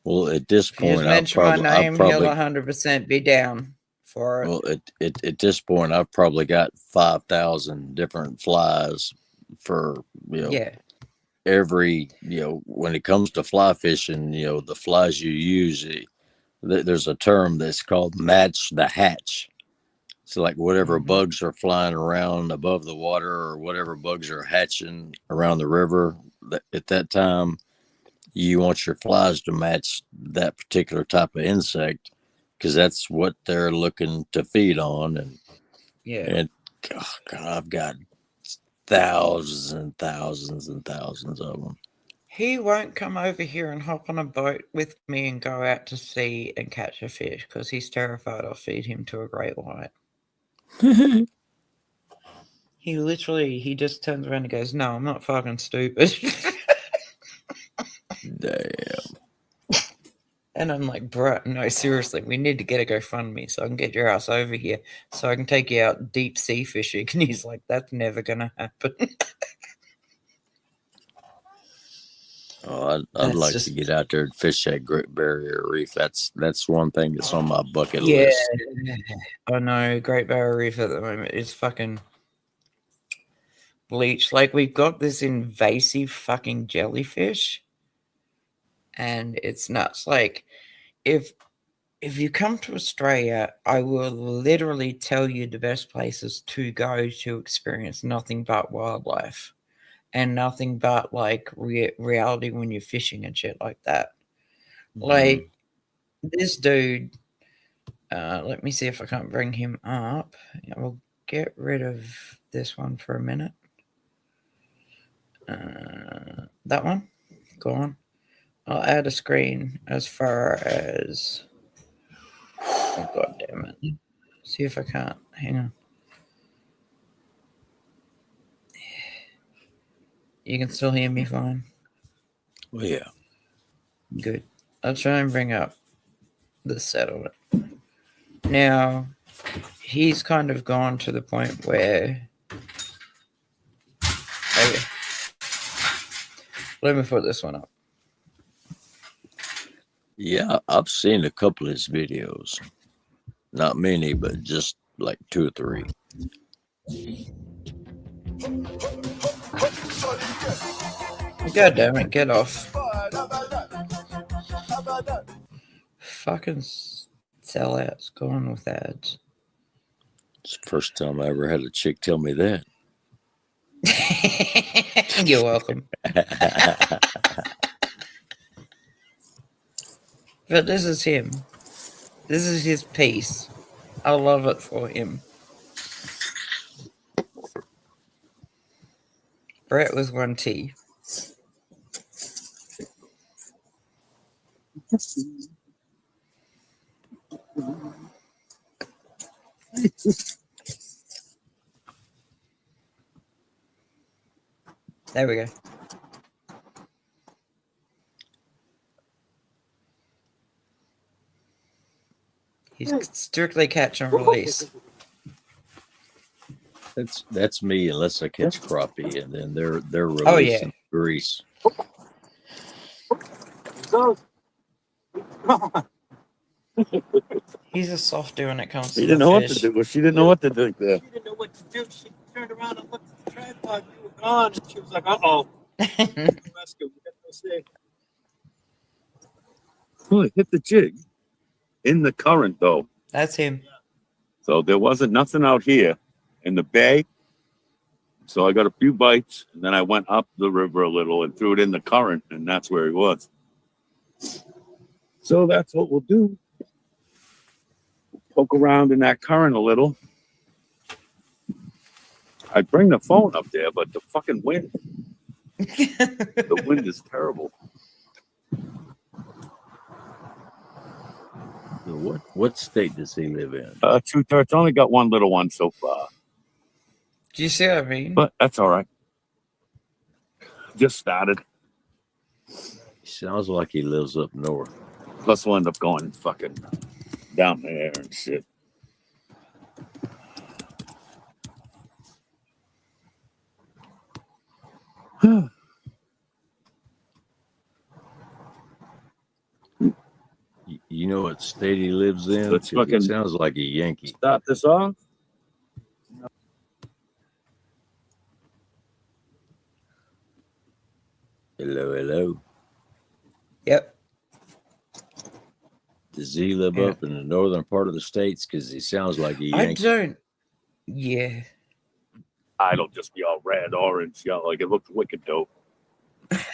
Well, at this If you just point, mention my name, he'll 100% be down for it. Well, at this point, I've probably got 5,000 different flies for every when it comes to fly fishing, the flies you use. There's a term that's called match the hatch. So like whatever bugs are flying around above the water, or whatever bugs are hatching around the river at that time, you want your flies to match that particular type of insect, because that's what they're looking to feed on. And oh God, I've got thousands and thousands and thousands of them. He won't come over here and hop on a boat with me and go out to sea and catch a fish because he's terrified I'll feed him to a great white. He just turns around and goes, no, I'm not fucking stupid. Damn. And I'm like, bro, no, seriously, we need to get a GoFundMe so I can get your ass over here so I can take you out deep sea fishing. And he's like, that's never going to happen. Oh, I'd like to get out there and fish that Great Barrier Reef. That's one thing that's on my bucket list. I know, Great Barrier Reef at the moment is fucking bleached. Like, we've got this invasive fucking jellyfish, and it's nuts. Like, if you come to Australia, I will literally tell you the best places to go to experience nothing but wildlife. And nothing but like reality when you're fishing and shit like that. Like this dude, let me see if I can't bring him up. We'll get rid of this one for a minute. That one, go on. I'll add a screen as far as. Oh, God damn it! See if I can't. Hang on. You can still hear me fine? Well, yeah. Good. I'll try and bring up the settlement. Now, he's kind of gone to the point where... Okay. Let me put this one up. Yeah, I've seen a couple of his videos. Not many, but just like 2 or 3. God damn it, get off. Fucking sellouts going with ads. It's the first time I ever had a chick tell me that. You're welcome. But this is him. This is his piece. I love it for him. Bret with 1 T. There we go. He's strictly catch and release. That's me, unless I catch crappie, and then they're releasing grease. He's a softy when it comes to She didn't know what to do. She didn't know what to do there. She didn't know what to do. She turned around and looked at the tripod. You were gone. And she was like, uh-oh. Rescue. We got no say. Oh, it hit the jig. In the current, though. That's him. So there wasn't nothing out here in the bay. So I got a few bites, and then I went up the river a little and threw it in the current, and that's where he was. So that's what we'll do. Poke around in that current a little. I'd bring the phone up there, but the fucking wind. The wind is terrible. What state does he live in? 2/3. Only got one little one so far. Do you see what I mean? But that's all right. Just started. He sounds like he lives up north. Plus we'll end up going fucking down there and shit. You know what state he lives in? Let's fucking it sounds like a Yankee. Start this off. Hello, hello. Yep. Does he live up in the northern part of the states? Because he sounds like a Yankee. I don't. Yeah. It'll just be all red, orange, yellow. Like it looks wicked dope.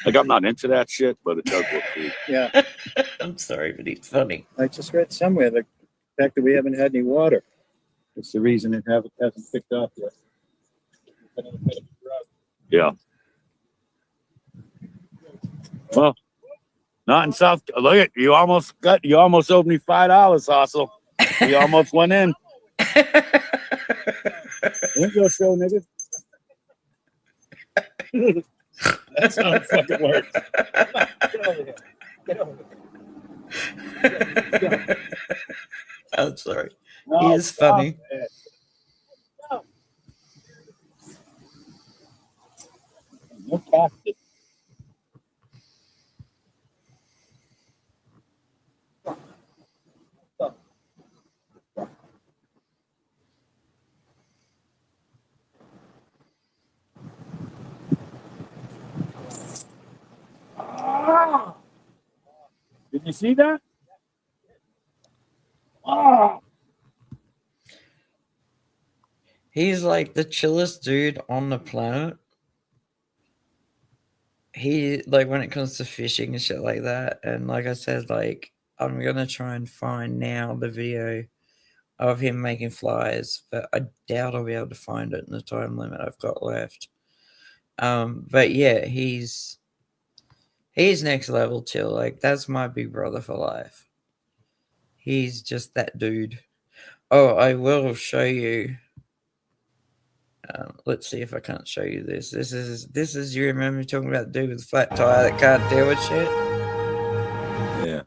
Like I'm not into that shit, but it does look cool. Yeah. I'm sorry, but it's funny. I just read somewhere the fact that we haven't had any water. It's the reason it hasn't picked up yet. Yeah. Well, not in South. Look at you! Almost owed me $5, Hustle. You almost went in. When's your show, nigga? That's how it fucking works. Get over here. Get over here. I'm sorry. No, He is funny. No. No casket. Did you see that? Ah. He's like the chillest dude on the planet. He, like, when it comes to fishing and shit like that, and like I said, like, I'm gonna try and find now the video of him making flies, but I doubt I'll be able to find it in the time limit I've got left. But yeah, he's next level chill. Like, that's my big brother for life. He's just that dude. Oh, I will show you. Let's see if I can't show you this. This is you remember me talking about the dude with the flat tire that can't deal with shit? Yeah.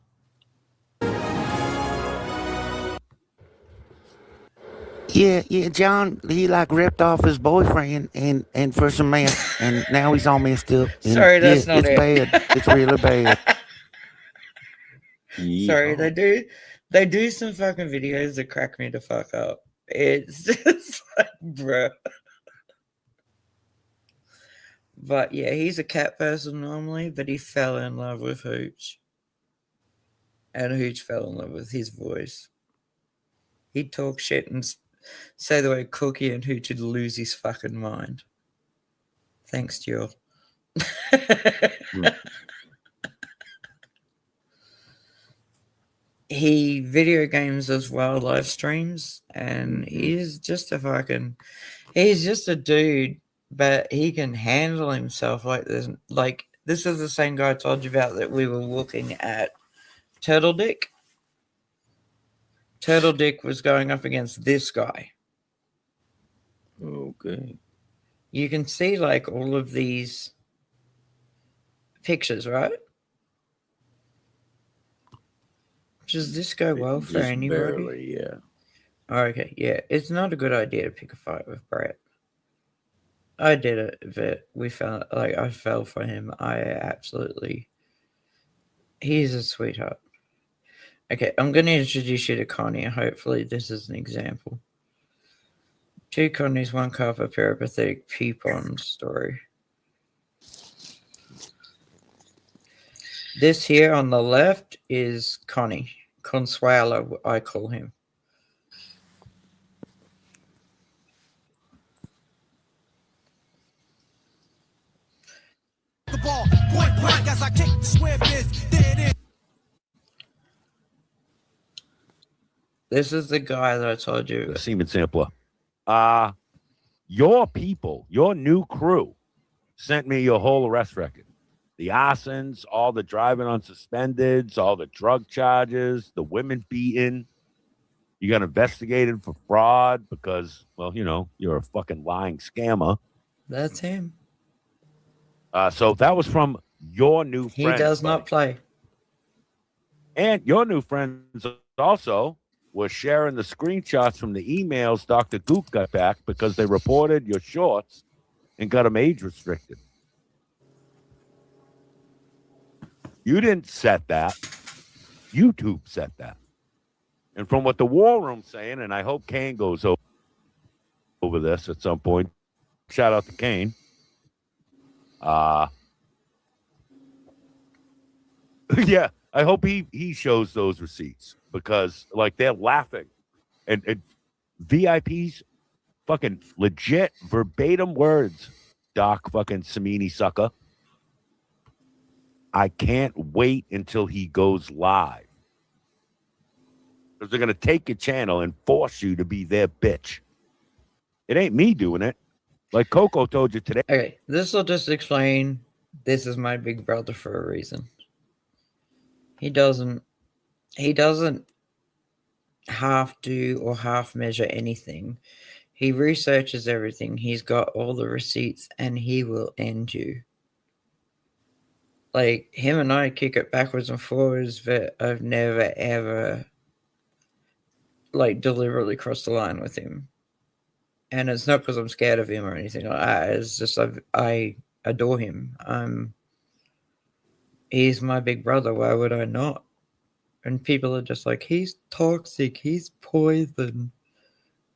Yeah, John, he like ripped off his boyfriend and for some meth, and now he's all messed up. And Sorry, that's not it's it. bad. It's really bad. Sorry, they do some fucking videos that crack me the fuck up. It's just like, bro. But yeah, he's a cat person normally, but he fell in love with Hooch. And Hooch fell in love with his voice. He'd talk shit and say the word cookie, and Hooch would lose his fucking mind. Thanks, Jill. He video games as well, live streams, and he's just a dude, but he can handle himself like this. Like, this is the same guy I told you about that we were looking at Turtle Dick. Turtle Dick was going up against this guy. Okay. You can see like all of these pictures, right? Does this go well for Just anybody? barely, yeah. Okay, yeah. It's not a good idea to pick a fight with Bret. I did it, but I fell for him. He's a sweetheart. Okay, I'm going to introduce you to Connie. Hopefully this is an example. 2 Connies, 1 cup, a peripathetic peepon story. This here on the left is Connie. Consuelo, I call him. The ball, point blank as I kick the swim is. There it is. This is the guy that I told you. It's even simpler. Your people, your new crew, sent me your whole arrest record. The arsons, all the driving on suspendeds, all the drug charges, the women beaten. You got investigated for fraud because, well, you know, you're a fucking lying scammer. That's him. So that was from your new friend. He does not play. And your new friends also were sharing the screenshots from the emails Dr. Gook got back because they reported your shorts and got them age restricted. You didn't set that. YouTube set that. And from what the War Room's saying, and I hope Kane goes over this at some point. Shout out to Kane. Yeah, I hope he shows those receipts because, like, they're laughing. And VIPs, fucking legit verbatim words, Doc fucking Samini sucker. I can't wait until he goes live. Because they're going to take your channel and force you to be their bitch. It ain't me doing it. Like Coco told you today. Okay, this will just explain this is my big brother for a reason. He doesn't half do or half measure anything. He researches everything. He's got all the receipts and he will end you. Like, him and I kick it backwards and forwards, but I've never, ever, like, deliberately crossed the line with him. And it's not because I'm scared of him or anything like that. It's just I adore him. He's my big brother. Why would I not? And people are just like, he's toxic. He's poison.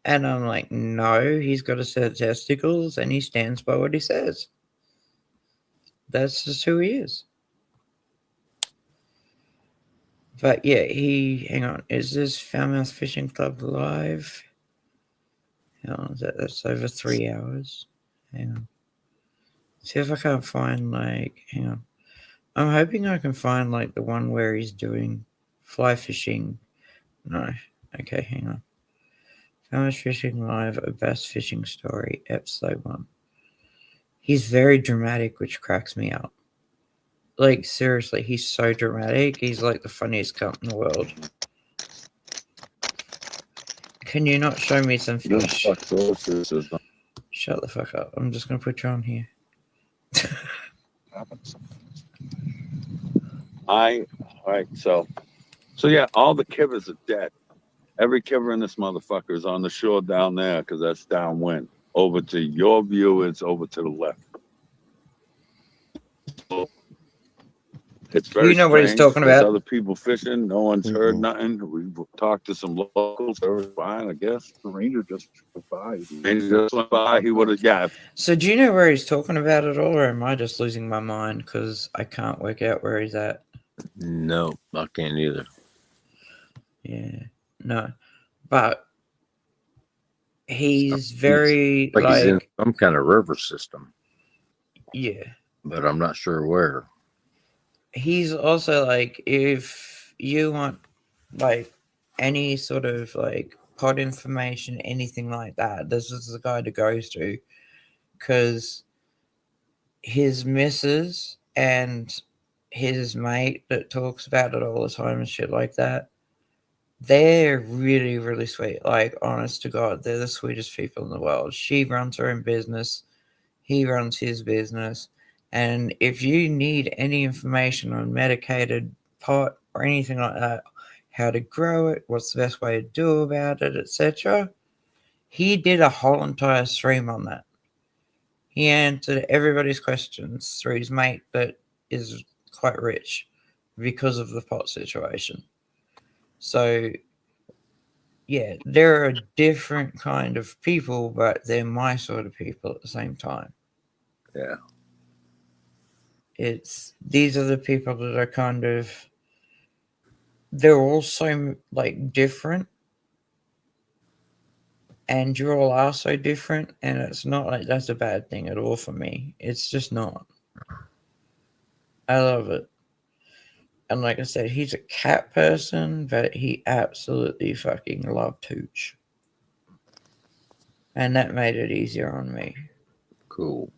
And I'm like, no, he's got a set of testicles and he stands by what he says. That's just who he is. But yeah, hang on, is this Falmouth Fishing Club live? Hang on, that's over 3 hours. Hang on. See if I can't find, like, hang on. I'm hoping I can find, like, the one where he's doing fly fishing. No. Okay, hang on. Falmouth Fishing Live, a bass fishing story, episode 1. He's very dramatic, which cracks me up. Like, seriously, he's so dramatic. He's like the funniest cunt in the world. Can you not show me some fish? Shut the fuck up. I'm just going to put you on here. All right, so yeah, all the kivers are dead. Every kiver in this motherfucker is on the shore down there because that's downwind. Over to your view, it's over to the left. So It's very You know what he's strange. talking There's about. other people fishing. No one's heard Mhm. nothing. We've talked to some locals. Everything's fine, I guess. The ranger just went by. He would have, yeah. So do you know where he's talking about at all, or am I just losing my mind because I can't work out where he's at? No, I can't either. Yeah, no, but he's very Like he's in like, some kind of river system, yeah. but I'm not sure where. He's also like, if you want like any sort of like pod information, anything like that, this is the guy to go to, because his missus and his mate that talks about it all the time and shit like that, they're really, really sweet. Like, honest to God, they're the sweetest people in the world. She runs her own business. He runs his business. And if you need any information on medicated pot or anything like that, how to grow it, what's the best way to do about it, etc., he did a whole entire stream on that. He answered everybody's questions through his mate that is quite rich because of the pot situation. So, yeah, they're a different kind of people, but they're my sort of people at the same time. Yeah. These are the people that are kind of, they're all so like different, and you all are so different, and it's not like that's a bad thing at all for me. It's just not. I love it. And like I said, he's a cat person, but he absolutely fucking loved Hooch. And that made it easier on me. Cool.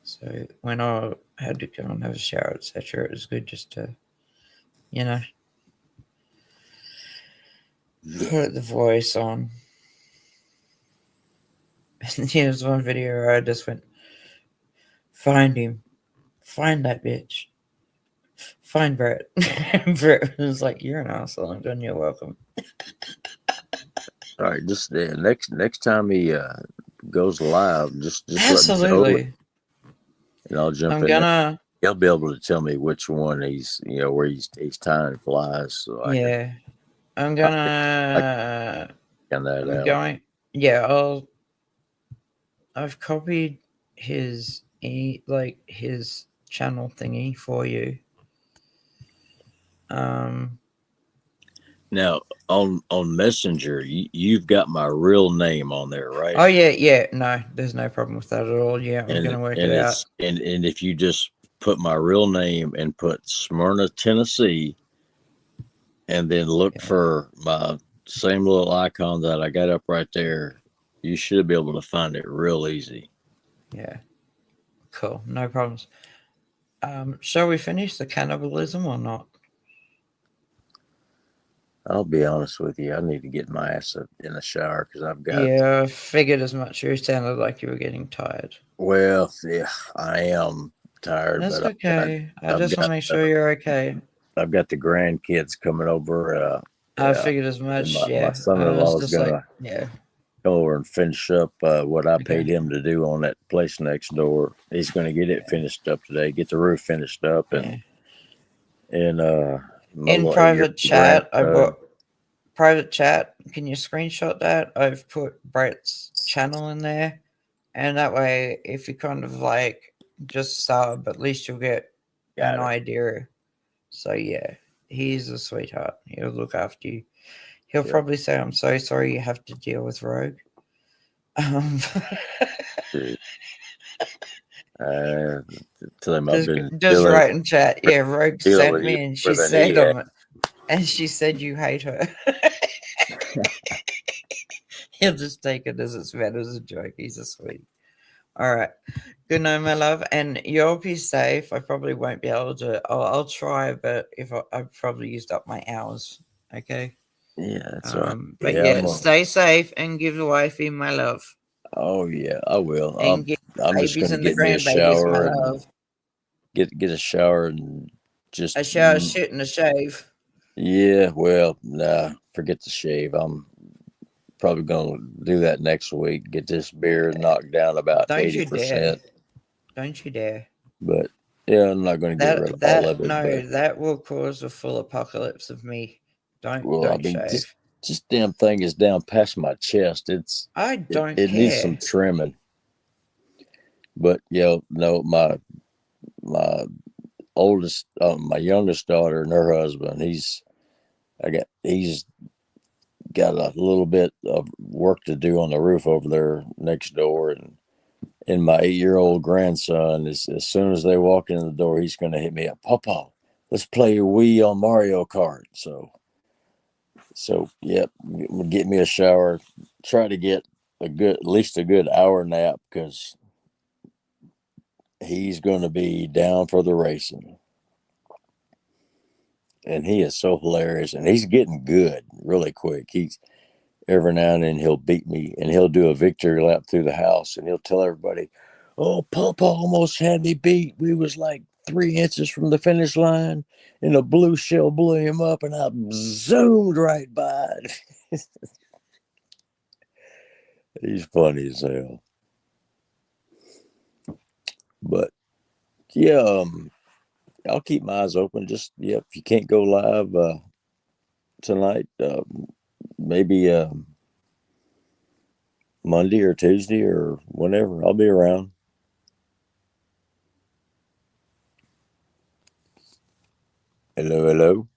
So when I had to go and have a shower, etc., it was good just to, you know, put the voice on. And there's one video where I just went, find him. Find that bitch. Find Bret. Bret was like, you're an asshole, and done, you're welcome. All right, just next time he goes live, just Absolutely. let me know, and I'll jump I'm in. gonna. He'll be able to tell me which one he's, where he's tying flies. So Yeah, I'm I gonna. can that I'm out. going. Yeah, I've copied his his channel thingy for you. Now on Messenger, you've got my real name on there, right? Oh yeah. No, there's no problem with that at all. Yeah, I'm gonna work it out. And if you just put my real name and put Smyrna, Tennessee, and then look for my same little icon that I got up right there, you should be able to find it real easy. Yeah, cool, no problems. Shall we finish the cannibalism or not? I'll be honest with you. I need to get my ass in the shower because I've got. Yeah, I figured as much. You sounded like you were getting tired. Well, yeah, I am tired. That's but okay. I just want to make got, sure you're okay. I've got the grandkids coming over. I figured as much. My son-in-law is gonna come over and finish up what I paid him to do on that place next door. He's going to get it finished up today. Get the roof finished up and in private chat, I put private chat. Can you screenshot that? I've put Bret's channel in there, and that way, if you kind of like just sub, at least you'll get an idea. So yeah, he's a sweetheart. He'll look after you. He'll probably say, "I'm so sorry you have to deal with Rogue." Tell him I've been just write in chat. Yeah, Rogue sent me, and she said, she said you hate her. He'll just take it as it's meant as a joke. He's a sweet. All right. Good night, my love. And you'll be safe. I probably won't be able to. I'll try, but if I've probably used up my hours. Okay. Yeah, that's all right. But yeah, stay safe and give the wifey my love. Oh yeah, I will. And I'm just going to get me a shower and get a shower and just a shower, shit, and a shave. Yeah, well, nah, forget the shave. I'm probably going to do that next week. Get this beer knocked down about 80%. Don't you dare. But Yeah, I'm not going to get rid of all of it. No, but, that will cause a full apocalypse of me. well, I Don't mean, shave. this damn thing is down past my chest. I don't it care. needs some trimming. But yeah, no, my oldest, my youngest daughter and her husband, he's got a little bit of work to do on the roof over there next door, and my 8-year-old grandson, as soon as they walk in the door, he's going to hit me up, Papa, let's play Wii on Mario Kart. So yep, get me a shower, try to get at least a good hour nap, because he's going to be down for the racing. And he is so hilarious, and he's getting good really quick. He's every now and then he'll beat me, and he'll do a victory lap through the house, and he'll tell everybody, "Oh, Papa almost had me beat. We was like 3 inches from the finish line, and a blue shell blew him up, and I zoomed right by it." He's funny as hell. But yeah, I'll keep my eyes open. Just if you can't go live tonight, maybe Monday or Tuesday or whenever, I'll be around. Hello.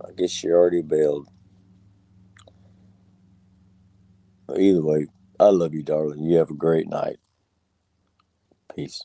I guess you already bailed. Either way, I love you, darling. You have a great night. Peace.